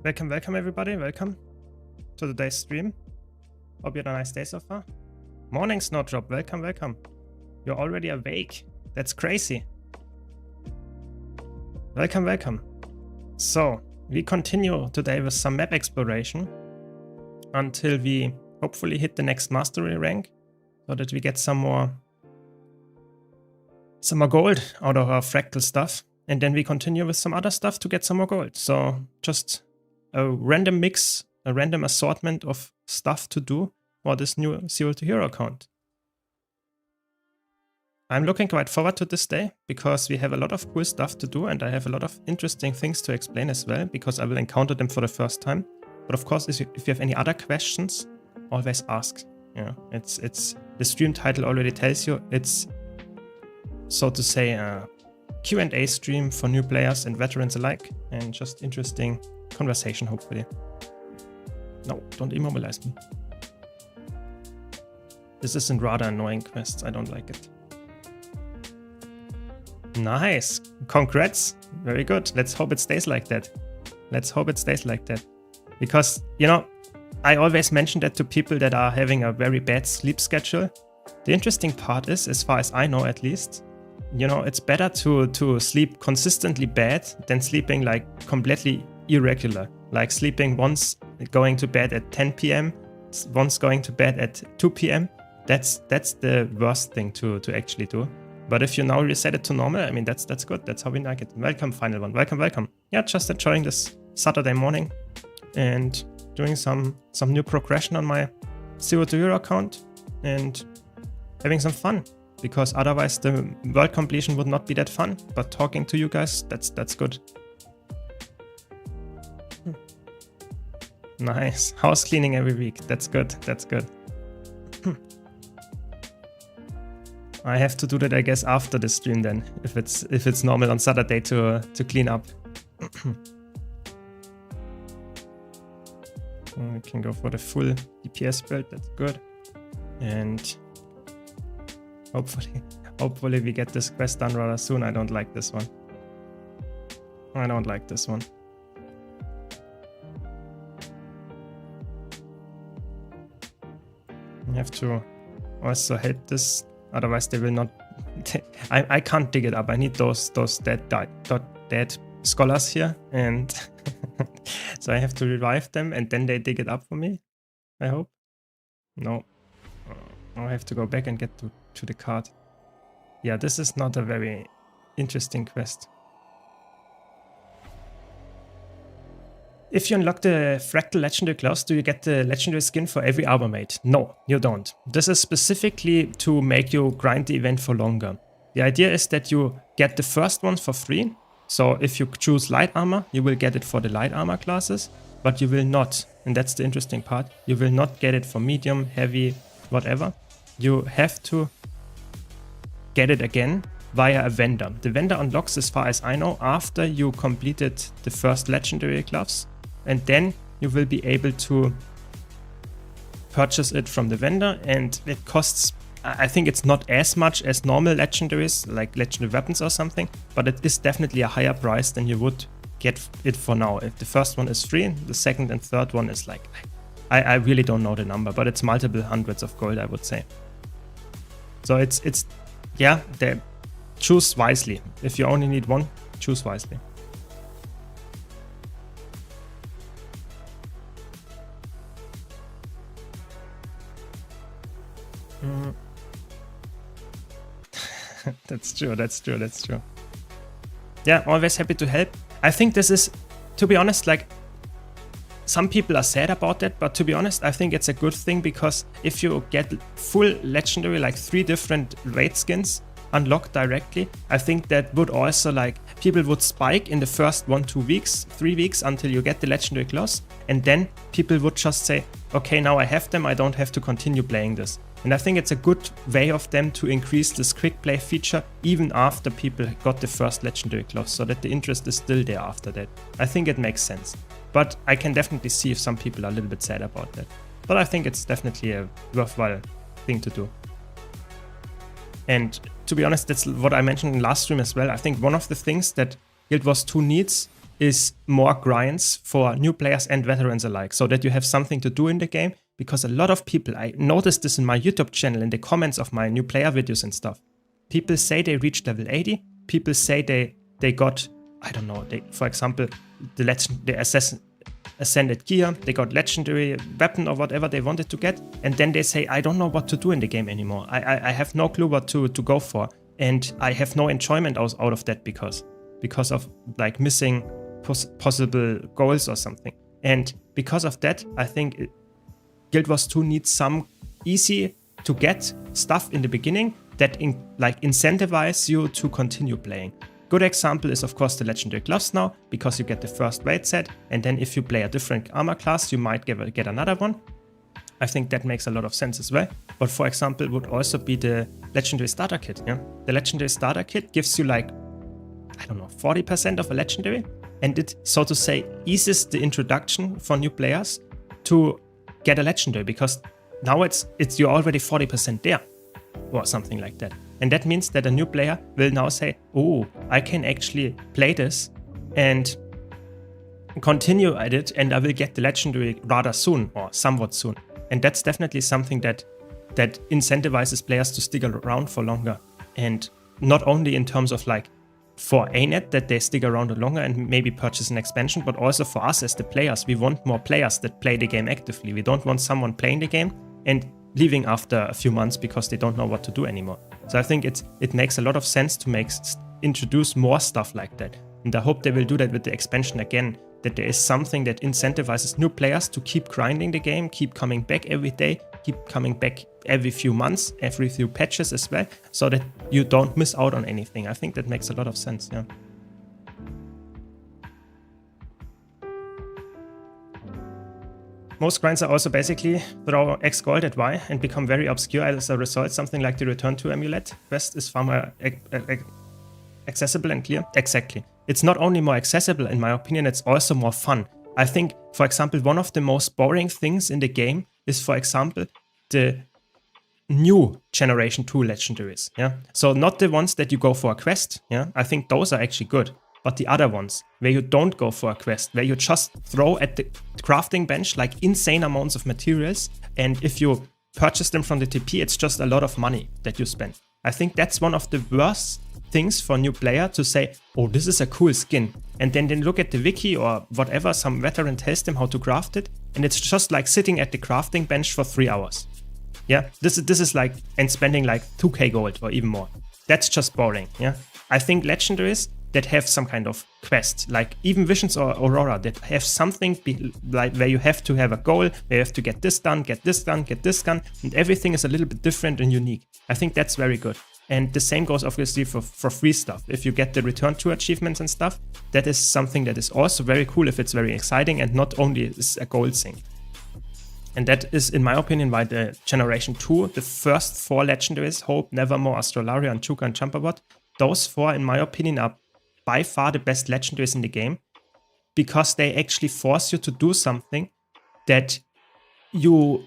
Welcome everybody, welcome to today's stream. Hope you had a nice day so far. Morning Snowdrop, welcome. You're already awake, that's crazy. Welcome. So, we continue today with some map exploration until we hopefully hit the next mastery rank so that we get some more gold out of our fractal stuff, and then we continue with some other stuff to get some more gold. So just a random mix, a random assortment of stuff to do for this new Zero to Hero account. I'm looking quite forward to this day because we have a lot of cool stuff to do and I have a lot of interesting things to explain as well because I will encounter them for the first time. But of course, if you have any other questions, always ask. Yeah, it's the stream title already tells you it's, so to say, a Q&A stream for new players and veterans alike, and just interesting conversation, hopefully. No, don't immobilize me. This isn't rather annoying quests, I don't like it. Nice, congrats, very good. Let's hope it stays like that. Because, you know, I always mention that to people that are having a very bad sleep schedule. The interesting part is, as far as I know at least, you know, it's better to sleep consistently bad than sleeping like completely irregular. Like sleeping once going to bed at 10 p.m, once going to bed at 2 p.m. That's the worst thing to actually do. But if you now reset it to normal, I mean, that's good. That's how we like it. Welcome, final one. Welcome. Yeah, just enjoying this Saturday morning and doing some new progression on my Zero to Hero account and having some fun. Because otherwise the world completion would not be that fun. But talking to you guys, that's good. Nice. House cleaning every week. That's good. I have to do that, I guess, after the stream then, if it's normal on Saturday to clean up. We can go for the full DPS build. That's good. And hopefully we get this quest done rather soon. I don't like this one. We have to also hit this, otherwise they will not. I can't dig it up. I need those dead scholars here, and so I have to revive them, and then they dig it up for me. I hope. No, I have to go back and get to the card. Yeah, this is not a very interesting quest. If you unlock the Fractal Legendary Gloves, do you get the Legendary skin for every Arbormate? No, you don't. This is specifically to make you grind the event for longer. The idea is that you get the first one for free. So if you choose Light Armor, you will get it for the Light Armor classes, but you will not, and that's the interesting part, you will not get it for Medium, Heavy, whatever. You have to get it again via a vendor. The vendor unlocks, as far as I know, after you completed the first Legendary Gloves. And then you will be able to purchase it from the vendor, and it costs, I think it's not as much as normal legendaries, like legendary weapons or something, but it is definitely a higher price than you would get it for now. If the first one is free, the second and third one is like, I really don't know the number, but it's multiple hundreds of gold, I would say. So it's yeah, choose wisely. If you only need one, choose wisely. That's true. Yeah, always happy to help. I think this is, to be honest, like, some people are sad about that, but to be honest, I think it's a good thing, because if you get full legendary, like 3 different raid skins unlocked directly, I think that would also, like, people would spike in the first 1-2 weeks, 3 weeks until you get the legendary gloves, and then people would just say, okay, now I have them, I don't have to continue playing this. And I think it's a good way of them to increase this quick play feature even after people got the first legendary gloves, so that the interest is still there after that. I think it makes sense. But I can definitely see if some people are a little bit sad about that. But I think it's definitely a worthwhile thing to do. And to be honest, that's what I mentioned in last stream as well. I think one of the things that Guild Wars 2 needs is more grinds for new players and veterans alike, so that you have something to do in the game. Because a lot of people, I noticed this in my YouTube channel, in the comments of my new player videos and stuff, people say they reached level 80, people say they got, I don't know, for example, the ascended gear, they got legendary weapon or whatever they wanted to get, and then they say, I don't know what to do in the game anymore. I have no clue what to go for, and I have no enjoyment out of that because of like missing possible goals or something. And because of that, I think Guild Wars 2 needs some easy to get stuff in the beginning that incentivize you to continue playing. Good example is of course the legendary gloves now, because you get the first raid set, and then if you play a different armor class, you might get another one. I think that makes a lot of sense as well. But for example, would also be the legendary starter kit. Yeah, the legendary starter kit gives you like, I don't know, 40% of a legendary, and it, so to say, eases the introduction for new players to get a legendary, because now you're already 40% there or something like that. And that means that a new player will now say, oh, I can actually play this and continue at it, and I will get the legendary rather soon or somewhat soon. And that's definitely something that incentivizes players to stick around for longer. And not only in terms of like for ANET that they stick around longer and maybe purchase an expansion, but also for us as the players. We want more players that play the game actively. We don't want someone playing the game and leaving after a few months because they don't know what to do anymore. So I think it makes a lot of sense to introduce more stuff like that. And I hope they will do that with the expansion again, that there is something that incentivizes new players to keep grinding the game, keep coming back every day, keep coming back every few months, every few patches as well, so that you don't miss out on anything. I think that makes a lot of sense, yeah. Most grinds are also basically throw X gold at Y and become very obscure as a result. Something like the Return to Amulet quest is far more accessible and clear. Exactly. It's not only more accessible, in my opinion, it's also more fun. I think, for example, one of the most boring things in the game is, for example, the new Generation 2 legendaries. Yeah. So not the ones that you go for a quest. Yeah. I think those are actually good. But the other ones, where you don't go for a quest, where you just throw at the crafting bench like insane amounts of materials, and if you purchase them from the TP, it's just a lot of money that you spend. I think that's one of the worst things for a new player to say, oh, this is a cool skin, and then look at the wiki or whatever, some veteran tells them how to craft it, and it's just like sitting at the crafting bench for 3 hours. Yeah, this is like, and spending like 2k gold or even more. That's just boring. Yeah, I think legendaries that have some kind of quest, like even Visions or Aurora, that have something like where you have to have a goal, where you have to get this done, get this done, get this done, and everything is a little bit different and unique. I think that's very good. And the same goes obviously for free stuff. If you get the Return to achievements and stuff, that is something that is also very cool if it's very exciting and not only is a gold thing. And that is, in my opinion, why the Generation 2, the first 4 legendaries, Hope, Nevermore, Astrolaria, and Chuka and Champerbot, those 4, in my opinion, are by far the best legendaries in the game, because they actually force you to do something that you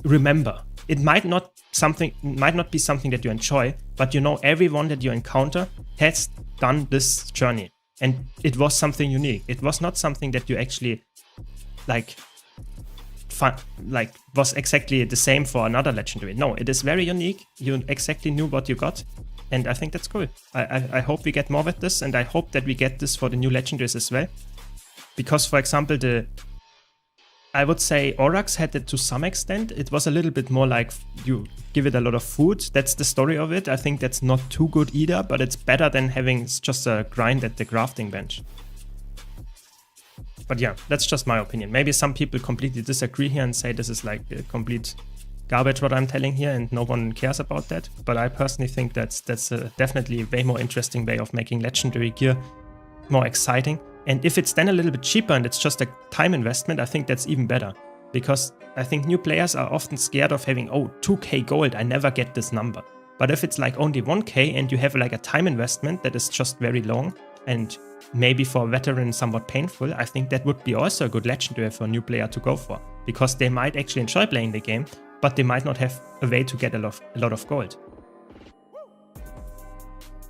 remember. It might not be something that you enjoy, but you know everyone that you encounter has done this journey, and it was something unique. It was not something that you actually was exactly the same for another legendary. No, it is very unique. You exactly knew what you got. And I think that's cool. I hope we get more with this, and I hope that we get this for the new legendaries as well. Because, for example, I would say Aurochs had it to some extent. It was a little bit more like you give it a lot of food. That's the story of it. I think that's not too good either, but it's better than having just a grind at the crafting bench. But yeah, that's just my opinion. Maybe some people completely disagree here and say this is like a complete garbage what I'm telling here and no one cares about that. But I personally think that's definitely a way more interesting way of making legendary gear more exciting. And if it's then a little bit cheaper and it's just a time investment, I think that's even better. Because I think new players are often scared of having, oh, 2k gold, I never get this number. But if it's like only 1k and you have like a time investment that is just very long and maybe for a veteran somewhat painful, I think that would be also a good legendary for a new player to go for. Because they might actually enjoy playing the game, but they might not have a way to get a lot of gold.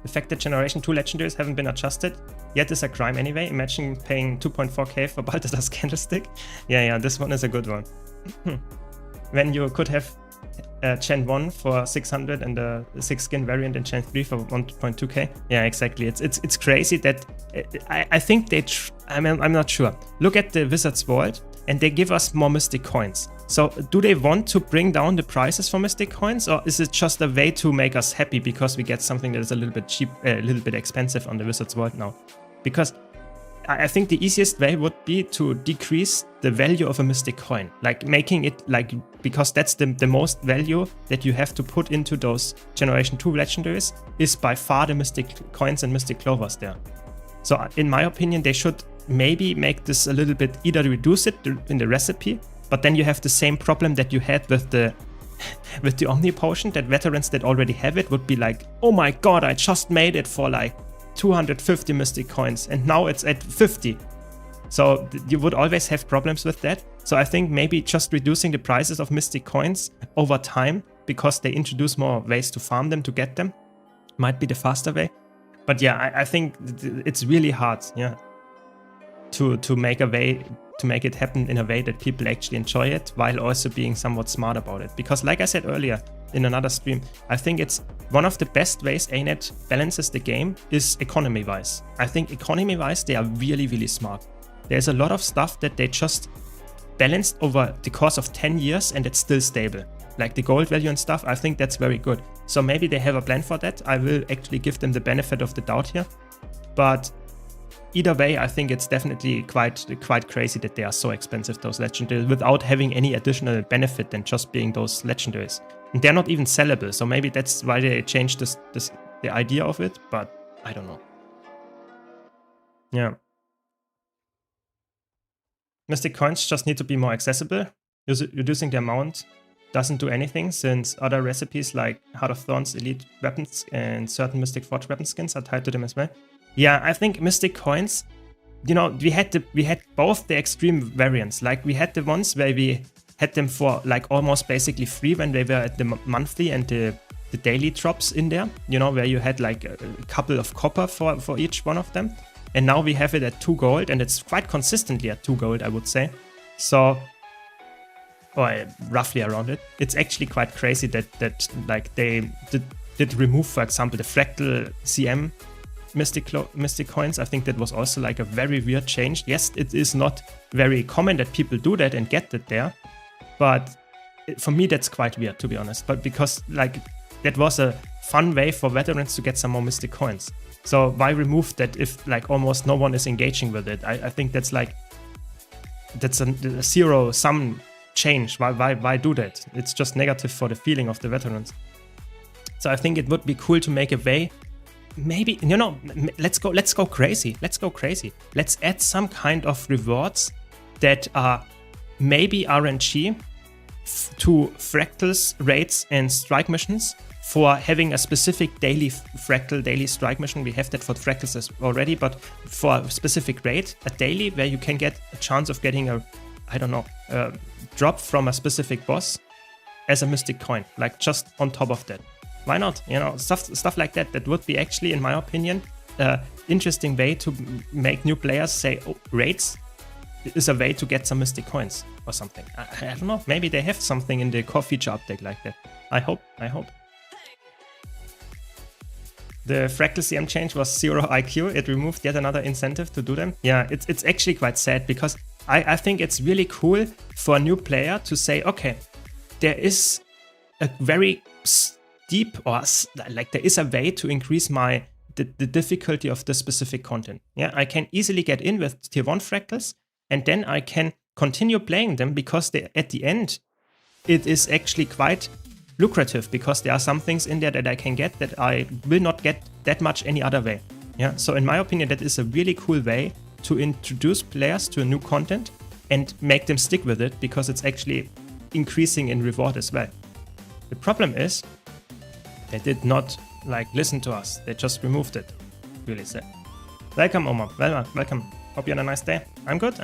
The fact that Generation 2 legendaries haven't been adjusted yet is a crime anyway. Imagine paying 2.4k for Balthazar's Candlestick. Yeah, this one is a good one. When you could have Gen 1 for 600 and a 6 skin variant in Gen 3 for 1.2k. Yeah, exactly. It's crazy that I think I'm not sure. Look at the Wizard's Vault and they give us more Mystic coins. So do they want to bring down the prices for Mystic coins, or is it just a way to make us happy because we get something that is a little bit cheap, a little bit expensive on the Wizard's Vault now? Because I think the easiest way would be to decrease the value of a Mystic coin, like making it like, because that's the most value that you have to put into those Generation 2 legendaries is by far the Mystic coins and Mystic clovers there. So in my opinion, they should maybe make this a little bit, either reduce it in the recipe, but then you have the same problem that you had with the with the Omni Potion, that veterans that already have it would be like, oh my god, I just made it for like 250 Mystic coins and now it's at 50. So you would always have problems with that. So I think maybe just reducing the prices of Mystic coins over time, because they introduce more ways to farm them, to get them, might be the faster way. But yeah, I think it's really hard, yeah, to make a way to make it happen in a way that people actually enjoy it, while also being somewhat smart about it. Because like I said earlier in another stream, I think it's one of the best ways ANET balances the game is economy-wise. I think economy-wise, they are really, really smart. There's a lot of stuff that they just balanced over the course of 10 years and it's still stable. Like the gold value and stuff, I think that's very good. So maybe they have a plan for that. I will actually give them the benefit of the doubt here. But either way, I think it's definitely quite crazy that they are so expensive, those legendaries, without having any additional benefit than just being those legendaries. And they're not even sellable, so maybe that's why they changed the idea of it, but I don't know. Yeah. Mystic coins just need to be more accessible. Reducing the amount doesn't do anything, since other recipes like Heart of Thorns, Elite weapons, and certain Mystic Forge weapon skins are tied to them as well. Yeah, I think Mystic coins, you know, we had both the extreme variants. Like we had the ones where we had them for like almost basically free when they were at the monthly and the daily drops in there, you know, where you had like a couple of copper for each one of them. And now we have it at 2 gold, and it's quite consistently at 2 gold, I would say. So, or roughly around it. It's actually quite crazy that like they did remove, for example, the Fractal CM Mystic coins. I think that was also like a very weird change. Yes, it is not very common that people do that and get it there, but for me that's quite weird, to be honest. But because like that was a fun way for veterans to get some more Mystic coins. So why remove that if like almost no one is engaging with it? I think that's like, that's a zero-sum change. Why do that? It's just negative for the feeling of the veterans. So I think it would be cool to make a way. Maybe, you know, let's go crazy. Let's add some kind of rewards that are maybe RNG to fractals, raids, and strike missions for having a specific daily fractal, daily strike mission. We have that for fractals already, but for a specific raid, a daily, where you can get a chance of getting a, I don't know, a drop from a specific boss as a Mystic coin, like just on top of that. Why not? You know, stuff like that. That would be actually, in my opinion, interesting way to make new players say, oh, raids is a way to get some Mystic coins or something. I don't know. Maybe they have something in the core feature update like that. I hope. The Fractal CM change was 0 IQ. It removed yet another incentive to do them. Yeah, it's actually quite sad, because I think it's really cool for a new player to say, okay, there is a very steep, or like there is a way to increase the difficulty of the specific content. Yeah, I can easily get in with tier 1 fractals, and then I can continue playing them, because at the end it is actually quite lucrative, because there are some things in there that I can get that I will not get that much any other way. Yeah, so in my opinion, that is a really cool way to introduce players to a new content and make them stick with it, because it's actually increasing in reward as well. The problem is they did not like listen to us. They just removed it. Really sad. Welcome, Omar. Welcome. Hope you had a nice day. I'm good.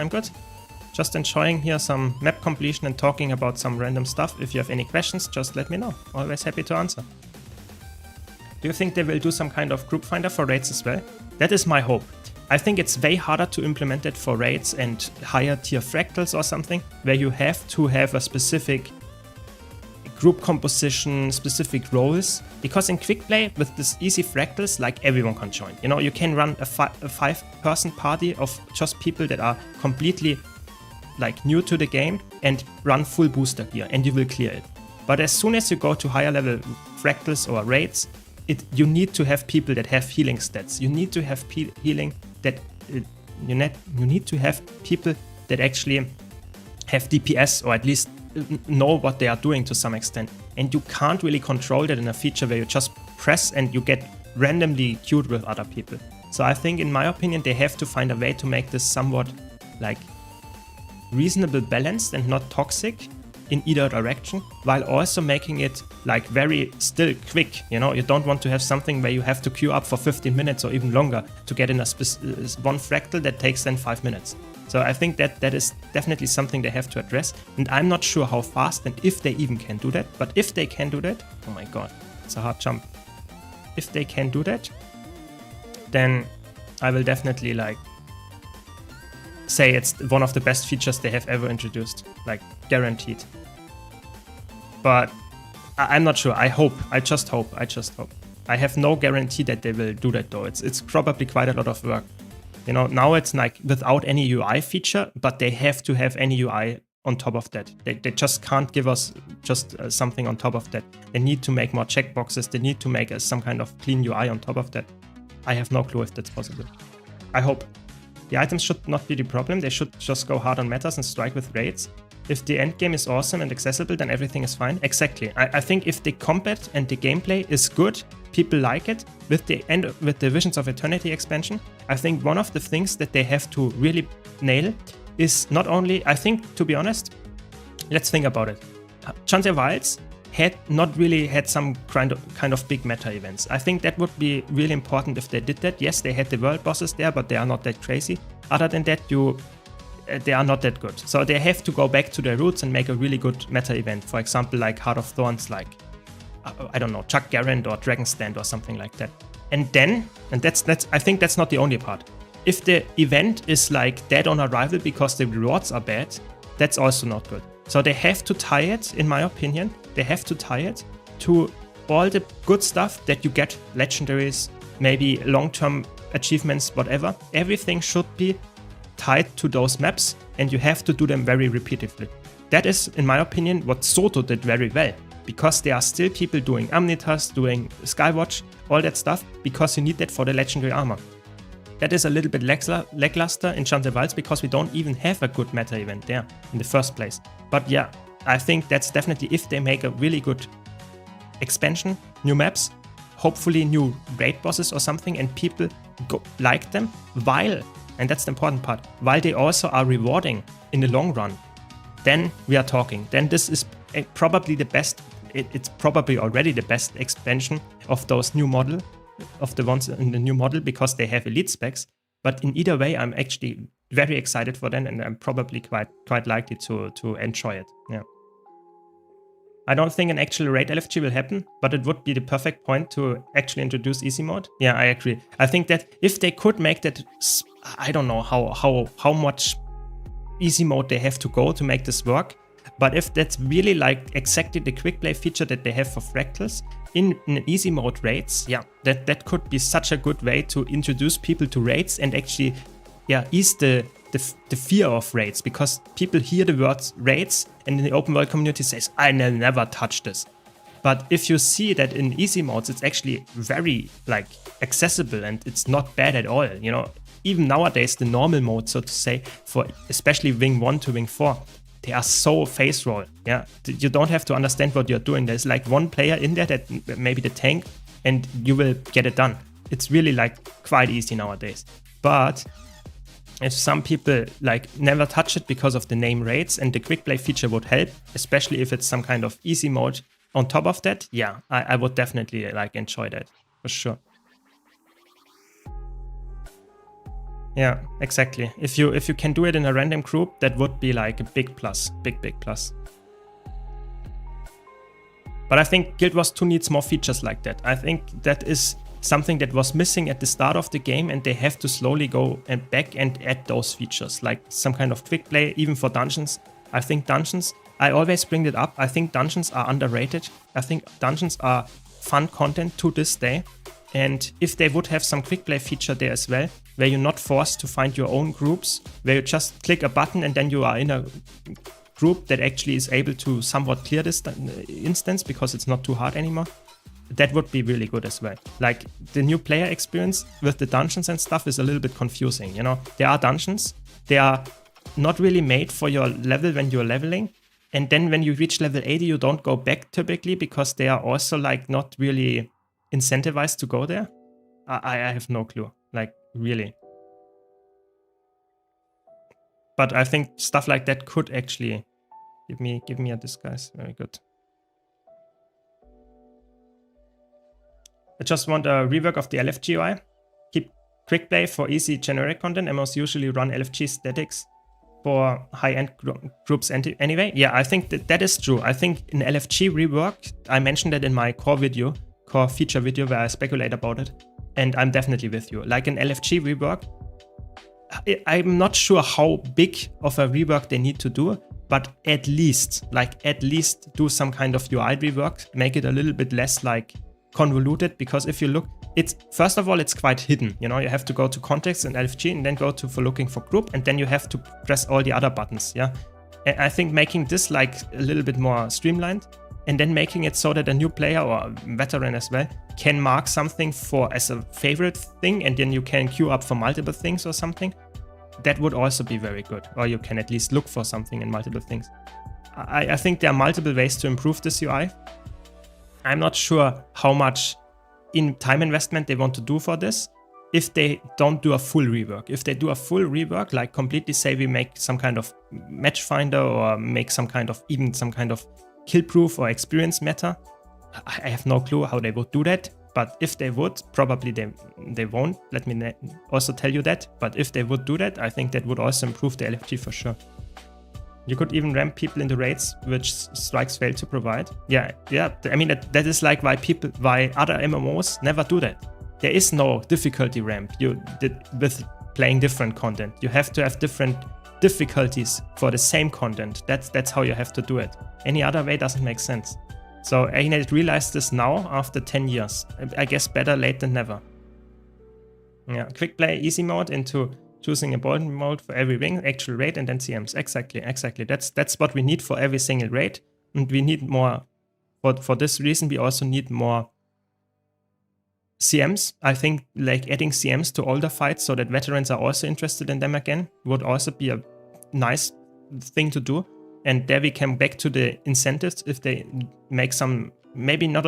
Just enjoying here some map completion and talking about some random stuff. If you have any questions, just let me know. Always happy to answer. Do you think they will do some kind of group finder for raids as well? That is my hope. I think it's way harder to implement it for raids and higher tier fractals or something, where you have to have a specific group composition, specific roles, because in quick play with this easy fractals, like everyone can join. You know, you can run a 5-person party of just people that are completely like new to the game and run full booster gear, and you will clear it. But as soon as you go to higher level fractals or raids, you need to have people that have healing stats. You need to have healing that you need to have people that actually have DPS, or at least know what they are doing to some extent. And you can't really control that in a feature where you just press and you get randomly queued with other people. So I think, in my opinion, they have to find a way to make this somewhat like reasonable balanced and not toxic in either direction, while also making it like very still quick. You know, you don't want to have something where you have to queue up for 15 minutes or even longer to get in one fractal that takes then 5 minutes. So I think that is definitely something they have to address, and I'm not sure how fast and if they even can do that. But if they can do that, oh my god, it's a hard jump. If they can do that, then I will definitely like say it's one of the best features they have ever introduced, like guaranteed. But I'm not sure. I just hope. I have no guarantee that they will do that though. It's probably quite a lot of work. You know, now it's like without any UI feature, but they have to have any UI on top of that. They just can't give us just something on top of that. They need to make more checkboxes. They need to make some kind of clean UI on top of that. I have no clue if that's possible. I hope. The items should not be the problem. They should just go hard on metas and strike with raids. If the endgame is awesome and accessible, then everything is fine. Exactly. I think if the combat and the gameplay is good, people like it. With the Visions of Eternity expansion, I think one of the things that they have to really nail is not only, I think, to be honest, let's think about it. Chante Wilds had not really had some kind of big meta events. I think that would be really important if they did that. Yes, they had the world bosses there, but they are not that crazy. Other than that, they are not that good. So they have to go back to their roots and make a really good meta event. For example, like Heart of Thorns, like, I don't know, Chuck Garand or Dragon Stand or something like that. And then, I think that's not the only part. If the event is like dead on arrival because the rewards are bad, that's also not good. So they have to tie it, in my opinion, they have to tie it to all the good stuff that you get, legendaries, maybe long-term achievements, whatever. Everything should be tied to those maps, and you have to do them very repeatedly. That is, in my opinion, what Soto did very well, because there are still people doing Amnitas, doing Skywatch, all that stuff, because you need that for the legendary armor. That is a little bit lackluster in Chante Wilds because we don't even have a good meta event there in the first place. But yeah, I think that's definitely, if they make a really good expansion, new maps, hopefully new raid bosses or something, and people like them, while, and that's the important part, while they also are rewarding in the long run, then we are talking. Then this is probably the best, it's probably already the best expansion of those new model, of the ones in the new model, because they have elite specs. But in either way, I'm actually very excited for them, and I'm probably quite likely to enjoy it. Yeah. I don't think an actual raid LFG will happen, but it would be the perfect point to actually introduce easy mode. Yeah, I agree. I think that if they could make that, I don't know how much easy mode they have to go to make this work, but if that's really like exactly the quick play feature that they have for fractals in easy mode raids, yeah, that could be such a good way to introduce people to raids and actually, yeah, ease the fear of raids, because people hear the words raids and in the open world community says, I never touch this. But if you see that in easy modes, it's actually very like accessible and it's not bad at all. You know, even nowadays, the normal mode, so to say, for especially Wing 1 to Wing 4, they are so face roll. Yeah, you don't have to understand what you're doing. There's like one player in there that maybe the tank, and you will get it done. It's really like quite easy nowadays. But if some people like never touch it because of the name raids, and the quick play feature would help, especially if it's some kind of easy mode on top of that, yeah, I would definitely like enjoy that for sure. Yeah, exactly. If you can do it in a random group, that would be like a big plus, big plus. But I think Guild Wars 2 needs more features like that. I think that is something that was missing at the start of the game, and they have to slowly go and back and add those features, like some kind of quick play, even for dungeons. I think dungeons, I always bring it up, I think dungeons are underrated. I think dungeons are fun content to this day. And if they would have some quick play feature there as well, where you're not forced to find your own groups, where you just click a button and then you are in a group that actually is able to somewhat clear this instance because it's not too hard anymore, that would be really good as well. Like the new player experience with the dungeons and stuff is a little bit confusing, you know? There are dungeons, they are not really made for your level when you're leveling. And then when you reach level 80, you don't go back typically because they are also like not really incentivized to go there. I have no clue, like really. But I think stuff like that could actually give me a disguise. Very good. I just want a rework of the LFG UI. Keep quick play for easy generic content. MMOs usually run LFG statics for high-end groups anyway. Yeah, I think that is true. I think in LFG rework, I mentioned that in my core feature video where I speculate about it. And I'm definitely with you. Like an LFG rework, I'm not sure how big of a rework they need to do, but at least do some kind of UI rework, make it a little bit less like convoluted, because if you look, first of all, it's quite hidden. You know, you have to go to context in LFG and then go for looking for group, and then you have to press all the other buttons. Yeah, and I think making this like a little bit more streamlined, and then making it so that a new player or veteran as well can mark something as a favorite thing, and then you can queue up for multiple things or something. That would also be very good. Or you can at least look for something in multiple things. I think there are multiple ways to improve this UI. I'm not sure how much in time investment they want to do for this if they don't do a full rework. If they do a full rework, like completely say we make some kind of match finder or make some kind of kill proof or experience meta, I have no clue how they would do that. But if they would, probably they won't. Let me also tell you that. But if they would do that, I think that would also improve the LFG for sure. You could even ramp people into raids, which strikes fail to provide. Yeah. I mean, that is like why other MMOs never do that. There is no difficulty ramp with playing different content. You have to have different difficulties for the same content. That's how you have to do it. Any other way doesn't make sense. So ANet realized this now after 10 years. I guess better late than never. Yeah, quick play easy mode into choosing a bold mode for every ring, actual raid, and then CMs. Exactly. That's what we need for every single raid. And we need more, for this reason, we also need more CMs. I think like adding CMs to older fights so that veterans are also interested in them again would also be a nice thing to do. And there we come back to the incentives if they make some, maybe not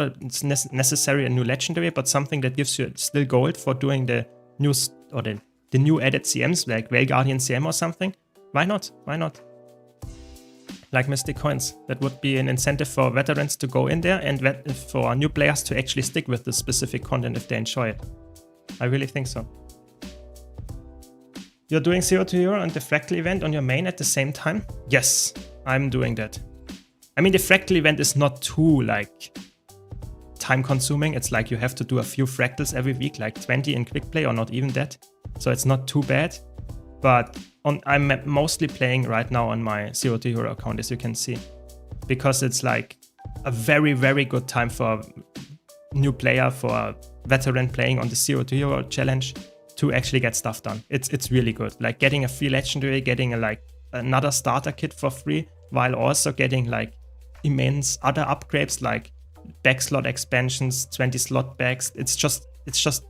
necessarily a new legendary, but something that gives you still gold for doing the new or the new added CMs like Veil Guardian CM or something. Why not? Like Mystic Coins. That would be an incentive for veterans to go in there and for new players to actually stick with the specific content if they enjoy it. I really think so. You're doing 0 to Hero and the Fractal event on your main at the same time? Yes, I'm doing that. I mean, the Fractal event is not too like time consuming. It's like you have to do a few fractals every week, like 20 in quick play or not even that. So it's not too bad. But I'm mostly playing right now on my 0 to Hero account, as you can see, because it's like a very, very good time for a new player, for a veteran playing on the 0 to Hero challenge to actually get stuff done. It's really good. Like getting a free legendary, getting another starter kit for free, while also getting like immense other upgrades like back slot expansions, 20 slot backs. It's just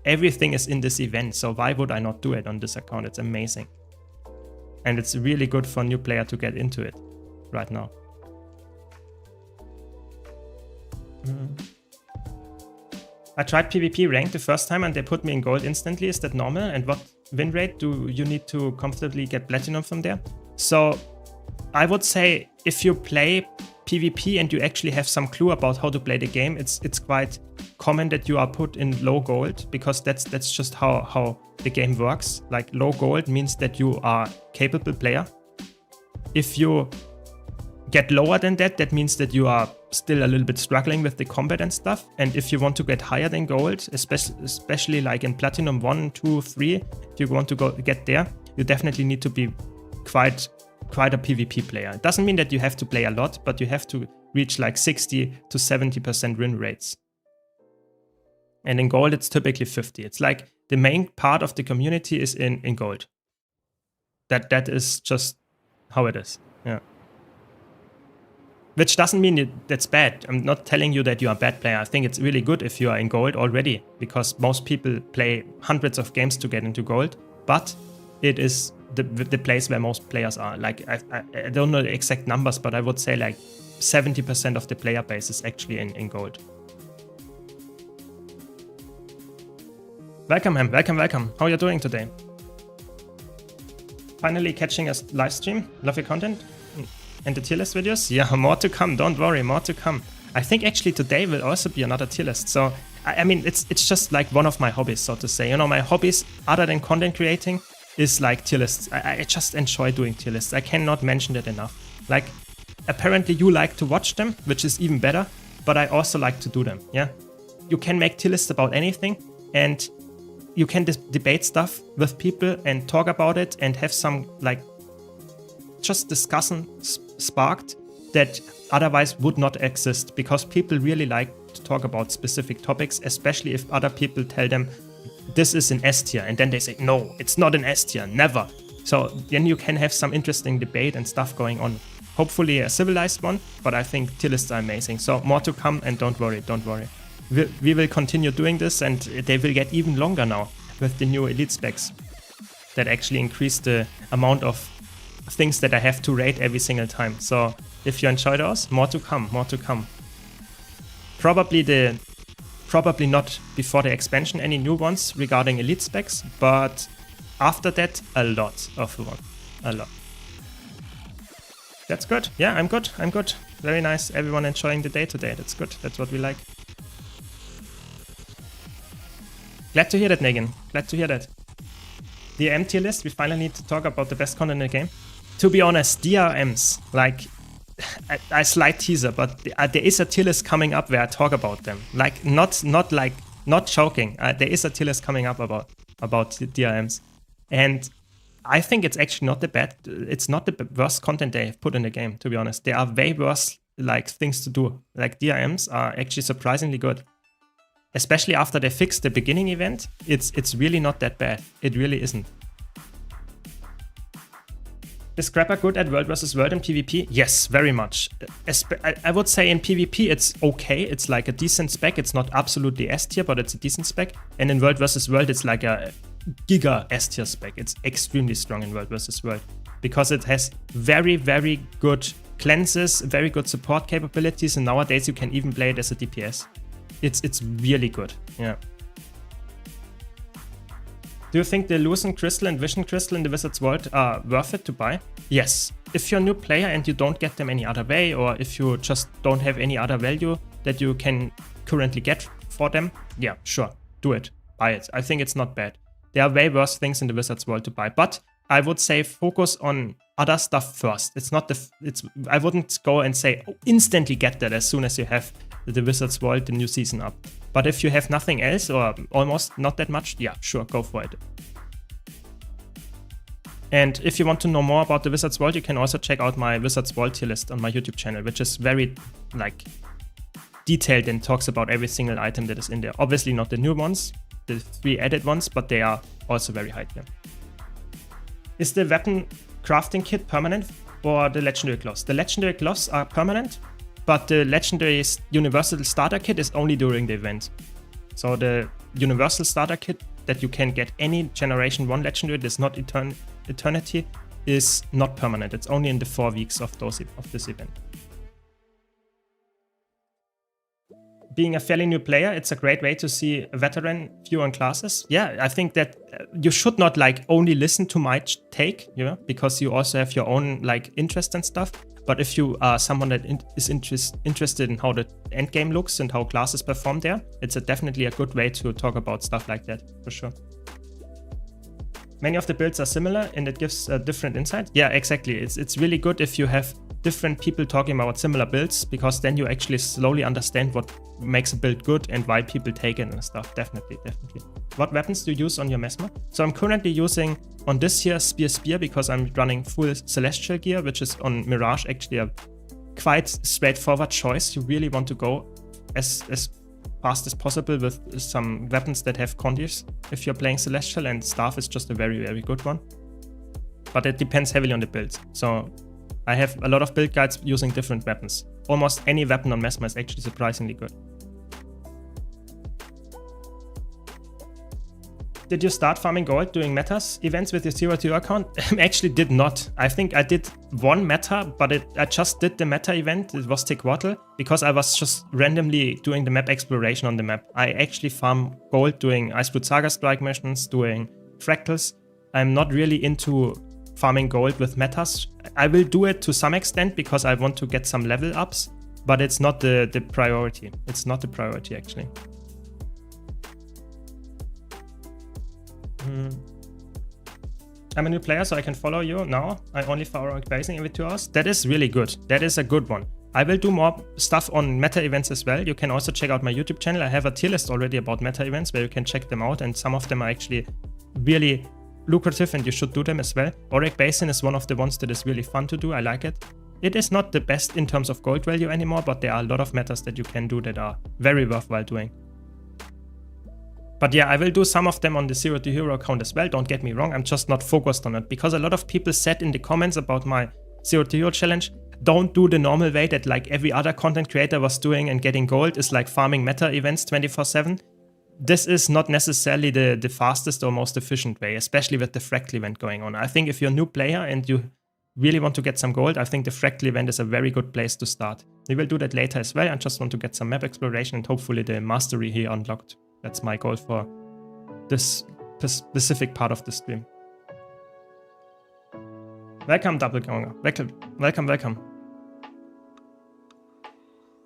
everything is in this event. So why would I not do it on this account? It's amazing. And it's really good for a new player to get into it right now. I tried PvP rank the first time and they put me in gold instantly. Is that normal? And what win rate do you need to comfortably get platinum from there? So I would say if you play PvP and you actually have some clue about how to play the game, it's quite common that you are put in low gold, because that's just how the game works. Like low gold means that you are a capable player. If you get lower than that, that means that you are still a little bit struggling with the combat and stuff. And if you want to get higher than gold, especially like in Platinum 1, 2, 3, if you want to get there, you definitely need to be quite a PvP player. It doesn't mean that you have to play a lot, but you have to reach like 60 to 70% win rates. And in gold, it's typically 50. It's like the main part of the community is in gold. That is just how it is. Yeah. Which doesn't mean that's bad. I'm not telling you that you are a bad player. I think it's really good if you are in gold already, because most people play hundreds of games to get into gold, but it is the place where most players are. Like, I don't know the exact numbers, but I would say like 70% of the player base is actually in gold. Welcome, Ham. Welcome. How are you doing today? Finally catching a live stream. Love your content. And the tier list videos? Yeah, more to come. Don't worry, more to come. I think actually today will also be another tier list. So, I mean, it's just like one of my hobbies, so to say. You know, my hobbies, other than content creating, is like tier lists. I just enjoy doing tier lists. I cannot mention that enough. Like, apparently you like to watch them, which is even better, but I also like to do them, yeah? You can make tier lists about anything, and you can debate stuff with people and talk about it and have some, like, just discussion sparked that otherwise would not exist, because people really like to talk about specific topics, especially if other people tell them this is an S tier, and then they say no, it's not an S tier, never. So then you can have some interesting debate and stuff going on. Hopefully a civilized one, but I think tier lists are amazing. So more to come, and don't worry. We will continue doing this, and they will get even longer now with the new elite specs that actually increase the amount of things that I have to rate every single time. So if you enjoy those, more to come. Probably not before the expansion any new ones regarding elite specs, but after that a lot. That's good. Yeah, I'm good. Very nice. Everyone enjoying the day today. That's good. That's what we like. Glad to hear that, Negan. Glad to hear that. The tier list, we finally need to talk about the best content in the game. To be honest, DRMs, like, a slight teaser, but there is a tier list coming up where I talk about them. Like, not joking. There is a tier list coming up about DRMs. And I think it's actually not it's not the worst content they have put in the game, to be honest. There are way worse, like, things to do. Like, DRMs are actually surprisingly good. Especially after they fixed the beginning event, it's really not that bad. It really isn't. Is Scrapper good at World vs. World in PvP? Yes, very much. I would say in PvP it's okay. It's like a decent spec. It's not absolutely S tier, but it's a decent spec. And in World vs. World, it's like a giga S tier spec. It's extremely strong in World vs. World because it has very, very good cleanses, very good support capabilities, and nowadays you can even play it as a DPS. It's really good, yeah. Do you think the Lucent Crystal and Vision Crystal in the Wizard's World are worth it to buy? Yes. If you're a new player and you don't get them any other way, or if you just don't have any other value that you can currently get for them, yeah, sure, do it. Buy it. I think it's not bad. There are way worse things in the Wizard's World to buy, but I would say focus on other stuff first. I wouldn't go and say, oh, instantly get that as soon as you have the Wizard's World, the new season up. But if you have nothing else, or almost not that much, yeah, sure, go for it. And if you want to know more about the Wizard's World, you can also check out my Wizard's World tier list on my YouTube channel, which is very, like, detailed and talks about every single item that is in there. Obviously not the new ones, the 3 added ones, but they are also very high tier. Is the weapon crafting kit permanent or the legendary gloves? The legendary gloves are permanent, but the legendary universal starter kit is only during the event. So the universal starter kit that you can get any generation 1 legendary, that's not eternity, is not permanent. It's only in the 4 weeks of this event. Being a fairly new player, it's a great way to see a veteran view on classes. Yeah, I think that you should not, like, only listen to my take, you know, because you also have your own, like, interest and stuff. But if you are someone that is interested in how the end game looks and how classes perform there, it's definitely a good way to talk about stuff like that, for sure. Many of the builds are similar and it gives a different insight. Yeah, exactly. It's really good if you have different people talking about similar builds, because then you actually slowly understand what makes a build good and why people take it and stuff. Definitely. What weapons do you use on your Mesmer? So I'm currently using on this here Spear because I'm running full Celestial gear, which is on Mirage actually a quite straightforward choice. You really want to go as fast as possible with some weapons that have condies if you're playing Celestial, and Staff is just a very, very good one. But it depends heavily on the build. So I have a lot of build guides using different weapons. Almost any weapon on Mesmer is actually surprisingly good. Did you start farming gold doing metas events with your 0-2 account? Actually did not. I think I did one meta, but I just did the meta event. It was Tequatl, because I was just randomly doing the map exploration on the map. I actually farm gold doing Iceblood Saga Strike missions, doing fractals. I'm not really into farming gold with metas. I will do it to some extent because I want to get some level ups, but it's not the priority. It's not the priority actually. I'm a new player, so I can follow you now. I only follow basing every 2 hours. That is really good. That is a good one. I will do more stuff on meta events as well. You can also check out my YouTube channel. I have a tier list already about meta events where you can check them out, and some of them are actually really lucrative and you should do them as well. Auric Basin is one of the ones that is really fun to do. I like it. It is not the best in terms of gold value anymore, but there are a lot of metas that you can do that are very worthwhile doing. But yeah, I will do some of them on the 0-2 account as well. Don't get me wrong, I'm just not focused on it, because a lot of people said in the comments about my 0-2 challenge, don't do the normal way that like every other content creator was doing and getting gold is like farming meta events 24/7. This is not necessarily the fastest or most efficient way, especially with the fractal event going on. I think if you're a new player and you really want to get some gold, I think the fractal event is a very good place to start. We will do that later as well. I just want to get some map exploration and hopefully the mastery here unlocked. That's my goal for this specific part of the stream. Welcome, Doppelganger. Welcome.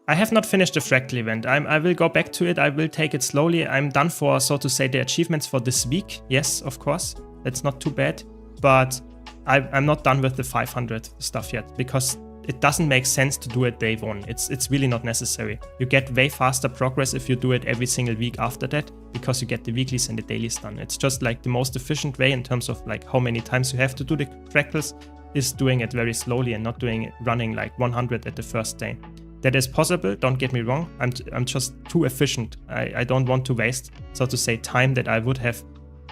I have not finished the fractal event. I will go back to it. I will take it slowly. I'm done for, so to say, the achievements for this week. Yes, of course. That's not too bad. But I'm not done with the 500 stuff yet, because it doesn't make sense to do it day one. It's really not necessary. You get way faster progress if you do it every single week after that, because you get the weeklies and the dailies done. It's just like the most efficient way in terms of like how many times you have to do the fractals is doing it very slowly and not doing it running like 100 at the first day. That is possible, don't get me wrong. I'm just too efficient. I don't want to waste, so to say, time that I would have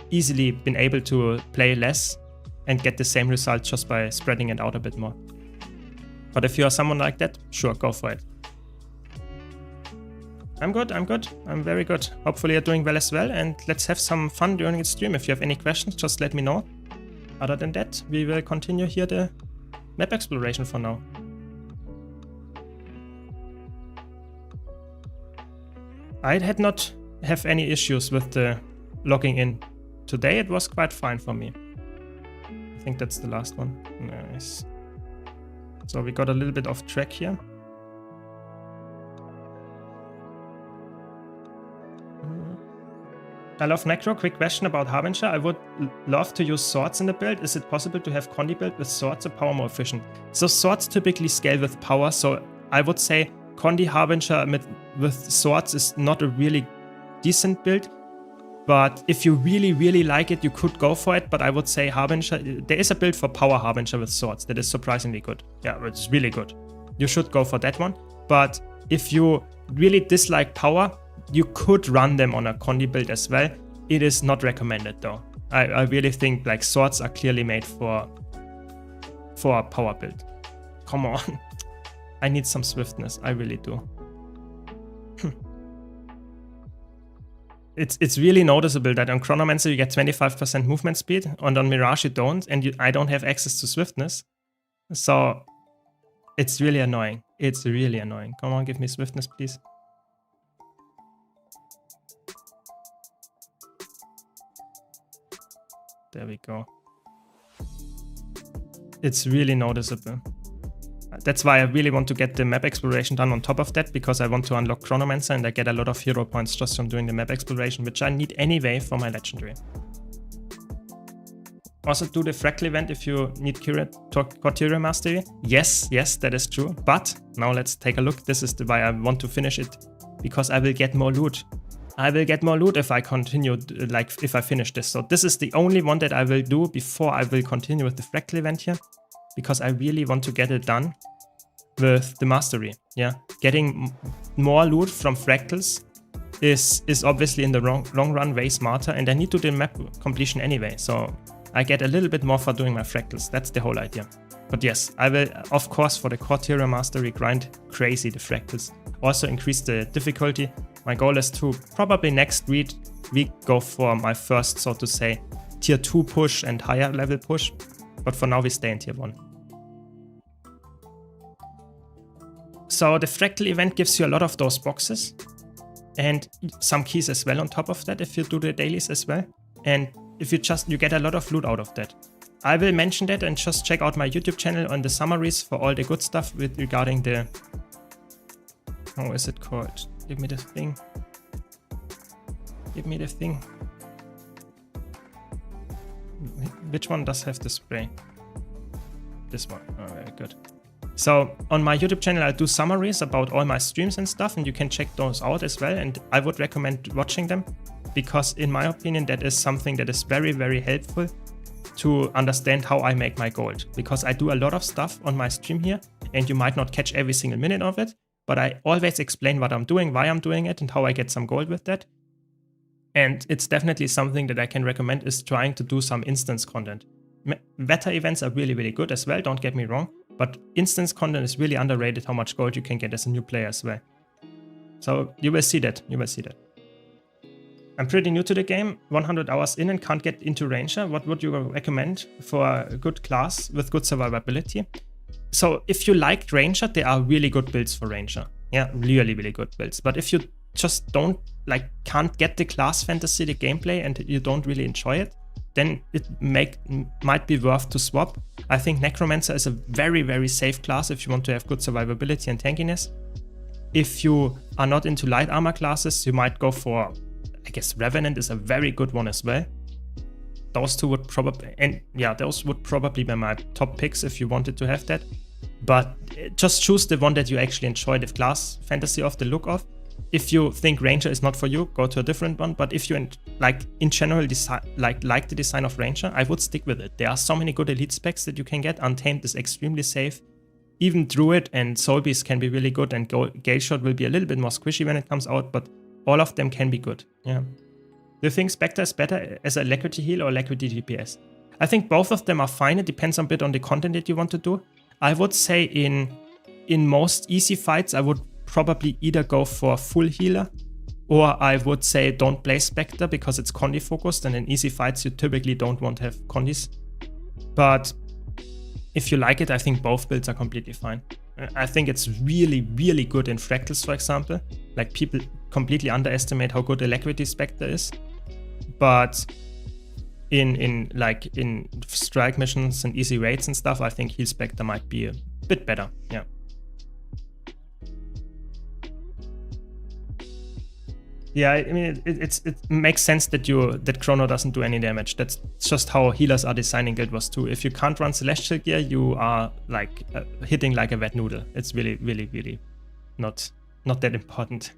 easily been able to play less and get the same result just by spreading it out a bit more. But if you are someone like that, sure, go for it. I'm good. I'm very good. Hopefully you're doing well as well, and let's have some fun during the stream. If you have any questions, just let me know. Other than that, we will continue here the map exploration for now. I had not have any issues with the logging in. Today it was quite fine for me. I think that's the last one. Nice. So we got a little bit off track here. I love Necro. Quick question about Harbinger. I would love to use swords in the build. Is it possible to have Condi build with swords or power more efficient? So swords typically scale with power, so I would say Condi Harbinger with swords is not a really decent build. But if you really like it, you could go for it. But I would say Harbinger, there is a build for power Harbinger with swords that is surprisingly good. Yeah, it's really good. You should go for that one. But if you really dislike power, you could run them on a Condi build as well. It is not recommended though. I really think like swords are clearly made for a power build. Come on. I need some swiftness. I really do. It's really noticeable that on Chronomancer you get 25% movement speed, and on Mirage you don't, and I don't have access to swiftness. So it's really annoying. It's really annoying. Come on, give me swiftness, please. There we go. It's really noticeable. That's why I really want to get the map exploration done on top of that, because I want to unlock Chronomancer and I get a lot of hero points just from doing the map exploration, which I need anyway for my legendary. also do the Fractal event if you need Corteria Mastery. Yes, that is true. But now let's take a look. This is why I want to finish it, because I will get more loot. I will get more loot if I continue, like if I finish this. So this is the only one that I will do before I will continue with the Fractal event here, because I really want to get it done with the Mastery. Yeah, getting more loot from Fractals is obviously in the long run way smarter, and I need to do map completion anyway, so I get a little bit more for doing my Fractals. That's the whole idea. But yes, I will, of course, for the Corteria Mastery, grind crazy the Fractals. Also increase the difficulty. My goal is to probably next week go for my first, so to say, tier 2 push and higher level push. But for now we stay in tier 1. So the Fractal event gives you a lot of those boxes and some keys as well on top of that if you do the dailies as well. And if you get a lot of loot out of that. I will mention that, and just check out my YouTube channel on the summaries for all the good stuff regarding the... How is it called? Give me the thing. Give me the thing. Which one does have the spray? This one. Oh, very good. So on my YouTube channel, I do summaries about all my streams and stuff, and you can check those out as well. And I would recommend watching them, because in my opinion, that is something that is very, very helpful to understand how I make my gold. Because I do a lot of stuff on my stream here, and you might not catch every single minute of it, but I always explain what I'm doing, why I'm doing it, and how I get some gold with that. And it's definitely something that I can recommend, is trying to do some instance content. Beta events are really, really good as well, don't get me wrong. But instance content is really underrated, how much gold you can get as a new player as well. So you will see that, I'm pretty new to the game, 100 hours in and can't get into Ranger. What would you recommend for a good class with good survivability? So if you like Ranger, there are really good builds for Ranger. Yeah, really, really good builds. But if you just can't get the class fantasy, the gameplay, and you don't really enjoy it, then it might be worth to swap. I think Necromancer is a very, very safe class if you want to have good survivability and tankiness. If you are not into light armor classes, you might go for, I guess Revenant is a very good one as well. Those two would probably, and yeah, those would probably be my top picks if you wanted to have that. But just choose the one that you actually enjoy the class fantasy of, the look of. If you think Ranger is not for you, go to a different one. But if you in general like the design of Ranger, I would stick with it. There are so many good elite specs that you can get. Untamed is extremely safe. Even Druid and Soul Beast can be really good, and Gale Shot will be a little bit more squishy when it comes out, but all of them can be good. Yeah. Do you think Spectre is better as a Alacrity heal or Alacrity DPS? I think both of them are fine. It depends a bit on the content that you want to do. I would say in most easy fights, I would probably either go for full healer, or I would say don't play Spectre because it's Condi focused, and in easy fights you typically don't want to have Condis. But if you like it, I think both builds are completely fine. I think it's really, really good in Fractals, for example. Like, people completely underestimate how good Alacrity Spectre is. But in strike missions and easy raids and stuff, I think Heal Spectre might be a bit better. Yeah. Yeah, I mean, it makes sense that Chrono doesn't do any damage. That's just how healers are designing Guild Wars 2. If you can't run Celestial Gear, you are hitting like a wet noodle. It's really, really, really not that important.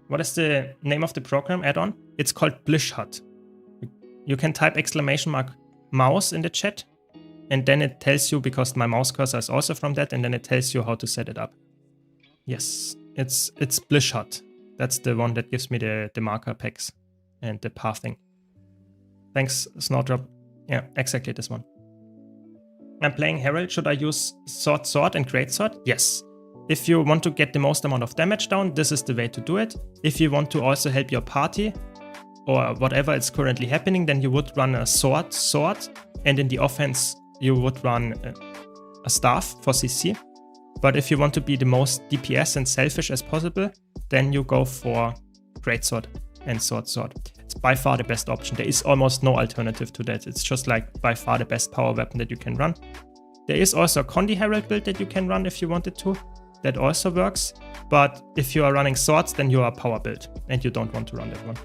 What is the name of the program add-on? It's called Blish Hut. You can type !mouse in the chat, and then it tells you, because my mouse cursor is also from that, and then it tells you how to set it up. Yes. It's Blish Hut. That's the one that gives me the marker packs and the pathing. Thanks, Snowdrop. Yeah, exactly this one. I'm playing Herald. Should I use Sword and Greatsword? Yes. If you want to get the most amount of damage down, this is the way to do it. If you want to also help your party, or whatever is currently happening, then you would run a sword, and in the offense you would run a staff for CC. But if you want to be the most DPS and selfish as possible, then you go for Greatsword and Sword. It's by far the best option. There is almost no alternative to that. It's just like by far the best power weapon that you can run. There is also a Condi Herald build that you can run if you wanted to. That also works. But if you are running swords, then you are a power build and you don't want to run that one.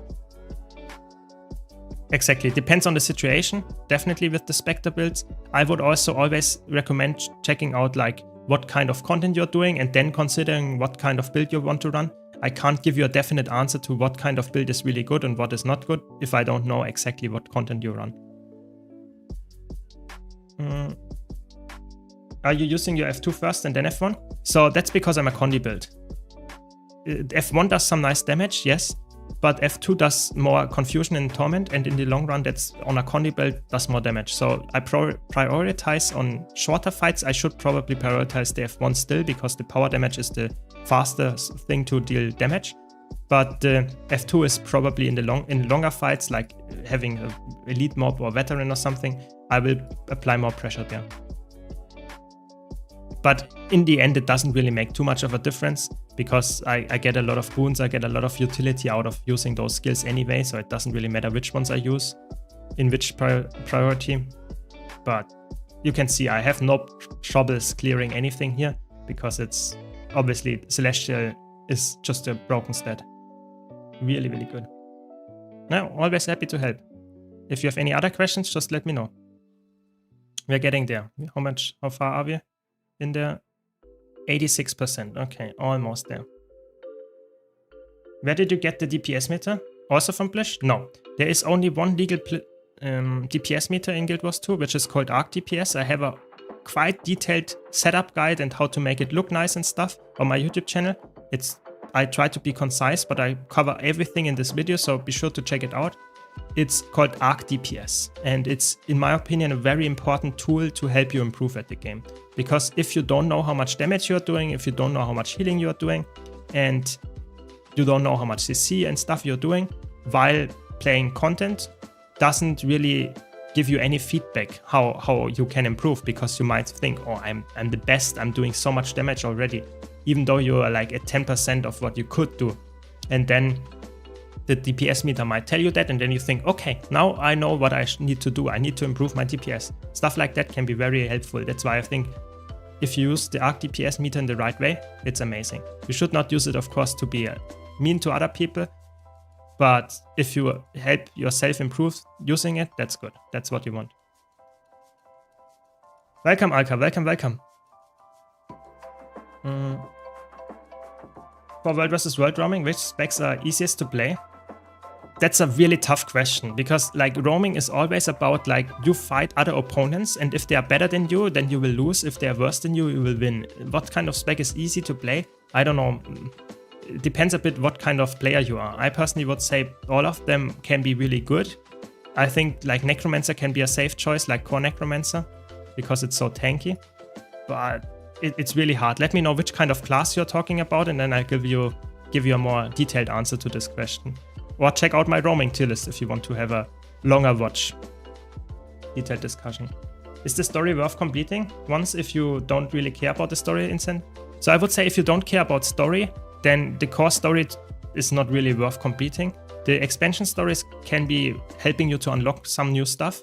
Exactly, depends on the situation, definitely with the Spectre builds. I would also always recommend checking out like what kind of content you're doing and then considering what kind of build you want to run. I can't give you a definite answer to what kind of build is really good and what is not good if I don't know exactly what content you run. Are you using your F2 first and then F1? So that's because I'm a Condi build. F1 does some nice damage, yes, but F2 does more confusion and torment, and in the long run, that's on a Condi build does more damage. So I prioritize on shorter fights. I should probably prioritize the F1 still because the power damage is the fastest thing to deal damage. But F2 is probably in longer fights, like having an elite mob or veteran or something. I will apply more pressure there. But in the end, it doesn't really make too much of a difference because I get a lot of boons, I get a lot of utility out of using those skills anyway, so it doesn't really matter which ones I use in which priority. But you can see I have no troubles clearing anything here because it's obviously Celestial is just a broken stat. Really, really good. Now, always happy to help. If you have any other questions, just let me know. We're getting there. How far are we? In there, 86%. Okay, almost there. Where did you get the DPS meter? Also from Blish? No. There is only one legal DPS meter in Guild Wars 2, which is called Arc DPS. I have a quite detailed setup guide and how to make it look nice and stuff on my YouTube channel. I try to be concise, but I cover everything in this video, so be sure to check it out. It's called Arc DPS, and it's, in my opinion, a very important tool to help you improve at the game. Because if you don't know how much damage you're doing, if you don't know how much healing you're doing, and you don't know how much CC and stuff you're doing while playing content, doesn't really give you any feedback how you can improve, because you might think, oh, I'm the best, I'm doing so much damage already, even though you are like at 10% of what you could do. And then the DPS meter might tell you that, and then you think, okay, now I know what I need to do. I need to improve my DPS. Stuff like that can be very helpful. That's why I think if you use the Arc DPS meter in the right way, it's amazing. You should not use it, of course, to be mean to other people, but if you help yourself improve using it, that's good. That's what you want. Welcome, Alka. Welcome. For World vs. World roaming, which specs are easiest to play? That's a really tough question, because like roaming is always about like you fight other opponents, and if they are better than you, then you will lose. If they are worse than you, you will win. What kind of spec is easy to play? I don't know. It depends a bit what kind of player you are. I personally would say all of them can be really good. I think like Necromancer can be a safe choice, like Core Necromancer, because it's so tanky. But it's really hard. Let me know which kind of class you're talking about, and then I'll give you a more detailed answer to this question. Or check out my roaming tier list if you want to have a longer watch. Detailed discussion. Is the story worth completing once if you don't really care about the story instant? So I would say if you don't care about story, then the core story is not really worth completing. The expansion stories can be helping you to unlock some new stuff,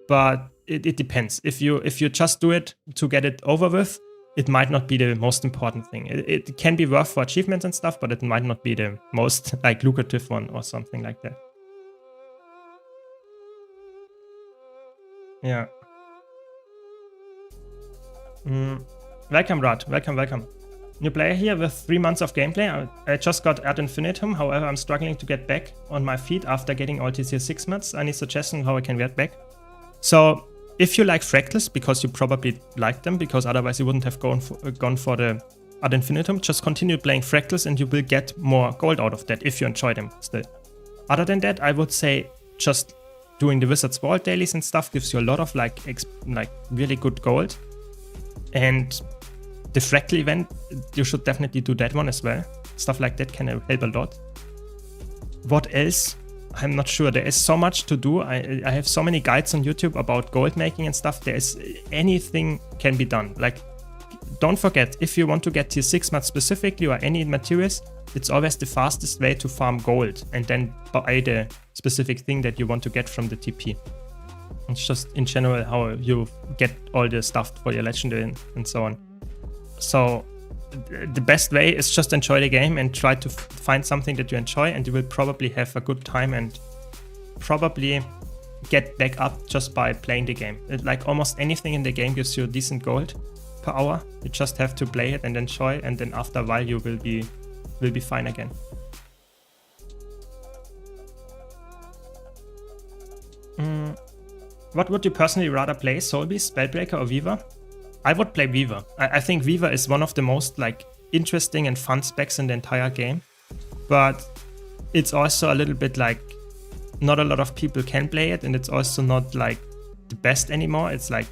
but it depends. If you just do it to get it over with, it might not be the most important thing. It can be worth for achievements and stuff, but it might not be the most like lucrative one or something like that. Yeah. Welcome, Rad. Welcome. New player here with 3 months of gameplay. I just got Ad Infinitum. However, I'm struggling to get back on my feet after getting all TCS 6 months. Any suggestion how I can get back? So if you like fractals, because you probably like them, because otherwise you wouldn't have gone for the Ad Infinitum, just continue playing fractals and you will get more gold out of that if you enjoy them still. Other than that, I would say just doing the Wizard's Vault dailies and stuff gives you a lot of like really good gold. And the fractal event, you should definitely do that one as well. Stuff like that can help a lot. What else? I'm not sure. There is so much to do. I have so many guides on YouTube about gold making and stuff. Anything can be done. Like, don't forget, if you want to get tier 6 mats specifically or any materials, it's always the fastest way to farm gold and then buy the specific thing that you want to get from the TP. It's just in general how you get all the stuff for your legendary and so on. So the best way is just enjoy the game and try to find something that you enjoy, and you will probably have a good time and probably get back up just by playing the game. Like almost anything in the game gives you decent gold per hour. You just have to play it and enjoy, and then after a while you will be fine again. What would you personally rather play, Soul Beast, Spellbreaker, or Weaver? I would play Weaver. I think Weaver is one of the most like interesting and fun specs in the entire game, but it's also a little bit like not a lot of people can play it, and it's also not like the best anymore. It's like,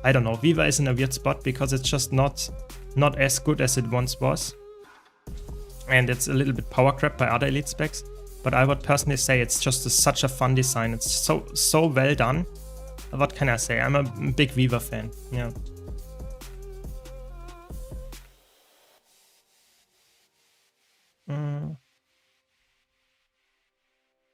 I don't know, Weaver is in a weird spot because it's just not as good as it once was, and it's a little bit power crept by other elite specs. But I would personally say it's just such a fun design. It's so well done. What can I say? I'm a big Weaver fan. Yeah.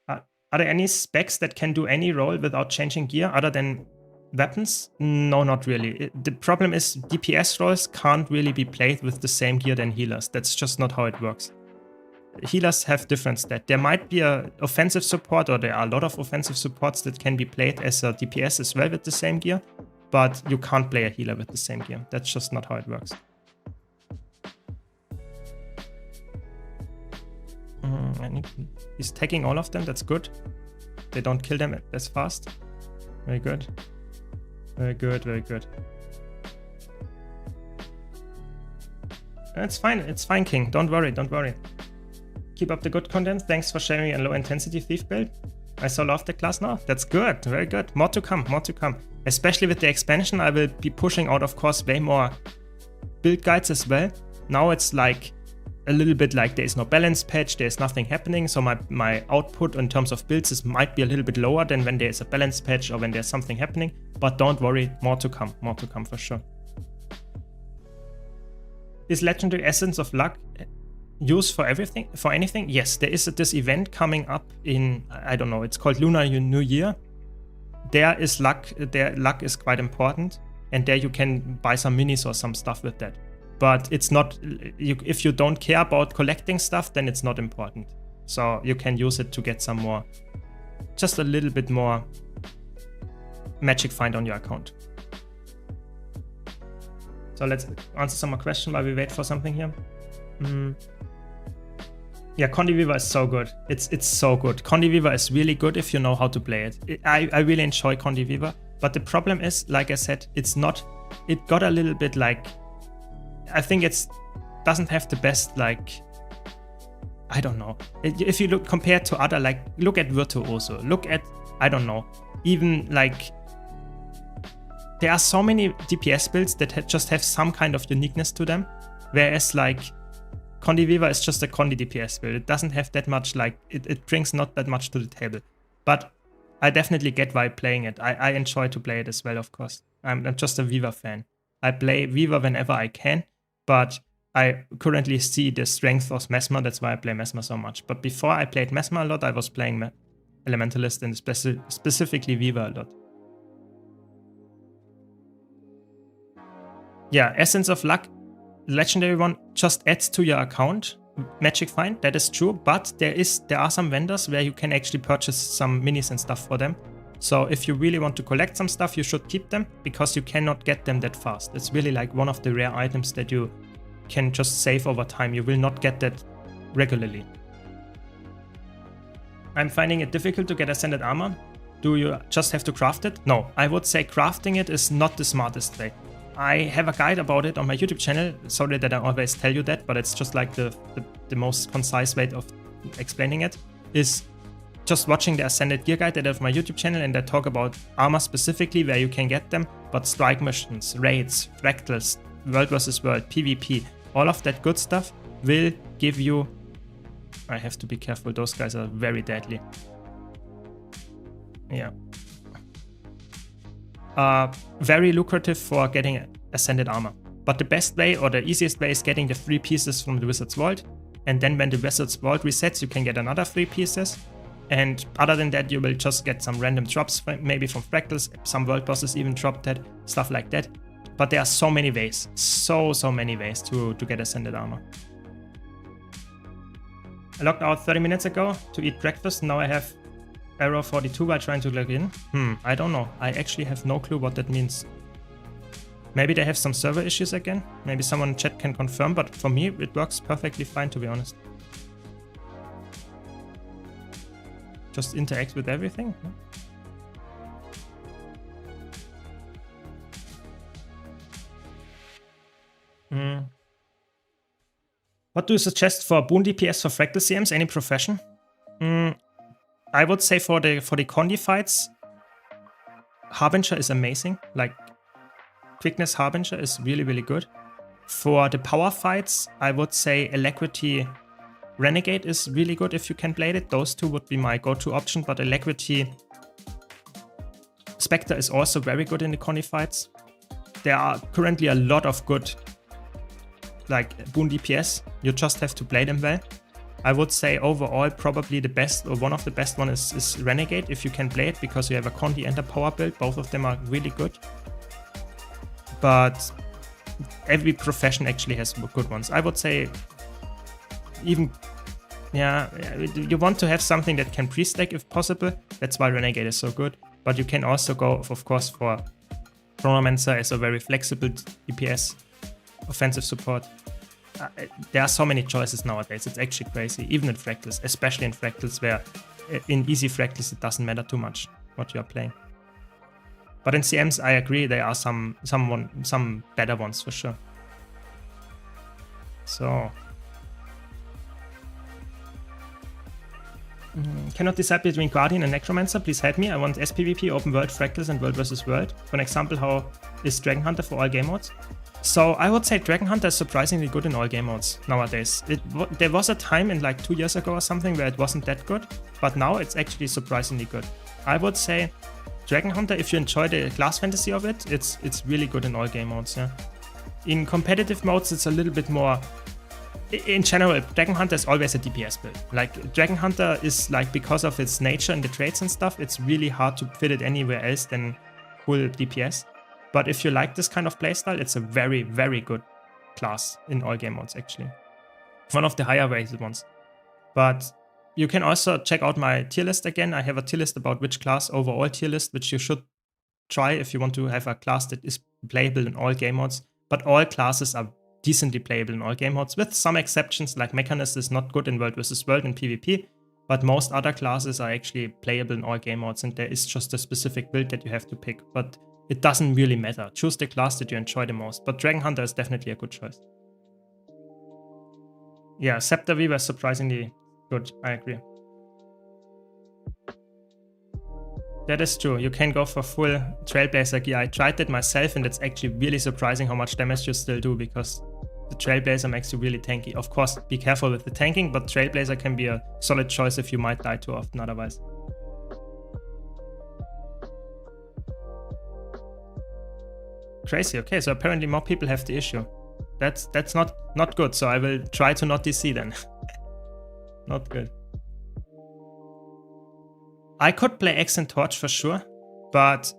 Are there any specs that can do any role without changing gear other than weapons? No, not really. The problem is DPS roles can't really be played with the same gear than healers. That's just not how it works. Healers have different stats. There might be a offensive support, or there are a lot of offensive supports that can be played as a DPS as well with the same gear, but you can't play a healer with the same gear. That's just not how it works. He's taking all of them, that's good. They don't kill them as fast. Very good. Very good, very good. It's fine, King. Don't worry, don't worry. Keep up the good content. Thanks for sharing a low intensity thief build. I so love the class now. That's good, very good. More to come, more to come. Especially with the expansion, I will be pushing out, of course, way more build guides as well. Now it's like a little bit like there is no balance patch, there's nothing happening, so my output in terms of builds might be a little bit lower than when there's a balance patch or when there's something happening. But don't worry, more to come for sure. Is Legendary Essence of Luck used for everything, for anything? Yes, there is this event coming up in, I don't know, it's called Lunar New Year. There luck is quite important, and there you can buy some minis or some stuff with that. But it's not, if you don't care about collecting stuff, then it's not important. So you can use it to get some more, just a little bit more magic find on your account. So let's answer some more questions while we wait for something here. Yeah, Condi Weaver is so good. It's so good. Condi Weaver is really good if you know how to play it. I really enjoy Condi Weaver, but the problem is, like I said, it got a little bit like, I think doesn't have the best, like, I don't know. If you look compared to other, like, look at Virtuoso, look at, I don't know, even like, there are so many DPS builds that just have some kind of uniqueness to them, whereas like Condi Weaver is just a Condi DPS build. It doesn't have that much, like, it brings not that much to the table. But I definitely get why playing it. I enjoy to play it as well, of course. I'm just a Weaver fan. I play Weaver whenever I can, but I currently see the strength of Mesmer, that's why I play Mesmer so much. But before I played Mesmer a lot, I was playing Elementalist and specifically Weaver a lot. Yeah, Essence of Luck, Legendary one, just adds to your account Magic Find, that is true, but there are some vendors where you can actually purchase some minis and stuff for them. So if you really want to collect some stuff, you should keep them, because you cannot get them that fast. It's really like one of the rare items that you can just save over time. You will not get that regularly. I'm finding it difficult to get Ascended Armor. Do you just have to craft it? No, I would say crafting it is not the smartest way. I have a guide about it on my YouTube channel. Sorry that I always tell you that, but it's just like the most concise way of explaining it, is just watching the Ascended Gear Guide that I have on my YouTube channel, and I talk about armor specifically, where you can get them, but strike missions, raids, fractals, world versus world, PvP, all of that good stuff will give you... I have to be careful, those guys are very deadly. Yeah. Very lucrative for getting Ascended Armor. But the best way, or the easiest way, is getting the 3 pieces from the Wizard's Vault, and then when the Wizard's Vault resets, you can get another 3 pieces. And other than that, you will just get some random drops, maybe from fractals, some world bosses even drop that, stuff like that. But there are so many ways, so many ways to get Ascended Armor. I logged out 30 minutes ago to eat breakfast. Now I have Error 42 while trying to log in. I don't know. I actually have no clue what that means. Maybe they have some server issues again. Maybe someone in chat can confirm, but for me it works perfectly fine, to be honest. Just interact with everything. What do you suggest for Boon DPS for Fractal CMs? Any profession? I would say for the Condi fights, Harbinger is amazing. Like, Quickness Harbinger is really, really good. For the power fights, I would say Alacrity Renegade is really good if you can blade it. Those two would be my go-to option, but Alacrity Spectre is also very good in the Condi fights. There are currently a lot of good like Boon DPS. You just have to play them well. I would say overall probably the best, or one of the best one is Renegade if you can play it, because you have a Condi and a power build. Both of them are really good. But every profession actually has good ones. I would say even, yeah, you want to have something that can pre-stack if possible. That's why Renegade is so good. But you can also go, of course, for Chronomancer as a very flexible DPS, offensive support. There are so many choices nowadays. It's actually crazy, even in Fractals, especially in Fractals, where in easy Fractals it doesn't matter too much what you are playing. But in CMs, I agree, there are some better ones for sure. So cannot decide between Guardian and Necromancer. Please help me. I want SPVP, Open World, Fractals, and World vs. World. For an example, how is Dragon Hunter for all game modes? So I would say Dragon Hunter is surprisingly good in all game modes nowadays. There was a time in like 2 years ago or something where it wasn't that good, but now it's actually surprisingly good. I would say Dragon Hunter, if you enjoy the class fantasy of it, it's really good in all game modes, yeah. In competitive modes, it's a little bit more. In general, Dragon Hunter is always a DPS build. Like, Dragon Hunter is like, because of its nature and the traits and stuff, it's really hard to fit it anywhere else than full DPS. But if you like this kind of playstyle, it's a very, very good class in all game modes, actually. One of the higher rated ones. But you can also check out my tier list again. I have a tier list about which class, overall tier list, which you should try if you want to have a class that is playable in all game modes. But all classes are decently playable in all game modes, with some exceptions, like Mechanist is not good in World vs. World in PvP, but most other classes are actually playable in all game modes, and there is just a specific build that you have to pick. But it doesn't really matter. Choose the class that you enjoy the most. But Dragon Hunter is definitely a good choice. Yeah, Scepter Weaver is surprisingly good. I agree. That is true. You can go for full Trailblazer gear. I tried that myself, and it's actually really surprising how much damage you still do, because the Trailblazer makes you really tanky. Of course, be careful with the tanking, but Trailblazer can be a solid choice if you might die too often otherwise. Crazy. Okay, so apparently more people have the issue. That's not good, so I will try to not DC then. Not good. I could play Axe and Torch for sure, but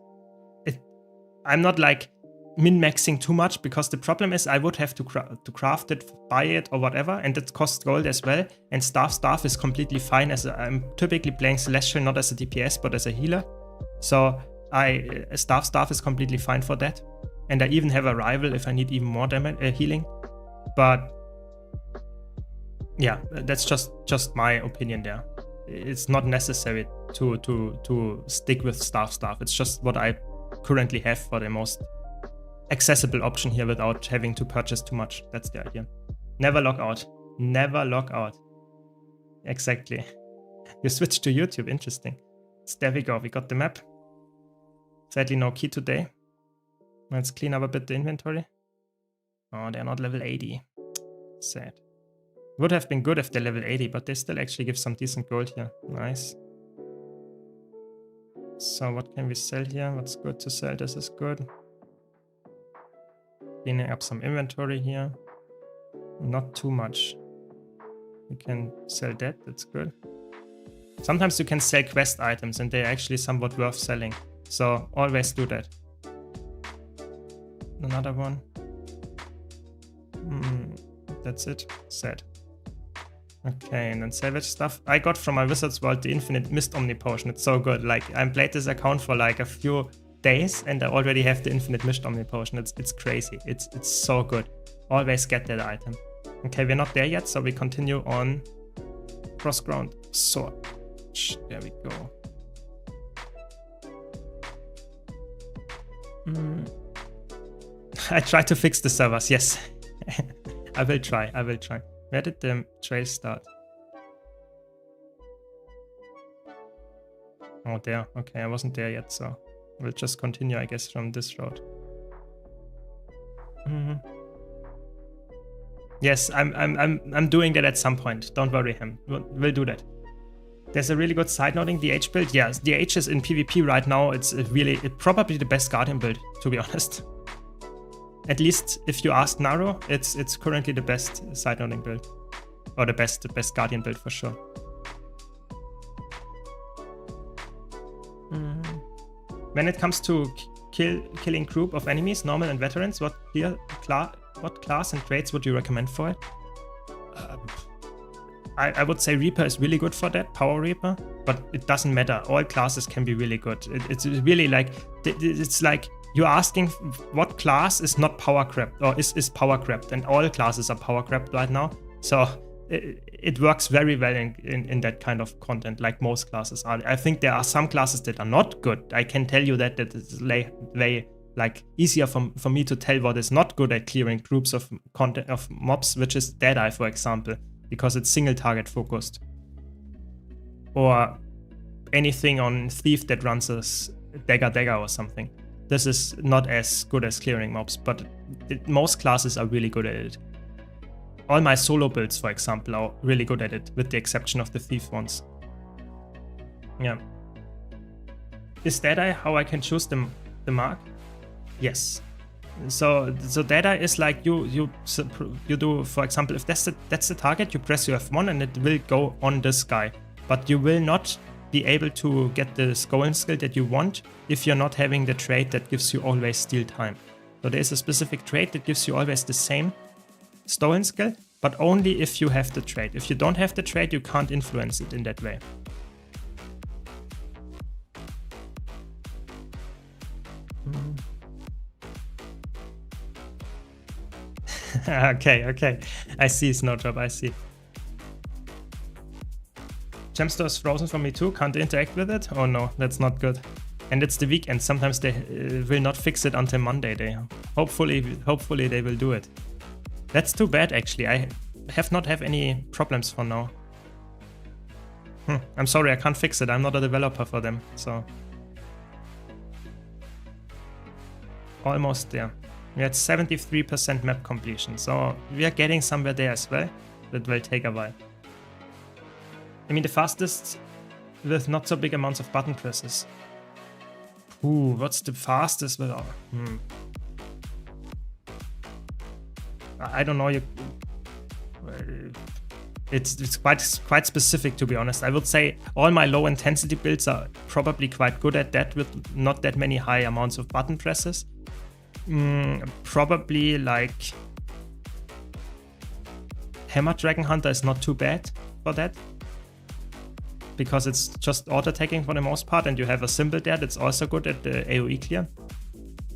I'm not like min-maxing too much, because the problem is I would have to craft it, buy it or whatever, and it costs gold as well. And Staff is completely fine, as I'm typically playing Celestial not as a DPS but as a healer. So Staff is completely fine for that. And I even have a rival if I need even more damage healing. But yeah, that's just my opinion there. It's not necessary to stick with Staff. It's just what I currently have for the most accessible option here without having to purchase too much. That's the idea. Never log out. Never log out. Exactly. You switched to YouTube. Interesting. So there we go. We got the map. Sadly, no key today. Let's clean up a bit the inventory. Oh, they're not level 80. Sad. Would have been good if they're level 80, but they still actually give some decent gold here. Nice. So what can we sell here? What's good to sell? This is good. Cleaning up some inventory here. Not too much. We can sell that. That's good. Sometimes you can sell quest items, and they're actually somewhat worth selling. So always do that. Another one. That's it. Sad. Okay, and then Savage stuff. I got from my Wizard's World the Infinite Mist Omni Potion. It's so good. Like, I played this account for like a few days and I already have the Infinite Mist Omni Potion. It's crazy. It's so good. Always get that item. Okay, we're not there yet, so we continue on Crossground Sword. There we go. I try to fix the servers, yes. I will try. Where did the trail start? Oh, there. Okay, I wasn't there yet, so we'll just continue, I guess, from this road. Yes, I'm doing that at some point. Don't worry, Ham. We'll do that. There's a really good side noting, the H build. Yes, the H is in PvP right now. It's probably the best Guardian build, to be honest. At least if you ask Naru, it's currently the best side noting build. Or the best Guardian build for sure. When it comes to killing group of enemies, normal and veterans, what class and traits would you recommend for it? I would say Reaper is really good for that, Power Reaper, but it doesn't matter. All classes can be really good. It's really like, it's like you're asking what class is not power crept or is power crept, and all classes are power crept right now. So it works very well in that kind of content, like most classes are. I think there are some classes that are not good. I can tell you that it's way like easier for me to tell what is not good at clearing groups of content of mobs, which is Deadeye, for example, because it's single target focused, or anything on Thief that runs as dagger or something. This is not as good as clearing mobs, but most classes are really good at it. All my solo builds, for example, are really good at it, with the exception of the Thief ones. Yeah. Is Deadeye how I can choose the mark? Yes. So Deadeye is like you do, for example, if that's the target, you press your F1 and it will go on this guy. But you will not be able to get the Scoring skill that you want if you're not having the trait that gives you always steal time. So there's a specific trait that gives you always the same Stolen skill, but only if you have the trait. If you don't have the trait, you can't influence it in that way. Okay. I see, Snowdrop, I see. Gemstore is frozen for me too, can't interact with it? Oh no, that's not good. And it's the weekend, sometimes they will not fix it until Monday. Hopefully they will do it. That's too bad actually, I have not any problems for now. I'm sorry, I can't fix it, I'm not a developer for them, so. Almost there. We're at 73% map completion, so we are getting somewhere there as well. That will take a while. I mean, the fastest with not so big amounts of button presses. Ooh, what's the fastest with I don't know. It's quite specific, to be honest. I would say all my low intensity builds are probably quite good at that, with not that many high amounts of button presses. Probably like Hammer Dragon Hunter is not too bad for that, because it's just auto-attacking for the most part, and you have a symbol there that's also good at the AoE clear.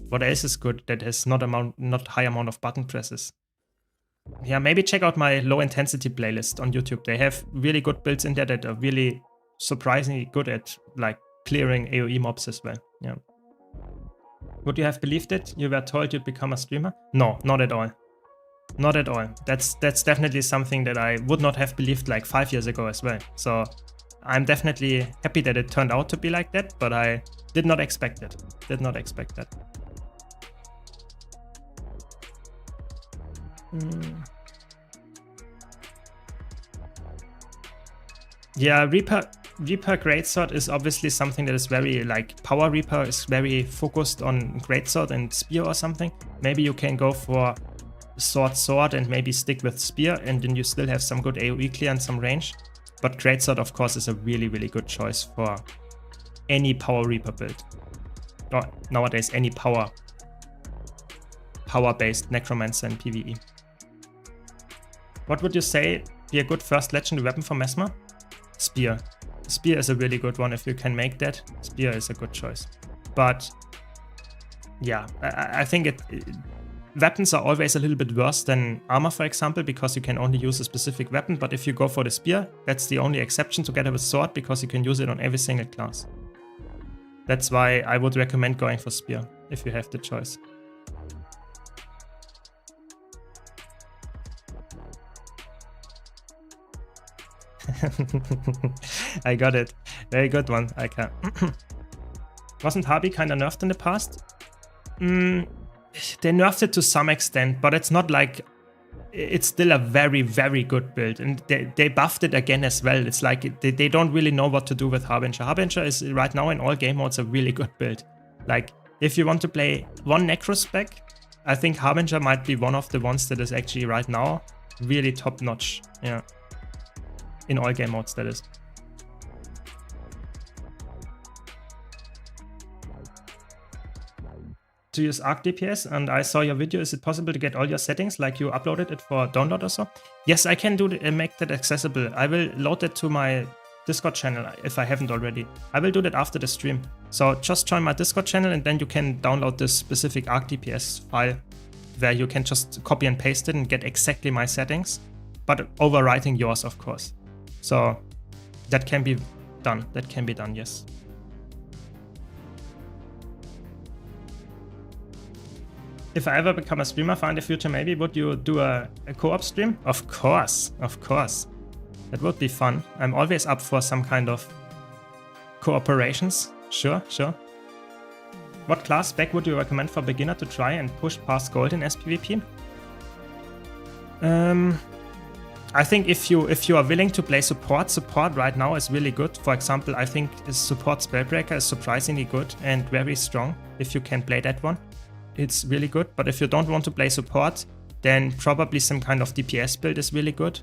What else is good that has not high amount of button presses? Yeah, maybe check out my low intensity playlist on YouTube. They have really good builds in there that are really surprisingly good at like clearing AoE mobs as well. Yeah. Would you have believed it? You were told you'd become a streamer? No, not at all. Not at all. That's definitely something that I would not have believed like 5 years ago as well. So I'm definitely happy that it turned out to be like that, but I did not expect it. Did not expect that. Yeah, Reaper Greatsword is obviously something that is very, like, Power Reaper is very focused on Greatsword and Spear or something. Maybe you can go for Sword and maybe stick with Spear, and then you still have some good AoE clear and some range. But Greatsword, of course, is a really, really good choice for any Power Reaper build. Or nowadays, any power-based Necromancer in PvE. What would you say be a good first legendary weapon for Mesmer? Spear. Spear is a really good one. If you can make that, Spear is a good choice. But yeah, I think weapons are always a little bit worse than armor, for example, because you can only use a specific weapon. But if you go for the Spear, that's the only exception together with Sword, because you can use it on every single class. That's why I would recommend going for Spear if you have the choice. I got it. Very good one, Aika. Wasn't Harvey kinda nerfed in the past? They nerfed it to some extent, but it's not like... It's still a very, very good build. And they buffed it again as well. It's like they don't really know what to do with Harbinger. Harbinger is right now in all game modes a really good build. Like, if you want to play one Necro spec, I think Harbinger might be one of the ones that is actually right now really top notch. Yeah. In all game modes, that is. To use Arc DPS, and I saw your video. Is it possible to get all your settings like you uploaded it for download or so? Yes, I can do make that accessible. I will load it to my Discord channel if I haven't already. I will do that after the stream. So just join my Discord channel and then you can download this specific Arc DPS file where you can just copy and paste it and get exactly my settings, but overwriting yours, of course. So that can be done. That can be done, yes. If I ever become a streamer in the future, maybe would you do a co-op stream? Of course, of course. That would be fun. I'm always up for some kind of cooperations. Sure, sure. What class spec would you recommend for beginner to try and push past gold in SPVP? I think if you are willing to play support right now is really good. For example, I think support Spellbreaker is surprisingly good and very strong if you can play that one. It's really good, but if you don't want to play support, then probably some kind of DPS build is really good.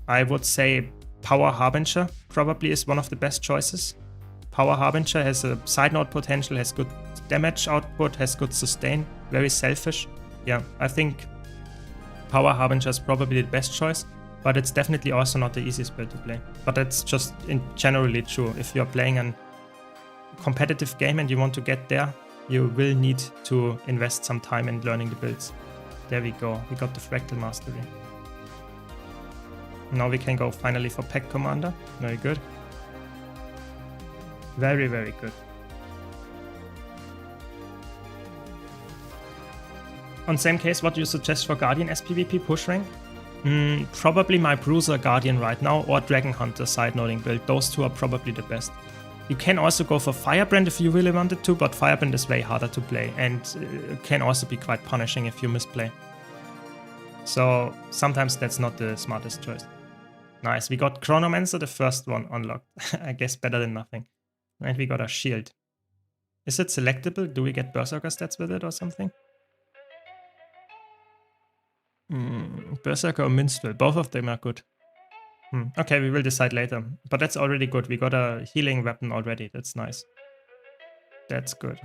I would say Power Harbinger probably is one of the best choices. Power Harbinger has a side note potential, has good damage output, has good sustain, very selfish. Yeah, I think Power Harbinger is probably the best choice, but it's definitely also not the easiest build to play. But that's just generally true. If you're playing a competitive game and you want to get there, you will need to invest some time in learning the builds. There we go. We got the Fractal Mastery. Now we can go finally for Pack Commander. Very good. Very, very good. On same case, what do you suggest for Guardian SPVP push rank? Probably my Bruiser Guardian right now or Dragon Hunter side-noting build. Those two are probably the best. You can also go for Firebrand if you really wanted to, but Firebrand is way harder to play and can also be quite punishing if you misplay. So sometimes that's not the smartest choice. Nice, we got Chronomancer, the first one unlocked. I guess better than nothing. And we got a shield. Is it selectable? Do we get Berserker stats with it or something? Berserker or Minstrel, both of them are good. Okay, we will decide later. But that's already good. We got a healing weapon already. That's nice. That's good.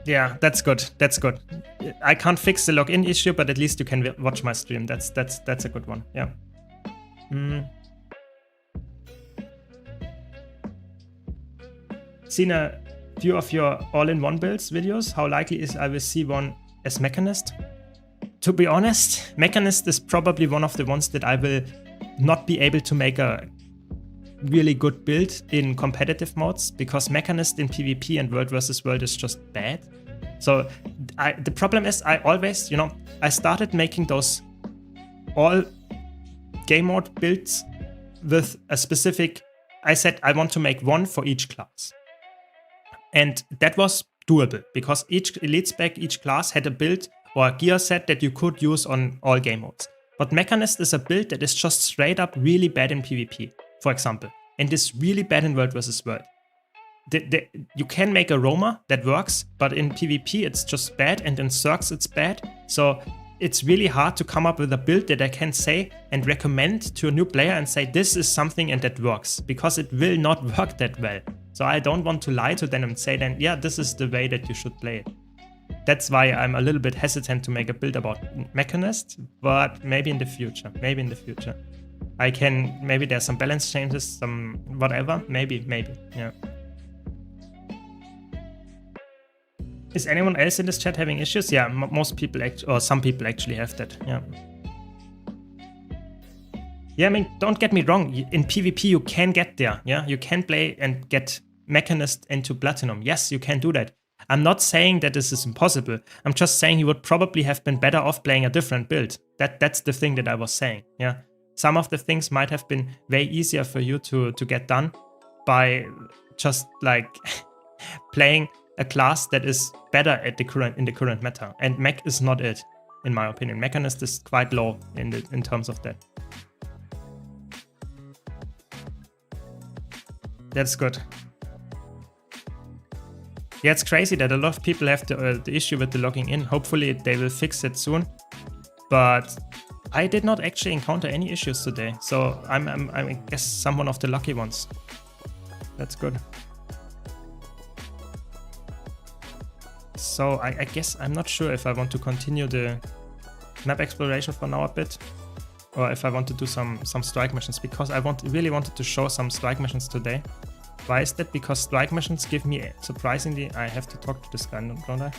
Yeah, that's good. That's good. I can't fix the login issue, but at least you can watch my stream. That's a good one. Yeah. Seen a few of your all-in-one builds videos. How likely is I will see one as Mechanist? To be honest, Mechanist is probably one of the ones that I will not be able to make a really good build in competitive modes, because Mechanist in PvP and World vs. World is just bad. So the problem is I always, I started making those all game mode builds with a specific, I said I want to make one for each class. And that was doable because each elite spec, each class had a build or a gear set that you could use on all game modes. But Mechanist is a build that is just straight up really bad in PvP, for example, and is really bad in World vs. World. You can make a roamer that works, but in PvP it's just bad, and in Zergs it's bad. So it's really hard to come up with a build that I can say and recommend to a new player and say this is something and that works, because it will not work that well. So I don't want to lie to them and say then, yeah, this is the way that you should play it. That's why I'm a little bit hesitant to make a build about Mechanist, but maybe in the future, I can, maybe there's some balance changes, some whatever, maybe, yeah. Is anyone else in this chat having issues? Yeah, most people, or some people actually have that, yeah. Yeah, I mean, don't get me wrong, in PvP you can get there, yeah? You can play and get Mechanist into Platinum. Yes, you can do that. I'm not saying that this is impossible. I'm just saying you would probably have been better off playing a different build. That's the thing that I was saying, yeah? Some of the things might have been way easier for you to get done by just like playing a class that is better at in the current meta. And Mech is not it, in my opinion. Mechanist is quite low in terms of that. That's good. Yeah, it's crazy that a lot of people have the issue with the logging in. Hopefully they will fix it soon. But I did not actually encounter any issues today. So I guess someone of the lucky ones. That's good. So I guess I'm not sure if I want to continue the map exploration for now a bit, or if I want to do some strike missions, because I really wanted to show some strike missions today. Why is that? Because strike missions give me, surprisingly, I have to talk to this guy, don't I?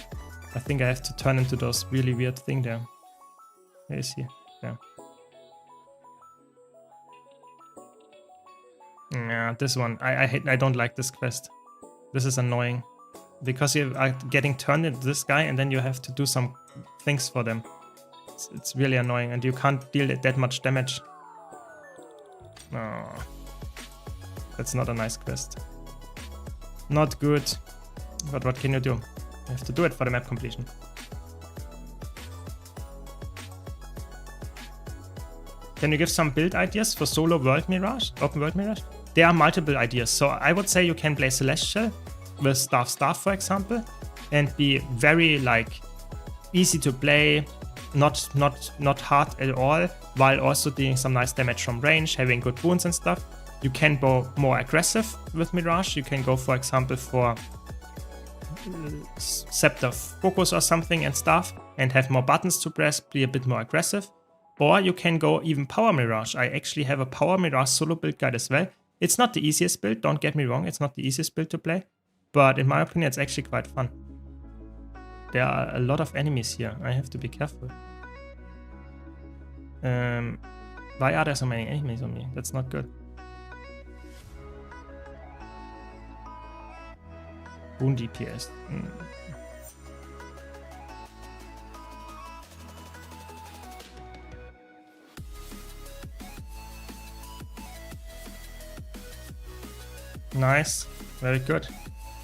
I think I have to turn into those really weird thing there. Where is he? Yeah. Yeah, this one. I don't like this quest. This is annoying. Because you are getting turned into this guy and then you have to do some things for them. It's really annoying and you can't deal that much damage. Oh, that's not a nice quest. Not good. But what can you do? You have to do it for the map completion. Can you give some build ideas for solo World Mirage, Open World Mirage? There are multiple ideas. So I would say you can play Celestial with Staff, for example, and be very like easy to play, not hard at all, while also doing some nice damage from range, having good boons and stuff. You can go more aggressive with Mirage. You can go, for example, for Scepter Focus or something and stuff, and have more buttons to press, be a bit more aggressive. Or you can go even Power Mirage. I actually have a Power Mirage solo build guide as well. It's not the easiest build, don't get me wrong, it's not the easiest build to play. But in my opinion, it's actually quite fun. There are a lot of enemies here. I have to be careful. Why are there so many enemies on me? That's not good. Boon DPS. Nice. Very good.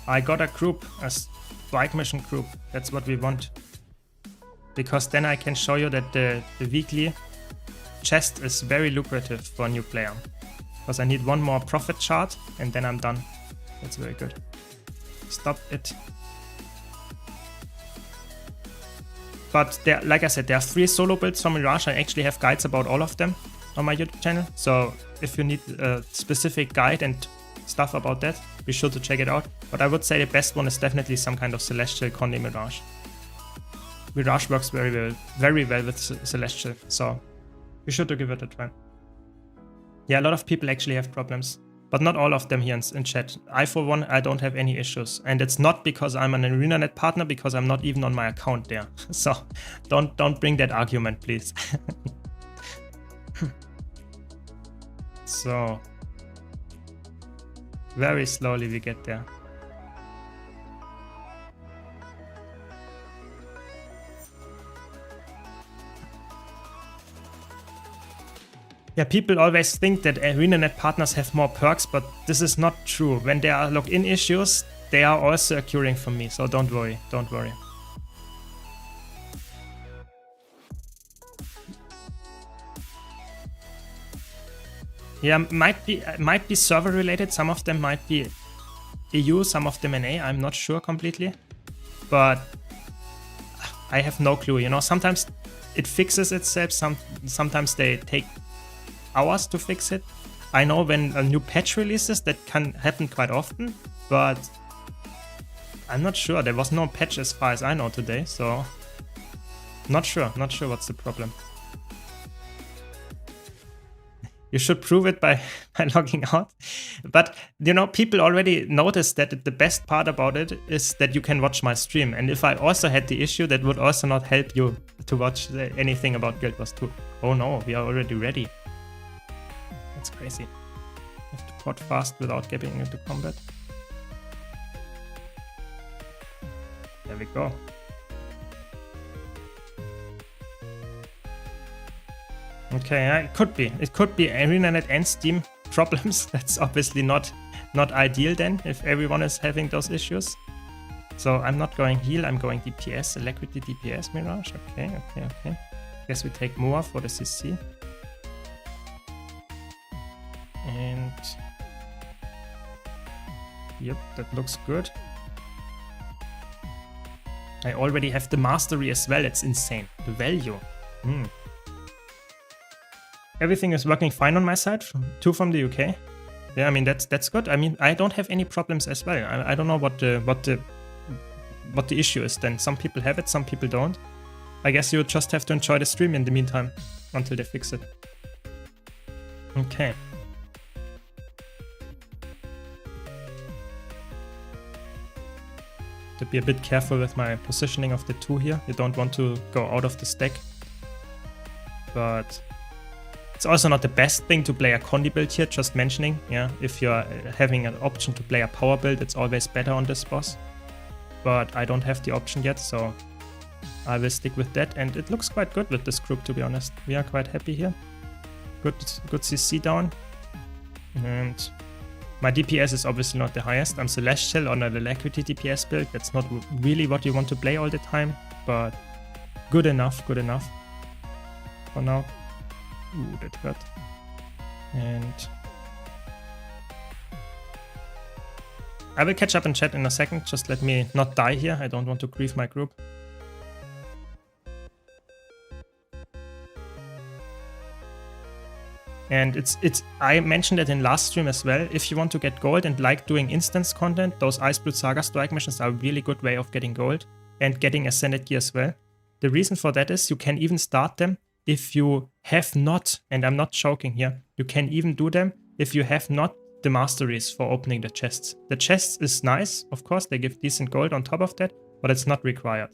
I got a group, a strike mission group. That's what we want. Because then I can show you that the weekly chest is very lucrative for a new player. Because I need one more profit chart and then I'm done. That's very good. Stop it. But there, like I said, there are 3 solo builds from Mirage. I actually have guides about all of them on my YouTube channel. So if you need a specific guide and stuff about that, be sure to check it out. But I would say the best one is definitely some kind of Celestial Conde Mirage. Mirage works very well with Celestial, so be sure to give it a try. Yeah, a lot of people actually have problems, but not all of them here in chat. I, for one, I don't have any issues, and it's not because I'm an ArenaNet partner, because I'm not even on my account there. So don't bring that argument, please. So very slowly we get there. Yeah, people always think that ArenaNet partners have more perks, but this is not true. When there are login issues, they are also occurring for me, so don't worry, don't worry. Yeah, might be server related. Some of them might be EU, some of them NA. I'm not sure completely, but I have no clue. You know, sometimes it fixes itself. Sometimes they take hours to fix it. I know when a new patch releases, that can happen quite often, but I'm not sure. There was no patch as far as I know today, so not sure what's the problem. You should prove it by logging out. But, you know, people already noticed that the best part about it is that you can watch my stream. And if I also had the issue, that would also not help you to watch anything about Guild Wars 2. Oh no, we are already ready. That's crazy. You have to port fast without getting into combat. There we go. Okay, it could be ArenaNet and Steam problems. That's obviously not ideal then, if everyone is having those issues. So I'm not going heal, I'm going DPS, Alacrity DPS Mirage. Okay. Guess we take Moa for the CC. And yep, that looks good. I already have the mastery as well. It's insane. The value. Everything is working fine on my side. 2 from the UK. Yeah, I mean that's good. I mean I don't have any problems as well. I don't know what the issue is then. Some people have it, some people don't. I guess you just have to enjoy the stream in the meantime until they fix it. Okay. To be a bit careful with my positioning of the 2 here. You don't want to go out of the stack. But it's also not the best thing to play a Condi build here, just mentioning. Yeah, if you're having an option to play a power build, it's always better on this boss. But I don't have the option yet, so I will stick with that. And it looks quite good with this group, to be honest. We are quite happy here. Good CC down. And my DPS is obviously not the highest. I'm Celestial on an Alacrity DPS build. That's not really what you want to play all the time, but good enough for now. Ooh, that hurt. And I will catch up in chat in a second. Just let me not die here. I don't want to grieve my group. And I mentioned it in last stream as well. If you want to get gold and like doing instance content, those Iceblood Saga strike missions are a really good way of getting gold and getting Ascended gear as well. The reason for that is you can even start them if you have not, and I'm not joking here, you can even do them if you have not the masteries for opening the chests. The chests is nice, of course, they give decent gold on top of that, but it's not required.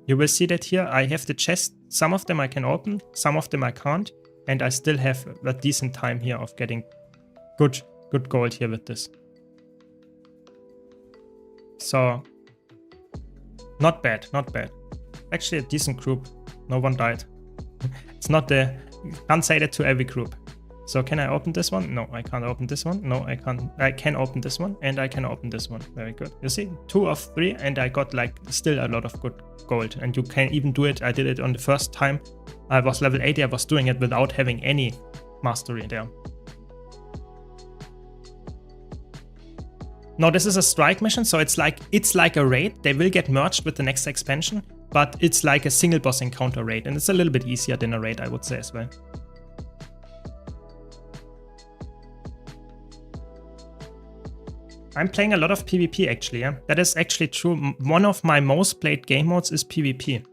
You will see that here I have the chest, some of them I can open, some of them I can't, and I still have a decent time here of getting good gold here with this. So, not bad. Actually a decent group, no one died. It's not you can't say that to every group. So can I open this one? No, I can't open this one. No, I can't. I can open this one and I can open this one. Very good. You see, 2 of 3 and I got like still a lot of good gold. And you can even do it. I did it on the first time. I was level 80. I was doing it without having any mastery there. Now this is a strike mission, so it's like a raid. They will get merged with the next expansion, but it's like a single boss encounter raid, and it's a little bit easier than a raid, I would say as well. I'm playing a lot of PvP actually, yeah. That is actually true. One of my most played game modes is PvP.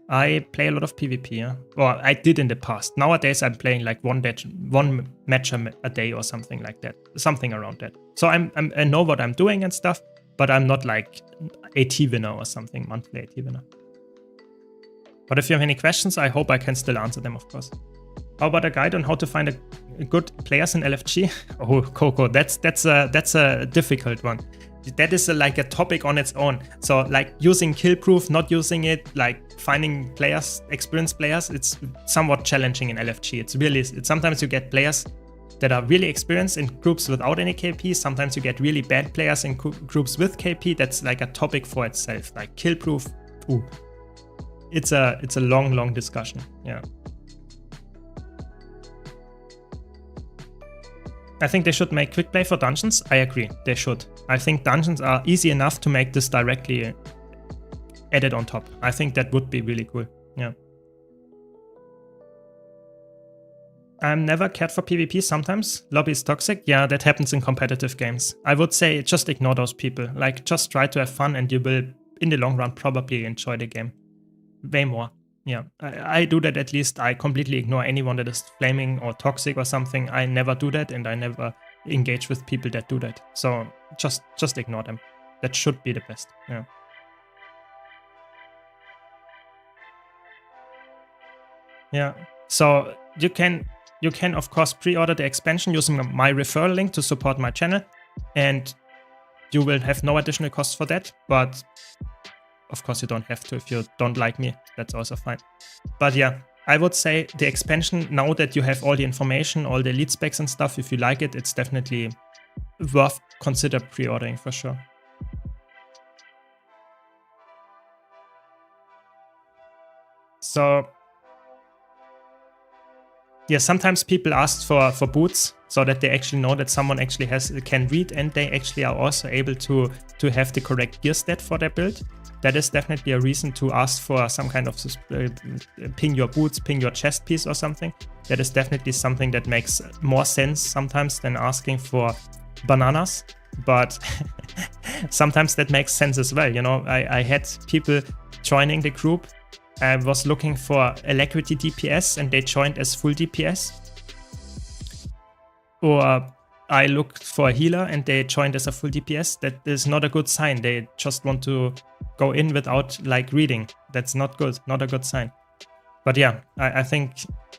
I play a lot of PvP, yeah. Or I did in the past. Nowadays I'm playing like one match a day or something like that. Something around that. So I know what I'm doing and stuff, but I'm not like AT winner or something, monthly AT winner. But if you have any questions, I hope I can still answer them, of course. How about a guide on how to find a good players in LFG? Oh, Coco, that's a difficult one. That is like a topic on its own. So like using kill proof, not using it, like finding players, experienced players, it's somewhat challenging in LFG. It's sometimes you get players that are really experienced in groups without any KP. Sometimes you get really bad players in groups with KP. That's like a topic for itself. Like kill proof, ooh. It's a long discussion. Yeah. I think they should make quick play for dungeons. I agree, they should. I think dungeons are easy enough to make this directly added on top. I think that would be really cool. Yeah. I'm never cared for PvP sometimes. Lobby is toxic. Yeah, that happens in competitive games. I would say just ignore those people. Like, just try to have fun and you will, in the long run, probably enjoy the game. Way more. Yeah, I do that at least. I completely ignore anyone that is flaming or toxic or something. I never do that, and I never engage with people that do that. So just ignore them. That should be the best. Yeah. Yeah. So you can of course pre-order the expansion using my referral link to support my channel, and you will have no additional costs for that. But of course you don't have to if you don't like me. That's also fine. But yeah, I would say the expansion, now that you have all the information, all the elite specs and stuff, if you like it, it's definitely worth consider pre-ordering for sure. So yeah, sometimes people ask for boots so that they actually know that someone actually can read, and they actually are also able to have the correct gear stat for their build. That is definitely a reason to ask for some kind of ping your boots, ping your chest piece or something. That is definitely something that makes more sense sometimes than asking for bananas. But sometimes that makes sense as well. You know, I had people joining the group. I was looking for Alacrity DPS and they joined as full DPS. Or I looked for a healer and they joined as a full DPS. That is not a good sign. They just want to go in without like reading. That's not good, not a good sign. But yeah, I think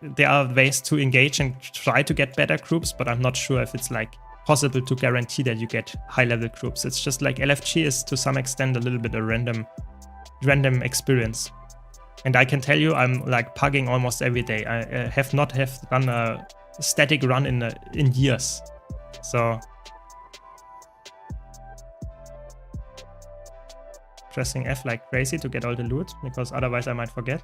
there are ways to engage and try to get better groups, but I'm not sure if it's like possible to guarantee that you get high level groups. It's just like LFG is to some extent a little bit a random experience. And I can tell you, I'm like pugging almost every day. I have not done a static run in years. So pressing F like crazy to get all the loot, because otherwise I might forget.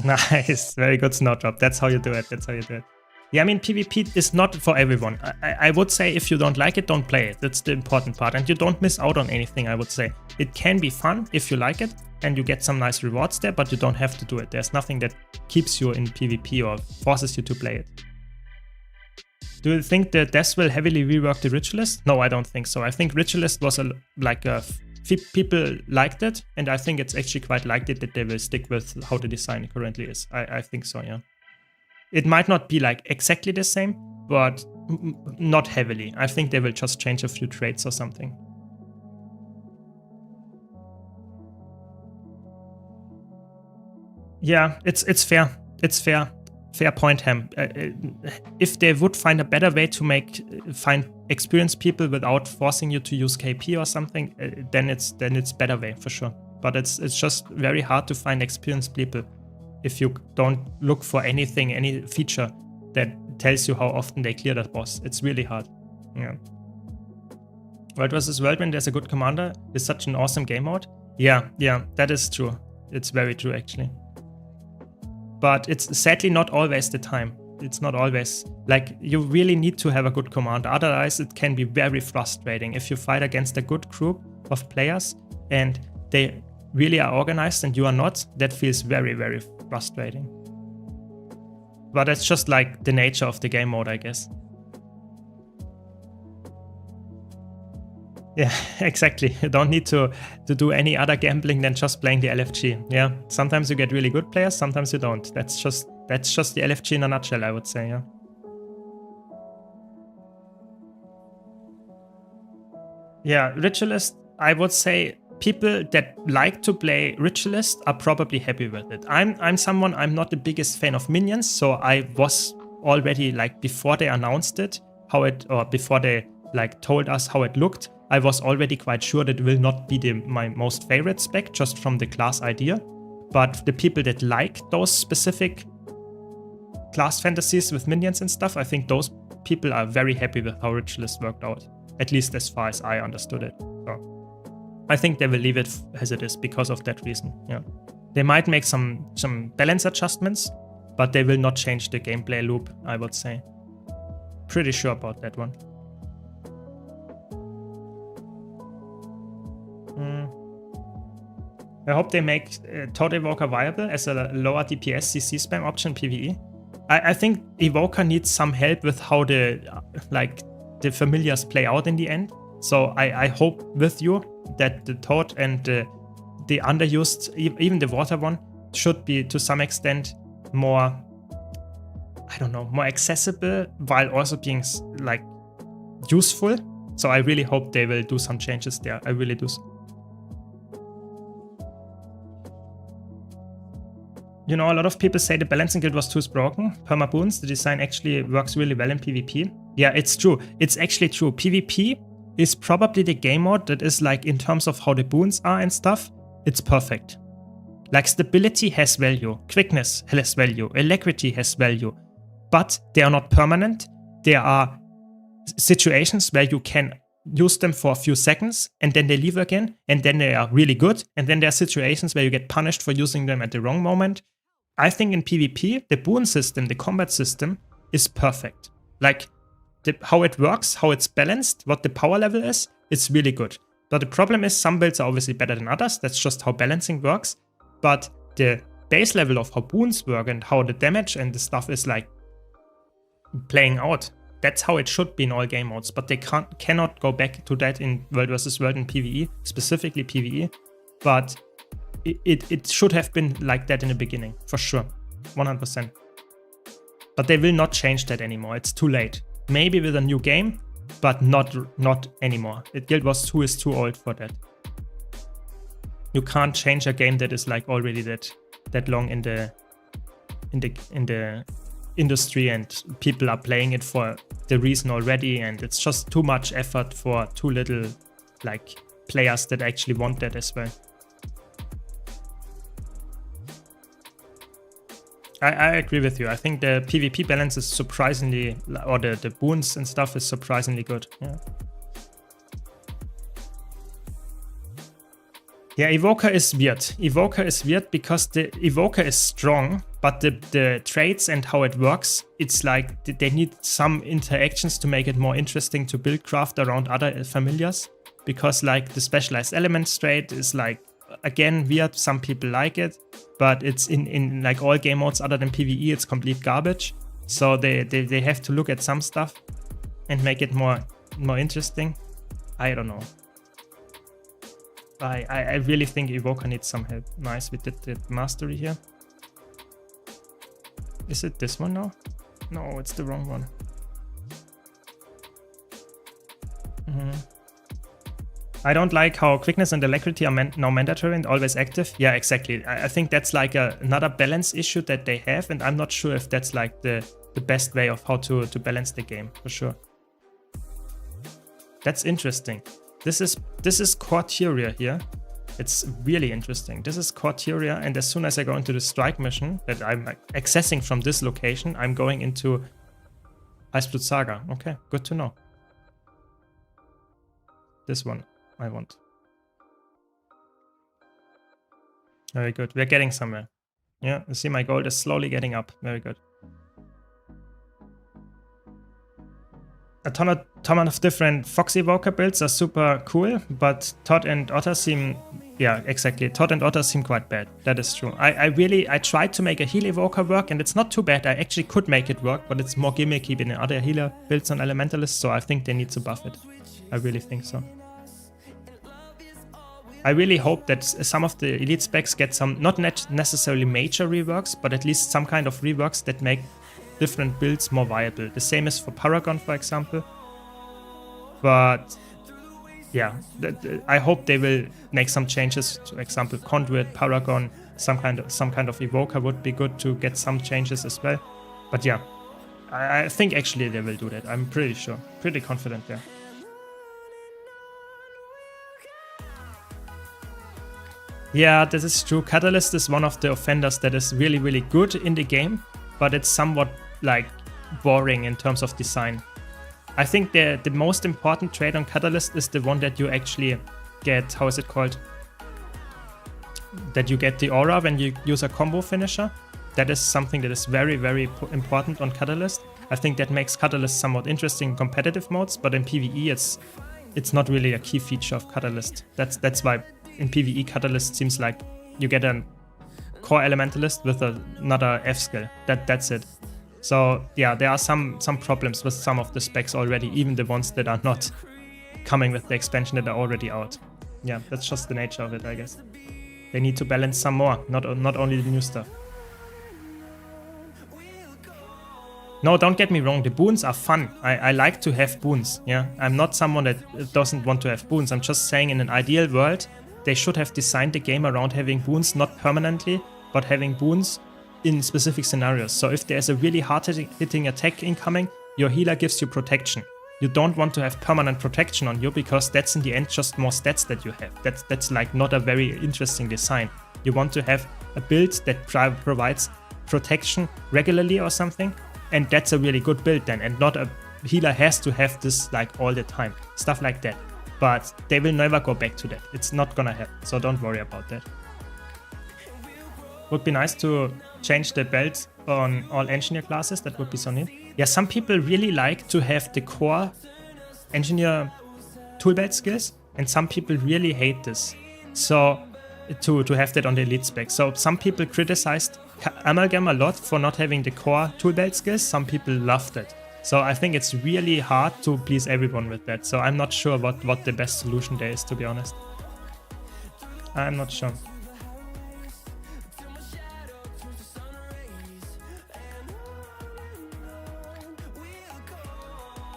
Nice, very good snowdrop. That's how you do it. That's how you do it. Yeah, I mean, PvP is not for everyone. I would say if you don't like it, don't play it. That's the important part. And you don't miss out on anything, I would say. It can be fun if you like it and you get some nice rewards there, but you don't have to do it. There's nothing that keeps you in PvP or forces you to play it. Do you think the devs will heavily rework the Ritualist? No, I don't think so. I think Ritualist was people liked it, and I think it's actually quite liked it that they will stick with how the design currently is. I think so, yeah. It might not be like exactly the same, but not heavily. I think they will just change a few traits or something. Yeah, it's fair. It's fair. Fair point, Ham. If they would find a better way to find experienced people without forcing you to use KP or something, then it's better way for sure. But it's just very hard to find experienced people if you don't look for anything, any feature that tells you how often they clear that boss. It's really hard. Yeah. World vs. World, when there's a good commander, is such an awesome game mode. Yeah, that is true. It's very true, actually. But it's sadly not always the time. It's not always. Like, you really need to have a good commander. Otherwise, it can be very frustrating. If you fight against a good group of players and they really are organized and you are not, that feels very, very frustrating. But that's just like the nature of the game mode, I guess. Yeah, exactly. You don't need to do any other gambling than just playing the LFG. Yeah, sometimes you get really good players, sometimes you don't. That's just the LFG in a nutshell, I would say, yeah. Yeah, Ritualist, I would say people that like to play Ritualist are probably happy with it. I'm not the biggest fan of minions, so I was already, like, before they announced it, before they like told us how it looked, I was already quite sure that it will not be my most favorite spec, just from the class idea. But the people that like those specific class fantasies with minions and stuff, I think those people are very happy with how Ritualist worked out. At least as far as I understood it. So I think they will leave it as it is because of that reason. Yeah, they might make some balance adjustments, but they will not change the gameplay loop, I would say. Pretty sure about that one. I hope they make Toad Evoker viable as a lower DPS CC spam option PvE. I think Evoker needs some help with how the familiars play out in the end. So I hope with you that the Toad and the underused, even the water one, should be to some extent more, I don't know, more accessible while also being like useful. So I really hope they will do some changes there. I really do. You know, a lot of people say the balancing guild was too broken. Perma boons, the design actually works really well in PvP. Yeah, it's true. It's actually true. PvP is probably the game mode that is like, in terms of how the boons are and stuff, it's perfect. Like stability has value, quickness has value, alacrity has value, but they are not permanent. There are situations where you can use them for a few seconds and then they leave again and then they are really good. And then there are situations where you get punished for using them at the wrong moment. I think in PvP, the boon system, the combat system is perfect. Like how it works, how it's balanced, what the power level is, it's really good. But the problem is some builds are obviously better than others. That's just how balancing works. But the base level of how boons work and how the damage and the stuff is like playing out, that's how it should be in all game modes. But they cannot go back to that in World vs. World and PvE, specifically PvE. But it should have been like that in the beginning, for sure, 100%. But they will not change that anymore. It's too late. Maybe with a new game, but not anymore. Guild Wars 2 is too old for that. You can't change a game that is like already that long in the industry and people are playing it for the reason already, and it's just too much effort for too little like players that actually want that as well. I agree with you. I think the PvP balance is surprisingly, or the boons and stuff is surprisingly good. Yeah, Evoker is weird. Evoker is weird because the Evoker is strong, but the traits and how it works, it's like they need some interactions to make it more interesting to build craft around other familiars. Because like the specialized elements trait is like, again, weird. Some people like it, but it's in like all game modes other than PvE, it's complete garbage. So they have to look at some stuff and make it more interesting. I don't know. I really think Evoker needs some help. Nice, we did the mastery here. Is it this one now? No, it's the wrong one. I don't like how quickness and alacrity are now mandatory and always active. Yeah, exactly. I think that's like another balance issue that they have, and I'm not sure if that's like the best way of how to balance the game, for sure. That's interesting. This is Quarteria here. It's really interesting. This is Quarteria, and as soon as I go into the strike mission that I'm accessing from this location, I'm going into Iceblood Saga. Okay, good to know. This one I want. Very good. We're getting somewhere. Yeah, you see my gold is slowly getting up. Very good. A ton of different Fox Evoker builds are super cool, but Todd and Otter seem... Yeah, exactly. Todd and Otter seem quite bad. That is true. I tried to make a heal Evoker work, and it's not too bad. I actually could make it work, but it's more gimmicky than other healer builds on Elementalists, so I think they need to buff it. I really think so. I really hope that some of the elite specs get some, not necessarily major reworks, but at least some kind of reworks that make different builds more viable. The same is for Paragon, for example. But yeah, I hope they will make some changes. For example, Conduit, Paragon, some kind of Evoker would be good to get some changes as well. But yeah, I think actually they will do that. I'm pretty sure, pretty confident there. Yeah, this is true. Catalyst is one of the offenders that is really, really good in the game, but it's somewhat like boring in terms of design. I think the most important trait on Catalyst is the one that you actually get, how is it called? That you get the aura when you use a combo finisher. That is something that is very, very important on Catalyst. I think that makes Catalyst somewhat interesting in competitive modes, but in PvE it's not really a key feature of Catalyst. That's why in PvE Catalyst seems like you get a core elementalist with another F skill. That's it. So yeah, there are some problems with some of the specs already, even the ones that are not coming with the expansion that are already out. Yeah, that's just the nature of it, I guess. They need to balance some more, not only the new stuff. No, don't get me wrong, the boons are fun. I like to have boons, yeah. I'm not someone that doesn't want to have boons. I'm just saying in an ideal world, they should have designed the game around having boons, not permanently, but having boons in specific scenarios. So if there's a really hard-hitting attack incoming, your healer gives you protection. You don't want to have permanent protection on you because that's in the end just more stats that you have. That's like not a very interesting design. You want to have a build that provides protection regularly or something. And that's a really good build then, and not a healer has to have this like all the time. Stuff like that. But they will never go back to that. It's not gonna happen, so don't worry about that. Would be nice to change the belt on all engineer classes, that would be so neat. Yeah, some people really like to have the core engineer tool belt skills, and some people really hate this. So to have that on the elite spec. So some people criticized Amalgam a lot for not having the core tool belt skills. Some people loved it. So I think it's really hard to please everyone with that. So I'm not sure what the best solution there is, to be honest. I'm not sure.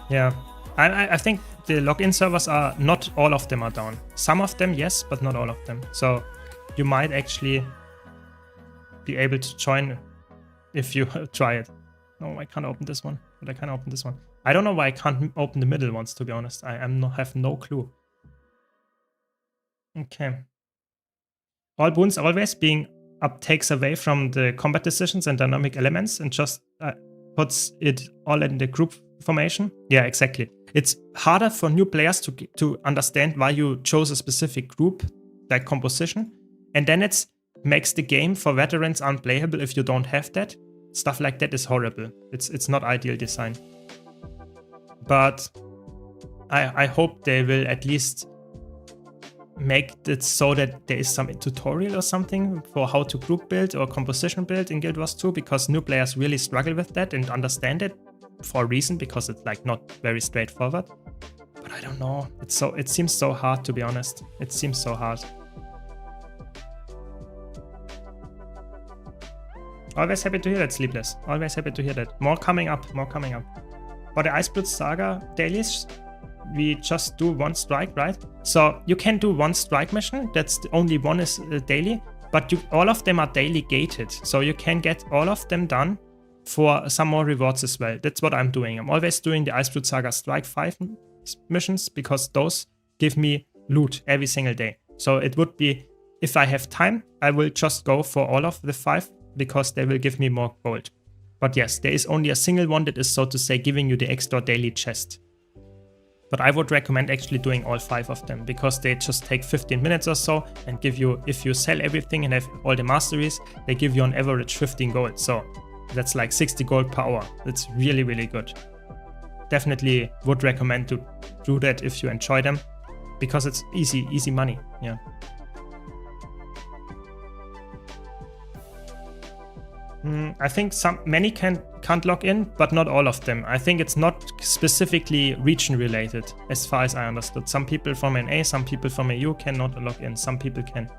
Yeah, I think the login servers are, not all of them are down. Some of them, yes, but not all of them. So you might actually be able to join if you try it. No, I can't open this one, but I can open this one. I don't know why I can't open the middle ones, to be honest. I have no clue. Okay. All boons always being up takes away from the combat decisions and dynamic elements and just puts it all in the group formation. Yeah, exactly. It's harder for new players to understand why you chose a specific group, like composition, and then it makes the game for veterans unplayable if you don't have that. Stuff like that is horrible. It's not ideal design. But I hope they will at least make it so that there is some tutorial or something for how to group build or composition build in Guild Wars 2, because new players really struggle with that and understand it for a reason, because it's like not very straightforward. But I don't know. It seems so hard, to be honest. It seems so hard. Always happy to hear that, Sleepless. Always happy to hear that. More coming up, more coming up. For the Iceblood Saga dailies, we just do one strike, right? So you can do one strike mission. That's the only one is daily, but all of them are daily gated. So you can get all of them done for some more rewards as well. That's what I'm doing. I'm always doing the Iceblood Saga Strike 5 missions because those give me loot every single day. So it would be, if I have time, I will just go for all of the 5 because they will give me more gold. But yes, there is only a single one that is, so to say, giving you the extra daily chest. But I would recommend actually doing all 5 of them because they just take 15 minutes or so and give you, if you sell everything and have all the masteries, they give you on average 15 gold. So that's like 60 gold per hour. That's really, really good. Definitely would recommend to do that if you enjoy them because it's easy money. Yeah. I think many can't log in, but not all of them. I think it's not specifically region related, as far as I understood. Some people from NA, some people from EU cannot log in. Some people can.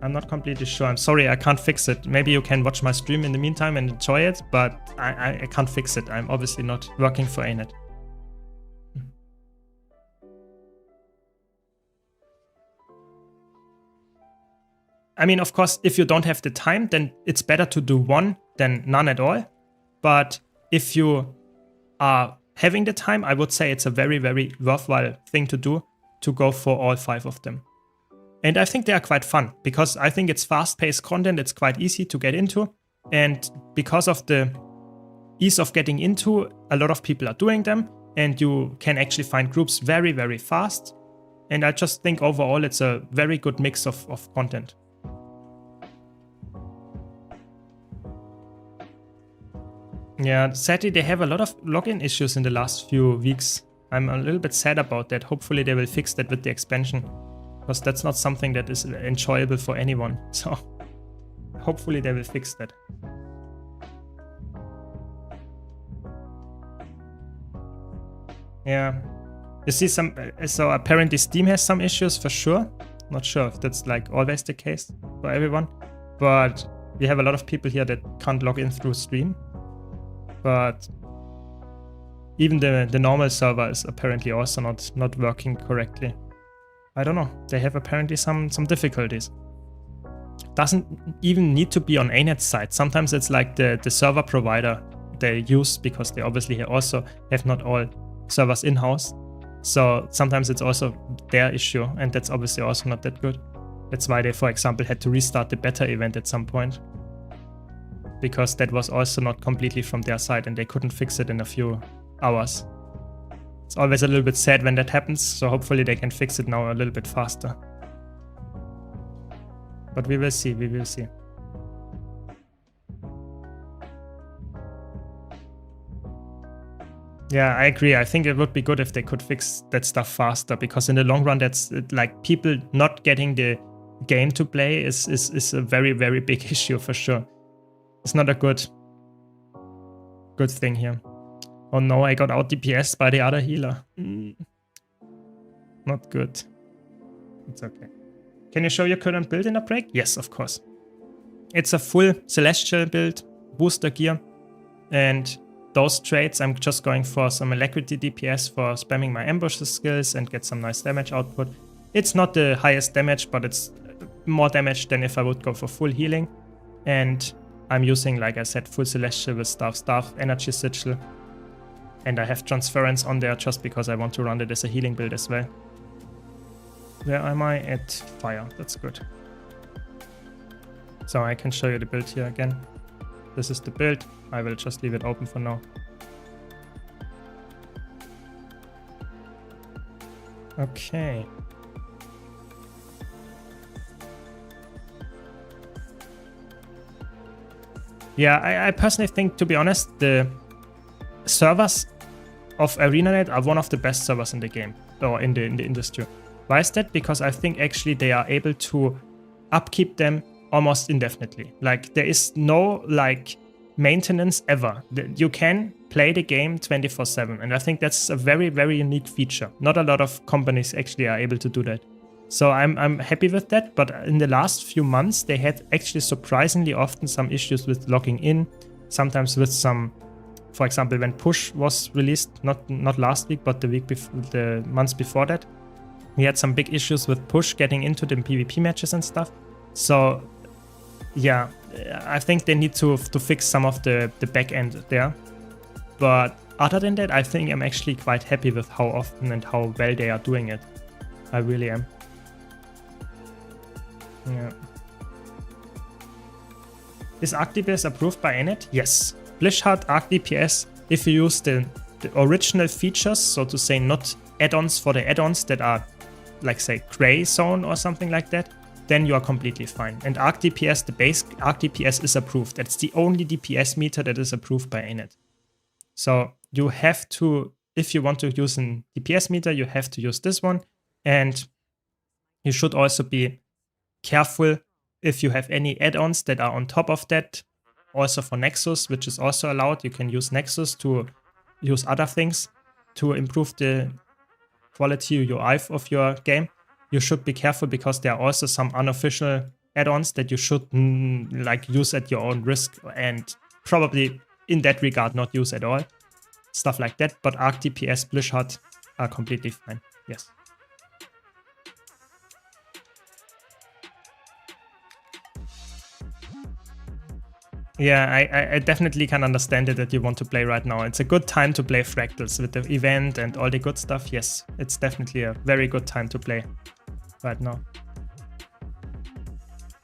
I'm not completely sure. I'm sorry, I can't fix it. Maybe you can watch my stream in the meantime and enjoy it, but I can't fix it. I'm obviously not working for ANET. I mean, of course, if you don't have the time, then it's better to do one than none at all. But if you are having the time, I would say it's a very, very worthwhile thing to do, to go for all 5 of them. And I think they are quite fun because I think it's fast-paced content. It's quite easy to get into. And because of the ease of getting into, a lot of people are doing them. And you can actually find groups very, very fast. And I just think overall it's a very good mix of content. Yeah, sadly they have a lot of login issues in the last few weeks. I'm a little bit sad about that. Hopefully they will fix that with the expansion. because that's not something that is enjoyable for anyone. So hopefully they will fix that. Yeah, you see some, so apparently Steam has some issues for sure. Not sure if that's like always the case for everyone, but we have a lot of people here that can't log in through Stream. But even the normal server is apparently also not working correctly. I don't know, they have apparently some difficulties. Doesn't even need to be on ANET's side. Sometimes it's like the server provider they use, because they obviously also have not all servers in-house. So sometimes it's also their issue, and that's obviously also not that good. That's why they, for example, had to restart the beta event at some point, because that was also not completely from their side and they couldn't fix it in a few hours. It's always a little bit sad when that happens, so hopefully they can fix it now a little bit faster. But we will see, we will see. Yeah, I agree. I think it would be good if they could fix that stuff faster, because in the long run, that's like people not getting the game to play is a very, very big issue for sure. It's not a good thing here. Oh no, I got out DPS by the other healer. Not good. It's okay. Can you show your current build in a break? Yes, of course. It's a full Celestial build, booster gear, and those traits I'm just going for some Alacrity DPS for spamming my ambushes skills and get some nice damage output. It's not the highest damage, but it's more damage than if I would go for full healing. And I'm using, like I said, full Celestial with Staff, Energy Sigil. And I have Transference on there just because I want to run it as a healing build as well. Where am I? At Fire. That's good. So I can show you the build here again. This is the build. I will just leave it open for now. Okay. Yeah, I personally think, to be honest, the servers of ArenaNet are one of the best servers in the game, or in the industry. Why is that? Because I think actually they are able to upkeep them almost indefinitely. Like, there is no like maintenance ever. You can play the game 24/7, and I think that's a very, very unique feature. Not a lot of companies actually are able to do that. So I'm happy with that, but in the last few months they had actually surprisingly often some issues with logging in, sometimes with some, for example, when Push was released, not last week, but the months before that, we had some big issues with Push getting into the PvP matches and stuff. So yeah, I think they need to fix some of the back end there. But other than that, I think I'm actually quite happy with how often and how well they are doing it. I really am. Yeah. Is Arc DPS approved by ANET? Yes. Blishard Arc DPS, if you use the original features, so to say, not add-ons for the add-ons that are, like, say, Gray Zone or something like that, then you are completely fine. And Arc DPS, the base Arc DPS is approved. That's the only DPS meter that is approved by ANET. So you have to, if you want to use an DPS meter, you have to use this one. And you should also be careful if you have any add-ons that are on top of that. Also for Nexus, which is also allowed. You can use Nexus to use other things to improve the quality UI of your game. You should be careful because there are also some unofficial add-ons that you should like use at your own risk and probably in that regard not use at all. Stuff like that. But Arc DPS, Blishard are completely fine. Yes. Yeah, I definitely can understand it that you want to play right now. It's a good time to play Fractals with the event and all the good stuff. Yes, it's definitely a very good time to play right now.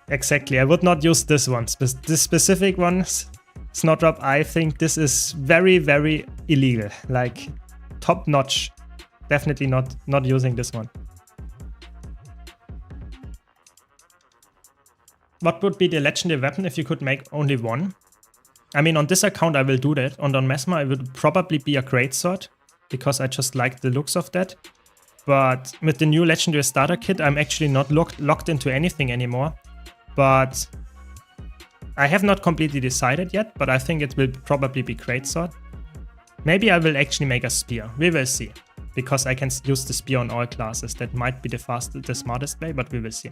Exactly, I would not use this one. This specific one, Snowdrop, I think this is very, very illegal. Like, top notch. Definitely not using this one. What would be the legendary weapon if you could make only one? I mean, on this account I will do that. On Mesmer it would probably be a greatsword, because I just like the looks of that. But with the new Legendary Starter Kit, I'm actually not locked into anything anymore. But I have not completely decided yet, but I think it will probably be Greatsword. Maybe I will actually make a Spear. We will see. Because I can use the Spear on all classes. That might be the smartest way, but we will see.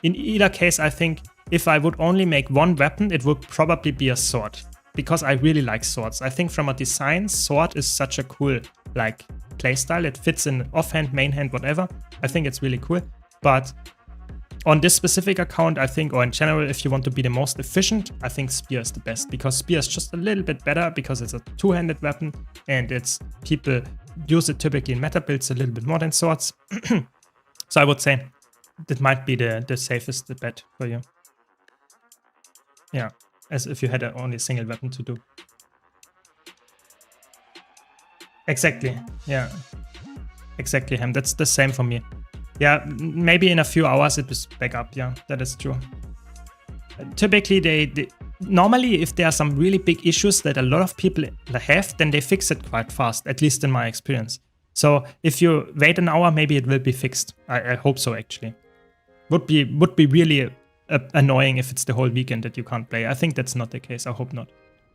In either case, I think if I would only make one weapon, it would probably be a sword. Because I really like swords. I think from a design, sword is such a cool like playstyle. It fits in offhand, main hand, whatever. I think it's really cool. But on this specific account, I think, or in general, if you want to be the most efficient, I think Spear is the best. Because Spear is just a little bit better because it's a two-handed weapon and it's people use it typically in meta builds a little bit more than swords. So I would say that might be the safest bet for you. Yeah, as if you had only a single weapon to do. Exactly, yeah. Exactly, Ham. That's the same for me. Yeah, maybe in a few hours it was back up. Yeah, that is true. Typically, they normally, if there are some really big issues that a lot of people have, then they fix it quite fast, at least in my experience. So if you wait an hour, maybe it will be fixed. I hope so, actually. Would be really annoying if it's the whole weekend that you can't play. I think that's not the case. I hope not.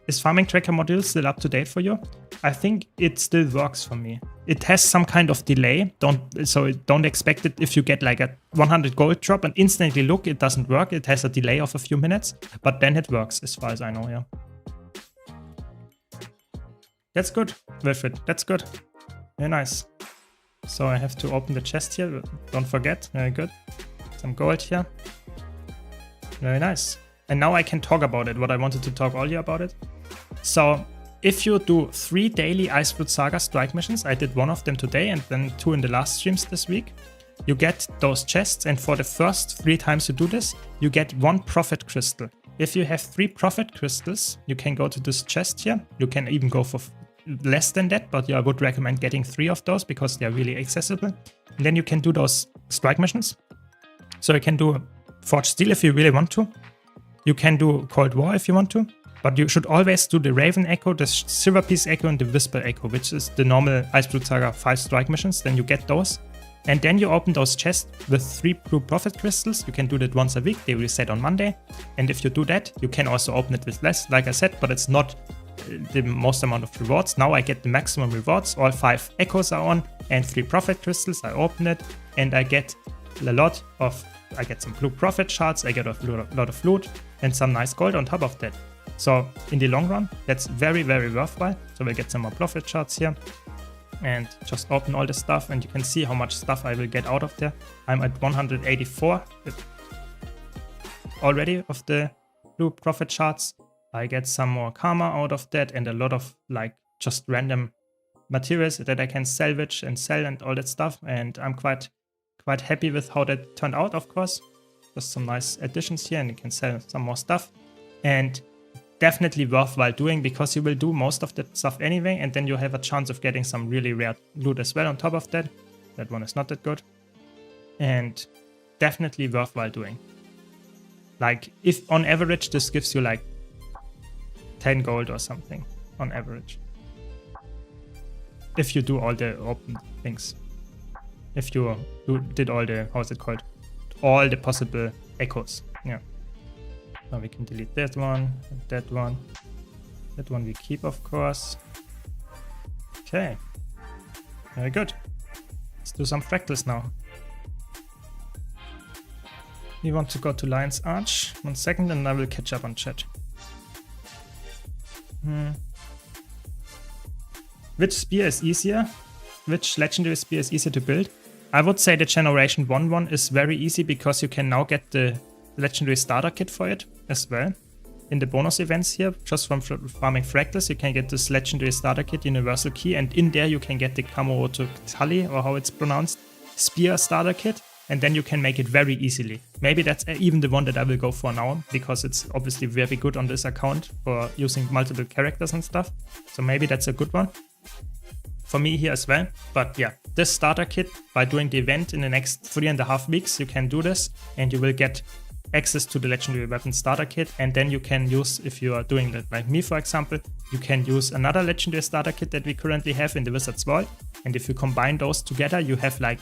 Is Farming Tracker module still up to date for you? I think it still works for me. It has some kind of delay. Don't expect it if you get like a 100 gold drop and instantly look, it doesn't work. It has a delay of a few minutes, but then it works as far as I know, yeah. That's good, Wilfred. That's good. Very nice. So I have to open the chest here. Don't forget. Very good. Some gold here. Very nice. And now I can talk about it, what I wanted to talk earlier about it. So if you do 3 daily Icefruit Saga strike missions, I did one of them today and then 2 in the last streams this week, you get those chests, and for the first 3 times you do this, you get 1 Prophet Crystal. If you have 3 Prophet Crystals, you can go to this chest here. You can even go for less than that, but yeah, I would recommend getting 3 of those because they're really accessible. And then you can do those strike missions. So you can do Forged Steel if you really want to. You can do Cold War if you want to, but you should always do the Raven Echo, the Silver Piece Echo, and the Whisper Echo, which is the normal Icefruit Saga 5 strike missions. Then you get those. And then you open those chests with 3 Blue Prophet Crystals. You can do that once a week. They reset on Monday. And if you do that, you can also open it with less, like I said, but it's not the most amount of rewards. Now I get the maximum rewards. All 5 Echoes are on and 3 Prophet Crystals. I open it and I get a lot of... I get some Blue Prophet shards, I get a lot of loot, and some nice gold on top of that. So in the long run, that's very, very worthwhile. So we'll get some more Prophet shards here. And just open all the stuff, and you can see how much stuff I will get out of there. I'm at 184 already of the Blue Prophet shards. I get some more karma out of that, and a lot of like just random materials that I can salvage and sell and all that stuff. And I'm quite happy with how that turned out, of course. Just some nice additions here, and you can sell some more stuff. And definitely worthwhile doing, because you will do most of that stuff anyway, and then you have a chance of getting some really rare loot as well on top of that. That one is not that good. And definitely worthwhile doing. Like, if on average this gives you like 10 gold or something on average. If you do all the open things. If you did all the, how is it called? All the possible echoes. Yeah. Now we can delete that one, and that one. That one we keep, of course. Okay. Very good. Let's do some fractals now. We want to go to Lion's Arch. 1 second, and I will catch up on chat. Which spear is easier? Which legendary spear is easier to build? I would say the Generation 1 one is very easy, because you can now get the legendary starter kit for it as well. In the bonus events here, just from farming fractals, you can get this legendary starter kit universal key, and in there you can get the Kamuroto Tali, or how it's pronounced, spear starter kit, and then you can make it very easily. Maybe that's even the one that I will go for now, because it's obviously very good on this account for using multiple characters and stuff. So maybe that's a good one for me here as well. But yeah, this starter kit, by doing the event in the next 3.5 weeks, you can do this, and you will get access to the legendary weapon starter kit. And then you can use, if you are doing that like me, for example, you can use another legendary starter kit that we currently have in the Wizard's Vault. And if you combine those together, you have like,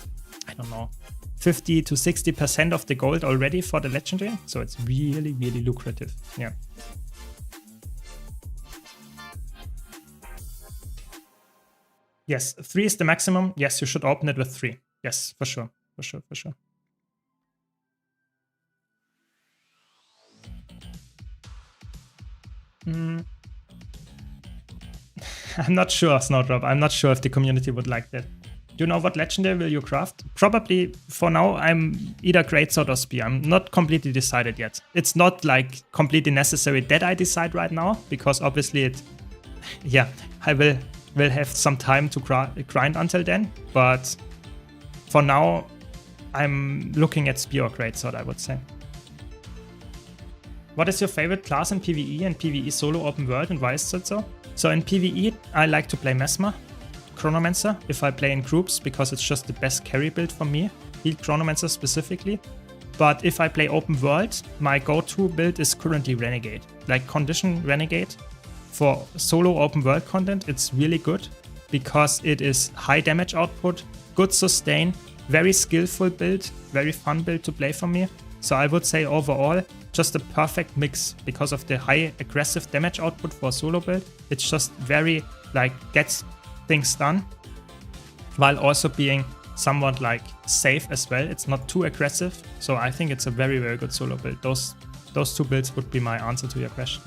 I don't know, 50 to 60% of the gold already for the legendary. So it's really, really lucrative. Yeah. Yes, 3 is the maximum. Yes, you should open it with 3. Yes, for sure. For sure, for sure. I'm not sure, Snowdrop. I'm not sure if the community would like that. Do you know what legendary will you craft? Probably for now, I'm either Greatsword or Spear. I'm not completely decided yet. It's not like completely necessary that I decide right now, because obviously it, yeah, I will have some time to grind until then. But for now, I'm looking at Spear or Greatsword, I would say. What is your favorite class in PvE and PvE solo open world, and why is that so? So in PvE, I like to play Mesmer, Chronomancer, if I play in groups, because it's just the best carry build for me, Healed Chronomancer specifically. But if I play open world, my go-to build is currently Renegade. Like Condition Renegade for solo open world content, it's really good because it is high damage output, good sustain, very skillful build, very fun build to play for me. So I would say overall, just a perfect mix because of the high aggressive damage output for a solo build. It's just very like gets things done while also being somewhat like safe as well. It's not too aggressive. So I think it's a very, very good solo build. Those two builds would be my answer to your question.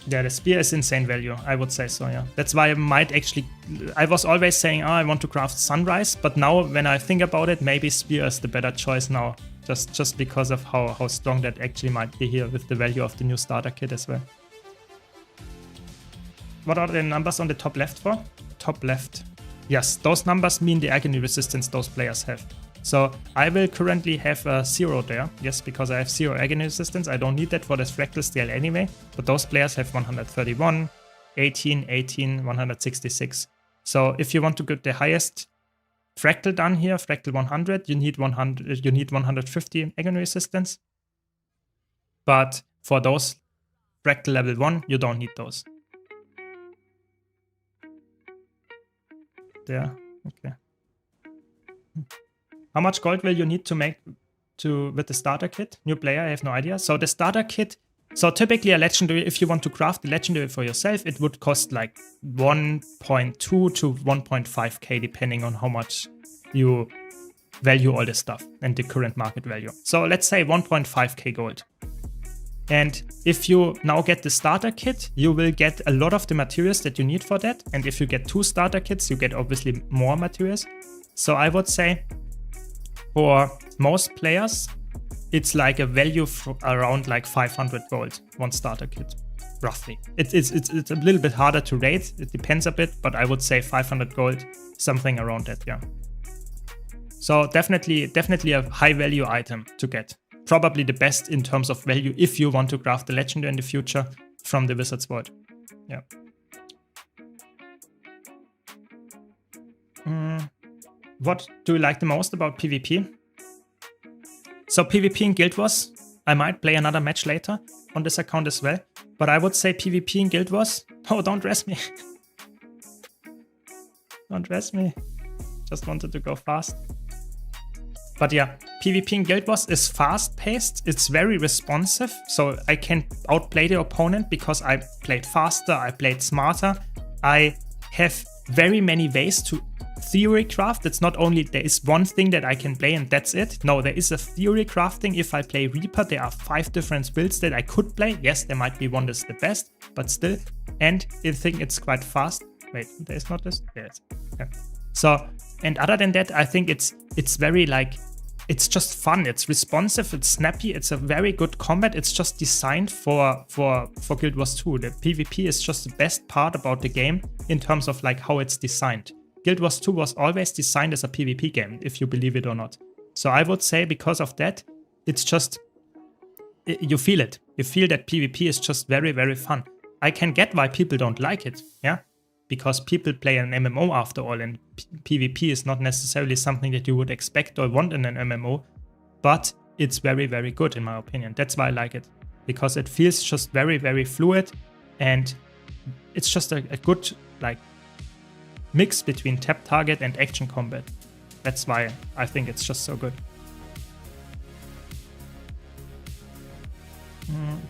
Yeah, the Spear is insane value, I would say so, yeah. That's why I might actually... I was always saying, oh, I want to craft Sunrise, but now when I think about it, maybe Spear is the better choice now, just because of how strong that actually might be here with the value of the new starter kit as well. What are the numbers on the top left for? Top left. Yes, those numbers mean the agony resistance those players have. So I will currently have 0 there, yes, because I have 0 agony resistance. I don't need that for this fractal scale anyway, but those players have 131, 18, 18, 166. So if you want to get the highest fractal done here, fractal 100, you need 150 agony resistance. But for those fractal level 1, you don't need those. There, okay. How much gold will you need to make with the starter kit? New player, I have no idea. So the starter kit, so typically a legendary, if you want to craft the legendary for yourself, it would cost like 1.2 to 1.5k depending on how much you value all this stuff and the current market value. So let's say 1.5k gold. And if you now get the starter kit, you will get a lot of the materials that you need for that. And if you get 2 starter kits, you get obviously more materials. So I would say for most players, it's like a value around like 500 gold, one starter kit, roughly. It's a little bit harder to rate. It depends a bit, but I would say 500 gold, something around that, yeah. So definitely a high value item to get. Probably the best in terms of value if you want to craft the legendary in the future from the Wizard's Vault. Yeah. What do you like the most about PvP? So PvP in Guild Wars, I might play another match later on this account as well. But I would say PvP in Guild Wars, oh, don't dress me. Don't dress me. Just wanted to go fast. But yeah, PvP in Guild Wars is fast-paced, it's very responsive, so I can outplay the opponent because I played faster, I played smarter. I have very many ways to theory craft. It's not only there is one thing that I can play and that's it. No, there is a theory crafting. If I play Reaper, there are 5 different builds that I could play. Yes, there might be one that's the best, but still. And I think it's quite fast. Wait, there's not this? Yes. Yeah. So, and other than that, I think it's very like, it's just fun. It's responsive. It's snappy. It's a very good combat. It's just designed for Guild Wars 2. The PvP is just the best part about the game in terms of like how it's designed. Guild Wars 2 was always designed as a PvP game, if you believe it or not. So I would say because of that, it's just, you feel it. You feel that PvP is just very, very fun. I can get why people don't like it, yeah? Because people play an MMO after all, and PvP is not necessarily something that you would expect or want in an MMO, but it's very, very good in my opinion. That's why I like it. because it feels just very, very fluid, and it's just a good like mix between tap target and action combat. That's why I think it's just so good.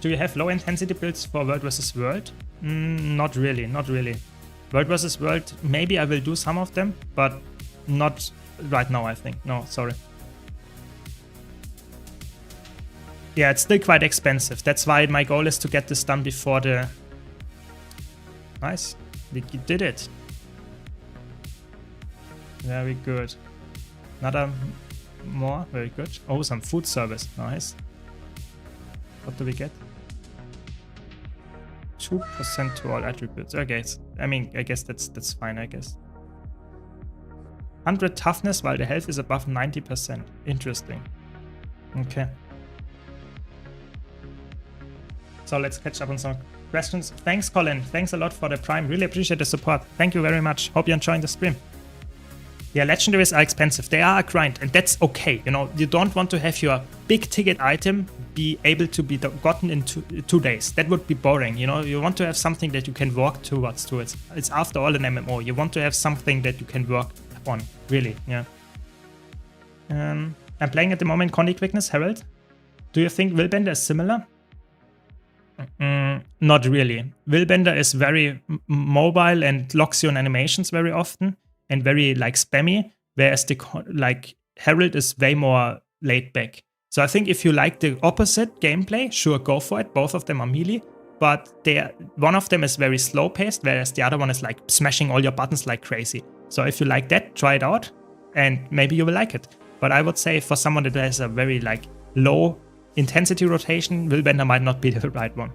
Do you have low intensity builds for World vs. World? Not really, not really. World vs. World, maybe I will do some of them, but not right now, I think. No, sorry. Yeah, it's still quite expensive. That's why my goal is to get this done before the... Nice. We did it. Very good. Another more. Very good. Oh, some food service. Nice. What do we get? 2% to all attributes. Okay, I mean, I guess that's fine, I guess. 100 toughness while the health is above 90%. Interesting. Okay. So let's catch up on some questions. Thanks, Colin. Thanks a lot for the Prime. Really appreciate the support. Thank you very much. Hope you're enjoying the stream. Yeah, legendaries are expensive. They are a grind, and that's okay. You know, you don't want to have your big ticket item be able to be gotten in 2 days. That would be boring. You know, you want to have something that you can work towards. It's after all an MMO. You want to have something that you can work on. Really, yeah. I'm playing at the moment Condy Quickness, Herald. Do you think Willbender is similar? Not really. Willbender is very mobile and locks you on animations very often and very like spammy, whereas the like Herald is way more laid back. So I think if you like the opposite gameplay, sure, go for it. Both of them are melee, but one of them is very slow paced, whereas the other one is like smashing all your buttons like crazy. So if you like that, try it out and maybe you will like it. But I would say for someone that has a very like low intensity rotation, Willbender might not be the right one.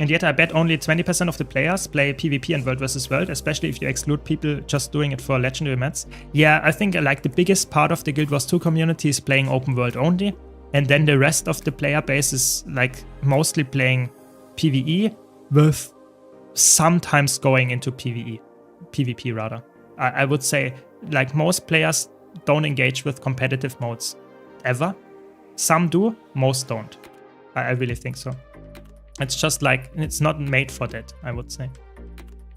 And yet I bet only 20% of the players play PvP and World vs. World, especially if you exclude people just doing it for legendary mats. Yeah, I think like the biggest part of the Guild Wars 2 community is playing open world only. And then the rest of the player base is like mostly playing PvE with sometimes going into PvP rather. I would say like most players don't engage with competitive modes ever. Some do, most don't. I really think so. It's just like, it's not made for that, I would say.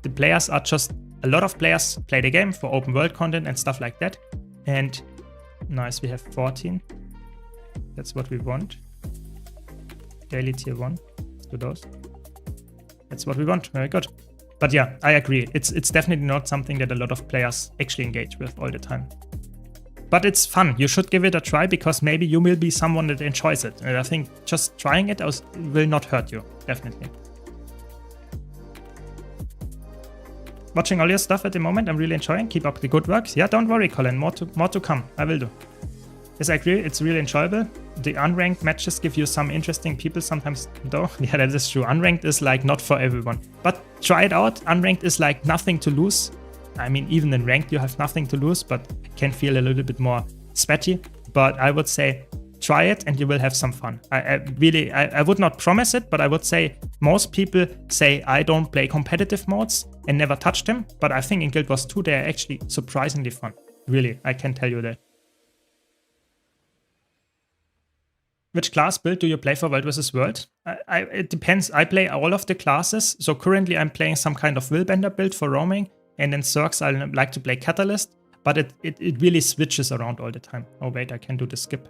The players are just, a lot of players play the game for open world content and stuff like that. And nice, we have 14. That's what we want. Daily tier 1, let's do those. That's what we want, very good. But yeah, I agree. It's definitely not something that a lot of players actually engage with all the time. But it's fun. You should give it a try because maybe you will be someone that enjoys it. And I think just trying it will not hurt you, definitely. Watching all your stuff at the moment, I'm really enjoying. Keep up the good work. Yeah, don't worry, Colin. More to come. I will do. Yes, I agree. It's really enjoyable. The unranked matches give you some interesting people sometimes, though. Yeah, that is true. Unranked is like not for everyone. But try it out. Unranked is like nothing to lose. I mean, even in ranked, you have nothing to lose, but can feel a little bit more sweaty. But I would say try it and you will have some fun. I would not promise it, but I would say most people say I don't play competitive modes and never touch them. But I think in Guild Wars 2, they are actually surprisingly fun. Really, I can tell you that. Which class build do you play for World vs. World? It depends. I play all of the classes. So currently I'm playing some kind of Willbender build for roaming. And in Zergs, I like to play Catalyst, but it really switches around all the time. Oh wait, I can do the skip.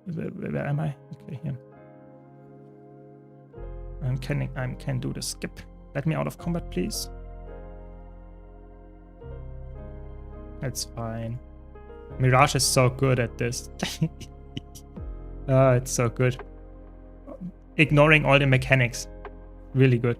Where am I? Okay, here. I can do the skip. Let me out of combat, please. That's fine. Mirage is so good at this. Oh, it's so good. Ignoring all the mechanics. Really good.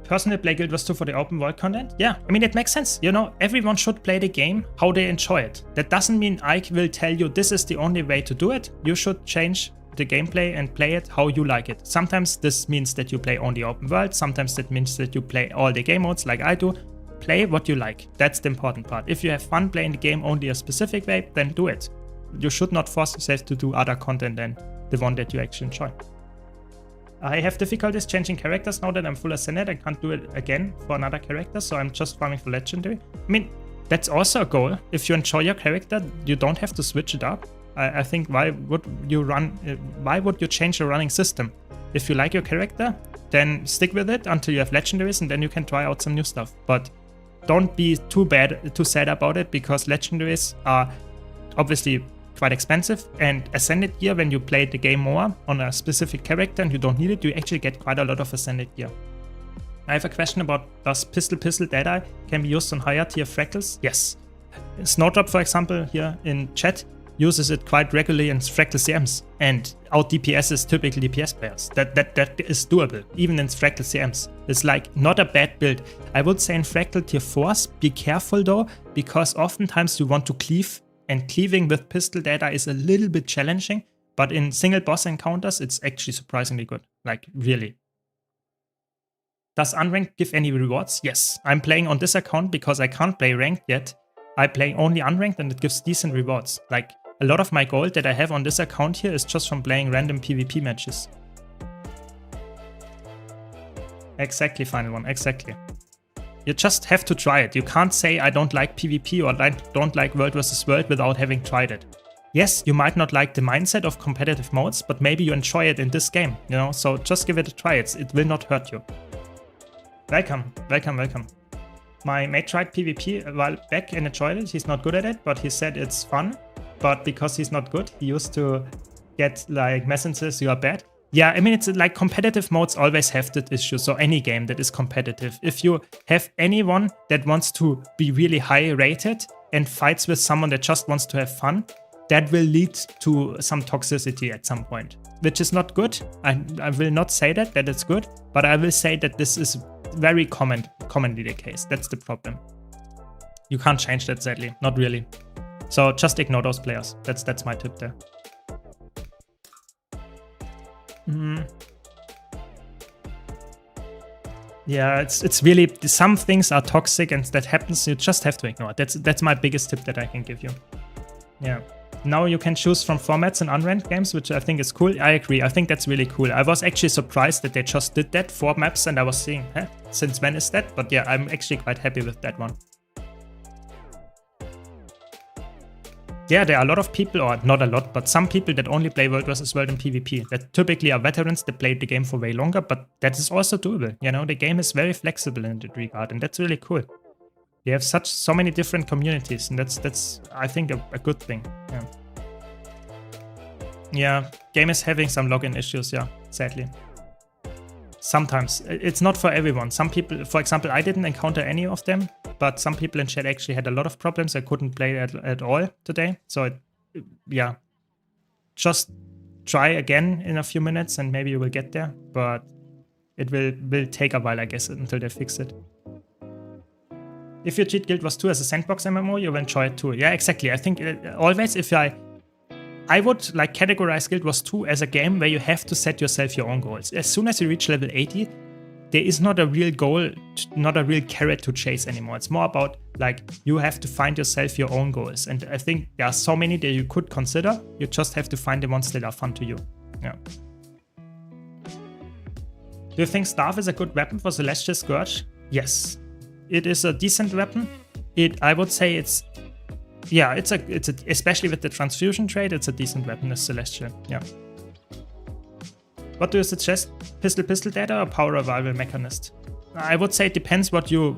Personally play Guild Wars 2 for the open world content? Yeah, I mean, it makes sense. You know, everyone should play the game how they enjoy it. That doesn't mean I will tell you this is the only way to do it. You should change the gameplay and play it how you like it. Sometimes this means that you play only open world. Sometimes that means that you play all the game modes like I do. Play what you like. That's the important part. If you have fun playing the game only a specific way, then do it. You should not force yourself to do other content than the one that you actually enjoy. I have difficulties changing characters now that I'm full ascended. I can't do it again for another character, so I'm just farming for legendary. I mean, that's also a goal. If you enjoy your character, you don't have to switch it up. I think why would you change your running system? If you like your character, then stick with it until you have legendaries, and then you can try out some new stuff. But don't be too sad about it, because legendaries are obviously quite expensive, and ascended gear, when you play the game more on a specific character and you don't need it, you actually get quite a lot of ascended gear. I have a question about, does pistol Deadeye can be used on higher tier Freckles? Yes. Snowdrop, for example, here in chat, uses it quite regularly in Freckle CMs, and out DPSs typically DPS players. That is doable, even in Freckle CMs. It's like not a bad build. I would say in Freckle tier 4s, be careful though, because oftentimes you want to cleave, and cleaving with pistol data is a little bit challenging, but in single boss encounters, it's actually surprisingly good. Like, really. Does unranked give any rewards? Yes. I'm playing on this account because I can't play ranked yet. I play only unranked, and it gives decent rewards. Like, a lot of my gold that I have on this account here is just from playing random PvP matches. Exactly, Final One, exactly. You just have to try it. You can't say I don't like PvP or don't like World vs. World without having tried it. Yes, you might not like the mindset of competitive modes, but maybe you enjoy it in this game, you know? So just give it a try. It will not hurt you. Welcome. My mate tried PvP a while back and enjoyed it. He's not good at it, but he said it's fun. But because he's not good, he used to get like messages, you are bad. Yeah, I mean, it's like competitive modes always have that issue. So any game that is competitive, if you have anyone that wants to be really high rated and fights with someone that just wants to have fun, that will lead to some toxicity at some point, which is not good. I will not say that it's good, but I will say that this is very commonly the case. That's the problem. You can't change that, sadly, not really. So just ignore those players. That's my tip there. Yeah, it's really, some things are toxic and that happens, you just have to ignore it. That's my biggest tip that I can give you. Yeah. Now you can choose from formats in unranked games, which I think is cool. I agree, I think that's really cool. I was actually surprised that they just did that, 4 maps, and I was seeing, since when is that? But yeah, I'm actually quite happy with that one. Yeah, there are a lot of people, or not a lot, but some people that only play World vs. World in PvP. That typically are veterans that played the game for way longer, but that is also doable. You know, the game is very flexible in that regard, and that's really cool. You have so many different communities, and that's I think a good thing. Yeah. Yeah, game is having some login issues, yeah, sadly. Sometimes. It's not for everyone. Some people, for example, I didn't encounter any of them, but some people in chat actually had a lot of problems. I couldn't play at all today. So, yeah, just try again in a few minutes and maybe you will get there. But it will take a while, I guess, until they fix it. If your cheat guild was 2 as a sandbox MMO, you will enjoy it too. Yeah, exactly. I think always if I would like categorize Guild Wars 2 as a game where you have to set yourself your own goals. As soon as you reach level 80, there is not a real goal, not a real carrot to chase anymore. It's more about like you have to find yourself your own goals. And I think there are so many that you could consider. You just have to find the ones that are fun to you. Yeah. Do you think Staff is a good weapon for Celestial Scourge? Yes. It is a decent weapon. I would say it's especially with the transfusion trait, it's a decent weapon as Celestial. Yeah. What do you suggest? Pistol data or power revival mechanist? I would say it depends what you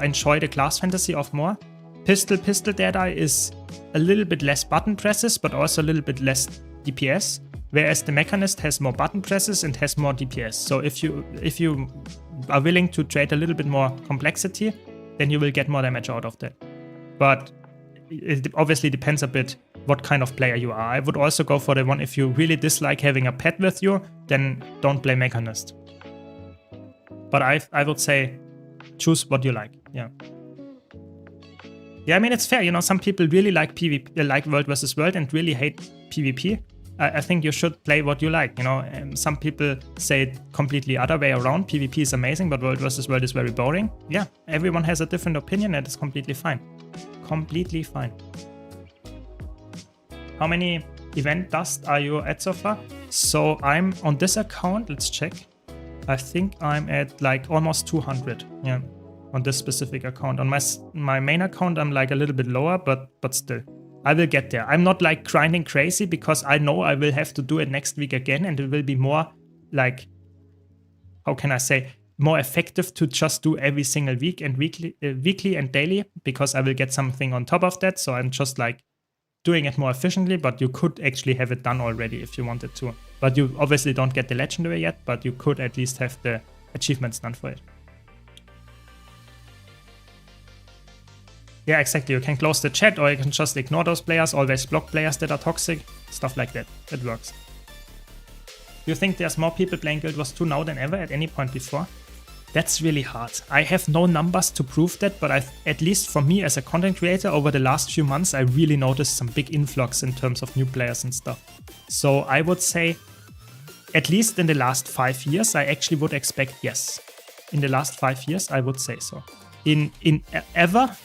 enjoy the class fantasy of more. Pistol data is a little bit less button presses, but also a little bit less DPS, whereas the mechanist has more button presses and has more DPS. So if you are willing to trade a little bit more complexity, then you will get more damage out of that. But it obviously depends a bit what kind of player you are. I would also go for the one, if you really dislike having a pet with you, then don't play Mechanist. But I would say choose what you like, yeah. Yeah, I mean, it's fair, you know, some people really like PvP, like World vs. World and really hate PvP. I think you should play what you like, you know. Some people say it completely other way around. PvP is amazing, but World vs. World is very boring. Yeah, everyone has a different opinion and it's completely fine. Completely fine. How many event dust are you at so far? So I'm on this account, let's check. I think I'm at like almost 200, yeah, on this specific account. On my main account, I'm like a little bit lower, but still, I will get there. I'm not like grinding crazy because I know I will have to do it next week again, and it will be more like, how can I say, more effective to just do every single week and weekly and daily, because I will get something on top of that. So I'm just like doing it more efficiently, but you could actually have it done already if you wanted to. But you obviously don't get the legendary yet, but you could at least have the achievements done for it. Yeah, exactly. You can close the chat, or you can just ignore those players, always block players that are toxic, stuff like that. It works. Do you think there's more people playing Guild Wars 2 now than ever at any point before? That's really hard. I have no numbers to prove that, but at least for me as a content creator over the last few months, I really noticed some big influx in terms of new players and stuff. So I would say, at least in the last 5 years, I actually would expect yes. In the last 5 years, I would say so. In ever,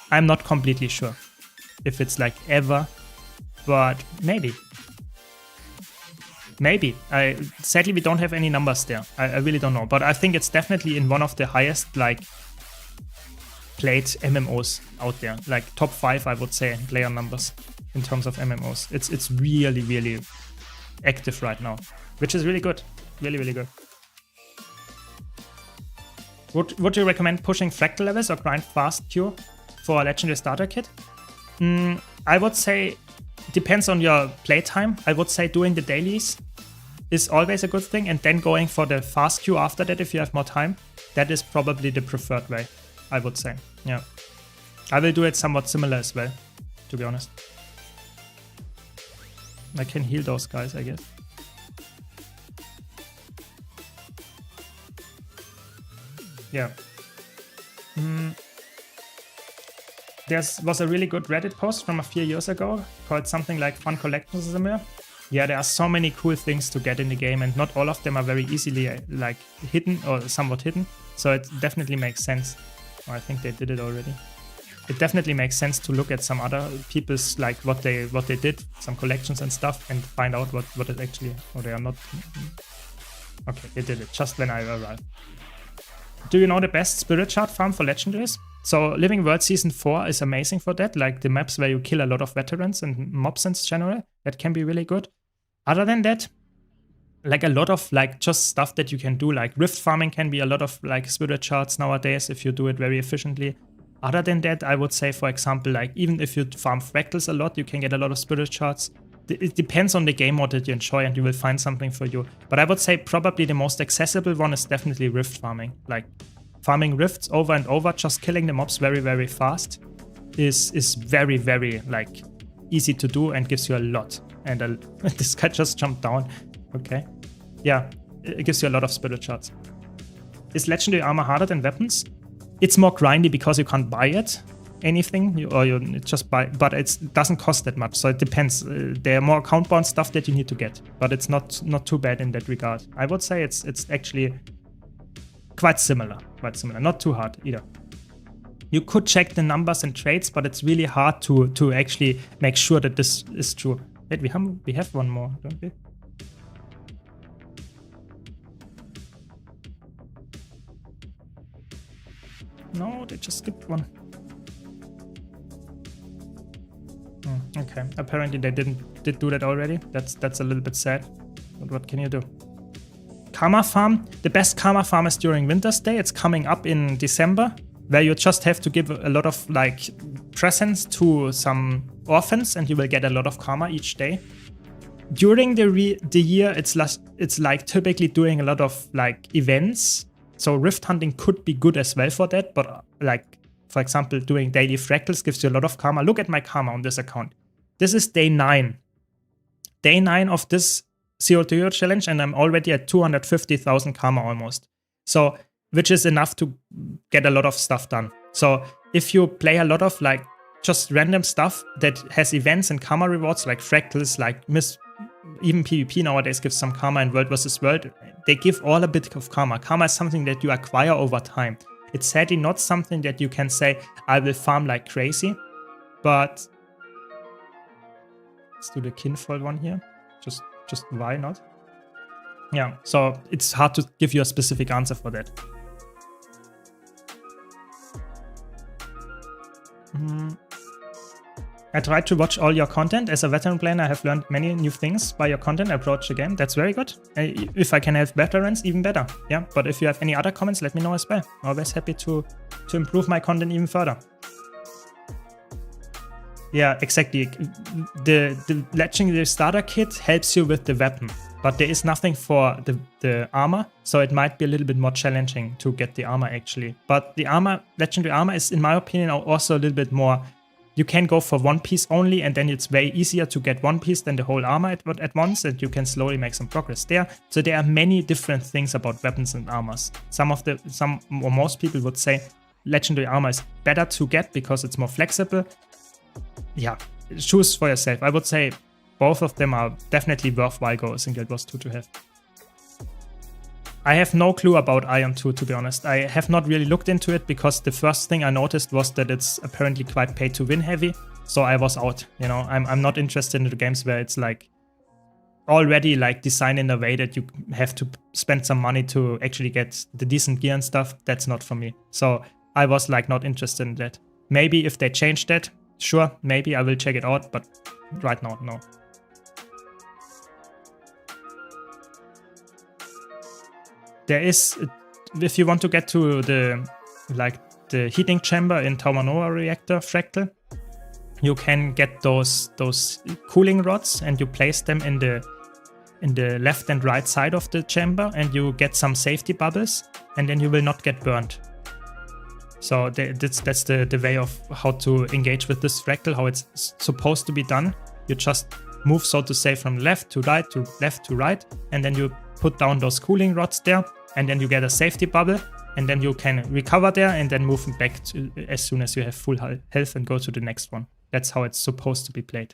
I'm not completely sure if it's like ever, but maybe. Maybe. Sadly, we don't have any numbers there. I really don't know. But I think it's definitely in one of the highest like played MMOs out there. Like top 5, I would say, player numbers in terms of MMOs. It's really, really active right now, which is really good. Really, really good. Would you recommend pushing fractal levels or grind fast queue for a legendary starter kit? I would say depends on your playtime. I would say doing the dailies is always a good thing, and then going for the fast queue after that if you have more time. That is probably the preferred way, I would say. Yeah. I will do it somewhat similar as well, to be honest. I can heal those guys, I guess. Yeah. There was a really good Reddit post from a few years ago called something like Fun Collections Simulator. Yeah, there are so many cool things to get in the game, and not all of them are very easily like hidden or somewhat hidden. So it definitely makes sense. Oh, I think they did it already. It definitely makes sense to look at some other people's like what they did, some collections and stuff, and find out what it actually. Oh, they are not. Okay, they did it just when I arrived. Do you know the best spirit shard farm for legendaries? So Living World Season 4 is amazing for that, like the maps where you kill a lot of veterans and mobs in general. That can be really good. Other than that, like a lot of like just stuff that you can do, like rift farming can be a lot of like spirit shards nowadays if you do it very efficiently. Other than that, I would say, for example, like even if you farm fractals a lot, you can get a lot of spirit shards. It depends on the game mode that you enjoy, and you will find something for you. But I would say probably the most accessible one is definitely rift farming. Like farming rifts over and over, just killing the mobs very, very fast is very, very like easy to do and gives you a lot. And this guy just jumped down. Okay. Yeah, it gives you a lot of spirit shards. Is legendary armor harder than weapons? It's more grindy because you can't buy it. Anything, you just buy, but it doesn't cost that much, so it depends. There are more account-bound stuff that you need to get, but it's not too bad in that regard. I would say it's actually quite similar, not too hard either. You could check the numbers and traits, but it's really hard to actually make sure that this is true. Wait, we have one more, don't we? No, they just skipped one. Okay, apparently they did do that already. That's a little bit sad, but what can you do? Karma farm, the best karma farm is during Winter's Day. It's coming up in December, where you just have to give a lot of like presents to some orphans, and you will get a lot of karma each day. During the year, it's like typically doing a lot of like events. So rift hunting could be good as well for that, but like for example, doing daily fractals gives you a lot of karma. Look at my karma on this account. This is day 9. Day 9 of this 0-to-0 challenge, and I'm already at 250,000 karma almost. So, which is enough to get a lot of stuff done. So, if you play a lot of like just random stuff that has events and karma rewards, like fractals, like even PvP nowadays gives some karma in World vs. World, they give all a bit of karma. Karma is something that you acquire over time. It's sadly not something that you can say, I will farm like crazy, but let's do the kinfoil one here. Just why not? Yeah, so it's hard to give you a specific answer for that. I tried to watch all your content. As a veteran player, I have learned many new things by your content approach the game. That's very good. If I can help veterans, even better. Yeah, but if you have any other comments, let me know as well. Always happy to improve my content even further. Yeah, exactly. The legendary starter kit helps you with the weapon, but there is nothing for the armor, so it might be a little bit more challenging to get the armor actually. But the armor, legendary armor, is in my opinion also a little bit more. You can go for one piece only, and then it's way easier to get one piece than the whole armor at once, and you can slowly make some progress there. So there are many different things about weapons and armors. Some or most people would say legendary armor is better to get because it's more flexible. Yeah, choose for yourself. I would say both of them are definitely worthwhile goals in Guild Wars 2 to have. I have no clue about Ion 2, to be honest. I have not really looked into it because the first thing I noticed was that it's apparently quite pay to win heavy. So I was out, you know. I'm not interested in the games where it's like already like designed in a way that you have to spend some money to actually get the decent gear and stuff. That's not for me. So I was like not interested in that. Maybe if they change that, sure, maybe I will check it out, but right now, no. There is, if you want to get to the heating chamber in Taumanova reactor fractal, you can get those cooling rods and you place them in the left and right side of the chamber, and you get some safety bubbles, and then you will not get burnt. So that's the way of how to engage with this fractal, how it's supposed to be done. You just move, so to say, from left to right to left to right, and then you put down those cooling rods there, and then you get a safety bubble, and then you can recover there and then move back to, as soon as you have full health, and go to the next one. That's how it's supposed to be played.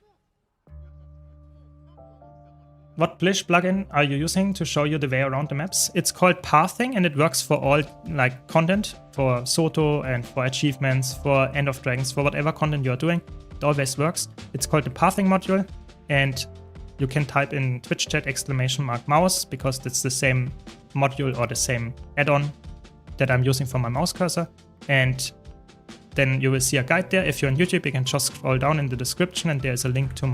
What Blish plugin are you using to show you the way around the maps? It's called Pathing, and it works for all like content, for Soto and for achievements, for End of Dragons, for whatever content you're doing. It always works. It's called the Pathing module, and you can type in Twitch chat !mouse because that's the same module or the same add-on that I'm using for my mouse cursor. And then you will see a guide there. If you're on YouTube, you can just scroll down in the description, and there's a link to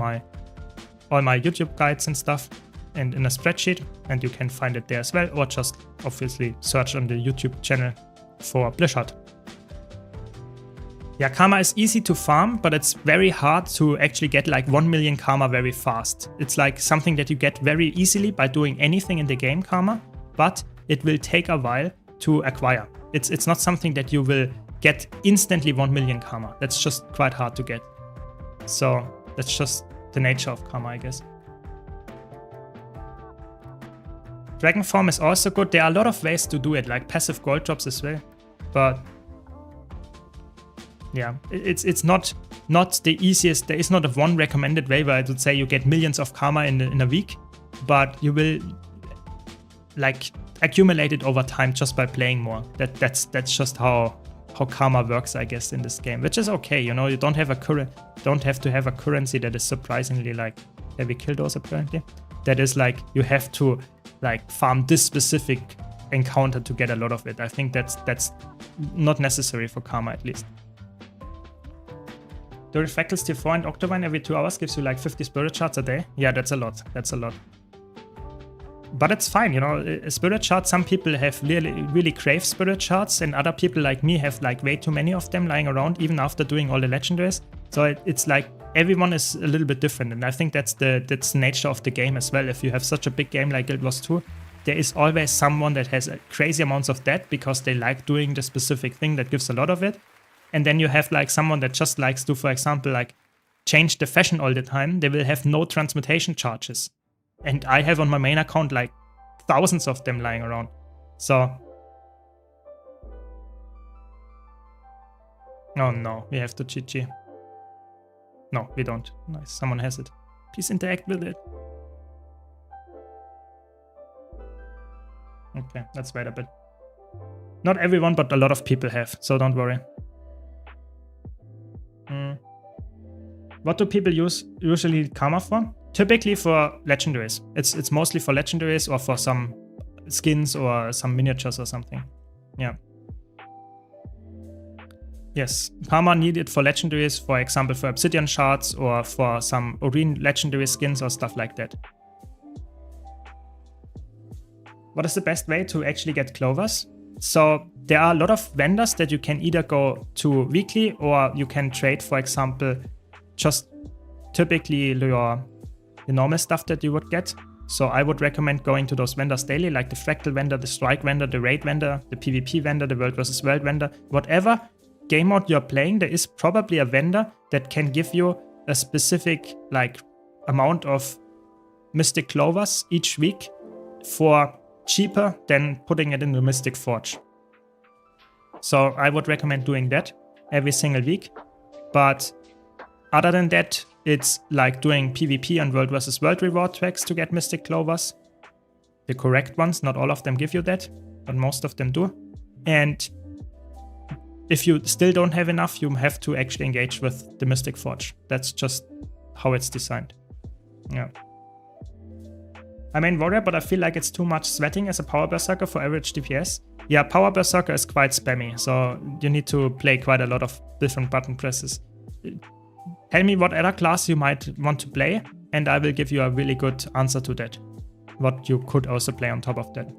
all my YouTube guides and stuff, and in a spreadsheet, and you can find it there as well, or just obviously search on the YouTube channel for Blishart. Yeah, karma is easy to farm, but it's very hard to actually get like 1 million karma very fast. It's like something that you get very easily by doing anything in the game, karma, but it will take a while to acquire. It's not something that you will get instantly 1 million karma. That's just quite hard to get. So that's just the nature of karma, I guess. Dragon form is also good. There are a lot of ways to do it, like passive gold drops as well, but yeah, it's not the easiest. There is not a one recommended way where I would say you get millions of karma in a week, but you will like accumulate it over time just by playing more. That's just how karma works, I guess, in this game, which is okay. You know, you don't have to have a currency that is surprisingly like heavy kill dose apparently. That is like you have to like farm this specific encounter to get a lot of it. I think that's not necessary for karma, at least. The Refractals tier 4 and Octavine every 2 hours gives you like 50 spirit shards a day. Yeah, that's a lot. That's a lot. But it's fine, you know, a spirit shard, some people have really crave spirit shards, and other people like me have like way too many of them lying around even after doing all the legendaries. So it's like everyone is a little bit different, and I think that's the nature of the game as well. If you have such a big game like Guild Wars 2, there is always someone that has crazy amounts of that because they like doing the specific thing that gives a lot of it. And then you have like someone that just likes to, for example, like change the fashion all the time. They will have no transmutation charges. And I have on my main account like thousands of them lying around. So. Oh no, we have to GG. No, we don't. Nice, someone has it. Please interact with it. Okay, let's wait a bit. Not everyone, but a lot of people have, so don't worry. What do people usually karma for? Typically for legendaries. It's mostly for legendaries or for some skins or some miniatures or something. Yeah. Yes, karma needed for legendaries, for example, for obsidian shards or for some Oreen legendary skins or stuff like that. What is the best way to actually get clovers? So there are a lot of vendors that you can either go to weekly or you can trade, for example, just typically your normal stuff that you would get. So I would recommend going to those vendors daily, like the Fractal vendor, the Strike vendor, the Raid vendor, the PvP vendor, the World vs. World vendor. Whatever game mode you're playing, there is probably a vendor that can give you a specific like amount of Mystic Clovers each week for cheaper than putting it in the Mystic Forge. So I would recommend doing that every single week. But other than that, it's like doing PvP and World vs. World reward tracks to get Mystic Clovers. The correct ones, not all of them give you that, but most of them do. And if you still don't have enough, you have to actually engage with the Mystic Forge. That's just how it's designed. Yeah. I mean Warrior, but I feel like it's too much sweating as a Power Berserker for average DPS. Yeah, Power Berserker is quite spammy, so you need to play quite a lot of different button presses. Tell me what other class you might want to play, and I will give you a really good answer to that. What you could also play on top of that.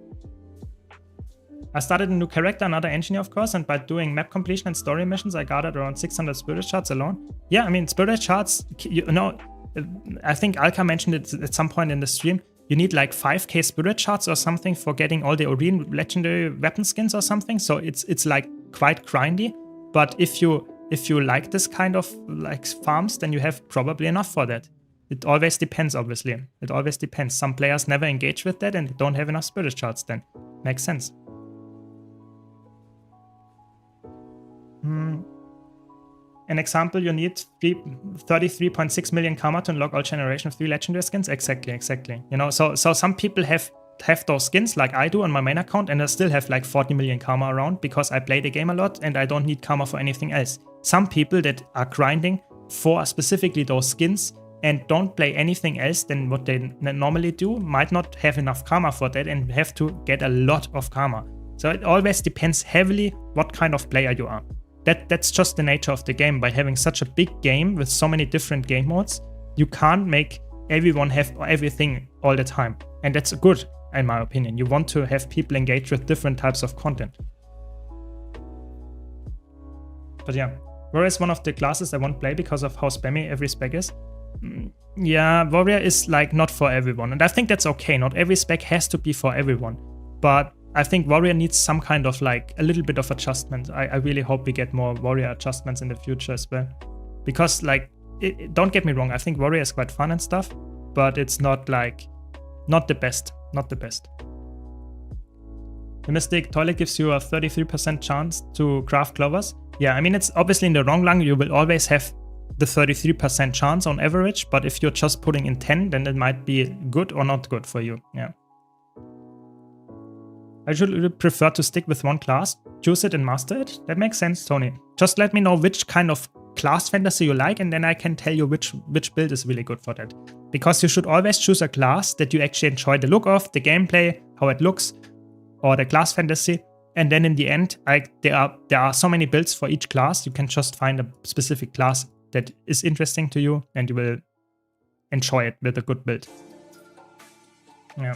I started a new character, another engineer of course, and by doing map completion and story missions, I gathered around 600 spirit shards alone. Yeah, I mean, spirit shards, you know, I think Alka mentioned it at some point in the stream. You need like 5k spirit shards or something for getting all the Oreen legendary weapon skins or something. So it's like quite grindy. But if you like this kind of like farms, then you have probably enough for that. It always depends, obviously. It always depends. Some players never engage with that and don't have enough spirit shards then. Makes sense. An example, you need 33.6 million karma to unlock all generation of 3 legendary skins. Exactly. You know, so some people have those skins like I do on my main account, and I still have like 40 million karma around because I play the game a lot and I don't need karma for anything else. Some people that are grinding for specifically those skins and don't play anything else than what they normally do might not have enough karma for that and have to get a lot of karma. So it always depends heavily what kind of player you are. That's just the nature of the game. By having such a big game with so many different game modes, you can't make everyone have everything all the time. And that's good, in my opinion. You want to have people engage with different types of content. But yeah, Warrior is one of the classes I won't play because of how spammy every spec is. Yeah, Warrior is like not for everyone. And I think that's okay. Not every spec has to be for everyone. But I think Warrior needs some kind of like a little bit of adjustment. I really hope we get more Warrior adjustments in the future as well. Because like, don't get me wrong, I think Warrior is quite fun and stuff, but it's not like, not the best. The Mystic Toilet gives you a 33% chance to craft clovers. Yeah, I mean, it's obviously in the long run, you will always have the 33% chance on average, but if you're just putting in 10, then it might be good or not good for you, yeah. I should prefer to stick with one class, choose it and master it. That makes sense, Tony. Just let me know which kind of class fantasy you like, and then I can tell you which build is really good for that. Because you should always choose a class that you actually enjoy the look of, the gameplay, how it looks, or the class fantasy. And then in the end, there are so many builds for each class. You can just find a specific class that is interesting to you, and you will enjoy it with a good build. Yeah.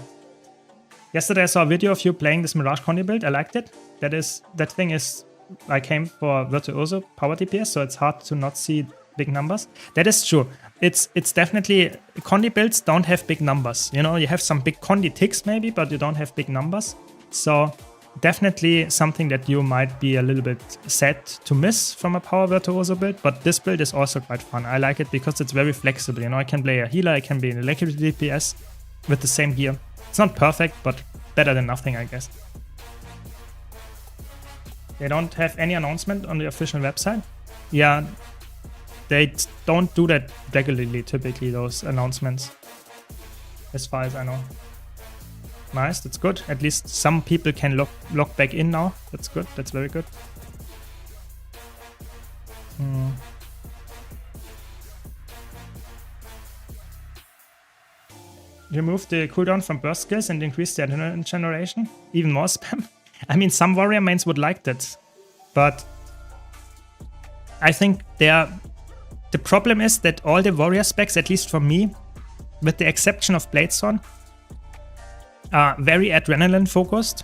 Yesterday I saw a video of you playing this Mirage Condi build. I liked it. That thing is, I came for Virtuoso power DPS, so it's hard to not see big numbers. That is true. It's definitely, Condi builds don't have big numbers. You know, you have some big Condi ticks maybe, but you don't have big numbers. So definitely something that you might be a little bit sad to miss from a power Virtuoso build, but this build is also quite fun. I like it because it's very flexible. You know, I can play a healer, I can be an electricity DPS with the same gear. It's not perfect, but better than nothing, I guess. They don't have any announcement on the official website. Yeah, they don't do that regularly, typically, those announcements, as far as I know. Nice, that's good. At least some people can log back in now. That's good, that's very good. remove the cooldown from burst skills and increase the adrenaline generation. Even more spam. I mean, some warrior mains would like that, but I think the problem is that all the warrior specs, at least for me, with the exception of Bladestorm, are very adrenaline focused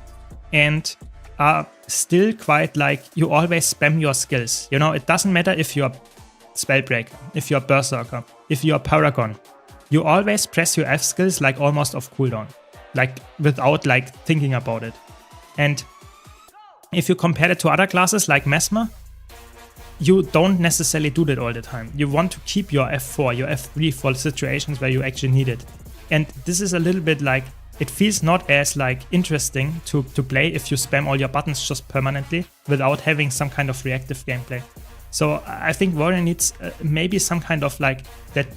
and are still quite like you always spam your skills. You know, it doesn't matter if you're Spellbreaker, if you're Berserker, if you're Paragon. You always press your F skills like almost off cooldown, like without like thinking about it. And if you compare it to other classes like Mesmer, you don't necessarily do that all the time. You want to keep your F4, your F3 for situations where you actually need it. And this is a little bit like, it feels not as like interesting to play if you spam all your buttons just permanently without having some kind of reactive gameplay. So I think Warrior needs maybe some kind of like that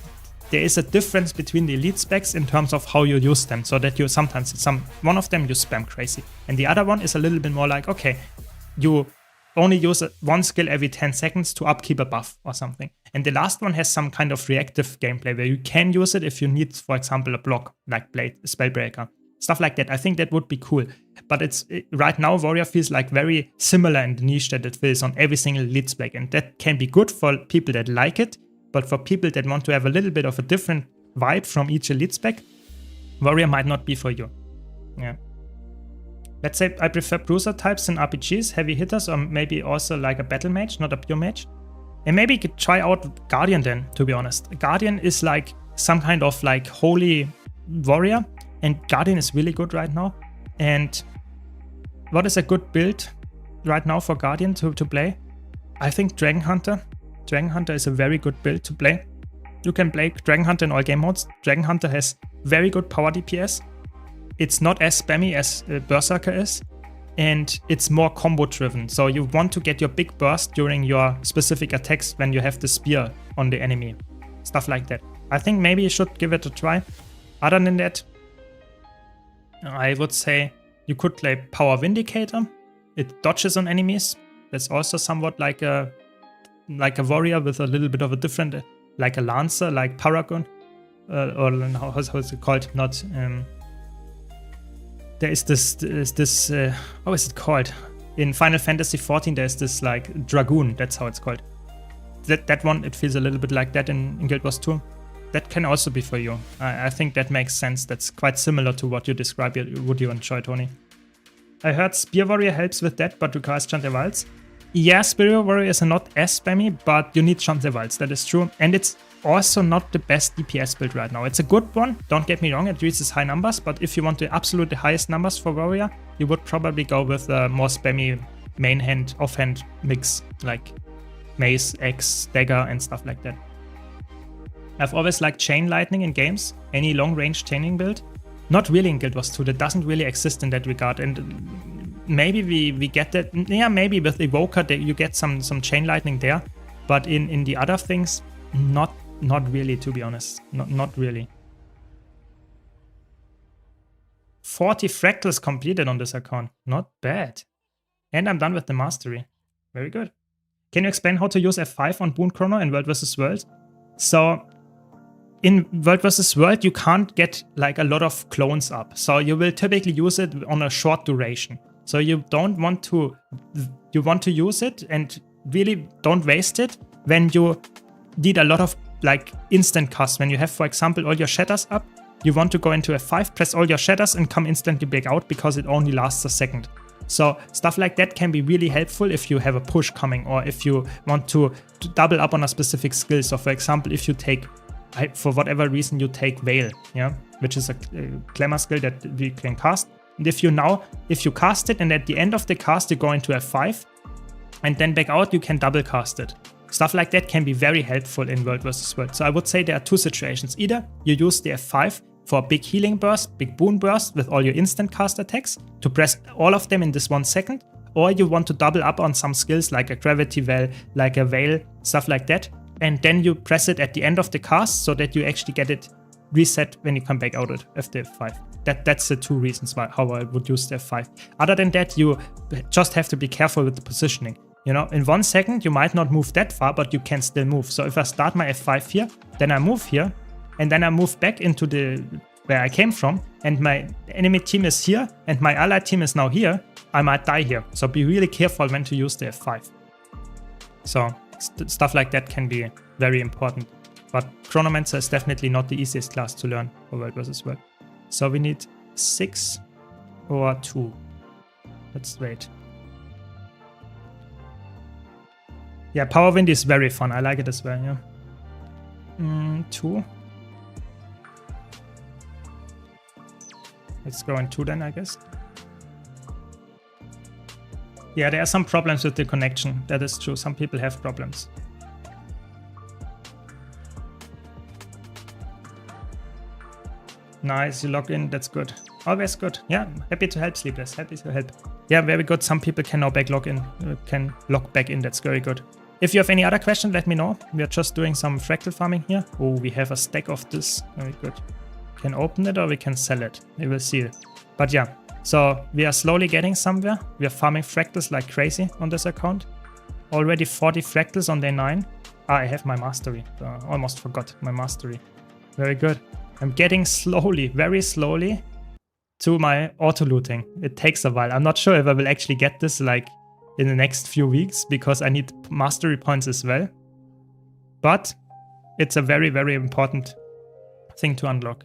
there is a difference between the elite specs in terms of how you use them, so that you sometimes one of them you spam crazy and the other one is a little bit more like, okay, you only use one skill every 10 seconds to upkeep a buff or something. And the last one has some kind of reactive gameplay where you can use it if you need, for example, a block like Spellbreaker. Stuff like that. I think that would be cool. But right now, Warrior feels like very similar in the niche that it fills on every single elite spec. And that can be good for people that like it. But for people that want to have a little bit of a different vibe from each elite spec, Warrior might not be for you. Yeah. Let's say I prefer bruiser types in RPGs, heavy hitters, or maybe also like a battle mage, not a pure mage. And maybe you could try out Guardian then, to be honest. Guardian is like some kind of like holy warrior, and Guardian is really good right now. And what is a good build right now for Guardian to play? I think Dragon Hunter. Dragon Hunter is a very good build to play. You can play Dragon Hunter in all game modes. Dragon Hunter has very good power DPS. It's not as spammy as Berserker is, and it's more combo driven. So you want to get your big burst during your specific attacks when you have the spear on the enemy. Stuff like that. I think maybe you should give it a try. Other than that, I would say you could play Power Vindicator. It dodges on enemies. That's also somewhat like a warrior with a little bit of a different, like a lancer, like Paragon, or how is it called? Not. There is this how is it called? In Final Fantasy XIV, there's this like Dragoon. That's how it's called. That one, it feels a little bit like that in Guild Wars 2. That can also be for you. I think that makes sense. That's quite similar to what you describe. Would you enjoy, Tony? I heard Spear Warrior helps with that, but requires Chantervals. Yeah, Spear Warrior is not as spammy, but you need Chantervals. That is true. And it's also not the best DPS build right now. It's a good one, don't get me wrong, it reaches high numbers, but if you want the absolute highest numbers for Warrior, you would probably go with a more spammy main hand, offhand mix, like Mace, Axe, Dagger, and stuff like that. I've always liked Chain Lightning in games, any long-range chaining build. Not really in Guild Wars 2, that doesn't really exist in that regard, and maybe we get that, yeah, maybe with Evoker you get some Chain Lightning there, but in the other things, not really, to be honest. Not really. 40 fractals completed on this account. Not bad. And I'm done with the mastery. Very good. Can you explain how to use F5 on Boon Chrono in World vs. World? So, in World vs. World, you can't get like a lot of clones up. So you will typically use it on a short duration. So you want to use it and really don't waste it when you need a lot of like instant cast. When you have, for example, all your shatters up, you want to go into F5, press all your shatters and come instantly back out because it only lasts a second. So stuff like that can be really helpful if you have a push coming or if you want to double up on a specific skill. So for example, if you take, for whatever reason, you take Veil, yeah, which is a glamour skill that we can cast. And if you cast it and at the end of the cast you go into F5 and then back out, you can double cast it. Stuff like that can be very helpful in World vs. World. So I would say there are two situations. Either you use the F5 for a big healing burst, big boon burst with all your instant cast attacks to press all of them in this 1 second, or you want to double up on some skills like a Gravity Well, like a Veil, stuff like that, and then you press it at the end of the cast so that you actually get it reset when you come back out of the F5. That's the two reasons how I would use the F5. Other than that, you just have to be careful with the positioning. You know, in 1 second, you might not move that far, but you can still move. So if I start my F5 here, then I move here, and then I move back into the where I came from, and my enemy team is here, and my allied team is now here, I might die here. So be really careful when to use the F5. So stuff like that can be very important. But Chronomancer is definitely not the easiest class to learn for World vs. World. So we need 6 or 2. Let's wait. Yeah, Power Wind is very fun. I like it as well, yeah. 2. Let's go in 2 then, I guess. Yeah, there are some problems with the connection. That is true. Some people have problems. Nice, you log in. That's good. Always good. Yeah, happy to help, Sleepless. Happy to help. Yeah, very good. Some people can now can log back in. That's very good. If you have any other questions, let me know. We are just doing some fractal farming here. Oh, we have a stack of this. Very good. We can open it or we can sell it. We will see. But yeah, so we are slowly getting somewhere. We are farming fractals like crazy on this account. Already 40 fractals on day 9. Ah, I have my mastery. Almost forgot my mastery. Very good. I'm getting slowly, very slowly to my auto-looting. It takes a while. I'm not sure if I will actually get this like in the next few weeks because I need mastery points as well. But it's a very, very important thing to unlock.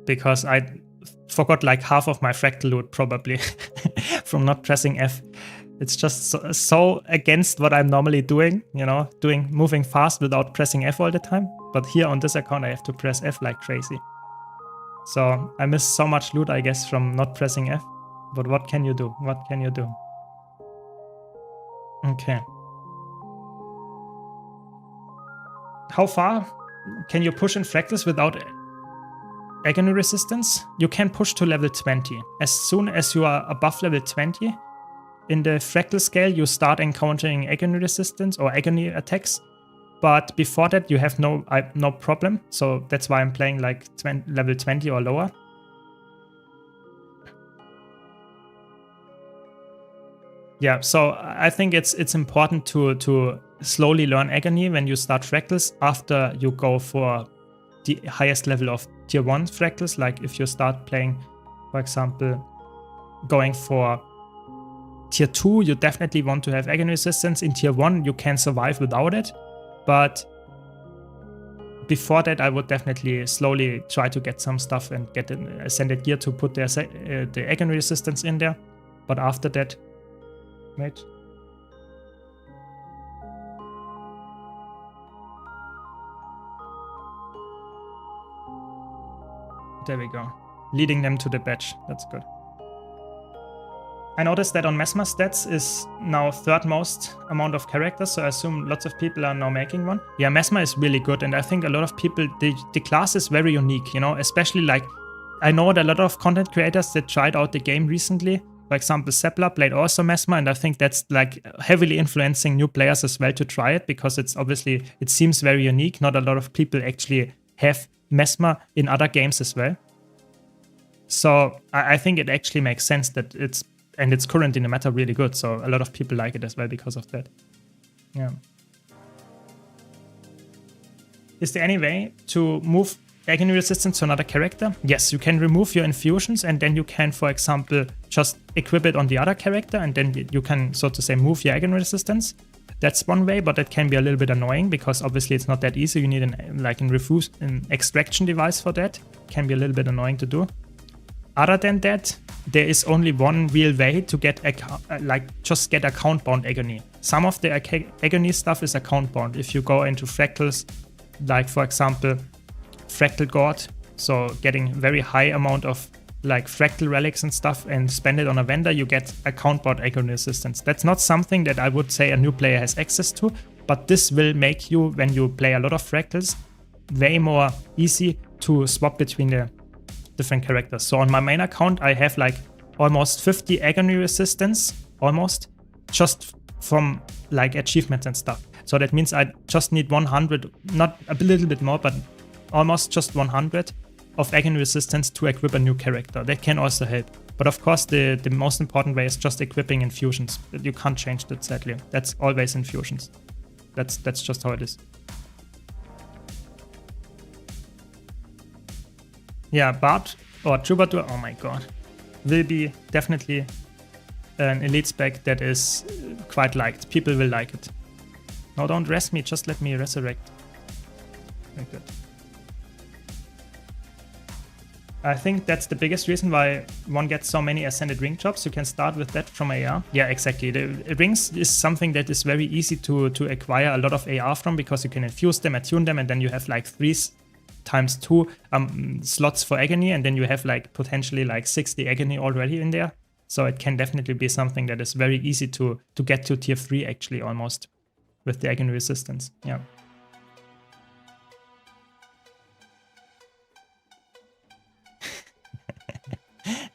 Because I forgot like half of my fractal loot probably from not pressing F. It's just so against what I'm normally doing, you know, moving fast without pressing F all the time. But here on this account, I have to press F like crazy. So I miss so much loot, I guess, from not pressing F. But what can you do? What can you do? Okay. How far can you push in fractals without agony resistance? You can push to level 20. As soon as you are above level 20, in the fractal scale, you start encountering agony resistance or agony attacks. But before that, you have no problem. So that's why I'm playing like level 20 or lower. Yeah, so I think it's important to slowly learn agony when you start fractals after you go for the highest level of tier 1 fractals. Like if you start playing, for example, going for tier 2, you definitely want to have agony resistance. In tier 1, you can survive without it. But before that, I would definitely slowly try to get some stuff and get an ascended gear to put the agony resistance in there. But after that, wait. There we go. Leading them to the badge. That's good. I noticed that on Mesmer stats is now 3rd most amount of characters, so I assume lots of people are now making one. Yeah, Mesmer is really good, and I think a lot of people, the class is very unique, you know, especially like, I know that a lot of content creators that tried out the game recently. For example, Sepla played also Mesmer, and I think that's like heavily influencing new players as well to try it, because it's obviously, it seems very unique. Not a lot of people actually have Mesmer in other games as well. So I think it actually makes sense that it's current in the meta really good, so a lot of people like it as well because of that. Yeah. Is there any way to move agony resistance to another character? Yes, you can remove your infusions and then you can, for example, just equip it on the other character and then you can, so to say, move your agony resistance. That's one way, but it can be a little bit annoying because obviously it's not that easy. You need an extraction device for that. Can be a little bit annoying to do. Other than that, there is only one real way to get just get account bound agony. Some of the agony stuff is account bound. If you go into fractals, like for example, fractal god, so getting very high amount of like fractal relics and stuff and spend it on a vendor, you get account bound agony resistance. That's not something that I would say a new player has access to, but this will make you, when you play a lot of fractals, way more easy to swap between the different characters. So on my main account, I have like almost 50 agony resistance, almost, just from like achievements and stuff. So that means I just need 100, not a little bit more, but almost just 100 of agony resistance to equip a new character. That can also help. But of course, the most important way is just equipping infusions. You can't change that, sadly. That's always infusions. That's just how it is. Yeah, Bard or Troubadour, oh my god, will be definitely an elite spec that is quite liked. People will like it. No, don't rest me, just let me resurrect. Very good. I think that's the biggest reason why one gets so many Ascended Ring jobs. You can start with that from AR. Yeah, exactly. The rings is something that is very easy to acquire a lot of AR from, because you can infuse them, attune them, and then you have like 3 times 2 slots for Agony, and then you have like potentially like 60 Agony already in there. So it can definitely be something that is very easy to get to tier 3 actually, almost, with the Agony resistance. Yeah.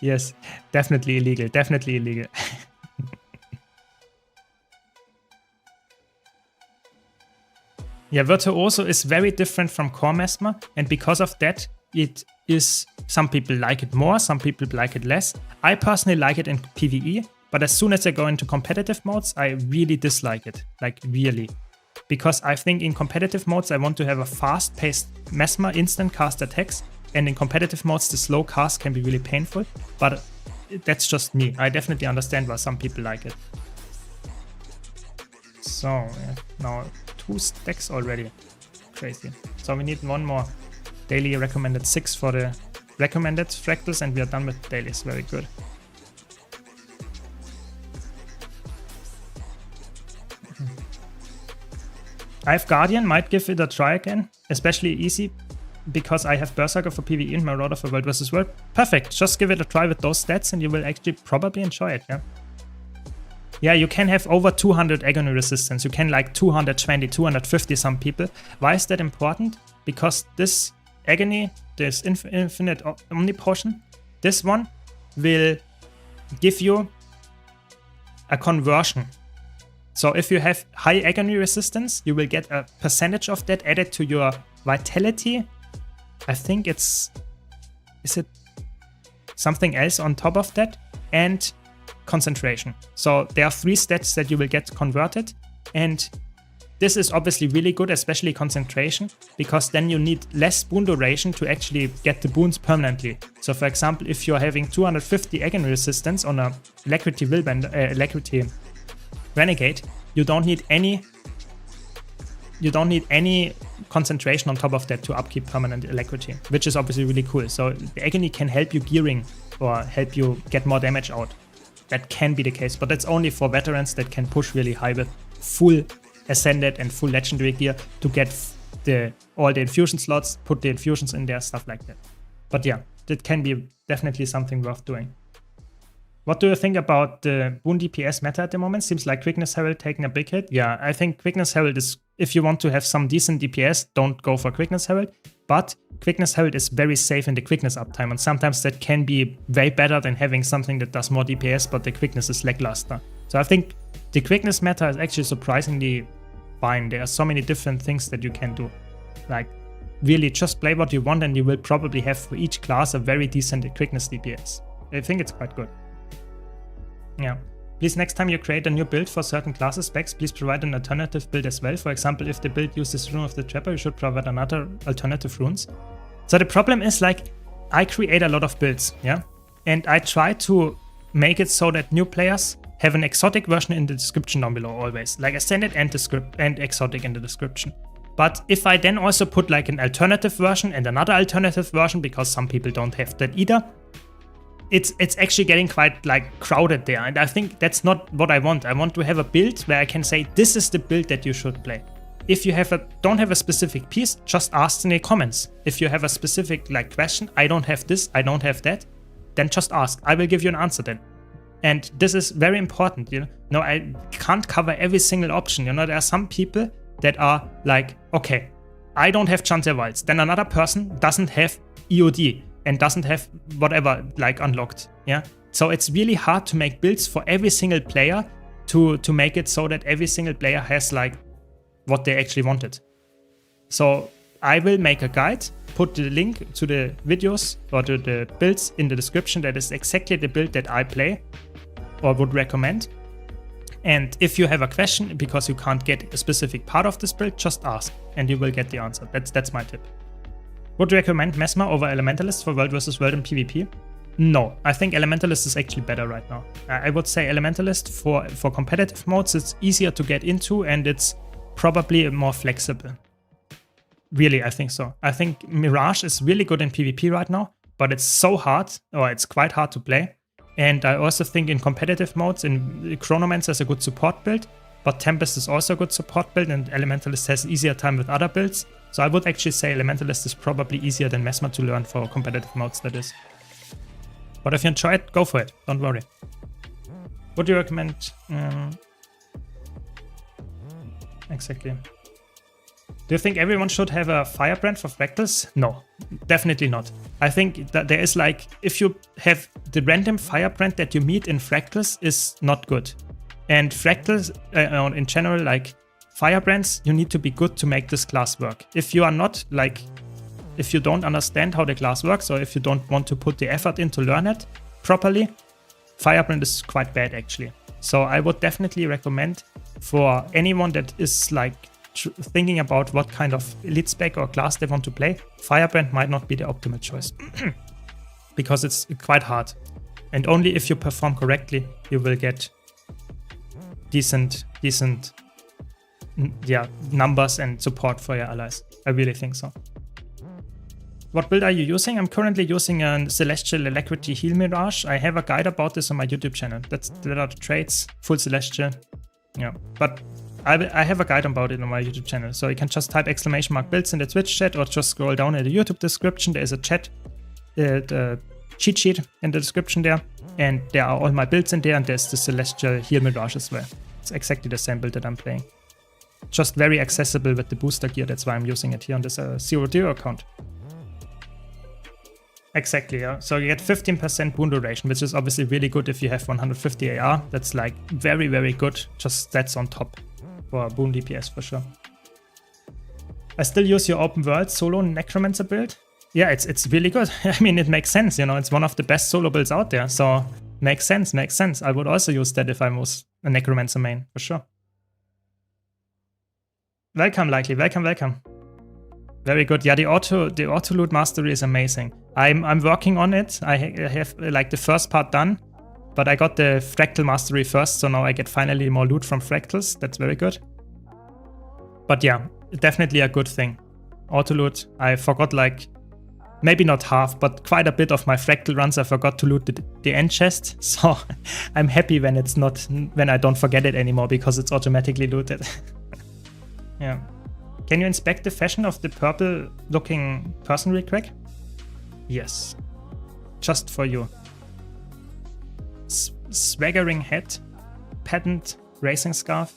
Yes, definitely illegal, definitely illegal. Yeah, Virtuoso is very different from Core Mesmer, and because of that, it is, some people like it more, some people like it less. I personally like it in PvE, but as soon as I go into competitive modes, I really dislike it, like really. Because I think in competitive modes, I want to have a fast-paced Mesmer instant cast attacks, and in competitive modes, the slow cast can be really painful, but that's just me. I definitely understand why some people like it. So, yeah, now 2 stacks already. Crazy. So we need one more daily recommended 6 for the recommended fractals, and we are done with dailies. Very good. I have Guardian, might give it a try again, especially easy, because I have Berserker for PvE and Marauder for World vs. World. Perfect, just give it a try with those stats and you will actually probably enjoy it, yeah? Yeah, you can have over 200 Agony resistance, you can like 220, 250 some people. Why is that important? Because this Agony, this infinite Omni Potion, this one will give you a conversion. So if you have high Agony resistance, you will get a percentage of that added to your Vitality. I think is it something else on top of that? And Concentration. So there are 3 stats that you will get converted, and this is obviously really good, especially Concentration, because then you need less boon duration to actually get the boons permanently. So for example, if you're having 250 Agony resistance on a Alacrity Alacrity Renegade, you don't need any concentration on top of that to upkeep permanent Alacrity, which is obviously really cool. So the Agony can help you gearing or help you get more damage out. That can be the case, but that's only for veterans that can push really high with full Ascended and full Legendary gear to get all the infusion slots, put the infusions in there, stuff like that. But yeah, that can be definitely something worth doing. What do you think about the boon DPS meta at the moment? Seems like Quickness Herald taking a big hit. Yeah, I think Quickness Herald is, if you want to have some decent DPS, don't go for Quickness Herald. But Quickness Herald is very safe in the quickness uptime, and sometimes that can be way better than having something that does more DPS, but the quickness is lackluster. So I think the quickness meta is actually surprisingly fine. There are so many different things that you can do. Like, really just play what you want, and you will probably have for each class a very decent quickness DPS. I think it's quite good. Yeah. Please, next time you create a new build for certain classes specs, please provide an alternative build as well. For example, if the build uses Rune of the Trapper, you should provide another alternative runes. So the problem is, like, I create a lot of builds, yeah? And I try to make it so that new players have an exotic version in the description down below always. Like Ascended and exotic in the description. But if I then also put like an alternative version and another alternative version, because some people don't have that either, it's actually getting quite like crowded there, and I think that's not what I want. I want to have a build where I can say this is the build that you should play. If you don't have a specific piece, just ask in the comments. If you have a specific like question, I don't have this, I don't have that, then just ask. I will give you an answer then. And this is very important, you know. No, I can't cover every single option. You know, there are some people that are like, okay, I don't have Chancer Wilds. Then another person doesn't have EOD and doesn't have whatever like unlocked, yeah? So it's really hard to make builds for every single player to make it so that every single player has like what they actually wanted. So I will make a guide, put the link to the videos or to the builds in the description that is exactly the build that I play or would recommend. And if you have a question because you can't get a specific part of this build, just ask and you will get the answer. That's my tip. Would you recommend Mesmer over Elementalist for World vs. World in PvP? No, I think Elementalist is actually better right now. I would say Elementalist for competitive modes, it's easier to get into and it's probably more flexible. Really, I think so. I think Mirage is really good in PvP right now, but it's so hard, or it's quite hard to play. And I also think in competitive modes, in Chronomancer is a good support build, but Tempest is also a good support build, and Elementalist has easier time with other builds. So I would actually say Elementalist is probably easier than Mesmer to learn for competitive modes, that is. But if you enjoy it, go for it. Don't worry. Would you recommend... exactly. Do you think everyone should have a firebrand for fractals? No, definitely not. I think that there is like, if you have the random firebrand that you meet in fractals is not good. And fractals, in general, like firebrands, you need to be good to make this class work. If you are not like... If you don't understand how the class works, or if you don't want to put the effort in to learn it properly, Firebrand is quite bad actually. So I would definitely recommend for anyone that is like thinking about what kind of elite spec or class they want to play, Firebrand might not be the optimal choice. Because it's quite hard. And only if you perform correctly, you will get decent numbers and support for your allies. I really think so. What build are you using? I'm currently using a Celestial Alacrity Heal Mirage. I have a guide about this on my YouTube channel. That are the traits, full Celestial. Yeah, but I have a guide about it on my YouTube channel. So you can just type !builds in the Twitch chat or just scroll down in the YouTube description. There is a chat, cheat sheet in the description there. And there are all my builds in there, and there's the Celestial Heal Mirage as well. It's exactly the same build that I'm playing. Just very accessible with the booster gear. That's why I'm using it here on this 0-0 account. Exactly, yeah. So you get 15% wound duration, which is obviously really good if you have 150 AR. That's like very, very good. Just stats on top for wound DPS for sure. I still use your open world solo Necromancer build. Yeah, it's really good. I mean, it makes sense, you know, it's one of the best solo builds out there. So makes sense. I would also use that if I was a Necromancer main, for sure. Welcome, Likely. Welcome. Very good. Yeah, the auto loot mastery is amazing. I'm working on it. I have like the first part done, but I got the fractal mastery first, so now I get finally more loot from fractals. That's very good. But yeah, definitely a good thing. Auto loot. I forgot like maybe not half, but quite a bit of my fractal runs I forgot to loot the end chest. So I'm happy when it's not, when I don't forget it anymore because it's automatically looted. Yeah. Can you inspect the fashion of the purple looking person real quick? Yes. Just for you. Swaggering hat, patent racing scarf,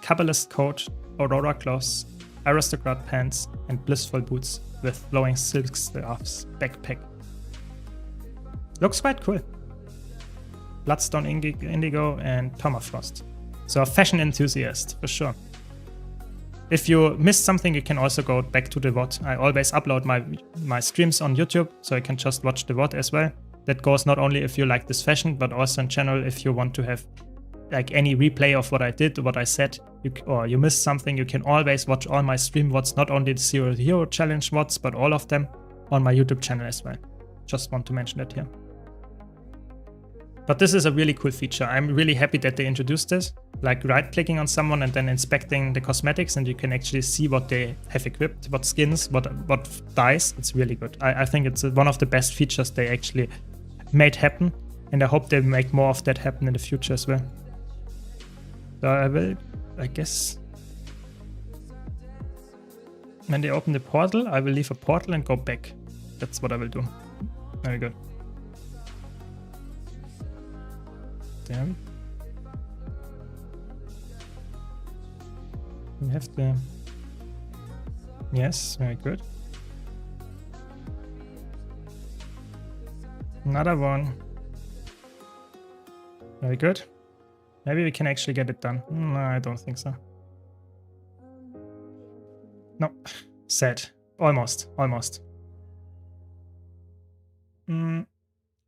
Kabbalist coat, Aurora gloves, aristocrat pants, and blissful boots with flowing silk scarves backpack. Looks quite cool. Bloodstone Indigo and Permafrost. So a fashion enthusiast, for sure. If you missed something, you can also go back to the VOD. I always upload my streams on YouTube, so you can just watch the VOD as well. That goes not only if you like this fashion, but also in general if you want to have like any replay of what I did, what I said, or you missed something, you can always watch all my stream VODs, not only the 0-0 challenge VODs, but all of them on my YouTube channel as well. Just want to mention that here. But this is a really cool feature. I'm really happy that they introduced this. Like right-clicking on someone and then inspecting the cosmetics, and you can actually see what they have equipped, what skins, what dyes. It's really good. I think it's one of the best features they actually made happen, and I hope they make more of that happen in the future as well. So I will, I guess, when they open the portal, I will leave a portal and go back. That's what I will do. Very good. There we have the... Yes, very good. Another one. Very good. Maybe we can actually get it done. No, I don't think so. No. Sad. Almost.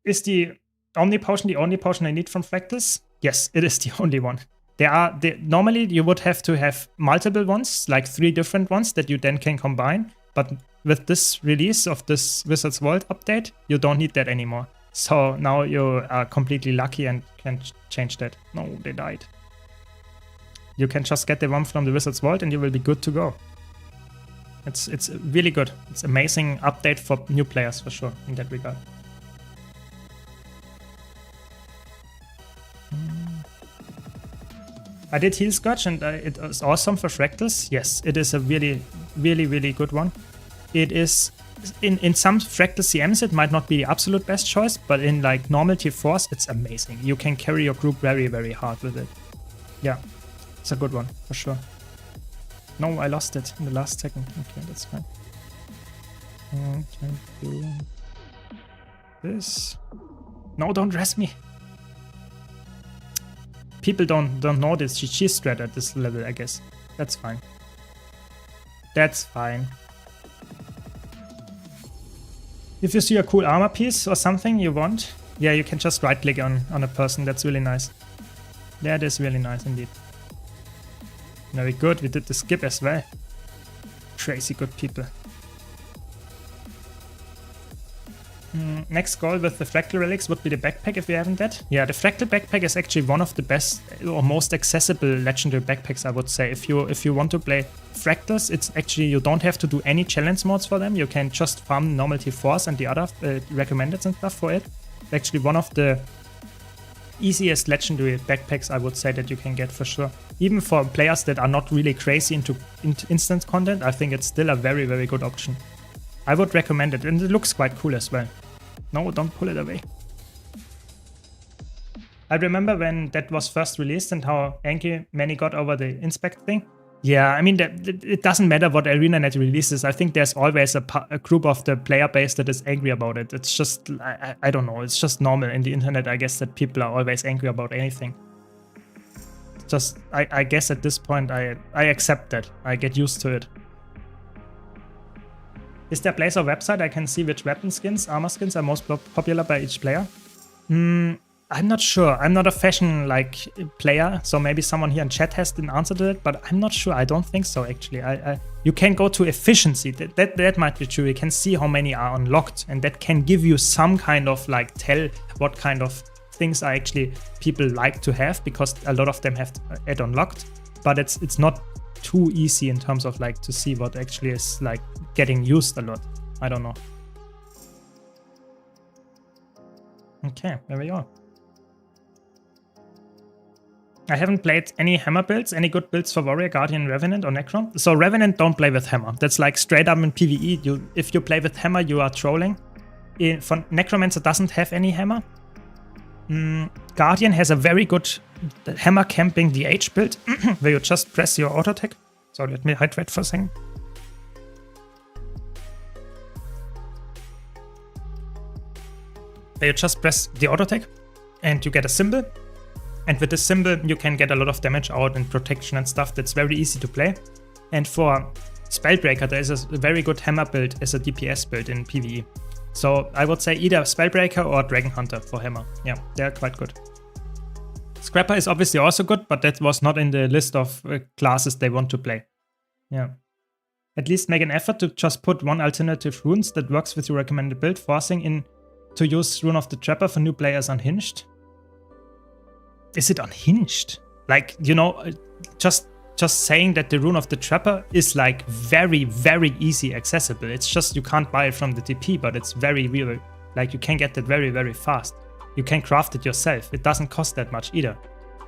Is the Omni Potion the only potion I need from Fractals? Yes, it is the only one. Normally you would have to have multiple ones, like 3 different ones that you then can combine, but with this release of this Wizard's Vault update, you don't need that anymore. So now you are completely lucky and can change that. No, they died. You can just get the one from the Wizard's Vault and you will be good to go. It's really good. It's amazing update for new players for sure in that regard. I did Heal Scourge and it was awesome for Fractals. Yes, it is a really, really, really good one. It is, in some Fractal CMs, it might not be the absolute best choice, but in like normal tier 4s, it's amazing. You can carry your group very, very hard with it. Yeah, it's a good one for sure. No, I lost it in the last second. Okay, that's fine. Can do this. No, don't rest me. People don't know this GG strat at this level, I guess. That's fine. That's fine. If you see a cool armor piece or something you want, yeah, you can just right click on a person. That's really nice. That is really nice indeed. Very good. We did the skip as well. Crazy good people. Next goal with the Fractal Relics would be the backpack if you haven't that. Yeah, the Fractal backpack is actually one of the best or most accessible legendary backpacks, I would say. If you want to play Fractals, it's actually, you don't have to do any challenge modes for them. You can just farm normal tier 4s and the other recommended and stuff for it. It's actually one of the easiest legendary backpacks, I would say, that you can get for sure. Even for players that are not really crazy into instant content, I think it's still a very, very good option. I would recommend it, and it looks quite cool as well. No, don't pull it away. I remember when that was first released and how angry many got over the inspect thing. Yeah, I mean, it doesn't matter what ArenaNet releases. I think there's always a group of the player base that is angry about it. It's just, I don't know, it's just normal in the internet, I guess, that people are always angry about anything. Just, I guess at this point, I accept that. I get used to it. Is there a place or website I can see which weapon skins, armor skins are most popular by each player? I'm not sure. I'm not a fashion player, so maybe someone here in chat has an answer to it, but I'm not sure. I don't think so actually. You can go to efficiency. That might be true. You can see how many are unlocked, and that can give you some kind of tell what kind of things are actually people like to have, because a lot of them have it unlocked, but it's not too easy in terms of to see what actually is getting used a lot. I don't know. Okay, there we go. I haven't played any hammer builds, any good builds for Warrior, Guardian, Revenant, or Necrom. So Revenant, don't play with hammer. That's straight up in PvE. If you play with hammer, you are trolling. For Necromancer doesn't have any hammer. Guardian has a very good hammer camping DH build, where you just press your auto attack. So let me hydrate for a second. Where you just press the auto attack and you get a symbol. And with this symbol, you can get a lot of damage out and protection and stuff. That's very easy to play. And for Spellbreaker, there is a very good hammer build as a DPS build in PvE. So I would say either Spellbreaker or Dragon Hunter for hammer. Yeah, they're quite good. Scrapper is obviously also good, but that was not in the list of classes they want to play. Yeah. At least make an effort to just put one alternative runes that works with your recommended build, forcing in to use Rune of the Trapper for new players unhinged. Is it unhinged? Just saying that the Rune of the Trapper is very, very easy accessible. It's just you can't buy it from the TP, but it's very real. You can get that very, very fast. You can craft it yourself. It doesn't cost that much either.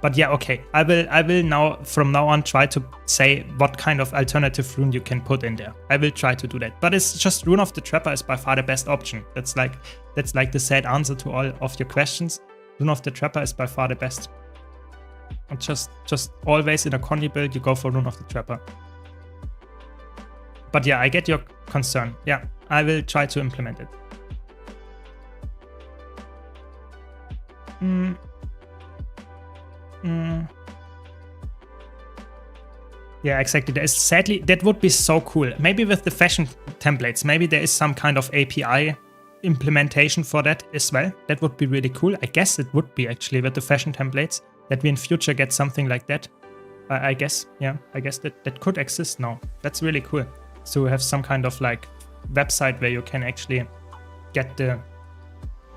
But yeah, okay. I will now, from now on, try to say what kind of alternative rune you can put in there. I will try to do that. But it's just Rune of the Trapper is by far the best option. That's like the sad answer to all of your questions. Rune of the Trapper is by far the best. And just always in a Conny build, you go for Rune of the Trapper. But yeah, I get your concern. Yeah, I will try to implement it. Yeah, exactly. Sadly, that would be so cool. Maybe with the fashion templates, maybe there is some kind of API implementation for that as well. That would be really cool. I guess it would be actually with the fashion templates, that we in future get something like that. I guess, yeah, I guess that could exist now. That's really cool. So we have some kind of website where you can actually get the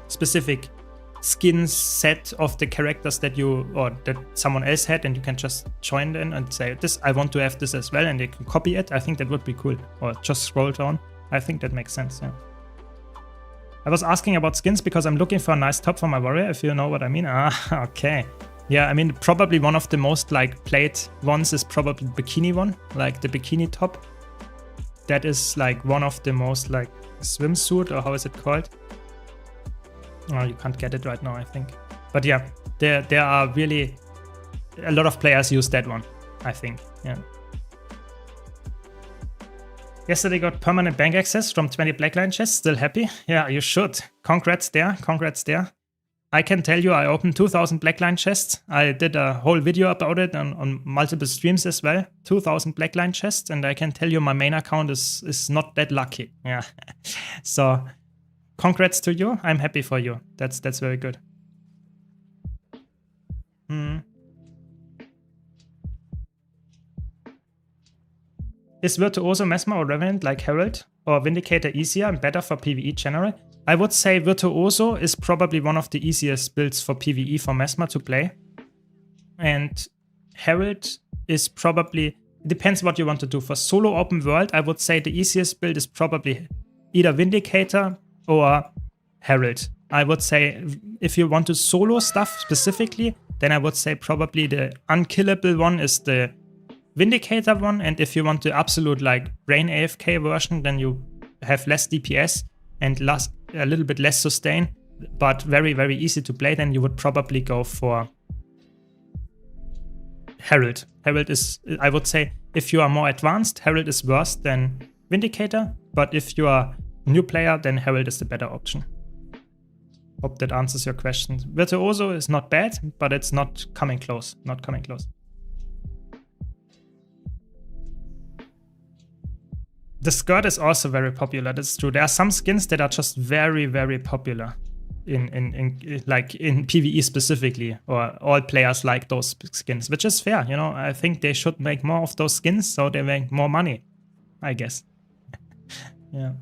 specific skin set of the characters that you or that someone else had, and you can just join in and say, this, I want to have this as well, and they can copy it. I think that would be cool. Or just scroll down. I think that makes sense, yeah. I was asking about skins because I'm looking for a nice top for my warrior, if you know what I mean. Ah, okay. Yeah, I mean, probably one of the most like played ones is probably the bikini one, like the bikini top. That is like one of the most like swimsuit, or how is it called? Oh, you can't get it right now, I think. But yeah, there are really a lot of players use that one, I think. Yeah. Yesterday got permanent bank access from 20 Blackline chests. Still happy? Yeah, you should. Congrats there. Congrats there. I can tell you I opened 2,000 Blackline chests. I did a whole video about it on multiple streams as well. 2,000 Blackline chests, and I can tell you my main account is not that lucky. Yeah. So congrats to you. I'm happy for you. That's very good. Is Virtuoso, Mesmer, or Revenant like Herald or Vindicator easier and better for PvE general? I would say Virtuoso is probably one of the easiest builds for PvE for Mesmer to play. And Herald is probably, depends what you want to do. For solo open world, I would say the easiest build is probably either Vindicator or Herald. I would say if you want to solo stuff specifically, then I would say probably the unkillable one is the Vindicator one, and if you want the absolute like brain AFK version, then you have less DPS and a little bit less sustain, but very, very easy to play, then you would probably go for Herald. Herald is, I would say, if you are more advanced, Herald is worse than Vindicator, but if you are a new player, then Herald is the better option. Hope that answers your question. Virtuoso is not bad, but it's not coming close. Not coming close. The skirt is also very popular. That's true. There are some skins that are just very, very popular in PvE specifically, or all players like those skins, which is fair. You know, I think they should make more of those skins so they make more money, I guess. Yeah.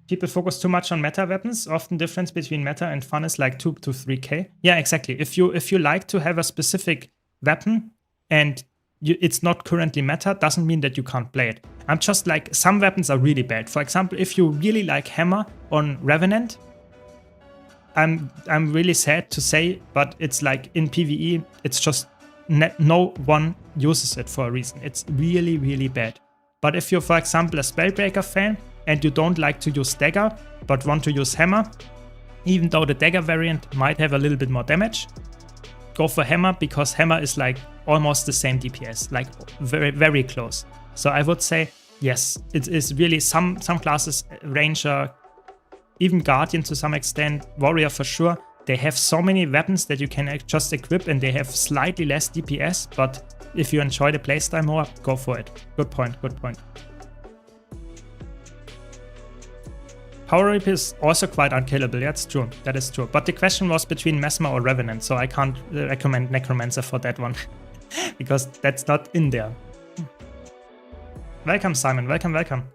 People focus too much on meta weapons. Often difference between meta and fun is like 2 to 3k. Yeah, exactly. If you like to have a specific weapon and it's not currently meta, doesn't mean that you can't play it. I'm just like, some weapons are really bad. For example, if you really like Hammer on Revenant, I'm really sad to say, but it's like in PvE, it's just no one uses it for a reason. It's really, really bad. But if you're, for example, a Spellbreaker fan and you don't like to use Dagger, but want to use Hammer, even though the Dagger variant might have a little bit more damage, go for Hammer, because Hammer is like almost the same DPS, like very, very close. So I would say, yes, it is really some classes, Ranger, even Guardian to some extent, Warrior for sure, they have so many weapons that you can just equip and they have slightly less DPS, but if you enjoy the playstyle more, go for it. Good point, good point. Power Rip is also quite unkillable, that's true, that is true. But the question was between Mesmer or Revenant, so I can't recommend Necromancer for that one, because that's not in there. Welcome, Simon, welcome, welcome.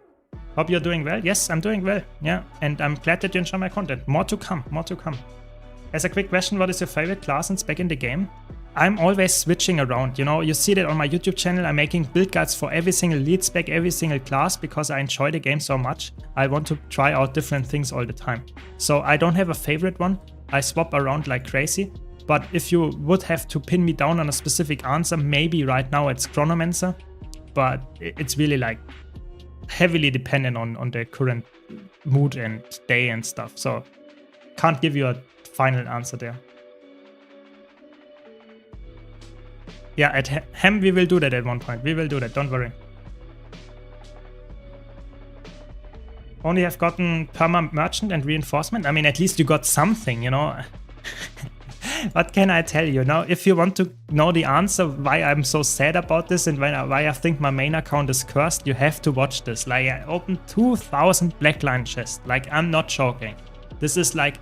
Hope you're doing well. Yes, I'm doing well, yeah, and I'm glad that you enjoy my content. More to come, more to come. As a quick question, what is your favorite class since back in the game? I'm always switching around, you know, you see that on my YouTube channel, I'm making build guides for every single lead spec, every single class, because I enjoy the game so much. I want to try out different things all the time. So I don't have a favorite one, I swap around like crazy, but if you would have to pin me down on a specific answer, maybe right now it's Chronomancer, but it's really like heavily dependent on the current mood and day and stuff, so can't give you a final answer there. Yeah, at Hem we will do that at one point. We will do that, don't worry. Only have gotten Perma Merchant and Reinforcement. I mean, at least you got something, you know. What can I tell you? Now, if you want to know the answer why I'm so sad about this and why I think my main account is cursed, you have to watch this. Like, I opened 2,000 Blackline chests. Like, I'm not joking. This is like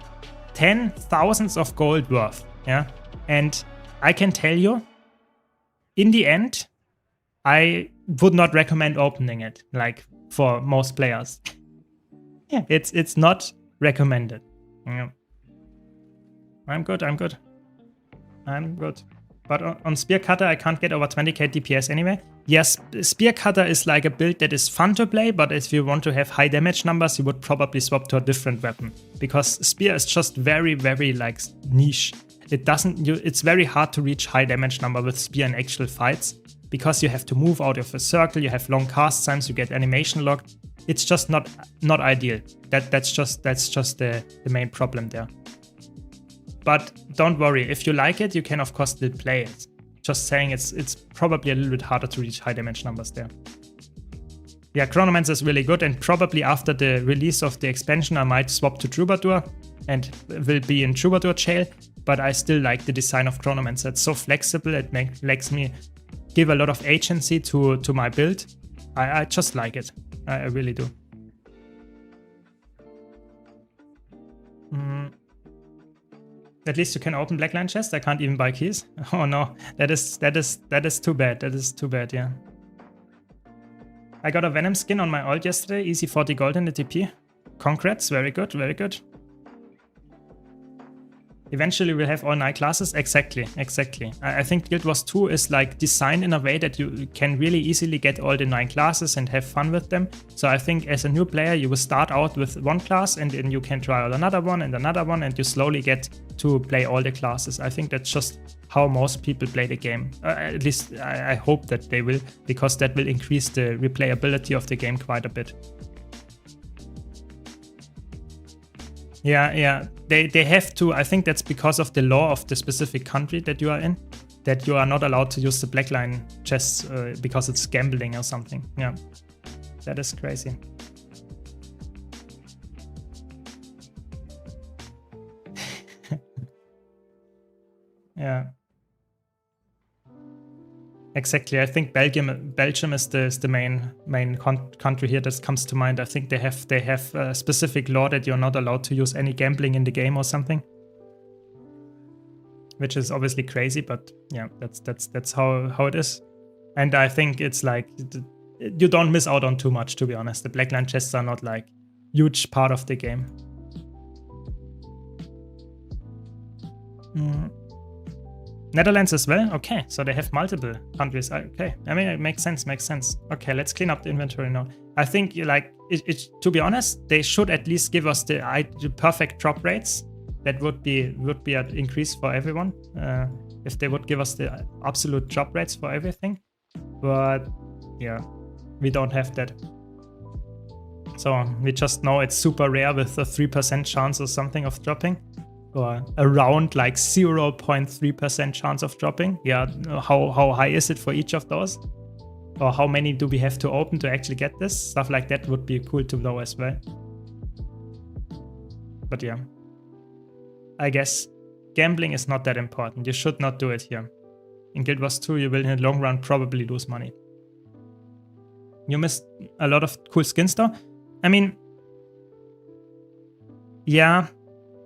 10,000s of gold worth, yeah? And I can tell you, in the end, I would not recommend opening it, like for most players. Yeah, it's not recommended. Yeah. I'm good. But on Spear Cutter, I can't get over 20k DPS anyway. Yes, Spear Cutter is like a build that is fun to play, but if you want to have high damage numbers, you would probably swap to a different weapon. Because Spear is just very, very like niche. It's very hard to reach high damage number with Spear in actual fights. Because you have to move out of a circle, you have long cast times, you get animation locked. It's just not ideal. That's just the main problem there. But don't worry, if you like it, you can of course still play it. Just saying it's probably a little bit harder to reach high damage numbers there. Yeah, Chronomancer is really good, and probably after the release of the expansion I might swap to Troubadour and will be in Troubadour jail, but I still like the design of Chronomancer. It's so flexible, it lets me give a lot of agency to my build. I just like it, I really do. At least you can open Blackline chest. I can't even buy keys. Oh no, that is too bad. That is too bad, yeah. I got a Venom skin on my ult yesterday. Easy 40 gold in the TP. Congrats, very good, very good. Eventually we'll have all 9 classes. Exactly. I think Guild Wars 2 is like designed in a way that you can really easily get all the 9 classes and have fun with them. So I think as a new player you will start out with one class and then you can try out another one and you slowly get to play all the classes. I think that's just how most people play the game. At least I hope that they will, because that will increase the replayability of the game quite a bit. Yeah, they have to. I think that's because of the law of the specific country that you are in, that you are not allowed to use the Blackline chests because it's gambling or something. Yeah, that is crazy. Yeah. Exactly. I think Belgium is the main country here that comes to mind. I think they have a specific law that you're not allowed to use any gambling in the game or something, which is obviously crazy. But yeah, that's how it is. And I think it's like you don't miss out on too much, to be honest. The Blackline chests are not like huge part of the game. Netherlands as well? Okay, so they have multiple countries. Okay, I mean, it makes sense. Okay, let's clean up the inventory now. I think, like, to be honest, they should at least give us the perfect drop rates. That would be an increase for everyone. If they would give us the absolute drop rates for everything. But yeah, we don't have that. So we just know it's super rare with a 3% chance or something of dropping. Or around like 0.3% chance of dropping. Yeah, how high is it for each of those? Or how many do we have to open to actually get this? Stuff like that would be cool to know as well. But yeah, I guess gambling is not that important. You should not do it here. In Guild Wars 2, you will in the long run probably lose money. You missed a lot of cool skins though. I mean, yeah,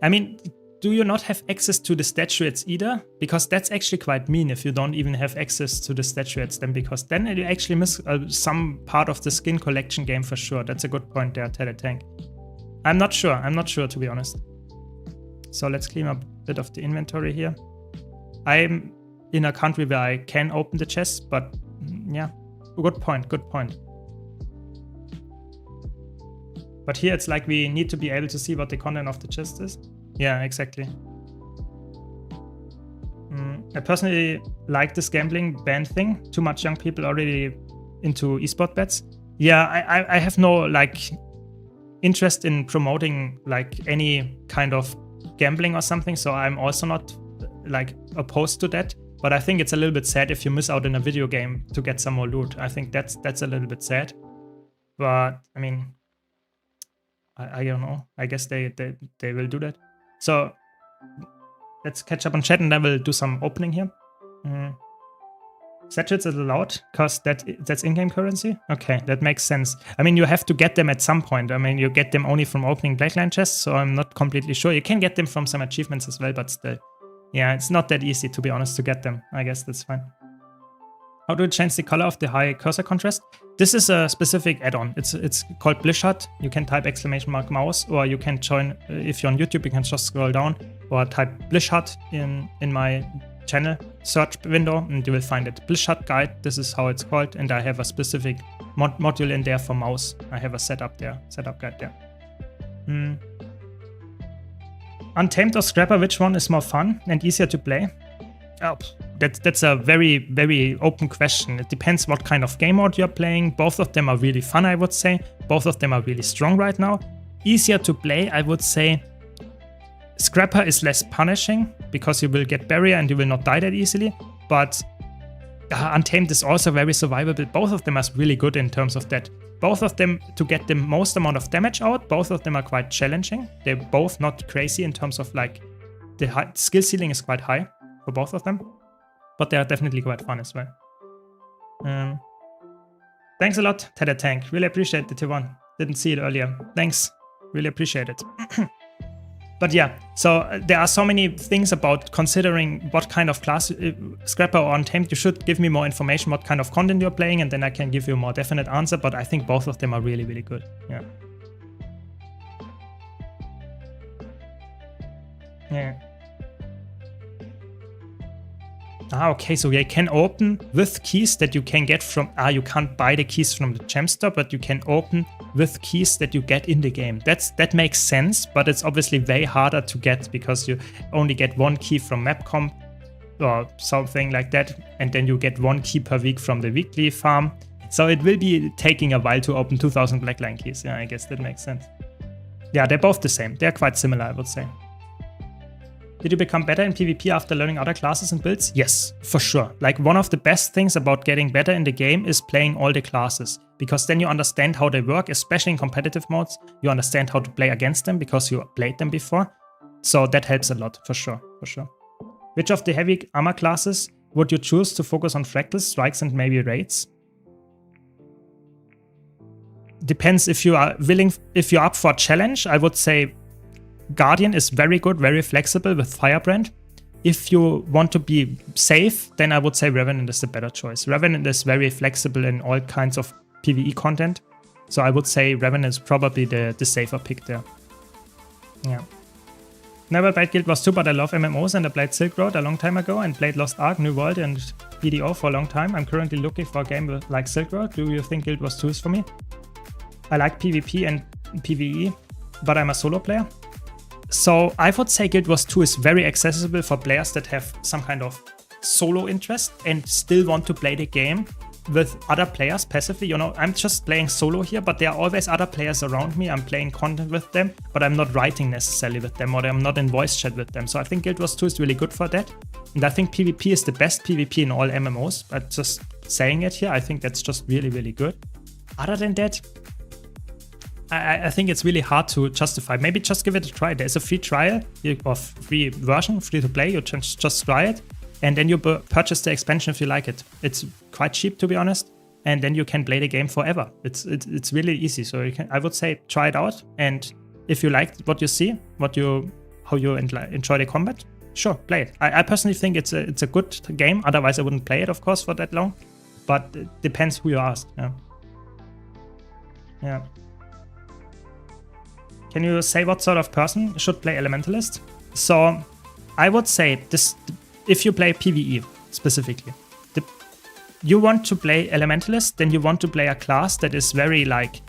I mean, do you not have access to the statuettes either? Because that's actually quite mean if you don't even have access to the statuettes, then, because then you actually miss some part of the skin collection game for sure. That's a good point there, Teletank. I'm not sure to be honest. So let's clean up a bit of the inventory here. I'm in a country where I can open the chests, but yeah, good point. But here it's like we need to be able to see what the content of the chest is. Yeah, exactly. I personally like this gambling ban thing. Too much young people already into esport bets. Yeah, I have no like interest in promoting like any kind of gambling or something, so I'm also not like opposed to that. But I think it's a little bit sad if you miss out in a video game to get some more loot. I think that's a little bit sad. But I mean, I don't know. I guess they will do that. So let's catch up on chat and then we'll do some opening here. Sachets is allowed because that's in-game currency? Okay, that makes sense. I mean, you have to get them at some point. I mean, you get them only from opening Blackline chests, so I'm not completely sure. You can get them from some achievements as well, but still. Yeah, it's not that easy, to be honest, to get them. I guess that's fine. How to change the color of the high cursor contrast? This is a specific add-on. It's called Blishut. You can type !mouse, or you can join, if you're on YouTube, you can just scroll down or type Blishut in my channel search window and you will find it. Blishut guide, this is how it's called, and I have a specific module in there for mouse. I have a setup guide there. Untamed or Scrapper, which one is more fun and easier to play? Oh, that's a very, very open question. It depends what kind of game mode you're playing. Both of them are really fun, I would say. Both of them are really strong right now. Easier to play, I would say Scrapper is less punishing because you will get barrier and you will not die that easily. But Untamed is also very survivable. Both of them are really good in terms of that. Both of them, to get the most amount of damage out, both of them are quite challenging. They're both not crazy in terms of like the skill ceiling is quite high for both of them, but they are definitely quite fun as well. Thanks a lot, Ted Tank. Really appreciate the tier 1. Didn't see it earlier. Thanks. Really appreciate it. But yeah, so there are so many things about considering what kind of class, Scrapper or Untamed. You should give me more information what kind of content you're playing, and then I can give you a more definite answer, but I think both of them are really, really good. Yeah. Yeah. Okay, so you can open with keys that you can get from, you can't buy the keys from the gem store, but you can open with keys that you get in the game. That makes sense, but it's obviously way harder to get because you only get one key from Mapcom or something like that, and then you get one key per week from the weekly farm. So it will be taking a while to open 2000 Blackline keys. Yeah, I guess that makes sense. Yeah, they're both the same. They're quite similar, I would say. Did you become better in PvP after learning other classes and builds? Yes, for sure. Like, one of the best things about getting better in the game is playing all the classes, because then you understand how they work, especially in competitive modes. You understand how to play against them because you played them before. So that helps a lot, for sure, for sure. Which of the heavy armor classes would you choose to focus on fractals, strikes, and maybe raids? Depends if you are willing, if you're up for a challenge. I would say Guardian is very good, very flexible with Firebrand. If you want to be safe, then I would say Revenant is the better choice. Revenant is very flexible in all kinds of PvE content. So I would say Revenant is probably the safer pick there. Yeah. Never played Guild Wars 2, but I love MMOs and I played Silk Road a long time ago and played Lost Ark, New World and BDO for a long time. I'm currently looking for a game like Silk Road. Do you think Guild Wars 2 is for me? I like PvP and PvE, but I'm a solo player. So I would say Guild Wars 2 is very accessible for players that have some kind of solo interest and still want to play the game with other players passively. You know, I'm just playing solo here, but there are always other players around me. I'm playing content with them, but I'm not writing necessarily with them, or I'm not in voice chat with them. So I think Guild Wars 2 is really good for that. And I think PvP is the best PvP in all MMOs. But just saying it here, I think that's just really, really good. Other than that, I think it's really hard to justify. Maybe just give it a try. There's a free trial or free version, free to play. You just try it, and then you purchase the expansion if you like it. It's quite cheap, to be honest, and then you can play the game forever. It's really easy. So you can, I would say, try it out. And if you like what you see, how you enjoy the combat, sure, play it. I personally think it's a good game. Otherwise, I wouldn't play it, of course, for that long. But it depends who you ask. Yeah. Yeah. Can you say what sort of person should play Elementalist? So I would say this: if you play PvE specifically, you want to play Elementalist, then you want to play a class that is very like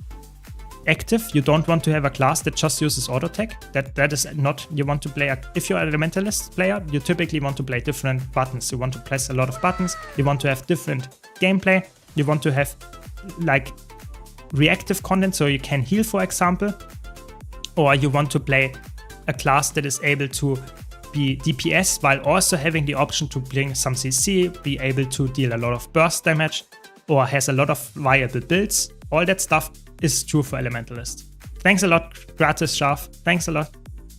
active. You don't want to have a class that just uses auto tech. That is not, you want to play if you're an Elementalist player, you typically want to play different buttons. You want to press a lot of buttons. You want to have different gameplay. You want to have like reactive content, so you can heal, for example. Or you want to play a class that is able to be DPS while also having the option to bring some CC, be able to deal a lot of burst damage, or has a lot of viable builds. All that stuff is true for Elementalist. Thanks a lot, Gratis Sharf. Thanks a lot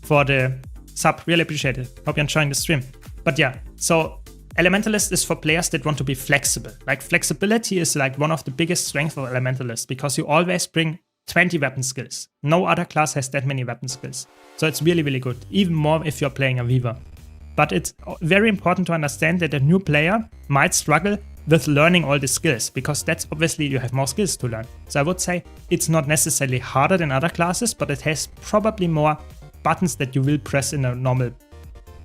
for the sub. Really appreciate it. Hope you're enjoying the stream. But yeah, so Elementalist is for players that want to be flexible. Like, flexibility is like one of the biggest strengths of Elementalist, because you always bring 20 weapon skills. No other class has that many weapon skills. So it's really, really good. Even more if you're playing a Weaver. But it's very important to understand that a new player might struggle with learning all the skills, because that's obviously you have more skills to learn. So I would say it's not necessarily harder than other classes, but it has probably more buttons that you will press in a normal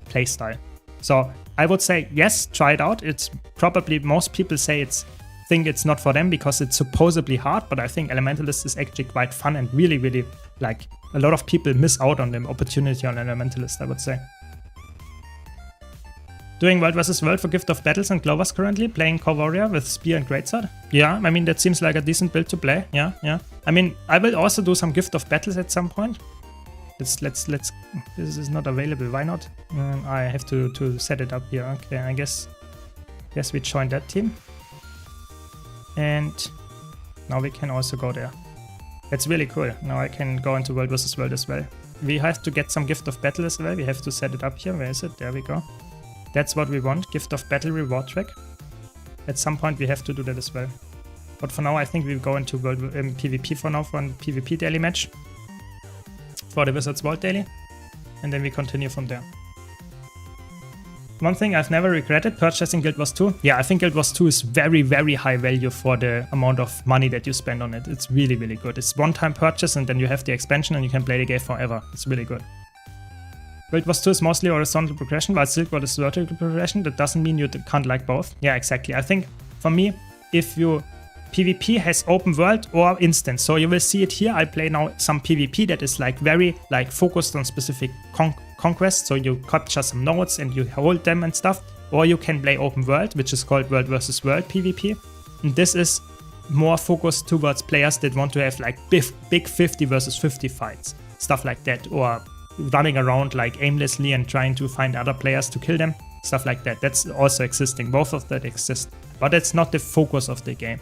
playstyle. So I would say yes, try it out. It's probably most people think it's not for them because it's supposedly hard, but I think Elementalist is actually quite fun and really, really like a lot of people miss out on the opportunity on Elementalist, I would say. Doing World vs. World for Gift of Battles and Clovers currently, playing Core Warrior with Spear and Greatsword. Yeah, I mean, that seems like a decent build to play. Yeah. I mean, I will also do some Gift of Battles at some point. Let's, this is not available. Why not? I have to set it up here. Okay, I guess we joined that team. And now we can also go there. That's really cool. Now I can go into World vs. World as well. We have to get some Gift of Battle as well. We have to set it up here. Where is it? There we go. That's what we want. Gift of Battle reward track. At some point we have to do that as well. But for now I think we'll go into World PvP for now for a PvP daily match. For the Wizards Vault daily. And then we continue from there. One thing I've never regretted, purchasing Guild Wars 2. Yeah, I think Guild Wars 2 is very, very high value for the amount of money that you spend on it. It's really, really good. It's one-time purchase and then you have the expansion and you can play the game forever. It's really good. Guild Wars 2 is mostly horizontal progression, while Silk Road is vertical progression. That doesn't mean you can't like both. Yeah, exactly. I think for me, if you PvP has open world or instance. So you will see it here. I play now some PvP that is like very like focused on specific conquests. So you capture some nodes and you hold them and stuff. Or you can play open world, which is called World vs. World PvP. And this is more focused towards players that want to have like big 50 versus 50 fights. Stuff like that. Or running around like aimlessly and trying to find other players to kill them. Stuff like that. That's also existing. Both of that exist. But it's not the focus of the game.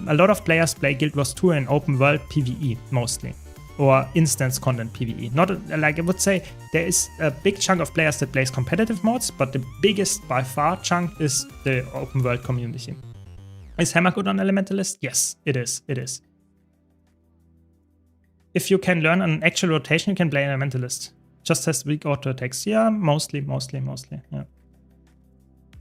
A lot of players play Guild Wars 2 in open world PvE mostly. Or instance content PvE. Not like I would say there is a big chunk of players that plays competitive modes, but the biggest by far chunk is the open world community. Is Hammer good on Elementalist? Yes, it is. It is. If you can learn an actual rotation, you can play Elementalist. Just has weak auto attacks. Yeah, mostly. Yeah.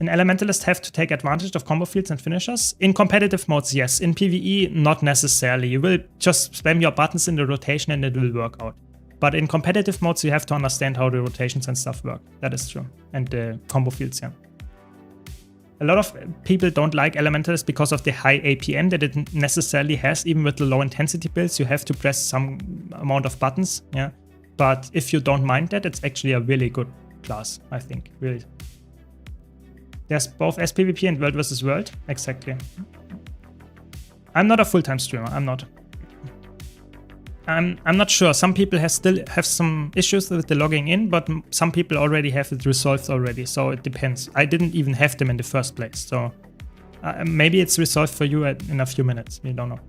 An Elementalist have to take advantage of combo fields and finishers. In competitive modes, yes. In PvE, not necessarily. You will just spam your buttons in the rotation and it will work out. But in competitive modes, you have to understand how the rotations and stuff work. That is true. And the combo fields, yeah. A lot of people don't like Elementalist because of the high APM that it necessarily has. Even with the low intensity builds, you have to press some amount of buttons, yeah. But if you don't mind that, it's actually a really good class, I think, really. There's both SPVP and World vs. World. Exactly. I'm not a full-time streamer. I'm not. I'm not sure. Some people still have some issues with the logging in, but some people already have it resolved already. So it depends. I didn't even have them in the first place. So maybe it's resolved for you in a few minutes. We don't know.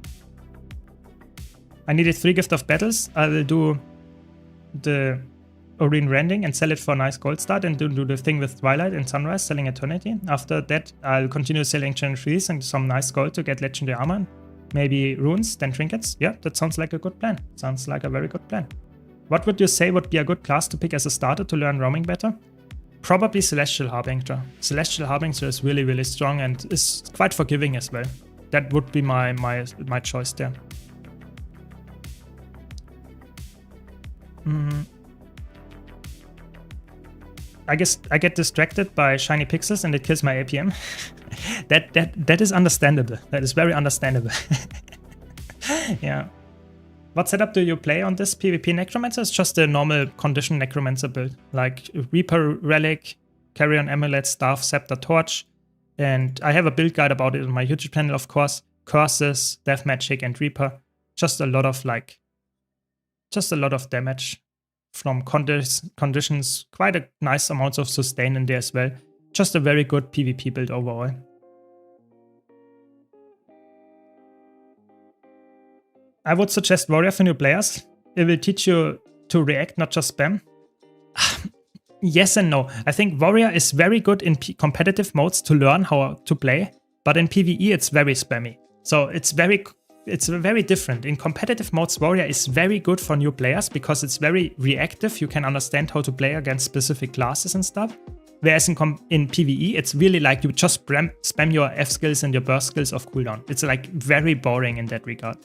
I needed 3 Gift of Battles. I will do the Oreen Rending and sell it for a nice gold start and do the thing with Twilight and Sunrise, selling Eternity. After that, I'll continue selling Legendary Trees and some nice gold to get Legendary Armor. Maybe runes, then trinkets. Yeah, that sounds like a good plan. Sounds like a very good plan. What would you say would be a good class to pick as a starter to learn roaming better? Probably Celestial Harbinger. Celestial Harbinger is really, really strong and is quite forgiving as well. That would be my choice there. I guess I get distracted by shiny pixels and it kills my APM. that is understandable. That is very understandable. Yeah. What setup do you play on this PvP Necromancer? It's just a normal condition Necromancer build. Like Reaper Relic, Carrion Amulet, Staff, Scepter, Torch. And I have a build guide about it on my YouTube channel, of course. Curses, Death Magic, and Reaper. Just a lot of damage from conditions, quite a nice amount of sustain in there as well. Just a very good PvP build overall. I would suggest Warrior for new players. It will teach you to react, not just spam. Yes and no. I think Warrior is very good in competitive modes to learn how to play, but in PvE it's very spammy. So it's very different. In competitive modes, Warrior is very good for new players because it's very reactive. You can understand how to play against specific classes and stuff. Whereas in PvE, it's really like you just spam your F skills and your burst skills off cooldown. It's like very boring in that regard.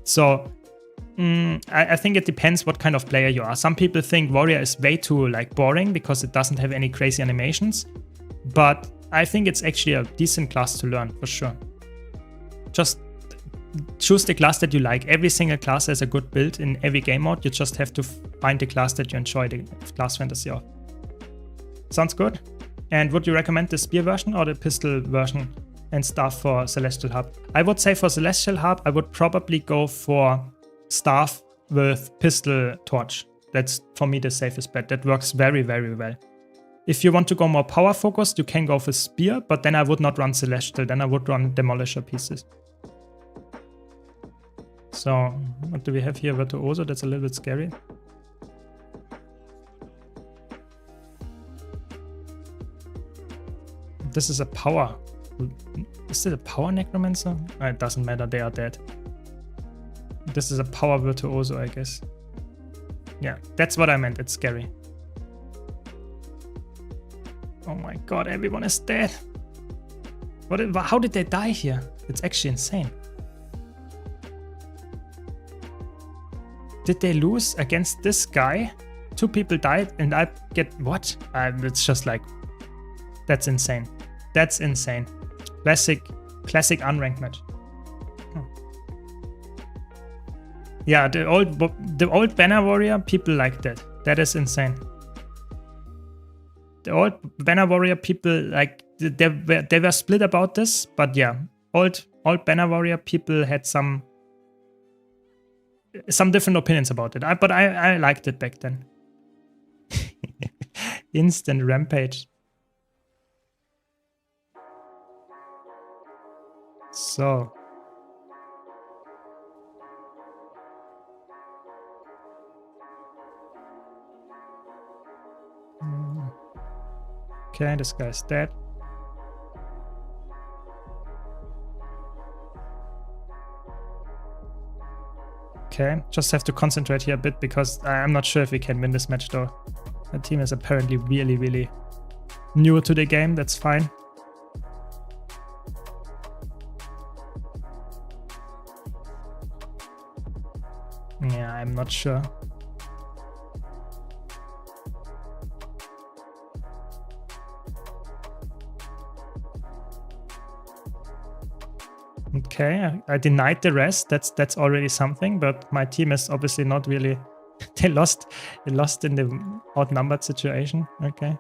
So I think it depends what kind of player you are. Some people think Warrior is way too like boring because it doesn't have any crazy animations. But I think it's actually a decent class to learn for sure. Just choose the class that you like. Every single class has a good build in every game mode. You just have to find the class that you enjoy the class fantasy of. Sounds good. And would you recommend the spear version or the pistol version and staff for Celestial Harp? I would say for Celestial Harp, I would probably go for staff with pistol torch. That's for me the safest bet. That works very, very well. If you want to go more power focused, you can go for spear, but then I would not run Celestial. Then I would run Demolisher pieces. So what do we have here? Virtuoso, that's a little bit scary. This is a power. Is it a power necromancer? It doesn't matter, they are dead. This is a power virtuoso, I guess. Yeah, that's what I meant, it's scary. Oh my god, everyone is dead. How did they die here? It's actually insane. Did they lose against this guy? 2 people died and I get what? It's just like, that's insane. That's insane. Classic unranked match. Yeah, the old banner warrior, people like that. That is insane. The old banner warrior people, like, they were split about this, but yeah, old banner warrior people had some different opinions about it. But I liked it back then. Instant rampage. So. Okay, this guy's dead. Okay, just have to concentrate here a bit because I'm not sure if we can win this match though. The team is apparently really, really new to the game. That's fine. Yeah, I'm not sure. Okay, I denied the rest. That's already something, but my team is obviously not really. They lost in the outnumbered situation. Okay.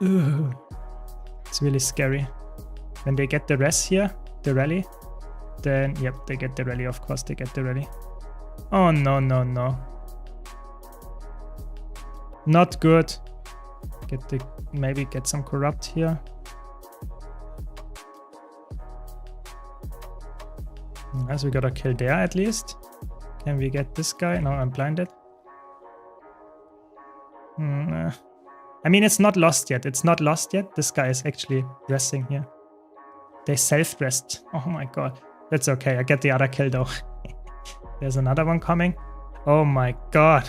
Ooh. It's really scary. When they get the rest here, the rally, then yep, they get the rally. Of course, they get the rally. Oh no, no, no. Not good. Maybe get some corrupt here. Nice, we got a kill there at least. Can we get this guy? No, I'm blinded. I mean, it's not lost yet. It's not lost yet. This guy is actually resting here. They self-rest. Oh my god. That's okay. I get the other kill though. There's another one coming. Oh my god.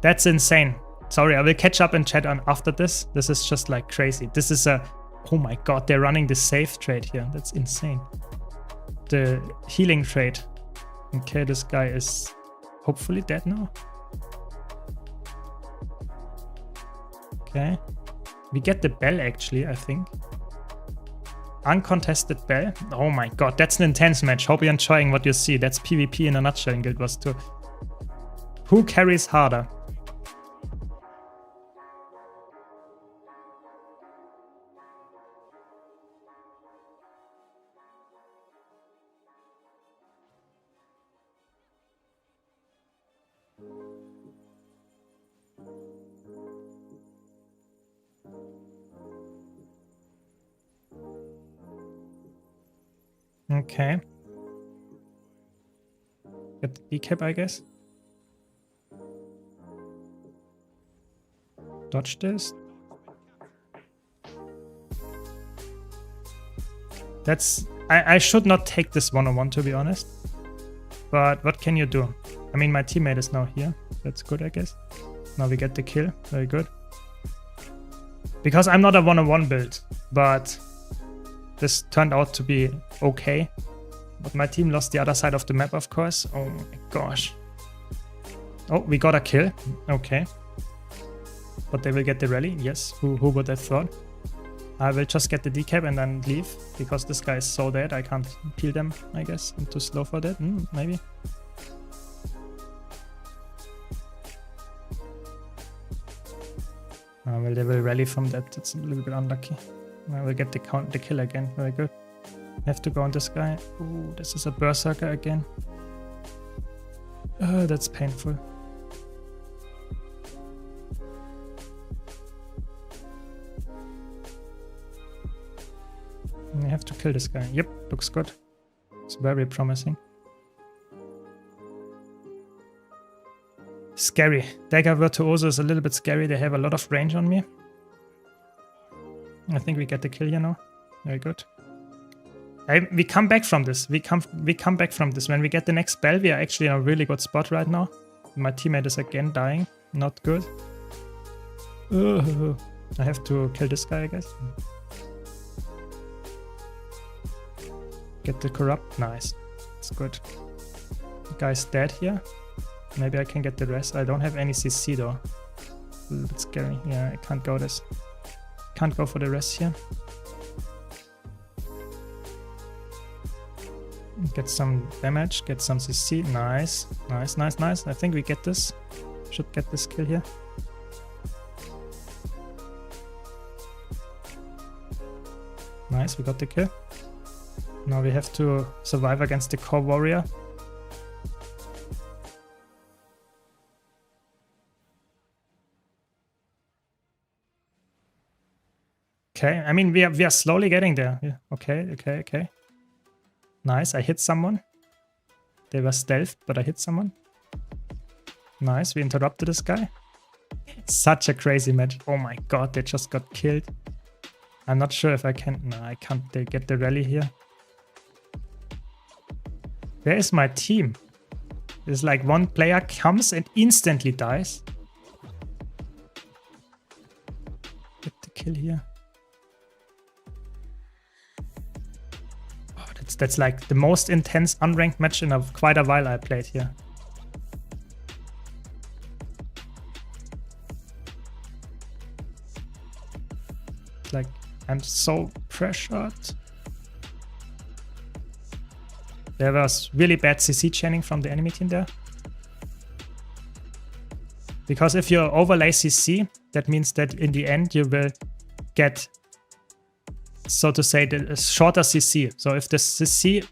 That's insane. Sorry, I will catch up in chat on after this. This is just like crazy. This is a... Oh my god, they're running the safe trade here. That's insane. The healing trade. Okay, this guy is hopefully dead now. Okay. We get the bell actually, I think. Uncontested bell. Oh my god, that's an intense match. Hope you're enjoying what you see. That's PvP in a nutshell in Guild Wars 2. Who carries harder? Okay. Get the decap, I guess. Dodge this. That's... I should not take this one-on-one, to be honest. But what can you do? I mean, my teammate is now here. That's good, I guess. Now we get the kill. Very good. Because I'm not a 1-on-1 build, but this turned out to be okay. But my team lost the other side of the map, of course. Oh my gosh. Oh, we got a kill. Okay. But they will get the rally. Yes, who would have thought? I will just get the decap and then leave, because this guy is so dead. I can't peel them, I guess. I'm too slow for that. Maybe. Well, they will rally from that. That's a little bit unlucky. I will get the kill again. Very good. I have to go on this guy. Ooh, this is a berserker again. That's painful. I have to kill this guy. Yep, looks good. It's very promising. Scary. Dagger Virtuoso is a little bit scary. They have a lot of range on me. I think we get the kill here now. Very good. We come back from this. We come back from this. When we get the next spell, we are actually in a really good spot right now. My teammate is again dying. Not good. I have to kill this guy, I guess. Get the corrupt. Nice. It's good. The guy's dead here. Maybe I can get the rest. I don't have any CC though. A little bit scary. Yeah, I can't go this. Can't go for the rest here. Get some damage. Get some CC. Nice. Nice, nice, nice. I think we get this. Should get this kill here. Nice, we got the kill. Now we have to survive against the core warrior. Okay, I mean we are slowly getting there. Yeah. Okay. Nice, I hit someone. They were stealth, but I hit someone. Nice, we interrupted this guy. Such a crazy match. Oh my god, they just got killed. I'm not sure if I can. No, I can't. They get the rally here. Where is my team? It's like one player comes and instantly dies. Get the kill here. Oh, that's like the most intense unranked match in quite a while I played here. It's like I'm so pressured. There was really bad CC chaining from the enemy team there. Because if you overlay CC, that means that in the end you will get, so to say, the shorter CC. So if the CC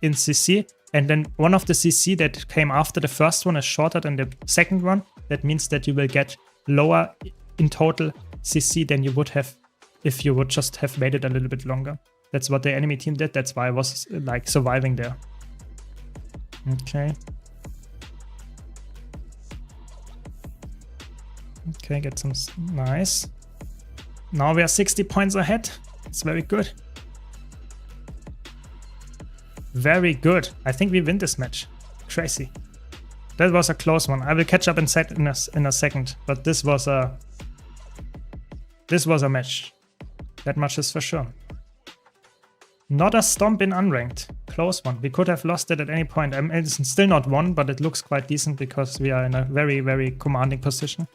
in CC, and then one of the CC that came after the first one is shorter than the second one, that means that you will get lower in total CC than you would have if you would just have waited a little bit longer. That's what the enemy team did. That's why I was like surviving there. Okay. Okay, get some nice. Now we are 60 points ahead. It's very good. Very good. I think we win this match. Crazy. That was a close one. I will catch up in a second. But this was a match. That much is for sure. Not a stomp in unranked. Close one. We could have lost it at any point. It's still not won, but it looks quite decent because we are in a very, very commanding position.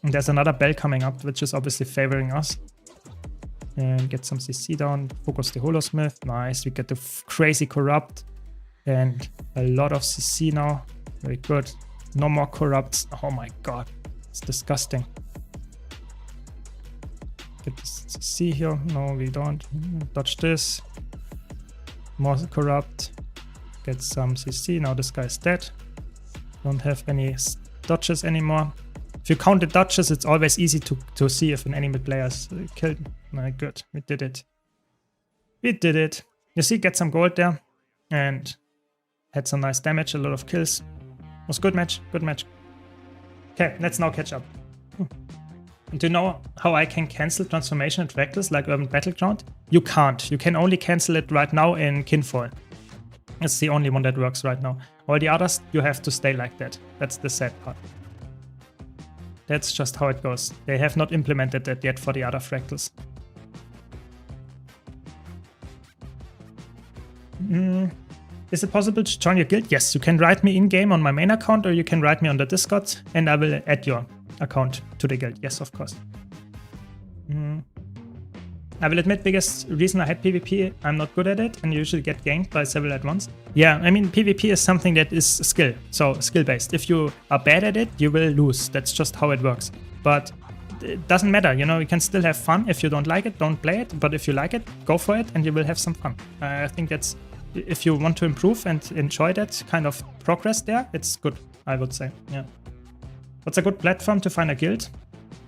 And there's another bell coming up, which is obviously favoring us. And get some CC down. Focus the Holosmith. Nice. We get the crazy corrupt. And a lot of CC now. Very good. No more corrupts. Oh my god. It's disgusting. Get this CC here. No, we don't. Dodge this. More corrupt. Get some CC. Now this guy's dead. Don't have any dodges anymore. If you count the dodges, it's always easy to see if an enemy player is killed. No, good. We did it. We did it. You see, get some gold there. And had some nice damage. A lot of kills. It was a good match. Good match. Okay, let's now catch up. Do you know how I can cancel transformation at Reckless like Urban Battleground? You can't. You can only cancel it right now in Kinfall. It's the only one that works right now. All the others, you have to stay like that. That's the sad part. That's just how it goes. They have not implemented that yet for the other fractals. Is it possible to join your guild? Yes, you can write me in-game on my main account, or you can write me on the Discord, and I will add your account to the guild. Yes, of course. I will admit, biggest reason I had PvP, I'm not good at it and usually get ganked by several at once. Yeah, I mean, PvP is something that is skill, so skill-based. If you are bad at it, you will lose. That's just how it works. But it doesn't matter, you know, you can still have fun. If you don't like it, don't play it. But if you like it, go for it and you will have some fun. I think that's, if you want to improve and enjoy that kind of progress there, it's good, I would say, yeah. What's a good platform to find a guild?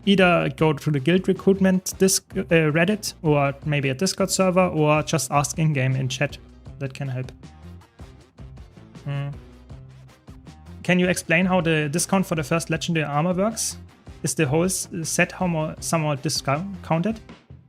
Either go to the guild recruitment Reddit, or maybe a Discord server, or just ask in-game in chat. That can help. Can you explain how the discount for the first legendary armor works? Is the whole set somehow discounted?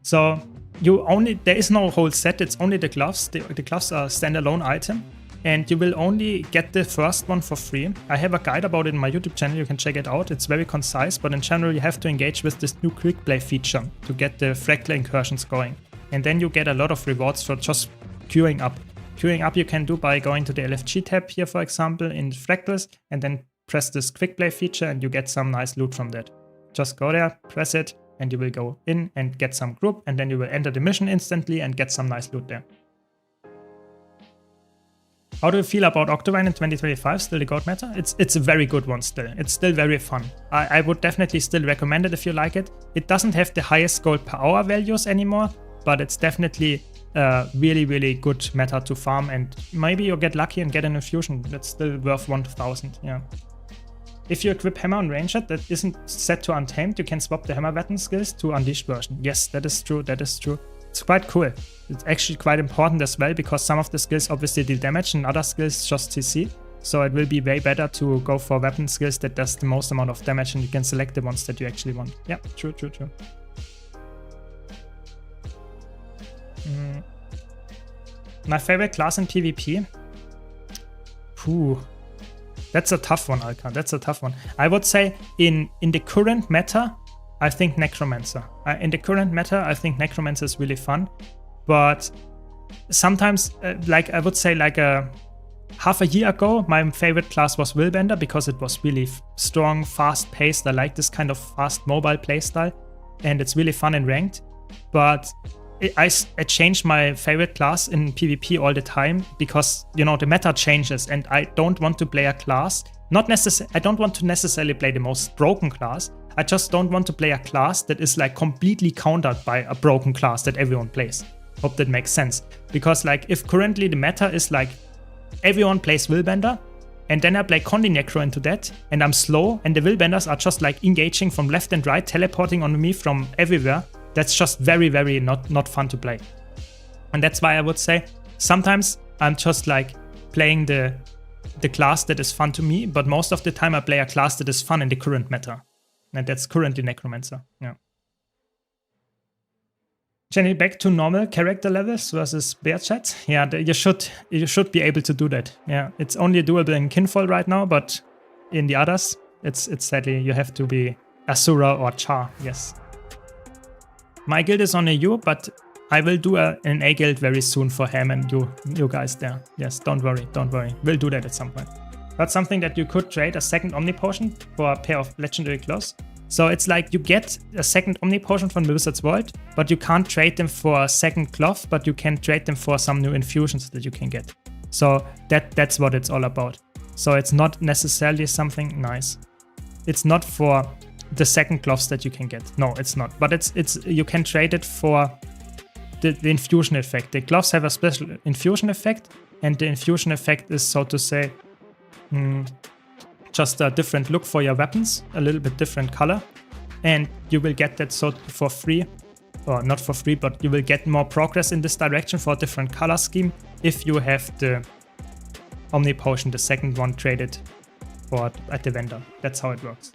So there is no whole set, it's only the gloves. The gloves are a standalone item, and you will only get the first one for free. I have a guide about it in my YouTube channel, you can check it out. It's very concise, but in general you have to engage with this new quick play feature to get the fractal incursions going. And then you get a lot of rewards for just queuing up. Queuing up you can do by going to the LFG tab here, for example, in fractals, and then press this quick play feature and you get some nice loot from that. Just go there, press it, and you will go in and get some group, and then you will enter the mission instantly and get some nice loot there. How do you feel about Octavine in 2025? Still the gold meta? It's a very good one still. It's still very fun. I would definitely still recommend it if you like it. It doesn't have the highest gold per hour values anymore, but it's definitely really, really good meta to farm, and maybe you'll get lucky and get an infusion. That's still worth 1000, yeah. If you equip Hammer on Ranger that isn't set to Untamed, you can swap the Hammer weapon skills to Unleashed version. Yes, that is true, that is true. It's quite cool. It's actually quite important as well, because some of the skills obviously deal damage and other skills just CC. So it will be way better to go for weapon skills that does the most amount of damage, and you can select the ones that you actually want. Yeah, true. My favorite class in PvP? That's a tough one, Alka. That's a tough one. I would say in the current meta, I think Necromancer. In the current meta, I think Necromancer is really fun. But sometimes, like I would say like half a year ago, my favorite class was Willbender, because it was really strong, fast-paced. I like this kind of fast mobile playstyle, and it's really fun and ranked. But I changed my favorite class in PvP all the time, because, you know, the meta changes, and I don't want to play a class. I don't want to necessarily play the most broken class. I just don't want to play a class that is like completely countered by a broken class that everyone plays. Hope that makes sense. Because like if currently the meta is like everyone plays Willbender, and then I play Condi Necro into that, and I'm slow, and the Willbenders are just like engaging from left and right, teleporting on me from everywhere. That's just very, very not fun to play. And that's why I would say sometimes I'm just like playing the class that is fun to me, but most of the time I play a class that is fun in the current meta. And that's currently Necromancer, yeah. Jenny, back to normal character levels versus bear chat. Yeah, you should be able to do that. Yeah, it's only doable in Kinfall right now, but in the others, it's sadly you have to be Asura or Char. Yes. My guild is on a U, but I will do an A guild very soon for him and you guys there. Yes, don't worry. We'll do that at some point. That's something that you could trade a second Omni Potion for a pair of legendary gloves. So it's like you get a second Omni Potion from the Wizard's Vault, but you can't trade them for a second glove, but you can trade them for some new infusions that you can get. So that's what it's all about. So it's not necessarily something nice. It's not for the second gloves that you can get. No, it's not. But it's you can trade it for the infusion effect. The gloves have a special infusion effect, and the infusion effect is, so to say, just a different look for your weapons, a little bit different color, and you will get that for free, or not for free, but you will get more progress in this direction for a different color scheme if you have the Omni Potion, the second one, traded for at the vendor. That's how it works.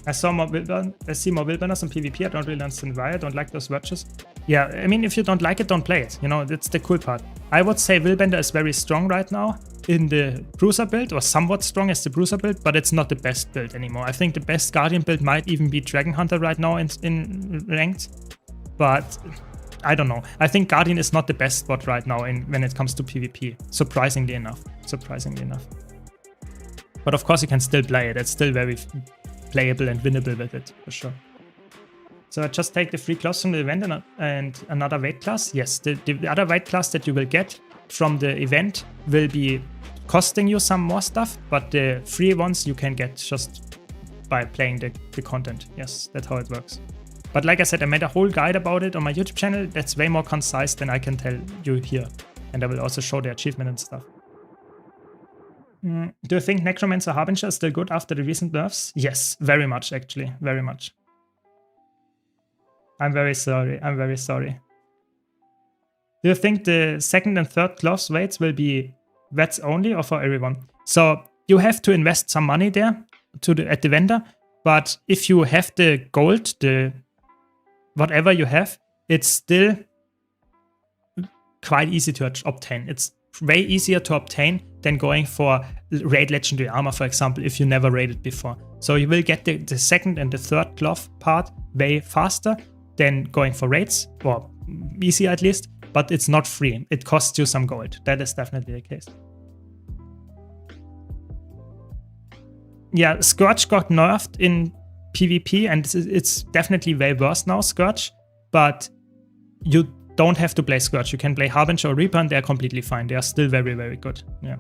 I see more Willbenders in PvP. I don't really understand why. I don't like those watches. Yeah, I mean, if you don't like it, don't play it. You know, that's the cool part. I would say Willbender is very strong right now in the Bruiser build, or somewhat strong as the Bruiser build, but it's not the best build anymore. I think the best Guardian build might even be Dragon Hunter right now in ranked, but I don't know. I think Guardian is not the best spot right now when it comes to PvP, surprisingly enough. But of course you can still play it. It's still very playable and winnable with it, for sure. So I just take the 3 cloths from the event and another weight class. Yes, the other weight class that you will get from the event will be costing you some more stuff, but the free ones you can get just by playing the content. Yes, that's how it works. But like I said, I made a whole guide about it on my YouTube channel that's way more concise than I can tell you here. And I will also show the achievement and stuff. Do you think Necromancer Harbinger is still good after the recent nerfs? Yes, very much actually, very much. I'm very sorry. Do you think the second and third cloth weights will be vets only or for everyone? So you have to invest some money there at the vendor, but if you have the gold, the whatever you have, it's still quite easy to obtain. It's way easier to obtain than going for raid legendary armor, for example, if you never raided before. So you will get the second and the third cloth part way faster than going for raids, or easy at least, but it's not free. It costs you some gold. That is definitely the case. Yeah, Scourge got nerfed in PvP, and it's definitely way worse now, Scourge, but you don't have to play Scourge. You can play Harbinger or Reaper, and they're completely fine. They are still very, very good. Yeah.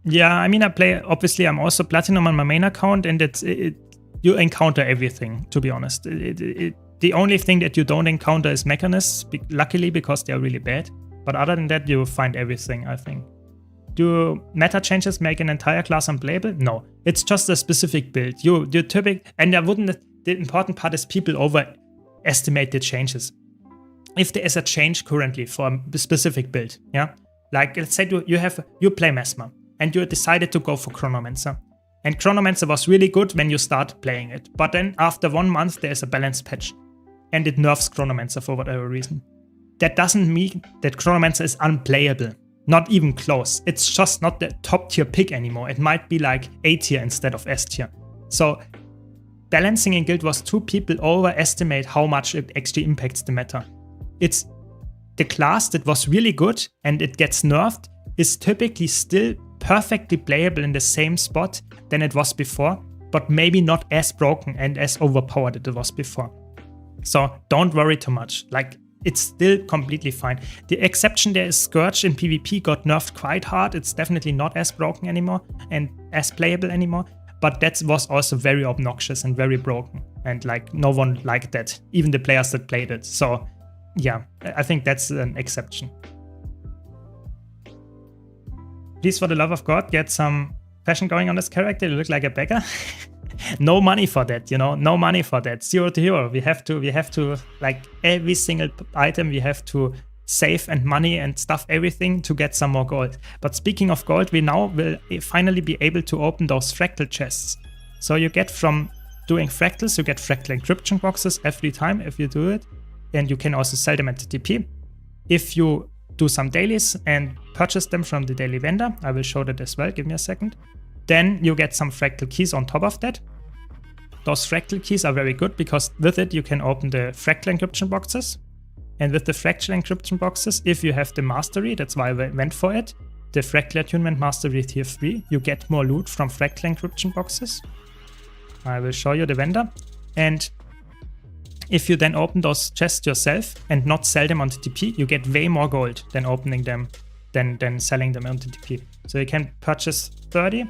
Yeah, I mean, obviously, I'm also Platinum on my main account, and you encounter everything, to be honest. The only thing that you don't encounter is mechanists, luckily, because they're really bad. But other than that, you find everything, I think. Do meta changes make an entire class unplayable? No, it's just a specific build. And the important part is people overestimate the changes. If there is a change currently for a specific build, yeah, like let's say you play Mesmer and you decided to go for Chronomancer. And Chronomancer was really good when you start playing it. But then after 1 month, there's a balance patch. And it nerfs Chronomancer for whatever reason. That doesn't mean that Chronomancer is unplayable. Not even close. It's just not the top tier pick anymore. It might be like A tier instead of S tier. So balancing in Guild Wars 2, people overestimate how much it actually impacts the meta. It's the class that was really good and it gets nerfed is typically still perfectly playable in the same spot than it was before, but maybe not as broken and as overpowered as it was before. So don't worry too much. Like, it's still completely fine. The exception there is Scourge in PvP got nerfed quite hard. It's definitely not as broken anymore and as playable anymore, but that was also very obnoxious and very broken. And like, no one liked that, even the players that played it. So yeah, I think that's an exception. Please, for the love of God, get some fashion going on this character. You look like a beggar. No money for that, you know, no money for that. 0 to hero. We have to, like, every single item we have to save and money and stuff, everything to get some more gold. But speaking of gold, we now will finally be able to open those fractal chests. So you get from doing fractals, you get fractal encryption boxes every time if you do it. And you can also sell them at the TP. If you do some dailies and purchase them from the daily vendor, I will show that as well, give me a second. Then you get some fractal keys on top of that. Those fractal keys are very good because with it you can open the fractal encryption boxes. And with the fractal encryption boxes, if you have the mastery, that's why I went for it, the fractal attunement mastery tier 3, you get more loot from fractal encryption boxes. I will show you the vendor. And if you then open those chests yourself and not sell them on the TP, you get way more gold than opening them, than selling them on the TP. So you can purchase 30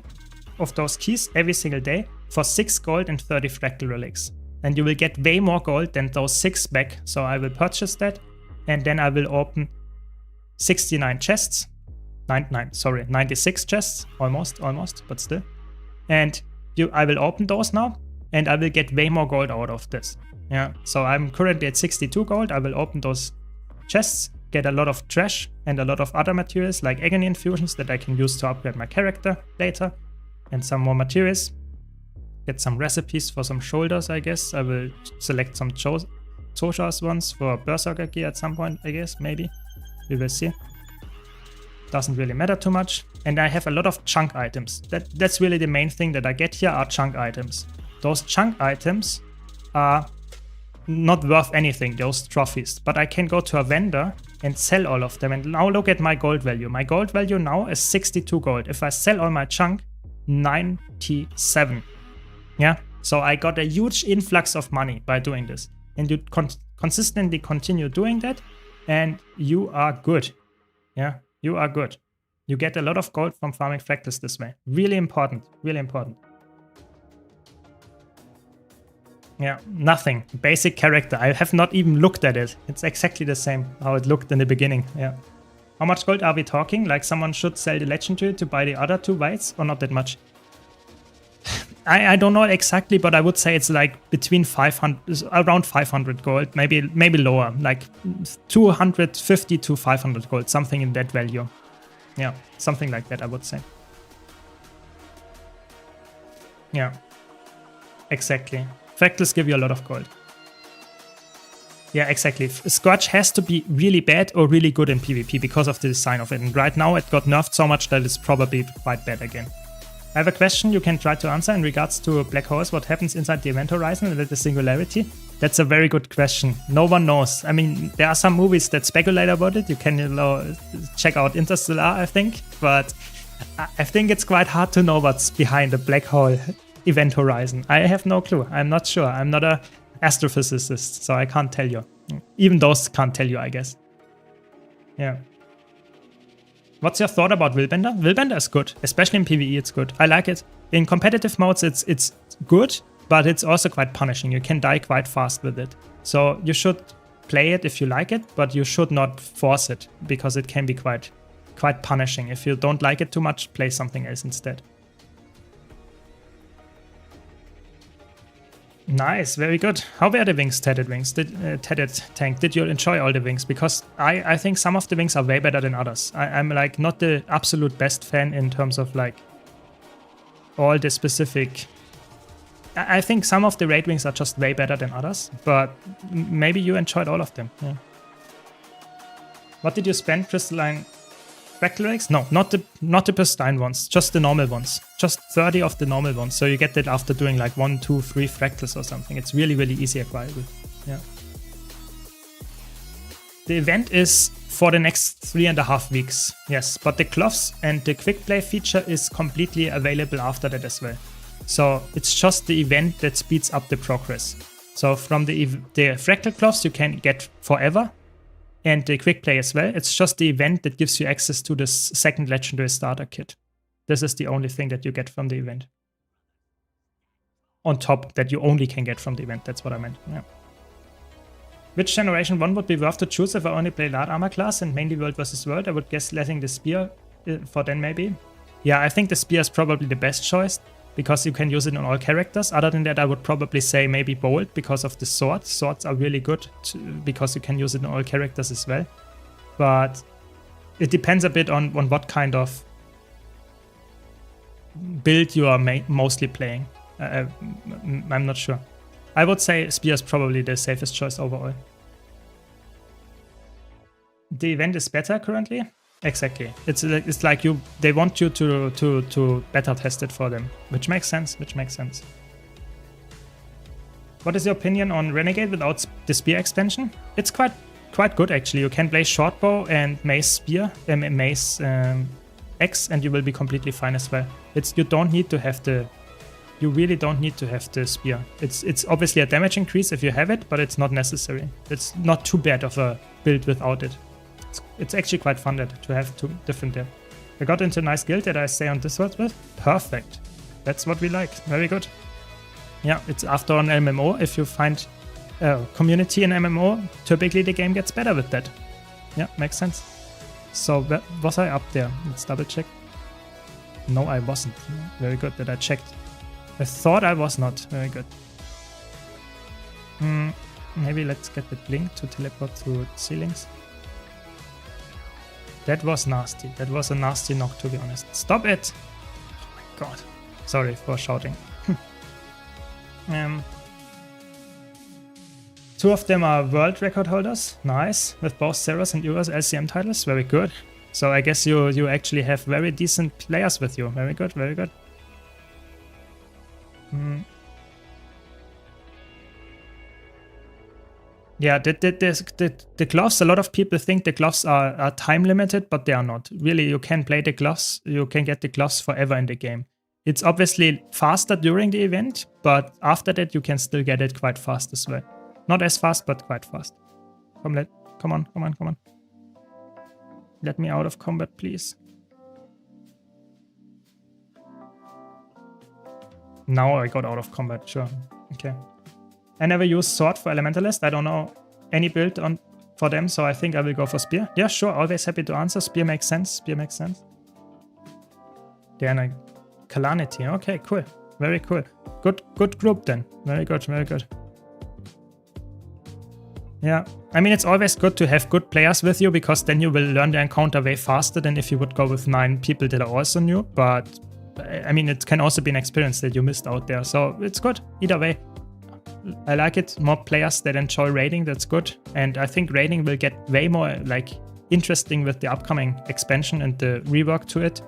of those keys every single day for 6 gold and 30 fractal relics. And you will get way more gold than those 6 back. So I will purchase that and then I will open 69 chests. 96 chests, almost, but still. And I will open those now and I will get way more gold out of this. Yeah, so I'm currently at 62 gold. I will open those chests, get a lot of trash and a lot of other materials like agony infusions that I can use to upgrade my character later, and some more materials. get some recipes for some shoulders, I guess. I will select some Chosha's ones for Berserker gear at some point, I guess, maybe. We will see. Doesn't really matter too much. And I have a lot of chunk items. That's really the main thing that I get here are chunk items. Those chunk items are not worth anything, those trophies. But I can go to a vendor and sell all of them. And now look at my gold value. My gold value now is 62 gold. If I sell all my chunk, 97. Yeah, so I got a huge influx of money by doing this. And you consistently continue doing that, and you are good. Yeah, you are good. You get a lot of gold from farming fractals this way. Really important, really important. Yeah, nothing. Basic character. I have not even looked at it. It's exactly the same how it looked in the beginning. Yeah. How much gold are we talking? Like someone should sell the legendary to buy the other 2 whites, or not that much? I don't know exactly, but I would say it's like between 500, around 500 gold, maybe lower, like 250 to 500 gold, something in that value. Yeah, something like that, I would say. Yeah, exactly. Fractals give you a lot of gold. Yeah, exactly. Scorch has to be really bad or really good in PvP because of the design of it. And right now it got nerfed so much that it's probably quite bad again. I have a question you can try to answer in regards to black holes. What happens inside the event horizon and at the singularity? That's a very good question. No one knows. I mean, there are some movies that speculate about it. You can check out Interstellar, I think. But I think it's quite hard to know what's behind a black hole event horizon. I have no clue. I'm not sure. I'm not an astrophysicist, so I can't tell you. Even those can't tell you, I guess. Yeah. What's your thought about Willbender? Willbender is good, especially in PvE it's good. I like it. In competitive modes it's good, but it's also quite punishing. You can die quite fast with it. So you should play it if you like it, but you should not force it, because it can be quite punishing. If you don't like it too much, play something else instead. Nice, very good. How were the wings, Tatted Wings? Tatted Tank, did you enjoy all the wings? Because I think some of the wings are way better than others. I'm like not the absolute best fan in terms of like all the specific... I think some of the raid wings are just way better than others, but maybe you enjoyed all of them. Yeah. What did you spend, Crystalline Fractal Eggs? No, not the pristine ones, just the normal ones. Just 30 of the normal ones. So you get that after doing like 1, 2, 3 fractals or something. It's really, really easy acquirable. Yeah. The event is for the next 3.5 weeks. Yes, but the gloves and the quick play feature is completely available after that as well. So it's just the event that speeds up the progress. So from the fractal gloves you can get forever. And the quick play as well. It's just the event that gives you access to this second legendary starter kit. This is the only thing that you get from the event. On top, that you only can get from the event. That's what I meant. Yeah. Which generation 1 would be worth to choose if I only play light armor class and mainly world versus world? I would guess letting the spear for then maybe. Yeah, I think the spear is probably the best choice, because you can use it on all characters. Other than that, I would probably say maybe bolt because of the sword. Swords are really good because you can use it on all characters as well. But it depends a bit on what kind of build you are mostly playing. I'm not sure. I would say spear is probably the safest choice overall. The event is better currently. Exactly. It's like they want you to beta test it for them, which makes sense. What is your opinion on Renegade without the spear expansion? It's quite good actually. You can play shortbow and mace spear, mace X, and you will be completely fine as well. You don't need to have the. You really don't need to have the spear. It's obviously a damage increase if you have it, but it's not necessary. It's not too bad of a build without it. It's actually quite fun to have two different there. I got into a nice guild that I stay on Discord with. Perfect. That's what we like. Very good. Yeah, it's after an MMO. If you find community in MMO, typically the game gets better with that. Yeah, makes sense. So was I up there? Let's double check. No, I wasn't. Very good that I checked. I thought I was not. Very good. Maybe let's get the blink to teleport to ceilings. That was nasty. That was a nasty knock, to be honest. Stop it! Oh my god. Sorry for shouting. Two of them are world record holders. Nice. With both Zeros and Euros LCM titles. Very good. So I guess you actually have very decent players with you. Very good, very good. Yeah, the gloves, a lot of people think the gloves are time limited, but they are not. Really, you can play the gloves, you can get the gloves forever in the game. It's obviously faster during the event, but after that you can still get it quite fast as well. Not as fast, but quite fast. Come on. Let me out of combat, please. Now I got out of combat, sure. Okay. I never used sword for Elementalist. I don't know any build for them, so I think I will go for Spear. Yeah, sure, always happy to answer. Spear makes sense, Spear makes sense. Then a Calamity, okay, cool. Very cool. Good group then. Very good, very good. Yeah, I mean, it's always good to have good players with you, because then you will learn the encounter way faster than if you would go with 9 people that are also new. But, I mean, it can also be an experience that you missed out there. So it's good, either way. I like it. More players that enjoy raiding, that's good. And I think raiding will get way more, like, interesting with the upcoming expansion, and the rework to it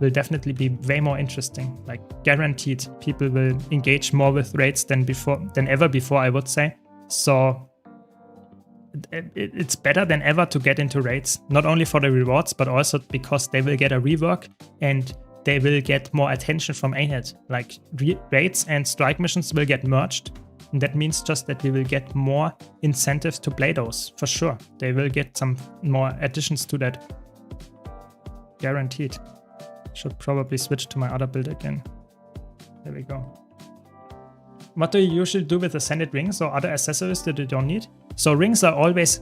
will definitely be way more interesting. Like, guaranteed, people will engage more with raids than ever before, I would say. So it's better than ever to get into raids, not only for the rewards, but also because they will get a rework and they will get more attention from ANET. Like, raids and strike missions will get merged, and that means just that we will get more incentives to play those, for sure. They will get some more additions to that. Guaranteed. Should probably switch to my other build again. There we go. What do you usually do with Ascended rings or other accessories that you don't need? So rings are always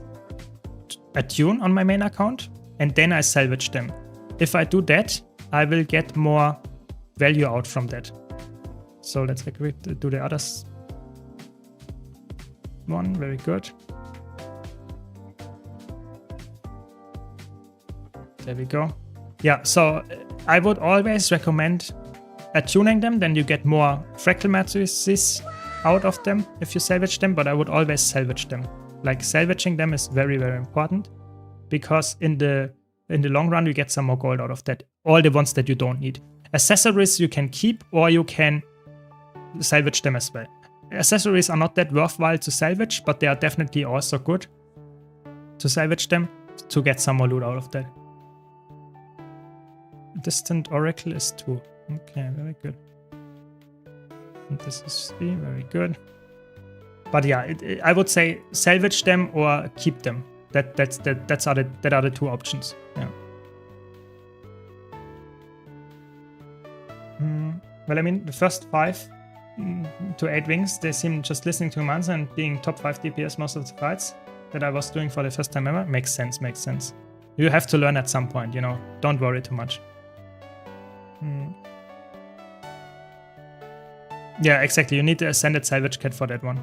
attuned on my main account, and then I salvage them. If I do that, I will get more value out from that. So let's do the others. One, very good. There we go. Yeah, so I would always recommend attuning them, then you get more fractal matrices out of them if you salvage them, but I would always salvage them. Like, salvaging them is very, very important, because in the long run you get some more gold out of that. All the ones that you don't need. Accessories you can keep, or you can salvage them as well. Accessories are not that worthwhile to salvage, but they are definitely also good to salvage them to get some more loot out of that. Distant Oracle is 2. Okay, very good. And this is 3, very good. But yeah, I would say salvage them or keep them. That are the two options. Yeah. Well, I mean, the first 5 to 8 wings, they seem just listening to commands and being top 5 DPS most of the fights that I was doing for the first time ever. Makes sense, makes sense. You have to learn at some point, you know. Don't worry too much. Yeah, exactly. You need the Ascended Salvage Kit for that one.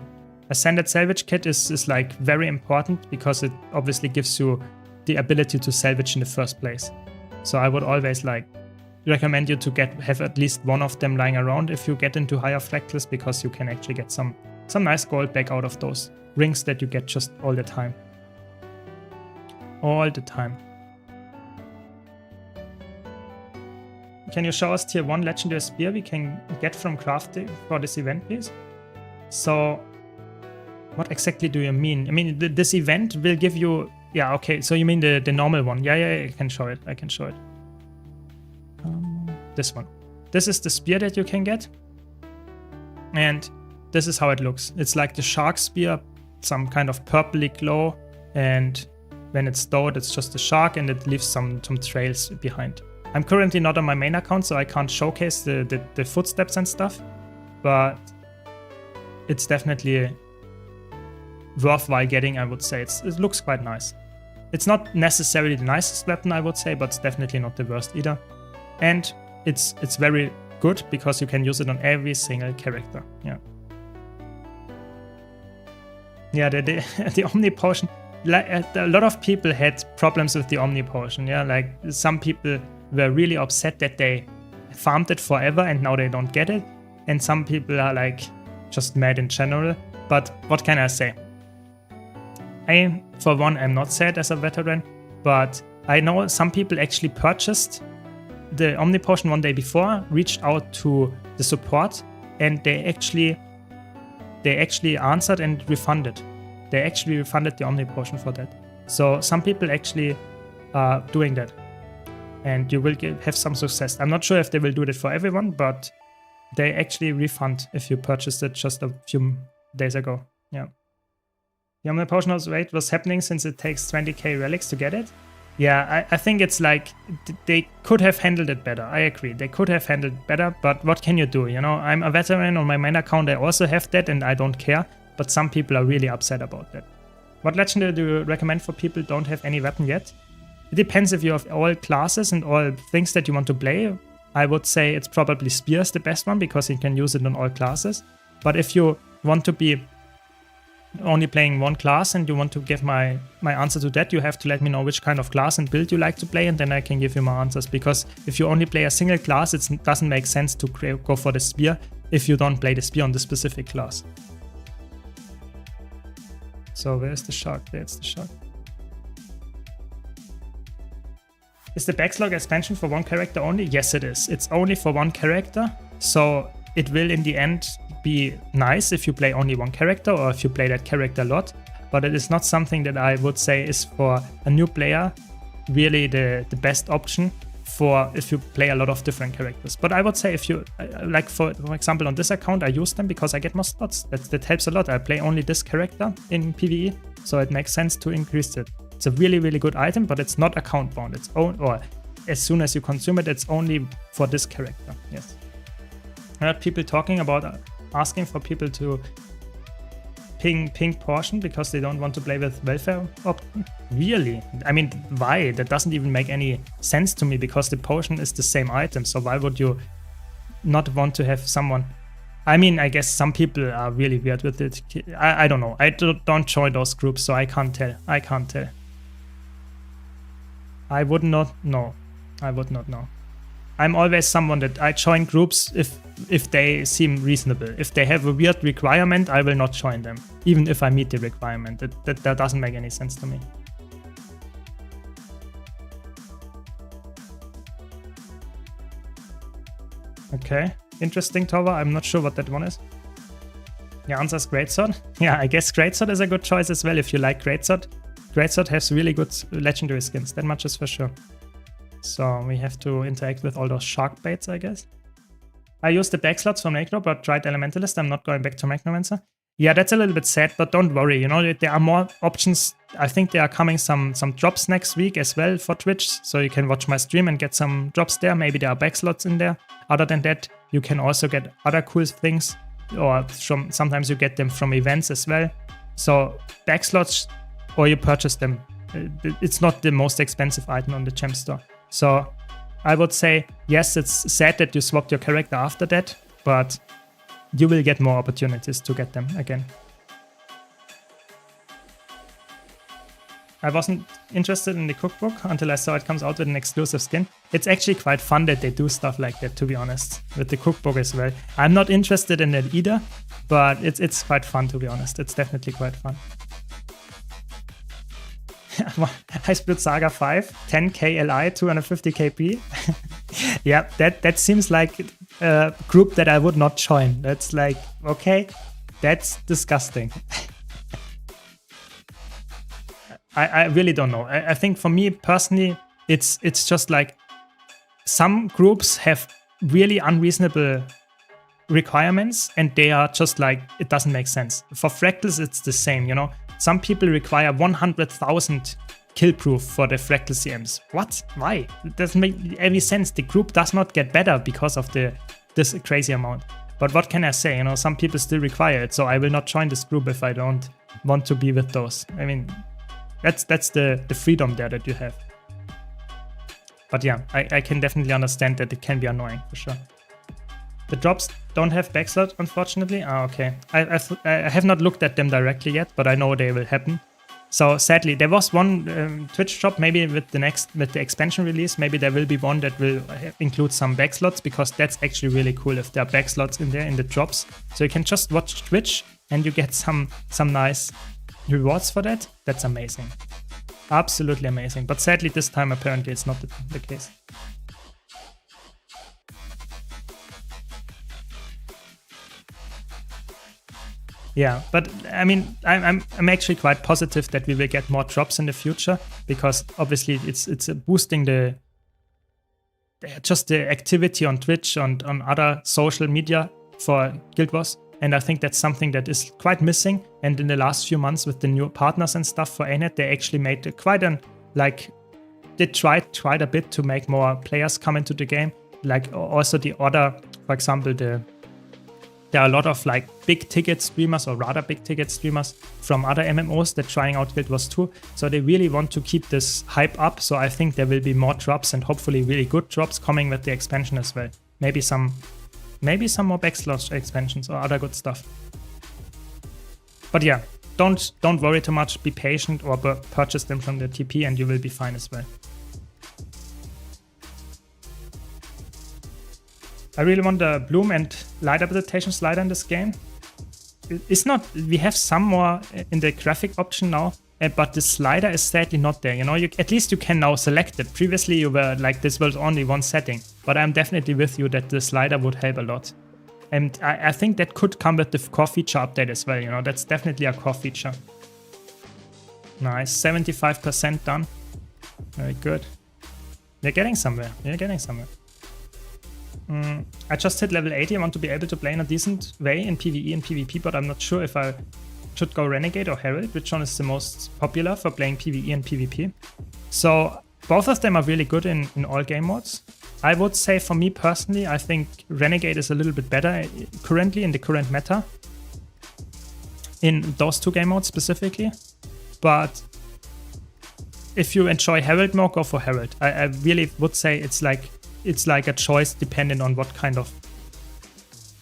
Ascended Salvage Kit is like very important, because it obviously gives you the ability to salvage in the first place. So I would always like recommend you to have at least one of them lying around if you get into higher fractals, because you can actually get some nice gold back out of those rings that you get just all the time. All the time. Can you show us tier 1 legendary spear we can get from crafting for this event, please? So, what exactly do you mean? I mean, this event will give you... Yeah, okay, so you mean the normal one. Yeah, I can show it. I can show it. This one. This is the spear that you can get. And this is how it looks. It's like the shark spear, some kind of purpley glow. And when it's stowed, it's just a shark, and it leaves some trails behind. I'm currently not on my main account, so I can't showcase the footsteps and stuff, but it's definitely worthwhile getting, I would say. It looks quite nice. It's not necessarily the nicest weapon, I would say, but it's definitely not the worst either. And it's very good, because you can use it on every single character. Yeah. Yeah, the Omni Potion. Like, a lot of people had problems with the Omni Potion. Yeah, like some people were really upset that they farmed it forever and now they don't get it. And some people are like, just mad in general. But what can I say? I, for one, am not sad as a veteran, but I know some people actually purchased the Omni Potion one day before, reached out to the support, and they actually answered and refunded. They actually refunded the Omni Potion for that. So some people actually are doing that, and you will have some success. I'm not sure if they will do that for everyone, but they actually refund if you purchased it just a few days ago. Yeah. The Omni Potion rate was happening since it takes 20k relics to get it. Yeah, I think it's like they could have handled it better. I agree. They could have handled it better, but what can you do? You know, I'm a veteran on my main account. I also have that and I don't care, but some people are really upset about that. What legendary do you recommend for people who don't have any weapon yet? It depends if you have all classes and all things that you want to play. I would say it's probably Spear is the best one because you can use it on all classes. But if you want to be only playing one class and you want to give my answer to that, you have to let me know which kind of class and build you like to play, and then I can give you my answers. Because if you only play a single class, it doesn't make sense to go for the Spear if you don't play the Spear on the specific class. So where's the shark? There's the shark. Is the Backslog expansion for one character only? Yes, it is. It's only for one character, so it will in the end be nice if you play only one character or if you play that character a lot, but it is not something that I would say is for a new player really the best option for if you play a lot of different characters. But I would say if you, like for example on this account, I use them because I get more slots. That helps a lot. I play only this character in PvE, so it makes sense to increase it. It's a really, really good item, but it's not account bound. It's own, or as soon as you consume it, it's only for this character. Yes. I heard people talking about asking for people to ping portion because they don't want to play with welfare option. Really? I mean, why? That doesn't even make any sense to me because the potion is the same item. So why would you not want to have someone? I mean, I guess some people are really weird with it. I don't know. I don't join those groups, so I can't tell. I can't tell. I would not know. I would not know. I'm always someone that I join groups if they seem reasonable. If they have a weird requirement, I will not join them, even if I meet the requirement. That doesn't make any sense to me. Okay, interesting, Tova. I'm not sure what that one is. The answer is Greatsword. Yeah, I guess Greatsword is a good choice as well if you like Greatsword. Greatsword has really good legendary skins, that much is for sure. So we have to interact with all those shark baits, I guess. I used the back slots from Necro, but tried Elementalist. I'm not going back to Magnomancer. Yeah, that's a little bit sad, but don't worry. You know, there are more options. I think there are coming some drops next week as well for Twitch, so you can watch my stream and get some drops there. Maybe there are back slots in there. Other than that, you can also get other cool things, or sometimes you get them from events as well. So back slots, or you purchase them. It's not the most expensive item on the gem store. So I would say, yes, it's sad that you swapped your character after that, but you will get more opportunities to get them again. I wasn't interested in the cookbook until I saw it comes out with an exclusive skin. It's actually quite fun that they do stuff like that, to be honest, with the cookbook as well. I'm not interested in that either, but it's quite fun, to be honest. It's definitely quite fun. I split Saga 5, 10k LI, 250 KP. Yeah, that seems like a group that I would not join. That's like, okay, that's disgusting. I really don't know. I think for me personally, it's just like some groups have really unreasonable requirements and they are just like, it doesn't make sense. For Fractals, it's the same, you know. Some people require 100,000 kill proof for the Fractal CMs. What? Why? It doesn't make any sense. The group does not get better because of this crazy amount. But what can I say? You know, some people still require it, so I will not join this group if I don't want to be with those. I mean, that's the freedom there that you have. But yeah, I can definitely understand that it can be annoying for sure. The drops don't have backslot, unfortunately. Ah, okay. I have not looked at them directly yet, but I know they will happen. So sadly, there was one Twitch drop. Maybe with the expansion release, maybe there will be one that will include some backslots, because that's actually really cool if there are backslots in there in the drops. So you can just watch Twitch and you get some nice rewards for that. That's amazing. Absolutely amazing. But sadly, this time apparently it's not the case. Yeah, but I mean, I'm actually quite positive that we will get more drops in the future, because obviously it's boosting the activity on Twitch and on other social media for Guild Wars. And I think that's something that is quite missing. And in the last few months with the new partners and stuff for ANET, they actually made they tried a bit to make more players come into the game. Like also the other, for example, there are a lot of like big ticket streamers, or rather big ticket streamers from other MMOs that trying out Guild Wars 2. So they really want to keep this hype up. So I think there will be more drops, and hopefully really good drops coming with the expansion as well. Maybe some more backslash expansions or other good stuff. But yeah, don't worry too much. Be patient, or purchase them from the TP and you will be fine as well. I really want the bloom and light adaptation slider in this game. It's not, we have some more in the graphic option now, but the slider is sadly not there. You know, at least you can now select it. Previously you were like, this was only one setting, but I'm definitely with you that the slider would help a lot. And I think that could come with the core feature update as well. You know, that's definitely a core feature. Nice, 75% done. Very good. You're getting somewhere. You're getting somewhere. I just hit level 80. I want to be able to play in a decent way in PvE and PvP, but I'm not sure if I should go Renegade or Herald, which one is the most popular for playing PvE and PvP. So both of them are really good in all game modes. I would say for me personally, I think Renegade is a little bit better currently in the current meta. In those two game modes specifically. But if you enjoy Herald more, go for Herald. I really would say it's like a choice depending on what kind of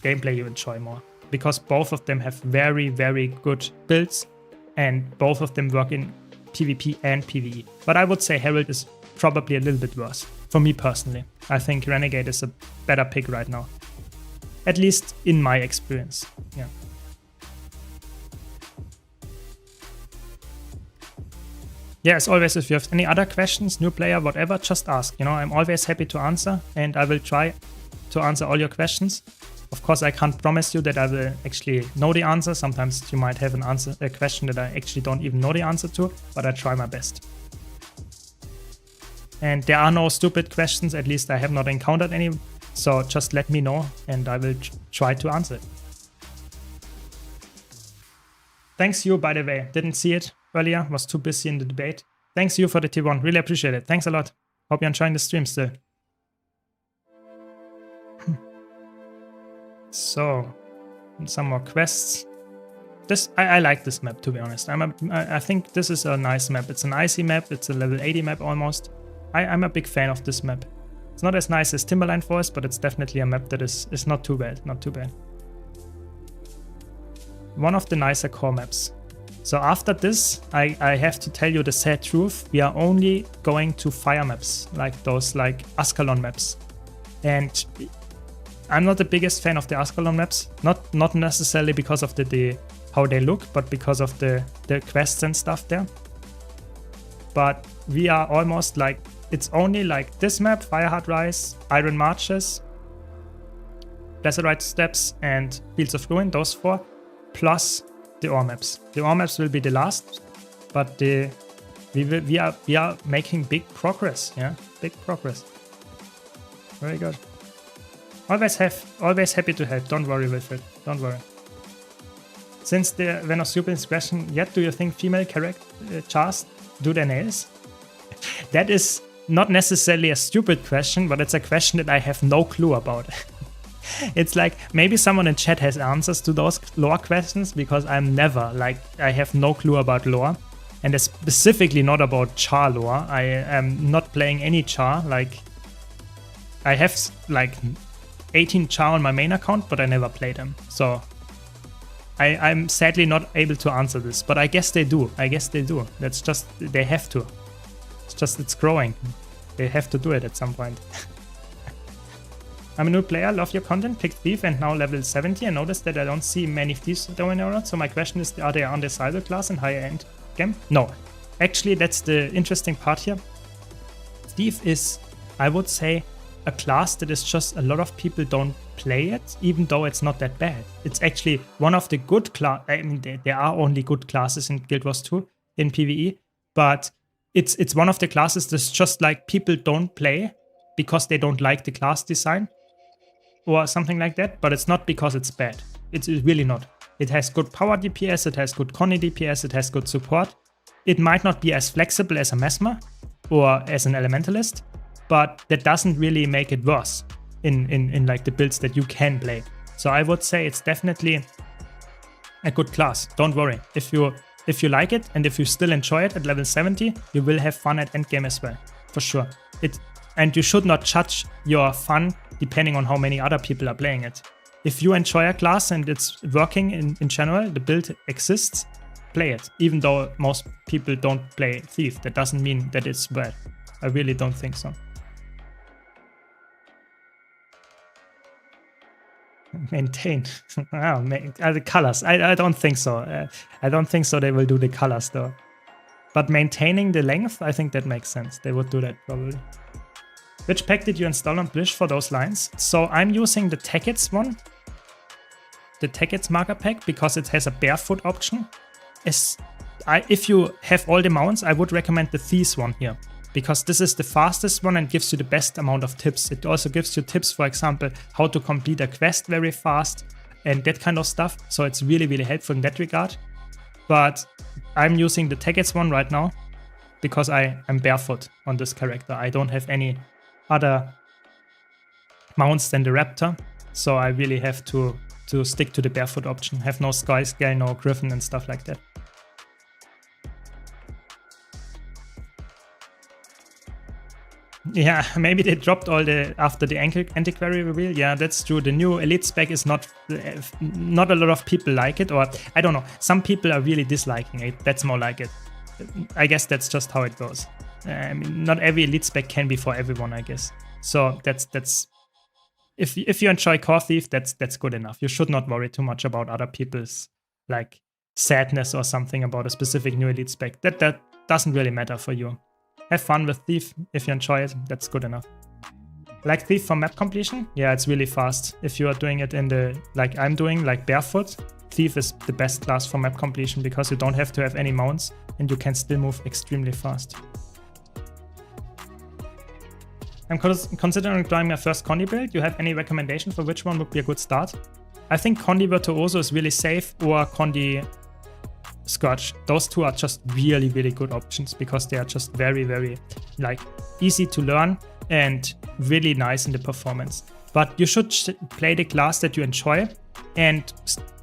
gameplay you enjoy more. Because both of them have very, very good builds, and both of them work in PvP and PvE. But I would say Herald is probably a little bit worse, for me personally. I think Renegade is a better pick right now. At least in my experience, yeah. Yeah, as always, if you have any other questions, new player, whatever, just ask. You know, I'm always happy to answer, and I will try to answer all your questions. Of course, I can't promise you that I will actually know the answer. Sometimes you might have a question that I actually don't even know the answer to, but I try my best. And there are no stupid questions, at least I have not encountered any. So just let me know, and I will try to answer it. Thanks you, by the way. Didn't see it earlier, was too busy in the debate. Thanks you for the tier 1, really appreciate it. Thanks a lot. Hope you're enjoying the stream still. So, some more quests. I like this map, to be honest. I think this is a nice map. It's an icy map, it's a level 80 map almost. I'm a big fan of this map. It's not as nice as Timberline Forest, but it's definitely a map that is not too bad, not too bad. One of the nicer core maps. So after this, I have to tell you the sad truth. We are only going to fire maps, like those like Ascalon maps. And I'm not the biggest fan of the Ascalon maps. Not necessarily because of the how they look, but because of the quests and stuff there. But we are almost like, it's only like this map, Fireheart Rise, Iron Marches, Desert Steps, and Fields of Ruin, those 4, plus the ore maps. The ore maps will be the last, but we are making big progress. Yeah, big progress. Very good. Always happy to help. Don't worry with it. Don't worry. Since the Venosupin's question, yet do you think female chars do their nails? That is not necessarily a stupid question, but it's a question that I have no clue about. It's like, maybe someone in chat has answers to those lore questions, because I'm never, like, I have no clue about lore. And specifically not about char lore. I am not playing any char, like, I have, like, 18 char on my main account, but I never play them. So, I'm sadly not able to answer this, but I guess they do. I guess they do. That's just, they have to. It's just, it's growing. They have to do it at some point. I'm a new player, love your content, picked Thief and now level 70. I noticed that I don't see many Thieves going around, so my question is, are they undesirable class in higher end game? No. Actually, that's the interesting part here. Thief is, I would say, a class that is just a lot of people don't play it, even though it's not that bad. It's actually one of the good class. I mean, there are only good classes in Guild Wars 2 in PvE, but it's one of the classes that's just like people don't play because they don't like the class design or something like that. But it's not because it's bad. It's really not. It has good power DPS, it has good Conny DPS, it has good support. It might not be as flexible as a Mesmer or as an Elementalist, but that doesn't really make it worse in like the builds that you can play. So I would say it's definitely a good class. Don't worry. If you like it and if you still enjoy it at level 70, you will have fun at endgame as well, for sure. And you should not judge your fun depending on how many other people are playing it. If you enjoy a class and it's working in general, the build exists, play it. Even though most people don't play Thief, that doesn't mean that it's bad. I really don't think so. Maintain. The colors. I don't think so. I don't think so they will do the colors though. But maintaining the length, I think that makes sense. They would do that probably. Which pack did you install on Blish for those lines? So I'm using the Tackets one. The Tackets marker pack because it has a barefoot option. If you have all the mounts, I would recommend the Thieves one here. Because this is the fastest one and gives you the best amount of tips. It also gives you tips, for example, how to complete a quest very fast and that kind of stuff. So it's really, really helpful in that regard. But I'm using the Tackets one right now because I am barefoot on this character. I don't have any other mounts than the Raptor. So I really have to stick to the barefoot option. Have no Sky Scale, no Griffin and stuff like that. Yeah, maybe they dropped all after the Antiquary reveal. Yeah, that's true. The new Elite spec is not a lot of people like it, or I don't know. Some people are really disliking it. That's more like it. I guess that's just how it goes. I mean, not every Elite spec can be for everyone, I guess. So that's if you enjoy Core Thief, that's good enough. You should not worry too much about other people's like sadness or something about a specific new Elite spec. That doesn't really matter for you. Have fun with Thief. If you enjoy it, that's good enough. Like Thief for map completion? Yeah, it's really fast. If you are doing it in the, like I'm doing, like barefoot, Thief is the best class for map completion because you don't have to have any mounts and you can still move extremely fast. I'm considering trying my first Condi build. You have any recommendation for which one would be a good start? I think Condi Virtuoso is really safe, or Condi Scourge. Those two are just really, really good options because they are just very, very like easy to learn and really nice in the performance. But you should play the class that you enjoy and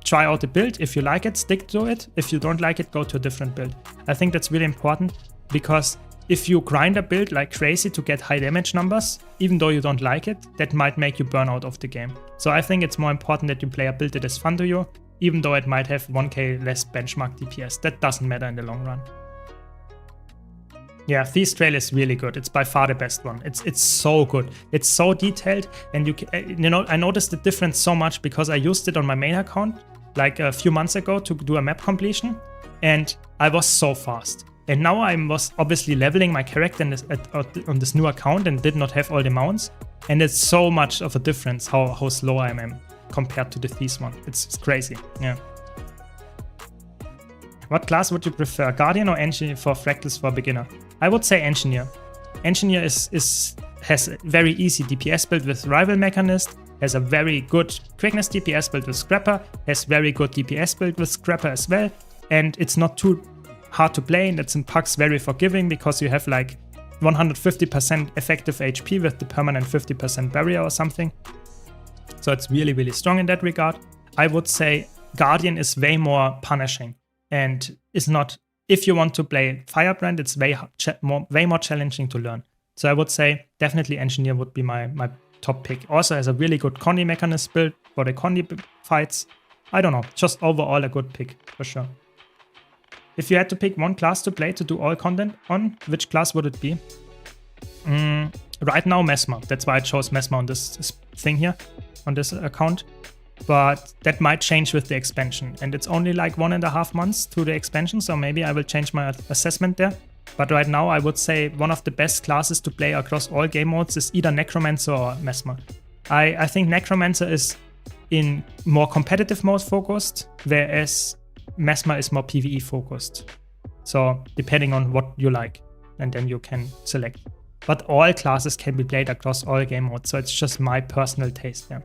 try out the build. If you like it, stick to it. If you don't like it, go to a different build. I think that's really important because if you grind a build like crazy to get high damage numbers, even though you don't like it, that might make you burn out of the game. So I think it's more important that you play a build that is fun to you, even though it might have 1k less benchmark DPS. That doesn't matter in the long run. Yeah, Thief's Trail is really good. It's by far the best one. It's so good. It's so detailed, and you know, I noticed the difference so much because I used it on my main account like a few months ago to do a map completion, and I was so fast. And now I was obviously leveling my character on this new account and did not have all the mounts, and it's so much of a difference how slow I am compared to the Thieves one. It's crazy. Yeah. What class would you prefer, Guardian or Engineer for Fractals for a beginner? I would say Engineer. Engineer has a very easy DPS build with Rival Mechanist, has a very good Quickness DPS build with Scrapper, has very good DPS build with Scrapper as well, and it's not too hard to play, and it's in packs very forgiving because you have like 150% effective HP with the permanent 50% barrier or something. So it's really, really strong in that regard. I would say Guardian is way more punishing and is not, if you want to play Firebrand, it's way more challenging to learn. So I would say definitely Engineer would be my top pick. Also has a really good Condi Mechanist build for the Condi fights. I don't know, just overall a good pick, for sure. If you had to pick one class to play to do all content on, which class would it be? Right now, Mesmer. That's why I chose Mesmer on this thing here, on this account. But that might change with the expansion. And it's only like 1.5 months to the expansion, so maybe I will change my assessment there. But right now, I would say one of the best classes to play across all game modes is either Necromancer or Mesmer. I think Necromancer is in more competitive mode focused, whereas Mesmer is more PvE focused. So depending on what you like, and then you can select. But all classes can be played across all game modes, so it's just my personal taste there.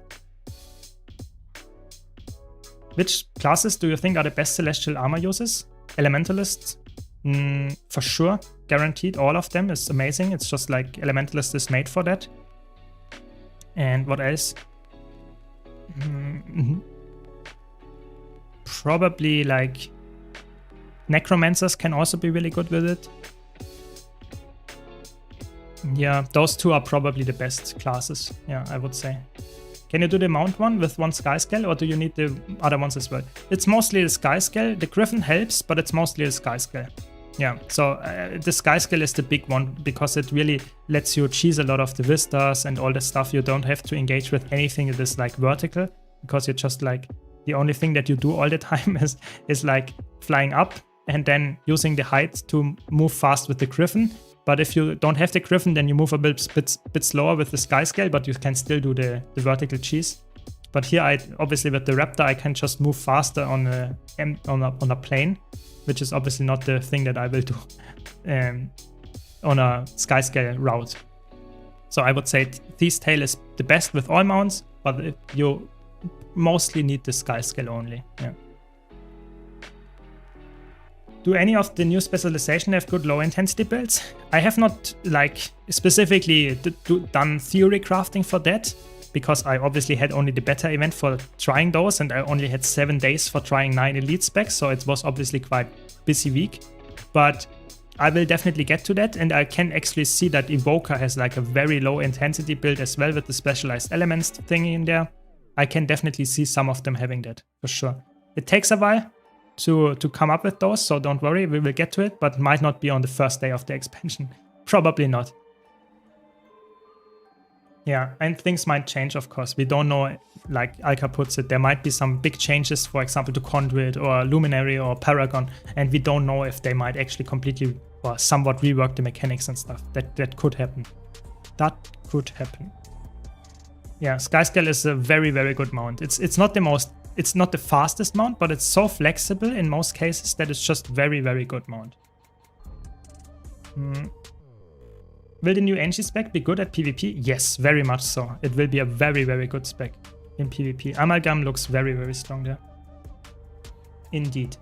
Which classes do you think are the best Celestial Armor users? Elementalist? For sure, guaranteed. All of them is amazing. It's just like Elementalist is made for that. And what else? Probably like Necromancers can also be really good with it. Yeah, those two are probably the best classes. Yeah, I would say. Can you do the mount one with one sky scale, or do you need the other ones as well? It's mostly the sky scale. The Griffin helps, but it's mostly the sky scale. Yeah, so the sky scale is the big one because it really lets you cheese a lot of the vistas and all the stuff. You don't have to engage with anything that is like vertical, because you're just like, the only thing that you do all the time is like flying up and then using the height to move fast with the Griffin. But if you don't have the Griffin, then you move a bit slower with the sky scale, but you can still do the vertical cheese. But here, obviously with the Raptor, I can just move faster on a plane, which is obviously not the thing that I will do on a sky scale route. So I would say Thief's Tail is the best with all mounts, but you mostly need the sky scale only. Yeah. Do any of the new specialization have good low intensity builds? I have not like specifically done theory crafting for that, because I obviously had only the beta event for trying those, and I only had 7 days for trying 9 elite specs, so it was obviously quite busy week. But I will definitely get to that, and I can actually see that Evoker has like a very low intensity build as well with the specialized elements thing in there. I can definitely see some of them having that, for sure. It takes a while to come up with those, so don't worry, we will get to it, but might not be on the first day of the expansion. Probably not. Yeah, and things might change, of course. We don't know, like Alka puts it, there might be some big changes, for example, to Conduit or Luminary or Paragon, and we don't know if they might actually completely or somewhat rework the mechanics and stuff. That could happen. That could happen. Yeah, Skyscale is a very, very good mount. It's not the fastest mount, but it's so flexible in most cases that it's just very, very good mount. Will the new Engie spec be good at PvP? Yes, very much so. It will be a very, very good spec in PvP. Amalgam looks very, very strong there. Indeed.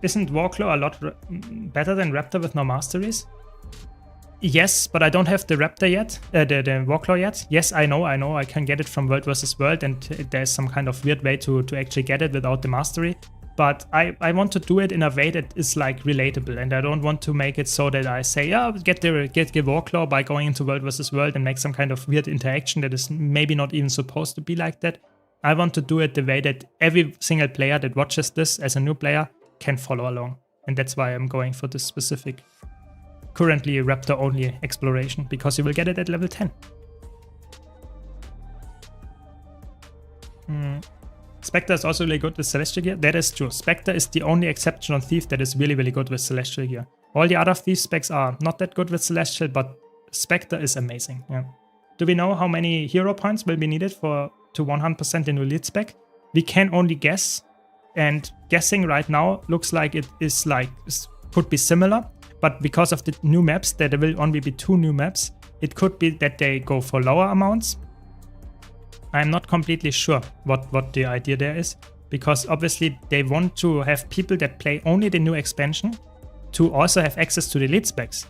Isn't Warclaw a lot better than Raptor with no masteries? Yes, but I don't have the Raptor yet, the Warclaw yet. Yes, I know, I can get it from World vs. World, and there's some kind of weird way to actually get it without the mastery. But I want to do it in a way that is like relatable, and I don't want to make it so that I say, yeah, get the Warclaw by going into World vs. World and make some kind of weird interaction that is maybe not even supposed to be like that. I want to do it the way that every single player that watches this as a new player can follow along. And that's why I'm going for this specific, currently Raptor only exploration, because you will get it at level 10. Spectre is also really good with Celestial Gear. That is true. Spectre is the only exception on Thief that is really, really good with Celestial Gear. All the other Thief specs are not that good with Celestial, but Spectre is amazing. Yeah. Do we know how many hero points will be needed to 100% the new lead spec? We can only guess, and guessing right now looks like it is like could be similar. But because of the new maps, there will only be 2 new maps. It could be that they go for lower amounts. I'm not completely sure what the idea there is, because obviously they want to have people that play only the new expansion to also have access to the lead specs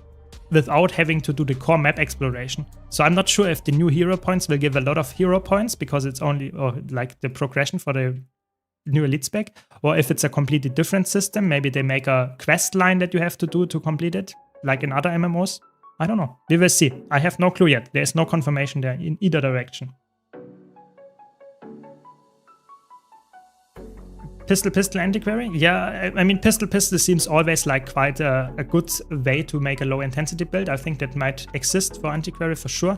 without having to do the core map exploration. So I'm not sure if the new hero points will give a lot of hero points because it's only like the progression for the new elite spec, or if it's a completely different system. Maybe they make a quest line that you have to do to complete it, like in other MMOs. I don't know. We will see. I have no clue yet. There is no confirmation there in either direction. Pistol Antiquary? Yeah, I mean, Pistol seems always like quite a good way to make a low intensity build. I think that might exist for Antiquary for sure.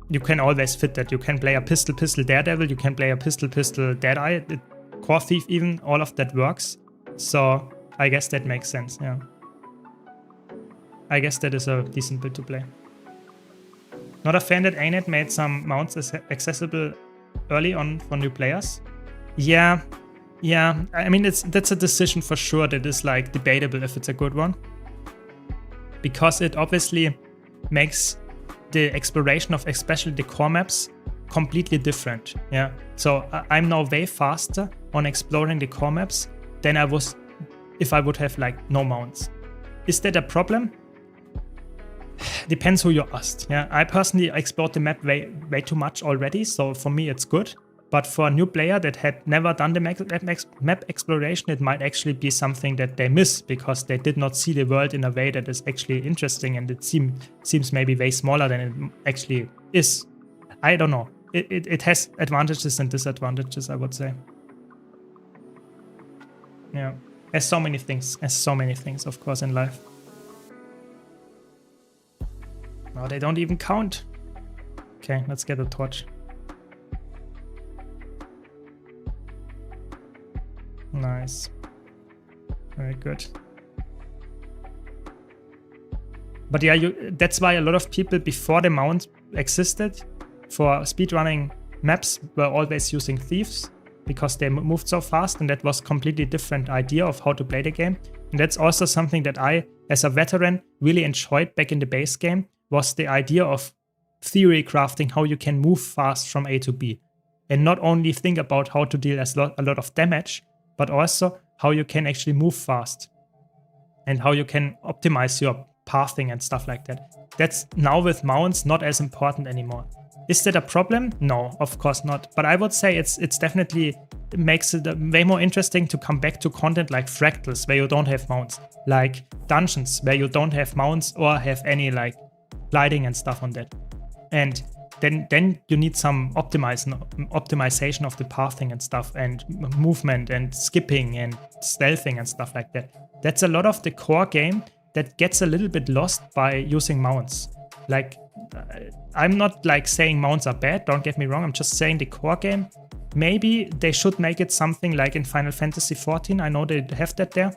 You can always fit that. You can play a Pistol Daredevil, you can play a Pistol Deadeye, Core Thief even, all of that works. So I guess that makes sense, yeah. I guess that is a decent build to play. Not a fan that ANET made some mounts accessible early on for new players. Yeah, I mean, that's a decision for sure that is like debatable if it's a good one. Because it obviously makes the exploration of especially the core maps completely different, yeah. So I'm now way faster on exploring the core maps than I was if I would have like no mounts. Is that a problem? Depends who you asked, yeah. I personally explored the map way too much already, so for me it's good. But for a new player that had never done the map exploration, it might actually be something that they miss because they did not see the world in a way that is actually interesting, and it seems maybe way smaller than it actually is. I don't know. It has advantages and disadvantages, I would say. Yeah, as so many things, of course, in life. No, they don't even count. Okay, let's get a torch. Nice. Very good. But yeah, that's why a lot of people before the mount existed for speedrunning maps were always using thieves because they moved so fast, and that was completely different idea of how to play the game. And that's also something that I, as a veteran, really enjoyed back in the base game, was the idea of theory crafting, how you can move fast from A to B. And not only think about how to deal a lot of damage, but also how you can actually move fast and how you can optimize your pathing and stuff like that. That's now with mounts not as important anymore. Is that a problem? No, of course not. But I would say it's definitely makes it way more interesting to come back to content like fractals where you don't have mounts, like dungeons where you don't have mounts or have any like gliding and stuff on that. And then you need some optimization of the pathing and stuff, and movement and skipping and stealthing and stuff like that. That's a lot of the core game that gets a little bit lost by using mounts. Like, I'm not like saying mounts are bad, don't get me wrong, I'm just saying the core game, maybe they should make it something like in Final Fantasy XIV, I know they have that there,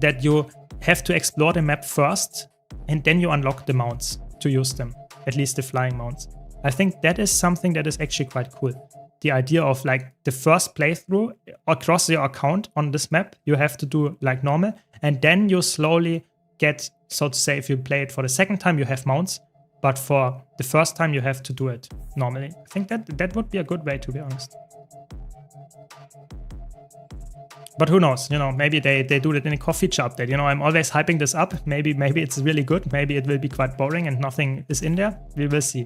that you have to explore the map first and then you unlock the mounts to use them. At least the flying mounts. I think that is something that is actually quite cool. The idea of like the first playthrough across your account on this map, you have to do like normal, and then you slowly get, so to say, if you play it for the second time, you have mounts, but for the first time, you have to do it normally. I think that would be a good way, to be honest. But who knows, you know, maybe they do it in a core feature update. You know, I'm always hyping this up. Maybe it's really good. Maybe it will be quite boring and nothing is in there. We will see.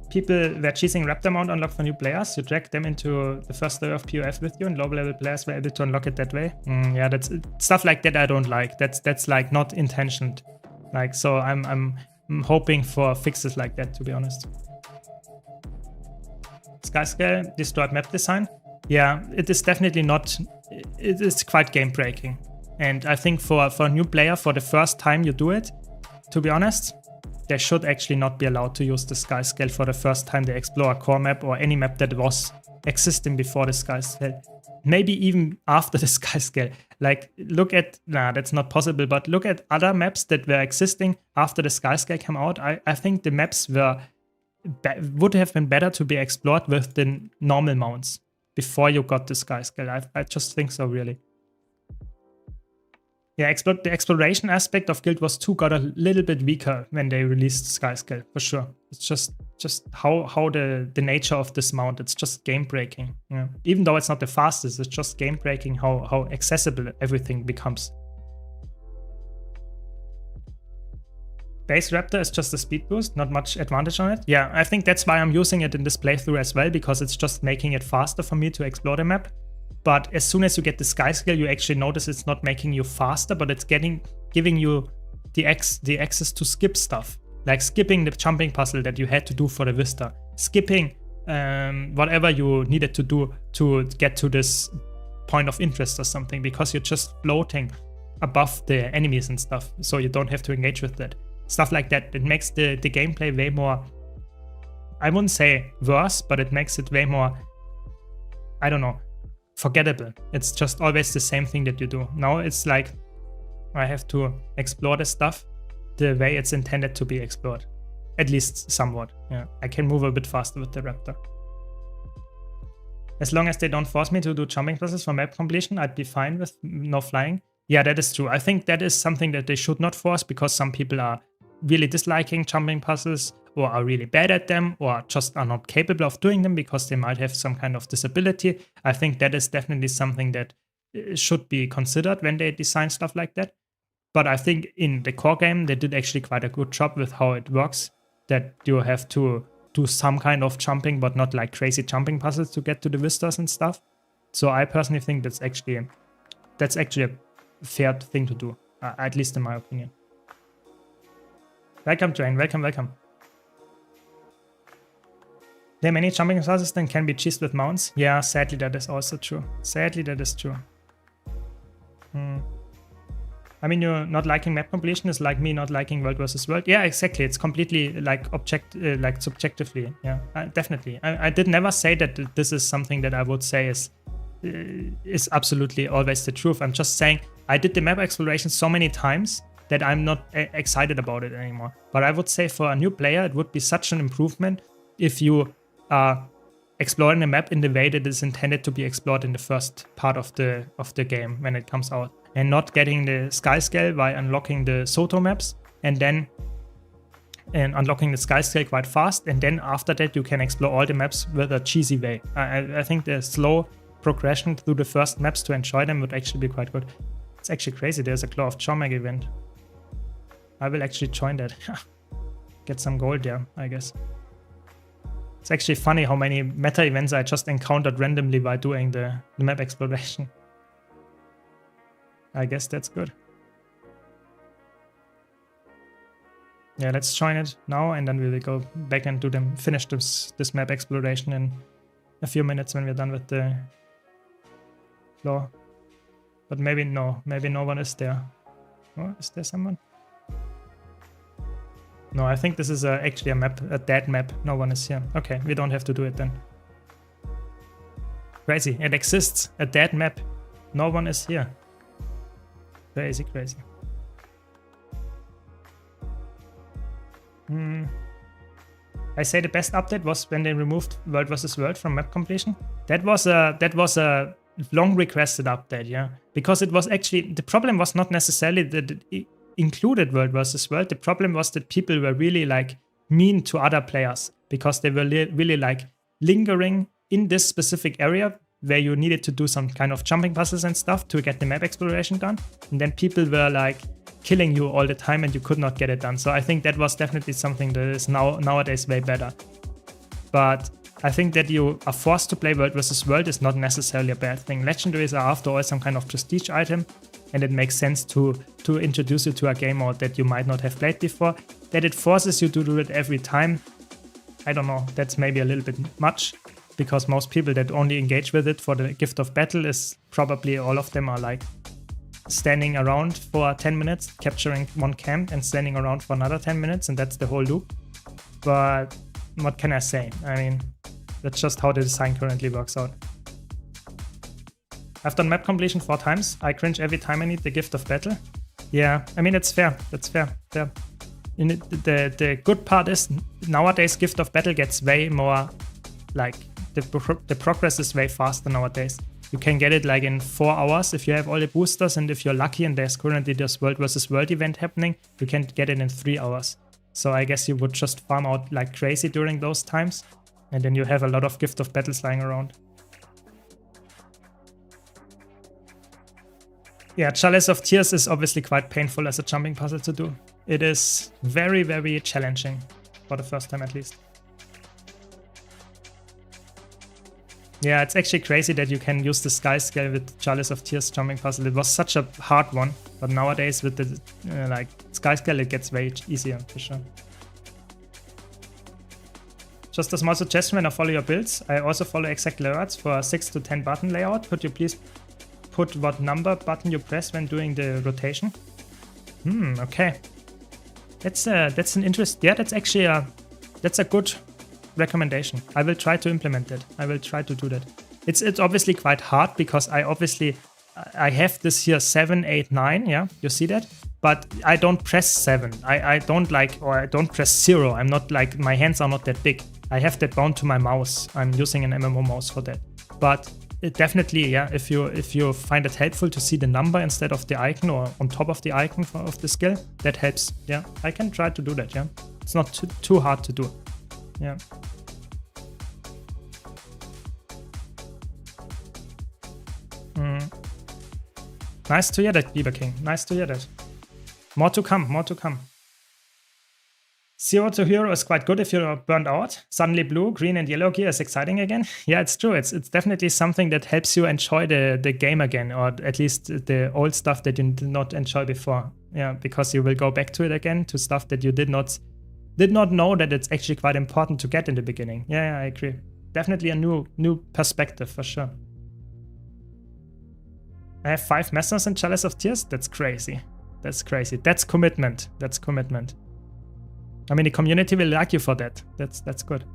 People were cheesing Raptor mount unlock for new players. You drag them into the first layer of POF with you, and low level players were able to unlock it that way. Yeah, that's stuff like that I don't like. That's like not intentioned. Like, so I'm hoping for fixes like that, to be honest. Skyscale destroyed map design. Yeah, it is definitely not, it is quite game breaking. And I think for a new player, for the first time you do it, to be honest, they should actually not be allowed to use the Skyscale for the first time they explore a core map or any map that was existing before the Skyscale. Maybe even after the Skyscale. Like, look at, that's not possible, but look at other maps that were existing after the Skyscale came out. I think the maps would have been better to be explored with the normal mounts before you got the Skyscale. I just think so, really. Yeah, the exploration aspect of Guild Wars 2 got a little bit weaker when they released Skyscale, for sure. It's just how the nature of this mount, it's just game breaking. Yeah. Even though it's not the fastest, it's just game breaking how accessible everything becomes. Base Raptor is just a speed boost, not much advantage on it. Yeah, I think that's why I'm using it in this playthrough as well, because it's just making it faster for me to explore the map. But as soon as you get the Skyscale, you actually notice it's not making you faster, but it's giving you the access to skip stuff. Like skipping the jumping puzzle that you had to do for the Vista. Skipping whatever you needed to do to get to this point of interest or something, because you're just floating above the enemies and stuff, so you don't have to engage with that. Stuff like that. It makes the gameplay way more, I wouldn't say worse, but it makes it way more, I don't know, forgettable. It's just always the same thing that you do. Now it's like I have to explore the stuff the way it's intended to be explored. At least somewhat. Yeah, I can move a bit faster with the raptor. As long as they don't force me to do jumping puzzles for map completion, I'd be fine with no flying. Yeah, that is true. I think that is something that they should not force, because some people are really disliking jumping puzzles, or are really bad at them, or just are not capable of doing them because they might have some kind of disability. I think that is definitely something that should be considered when they design stuff like that. But I think in the core game, they did actually quite a good job with how it works, that you have to do some kind of jumping, but not like crazy jumping puzzles to get to the vistas and stuff. So I personally think that's actually a fair thing to do, at least in my opinion. Welcome, Jane. Welcome, welcome. There are many jumping puzzles that can be cheesed with mounts. Yeah, sadly that is also true. Sadly that is true. I mean, you're not liking map completion is like me not liking World vs. World. Yeah, exactly. It's completely like subjectively. Yeah, definitely. I did never say that this is something that I would say is absolutely always the truth. I'm just saying I did the map exploration so many times that I'm not excited about it anymore. But I would say for a new player, it would be such an improvement if you are exploring the map in the way that it is intended to be explored in the first part of the game when it comes out, and not getting the sky scale by unlocking the Soto maps and unlocking the sky scale quite fast, and then after that you can explore all the maps with a cheesy way. I think the slow progression through the first maps to enjoy them would actually be quite good. It's actually crazy, there's a Claw of Chomag event. I will actually join that. Get some gold there, I guess. It's actually funny how many meta events I just encountered randomly by doing the map exploration. I guess that's good. Yeah, let's join it now, and then we will go back and finish this map exploration in a few minutes when we're done with the floor. But maybe no one is there. Oh, is there someone? No, I think this is actually a dead map. No one is here. Okay, we don't have to do it then. Crazy, it exists, a dead map. No one is here. Crazy, crazy. I say the best update was when they removed World vs. World from map completion. That was a long requested update, yeah. Because it was actually, the problem was not necessarily that it included World vs. World. The problem was that people were really like mean to other players, because they were really like lingering in this specific area where you needed to do some kind of jumping puzzles and stuff to get the map exploration done. And then people were like killing you all the time and you could not get it done. So I think that was definitely something that is nowadays way better. But I think that you are forced to play World vs. World is not necessarily a bad thing. Legendaries are after all some kind of prestige item, and it makes sense to introduce you to a game mode that you might not have played before. That it forces you to do it every time, I don't know, that's maybe a little bit much, because most people that only engage with it for the gift of battle is probably all of them are like standing around for 10 minutes, capturing one camp and standing around for another 10 minutes, and that's the whole loop. But what can I say? I mean, that's just how the design currently works out. I've done map completion 4 times. I cringe every time I need the gift of battle. Yeah, I mean, it's fair. That's fair. Yeah. The good part is nowadays gift of battle gets way more, like, the progress is way faster nowadays. You can get it like in 4 hours if you have all the boosters, and if you're lucky and there's currently this World vs. World event happening, you can get it in 3 hours. So I guess you would just farm out like crazy during those times, and then you have a lot of gift of battles lying around. Yeah, Chalice of Tears is obviously quite painful as a jumping puzzle to do. It is very, very challenging, for the first time at least. Yeah, it's actually crazy that you can use the sky scale with Chalice of Tears jumping puzzle. It was such a hard one, but nowadays with the like sky scale it gets way easier for sure. Just a small suggestion when I follow your builds. I also follow exact layouts for 6 to 10 button layout. Could you please put what number button you press when doing the rotation? Okay. That's an interest. Yeah, that's actually that's a good recommendation. I will try to implement it. I will try to do that. It's obviously quite hard because I have this here 7, 8, 9. Yeah, you see that? But I don't press 7. I don't press 0. I'm not like, my hands are not that big. I have that bound to my mouse. I'm using an MMO mouse for that. But it definitely, yeah, if you find it helpful to see the number instead of the icon or on top of the icon of the skill, that helps. Yeah, I can try to do that. Yeah, it's not too hard to do. Yeah. Nice to hear that, Beaver King. Nice to hear that. More to come, more to come. 0 to hero is quite good if you're burned out. Suddenly blue, green, and yellow gear is exciting again. Yeah, it's true. It's definitely something that helps you enjoy the game again, or at least the old stuff that you did not enjoy before. Yeah, because you will go back to it again, to stuff that you did not know that it's actually quite important to get in the beginning. Yeah, I agree. Definitely a new perspective for sure. I have 5 Masters and Chalice of Tears? That's crazy. That's crazy. That's commitment. That's commitment. I mean, the community will like you for that. That's good.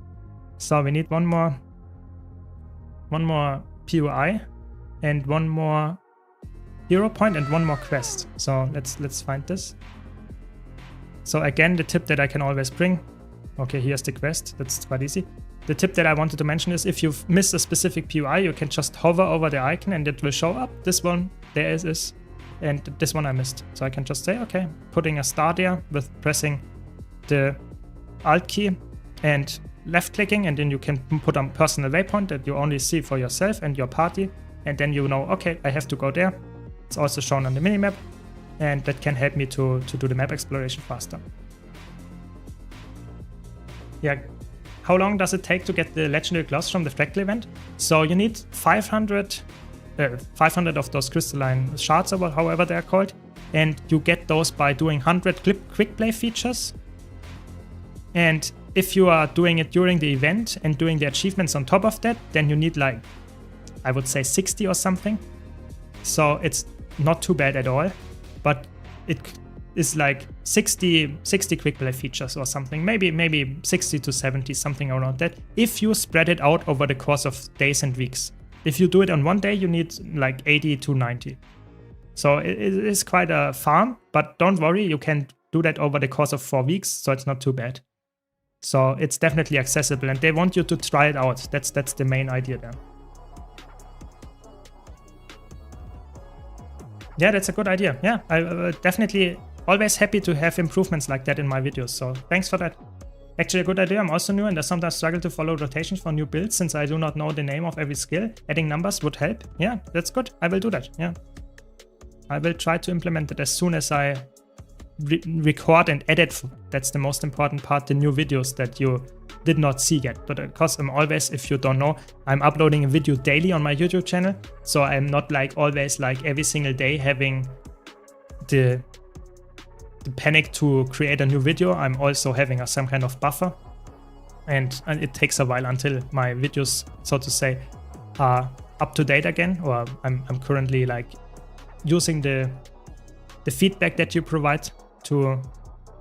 So we need one more POI and one more hero point and one more quest. So let's find this. So again, the tip that I can always bring. Okay, here's the quest. That's quite easy. The tip that I wanted to mention is if you've missed a specific POI, you can just hover over the icon and it will show up. This one, there it is. And this one I missed. So I can just say, okay, putting a star there with pressing the Alt key and left clicking, and then you can put a personal waypoint that you only see for yourself and your party. And then you know, okay, I have to go there. It's also shown on the minimap. And that can help me to do the map exploration faster. Yeah. How long does it take to get the legendary gloves from the fractal event? So you need 500 of those crystalline shards, or however they're called, and you get those by doing 100 quick play features. And if you are doing it during the event and doing the achievements on top of that, then you need like, I would say 60 or something. So it's not too bad at all, but it is like 60 quick play features or something, maybe 60 to 70, something around that, if you spread it out over the course of days and weeks. If you do it on one day, you need like 80 to 90. So it is quite a farm, but don't worry, you can do that over the course of 4 weeks, so it's not too bad. So it's definitely accessible, and they want you to try it out. That's the main idea there. Yeah, that's a good idea. Yeah, I definitely always happy to have improvements like that in my videos, so thanks for that. Actually a good idea. I'm also new and I sometimes struggle to follow rotations for new builds since I do not know the name of every skill. Adding numbers would help. Yeah, that's good. I will do that. Yeah, I will try to implement it as soon as I record and edit. That's the most important part, the new videos that you did not see yet. But of course, I'm always, if you don't know, I'm uploading a video daily on my YouTube channel. So I'm not like always like every single day having the panic to create a new video. I'm also having some kind of buffer, and it takes a while until my videos, so to say, are up to date again, or I'm currently like using the feedback that you provide to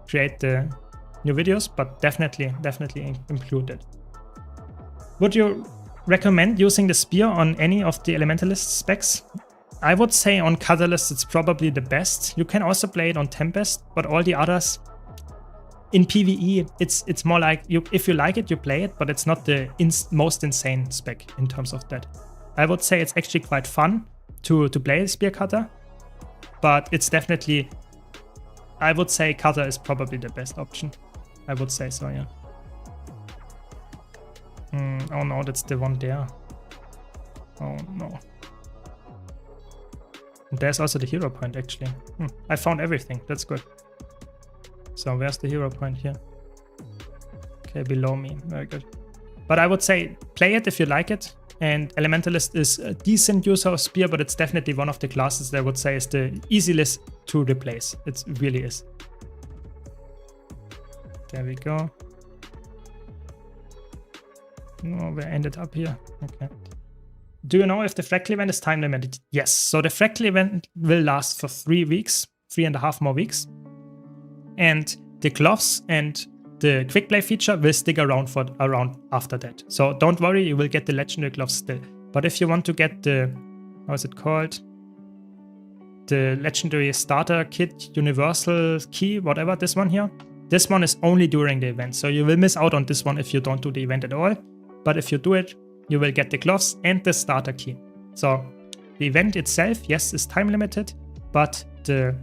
create the new videos, but definitely include it. Would you recommend using the spear on any of the elementalist specs? I would say on Catalyst it's probably the best. You can also play it on Tempest, but all the others in PvE, it's more like if you like it, you play it, but it's not the most insane spec in terms of that. I would say it's actually quite fun to play Spear Cutter, but it's definitely, I would say Cutter is probably the best option. I would say so, yeah. Oh no, that's the one there. Oh no. There's also the hero point actually. I found everything, that's good. So where's the hero point here? Okay, below me, very good. But I would say play it if you like it. And Elementalist is a decent user of Spear, but it's definitely one of the classes that I would say is the easiest to replace. It really is. There we go. Oh, we ended up here. Okay. Do you know if the fractal event is time limited? Yes. So the fractal event will last for 3 weeks, 3.5 more weeks. And the gloves and the quick play feature will stick around for after that. So don't worry, you will get the legendary gloves still. But if you want to get the, how is it called? The legendary starter kit, universal key, whatever, this one here. This one is only during the event. So you will miss out on this one if you don't do the event at all. But if you do it, you will get the gloves and the starter key. So the event itself, yes, is time limited, but the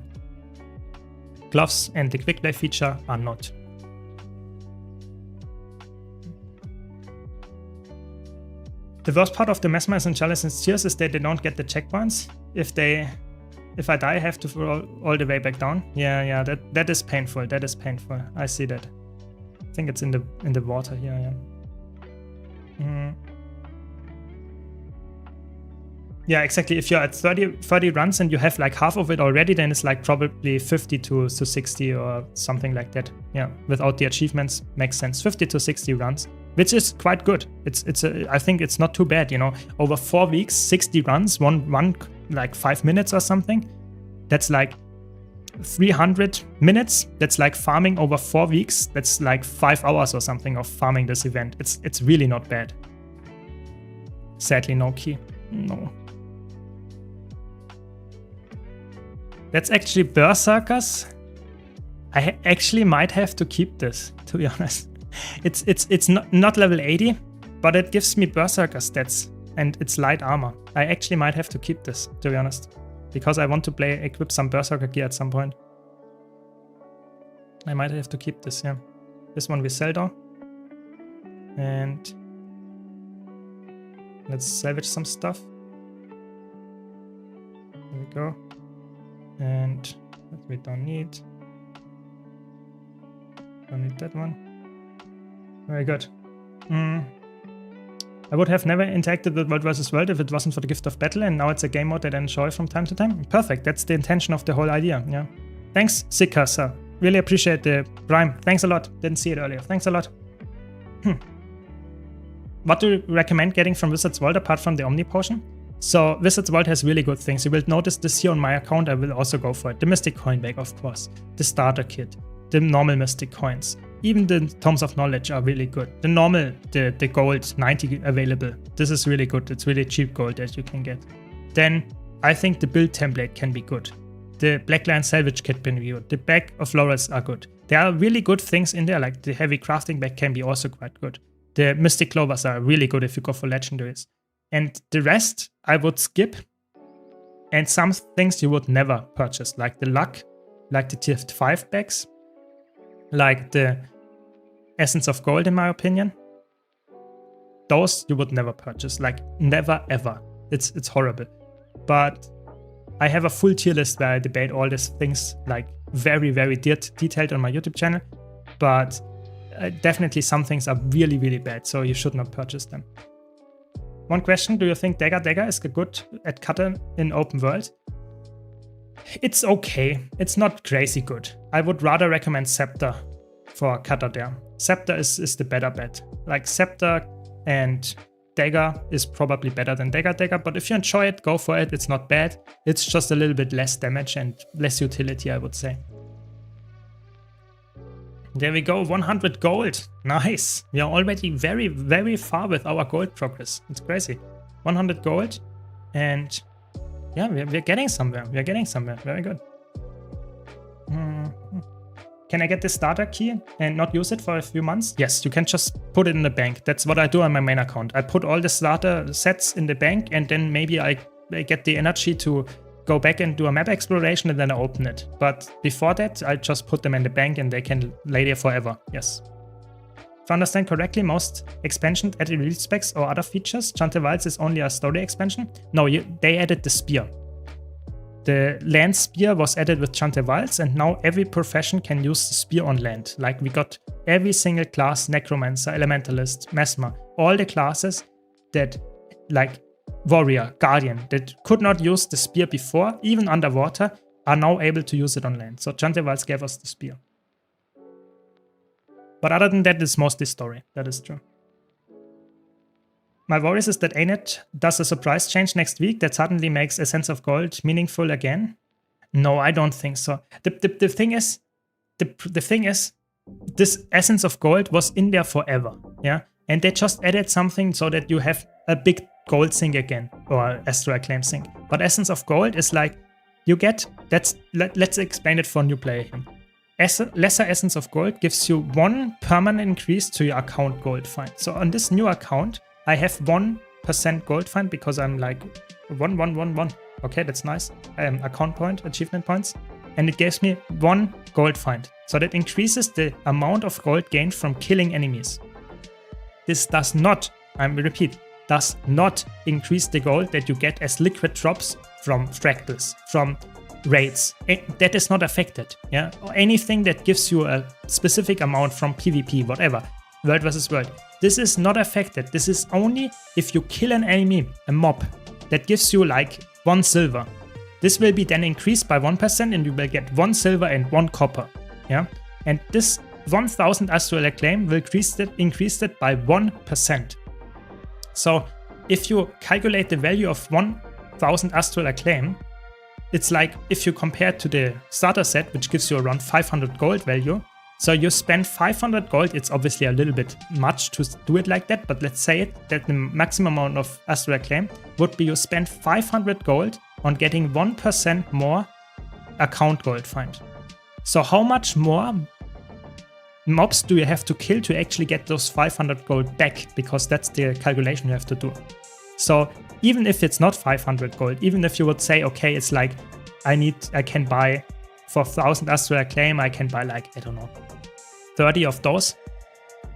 gloves and the quick play feature are not. The worst part of the mesmerize and challenge and tears is that they don't get the checkpoints. If I die, I have to fall all the way back down. Yeah, that is painful. That is painful. I see that. I think it's in the water here. Yeah. Yeah, exactly. If you're at 30 runs and you have like half of it already, then it's like probably 50 to 60 or something like that. Yeah, without the achievements, makes sense. 50 to 60 runs, which is quite good. I think it's not too bad, you know. Over 4 weeks, 60 runs, one like 5 minutes or something. That's like 300 minutes. That's like farming over 4 weeks. That's like 5 hours or something of farming this event. It's really not bad. Sadly, no key. No. That's actually Berserkers. I actually might have to keep this, to be honest. It's not level 80, but it gives me Berserker stats and it's light armor. I actually might have to keep this, to be honest, because I want to equip some Berserker gear at some point. I might have to keep this, yeah. This one we sell though. And let's salvage some stuff. There we go. And that we don't need. Don't need that one. Very good. I would have never interacted with World vs. World if it wasn't for the gift of battle, and now it's a game mode that I enjoy from time to time. Perfect. That's the intention of the whole idea. Yeah. Thanks, Sika, sir. Really appreciate the Prime. Thanks a lot. Didn't see it earlier. Thanks a lot. What do you recommend getting from Wizard's World apart from the Omni Potion? So Wizard's World has really good things. You will notice this here on my account. I will also go for it. The Mystic Coin Bag, of course. The Starter Kit. The normal Mystic Coins. Even the Tomes of Knowledge are really good. The normal, the gold, 90 available. This is really good. It's really cheap gold that you can get. Then I think the build template can be good. The Black Lion Salvage Kit can be good. The Bag of Laurels are good. There are really good things in there, like the Heavy Crafting Bag can be also quite good. The Mystic Clovers are really good if you go for legendaries. And the rest I would skip. And some things you would never purchase, like the Luck, like the Tier 5 bags, like the Essence of Gold in my opinion. Those you would never purchase, like never ever. It's horrible. But I have a full tier list where I debate all these things, like very, very detailed on my YouTube channel. But definitely some things are really, really bad, so you should not purchase them. One question, do you think Dagger is good at cutter in open world? It's okay. It's not crazy good. I would rather recommend Scepter for cutter there. Scepter is the better bet. Like Scepter and Dagger is probably better than Dagger, but if you enjoy it, go for it. It's not bad. It's just a little bit less damage and less utility, I would say. There we go, 100 gold. Nice. We are already very, very far with our gold progress. It's crazy. 100 gold. And yeah, we're getting somewhere. We're getting somewhere. Very good. Can I get the starter key and not use it for a few months? Yes, you can just put it in the bank. That's what I do on my main account. I put all the starter sets in the bank and then maybe I get the energy to go back and do a map exploration and then I open it. But before that, I just put them in the bank and they can lay there forever. Yes. If I understand correctly, most expansions added release specs or other features. Chanteval's is only a story expansion. No, they added the spear. The land spear was added with Chanteval's and now every profession can use the spear on land. Like we got every single class, Necromancer, Elementalist, Mesmer, all the classes that like Warrior, Guardian, that could not use the spear before, even underwater, are now able to use it on land. So Chanteval's gave us the spear. But other than that, it's mostly story. That is true. My worries is that ANET does a surprise change next week that suddenly makes Essence of Gold meaningful again. No, I don't think so. The thing is, the thing is, this Essence of Gold was in there forever, yeah? And they just added something so that you have a big gold sink again, or Astral Acclaim sink. But Essence of Gold is like, you get, let's explain it for a new player here. Lesser Essence of Gold gives you 1 permanent increase to your account gold find. So on this new account, I have 1% gold find because I'm like 1. Okay, that's nice. Account point, achievement points. And it gives me 1 gold find. So that increases the amount of gold gained from killing enemies. This does not, I repeat, does not increase the gold that you get as liquid drops from fractals, from raids. That is not affected, yeah? Or anything that gives you a specific amount from PvP, whatever, world versus world. This is not affected. This is only if you kill an enemy, a mob, that gives you like 1 silver. This will be then increased by 1% and you will get 1 silver and 1 copper, yeah? And this 1000 Astral Acclaim will increase that by 1%. So if you calculate the value of 1000 Astral Acclaim, it's like if you compare it to the starter set, which gives you around 500 gold value. So you spend 500 gold, it's obviously a little bit much to do it like that, but let's say that the maximum amount of Astral Acclaim would be you spend 500 gold on getting 1% more account gold find. So how much more mobs do you have to kill to actually get those 500 gold back? Because that's the calculation you have to do. So even if it's not 500 gold, even if you would say, okay, it's like I can buy for 1000 Astral Acclaim, I can buy like, I don't know, 30 of those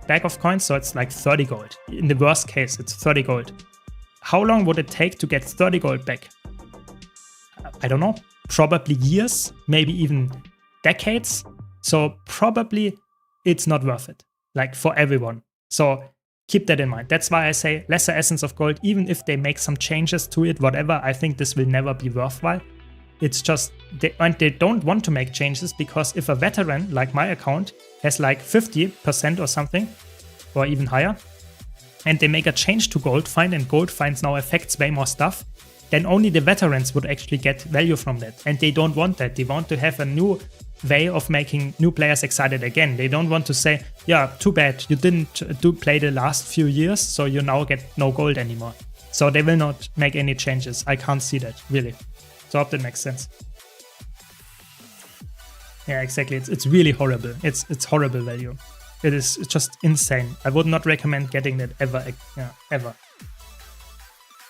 bag of coins, so it's like 30 gold. In the worst case, it's 30 gold. How long would it take to get 30 gold back? I don't know, probably years, maybe even decades. So probably it's not worth it, like for everyone. So keep that in mind. That's why I say lesser Essence of Gold, even if they make some changes to it, whatever, I think this will never be worthwhile. It's just, they don't want to make changes because if a veteran, like my account, has like 50% or something, or even higher, and they make a change to Gold Find and Gold Finds now affects way more stuff, then only the veterans would actually get value from that. And they don't want that. They want to have a new way of making new players excited again. They don't want to say, yeah, too bad, you didn't play the last few years, so you now get no gold anymore. So they will not make any changes. I can't see that, really. So I hope that makes sense. Yeah, exactly. It's really horrible. It's horrible value. It's just insane. I would not recommend getting that ever.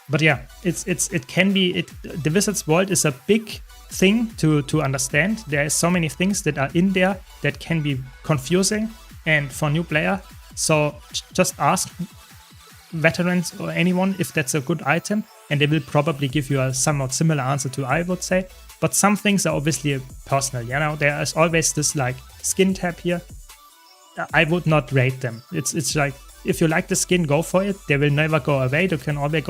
But yeah, it can be. The Wizard's World is a big thing to understand. There are so many things that are in there that can be confusing and for new player. So just ask veterans or anyone if that's a good item, and they will probably give you a somewhat similar answer to I would say. But some things are obviously personal. You know, there is always this like skin tab here. I would not rate them. It's like, if you like the skin, go for it. They will never go away. You can always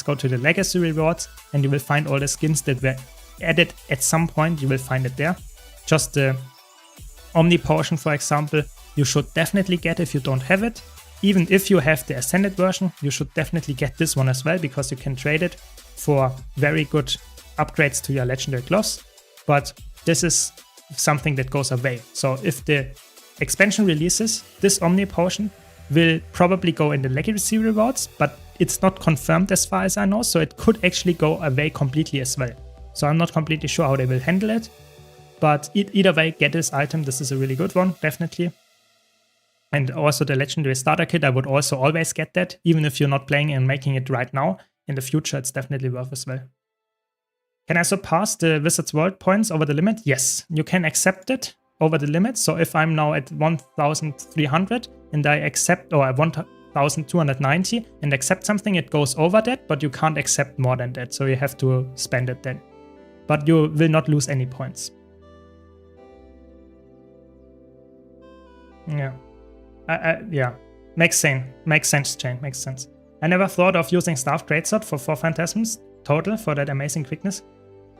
go to the legacy rewards, and you will find all the skins that were added at some point. You will find it there. Just the Omni Potion, for example, you should definitely get if you don't have it. Even if you have the Ascended version, you should definitely get this one as well, because you can trade it for very good upgrades to your legendary gloves. But this is something that goes away. So if the expansion releases, this Omni Potion will probably go in the legacy rewards, but it's not confirmed as far as I know, so it could actually go away completely as well. So I'm not completely sure how they will handle it, but either way, get this item. This is a really good one, definitely. And also the legendary starter kit, I would also always get that, even if you're not playing and making it right now. In the future, it's definitely worth as well. Can I surpass the Wizard's World points over the limit? Yes, you can accept it over the limit. So if I'm now at 1,300 and I accept, or 1,290 and accept something, it goes over that, but you can't accept more than that. So you have to spend it then. But you will not lose any points. Yeah. Yeah. Makes sense, Jane. Makes sense. I never thought of using Staff Greatsword for 4 Phantasms total for that amazing quickness.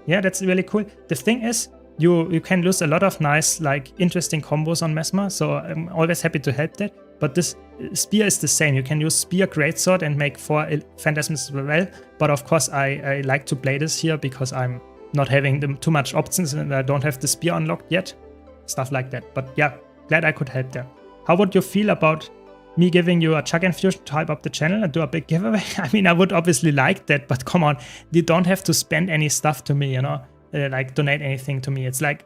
Yeah, that's really cool. The thing is, you can lose a lot of nice, like, interesting combos on Mesmer, so I'm always happy to help that. but this spear is the same. You can use spear, greatsword, and make 4 phantasms as well. But of course, I like to play this here because I'm not having too much options and I don't have the spear unlocked yet. Stuff like that. But yeah, glad I could help there. How would you feel about me giving you a chug infusion to hype up the channel and do a big giveaway? I mean, I would obviously like that, but come on, you don't have to spend any stuff to me, you know, like donate anything to me. It's like,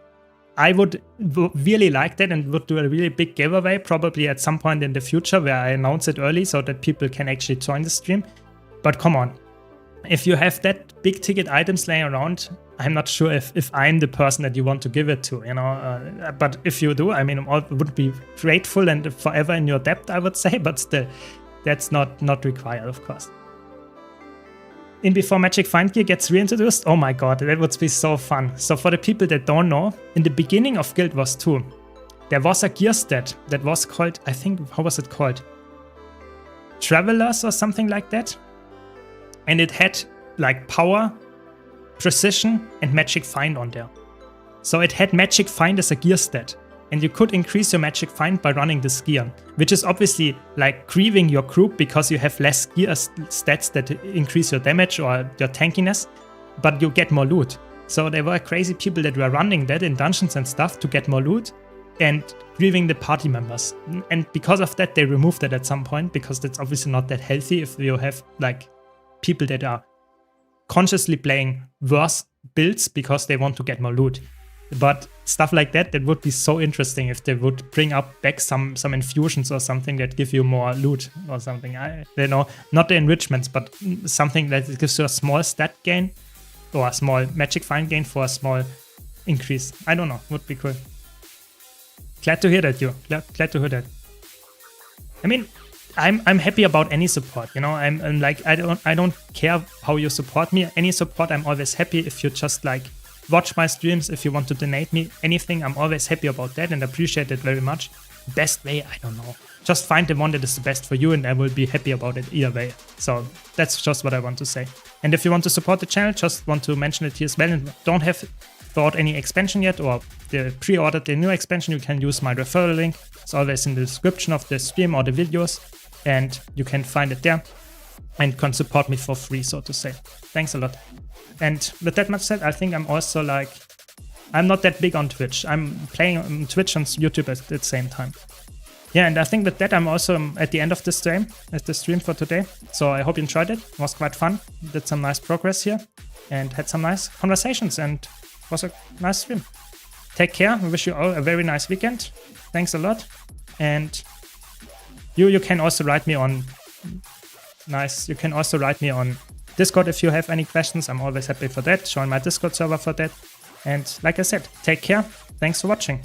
I would really like that and would do a really big giveaway, probably at some point in the future where I announce it early so that people can actually join the stream. But come on, if you have that big ticket items laying around, I'm not sure if I'm the person that you want to give it to, you know. But if you do, I mean, I would be grateful and forever in your debt, I would say. But still, that's not required, of course. In before Magic Find Gear gets reintroduced, oh my god, that would be so fun. So for the people that don't know, in the beginning of Guild Wars 2, there was a gear stat that was called, I think, how was it called? Travelers or something like that. And it had like power, precision, and magic find on there. So it had magic find as a gear stat. And you could increase your magic find by running this gear, which is obviously like grieving your group because you have less gear stats that increase your damage or your tankiness, but you get more loot. So there were crazy people that were running that in dungeons and stuff to get more loot and grieving the party members. And because of that, they removed it at some point because that's obviously not that healthy if you have like people that are consciously playing worse builds because they want to get more loot. But stuff like that would be so interesting if they would bring up back some infusions or something that give you more loot or something. I don't know, not the enrichments, but something that gives you a small stat gain or a small magic find gain for a small increase. I don't know, would be cool. Glad to hear that, you. Glad to hear that. I mean, I'm happy about any support, you know. I'm like, I don't care how you support me. Any support, I'm always happy. If you just like watch my streams, if you want to donate me anything, I'm always happy about that and appreciate it very much. Best way, I don't know. Just find the one that is the best for you and I will be happy about it either way. So that's just what I want to say. And if you want to support the channel, just want to mention it here as well and don't have bought any expansion yet or pre-ordered the new expansion, you can use my referral link. It's always in the description of the stream or the videos and you can find it there and can support me for free, so to say. Thanks a lot. And with that much said, I think I'm also like, I'm not that big on Twitch. I'm playing on Twitch and YouTube at the same time. Yeah, and I think with that, I'm also at the end of the stream for today. So I hope you enjoyed it. It was quite fun. Did some nice progress here and had some nice conversations and it was a nice stream. Take care. I wish you all a very nice weekend. Thanks a lot. And you can also write me on you can also write me on Discord if you have any questions. I'm always happy for that. Join my Discord server for that. And like I said, take care. Thanks for watching.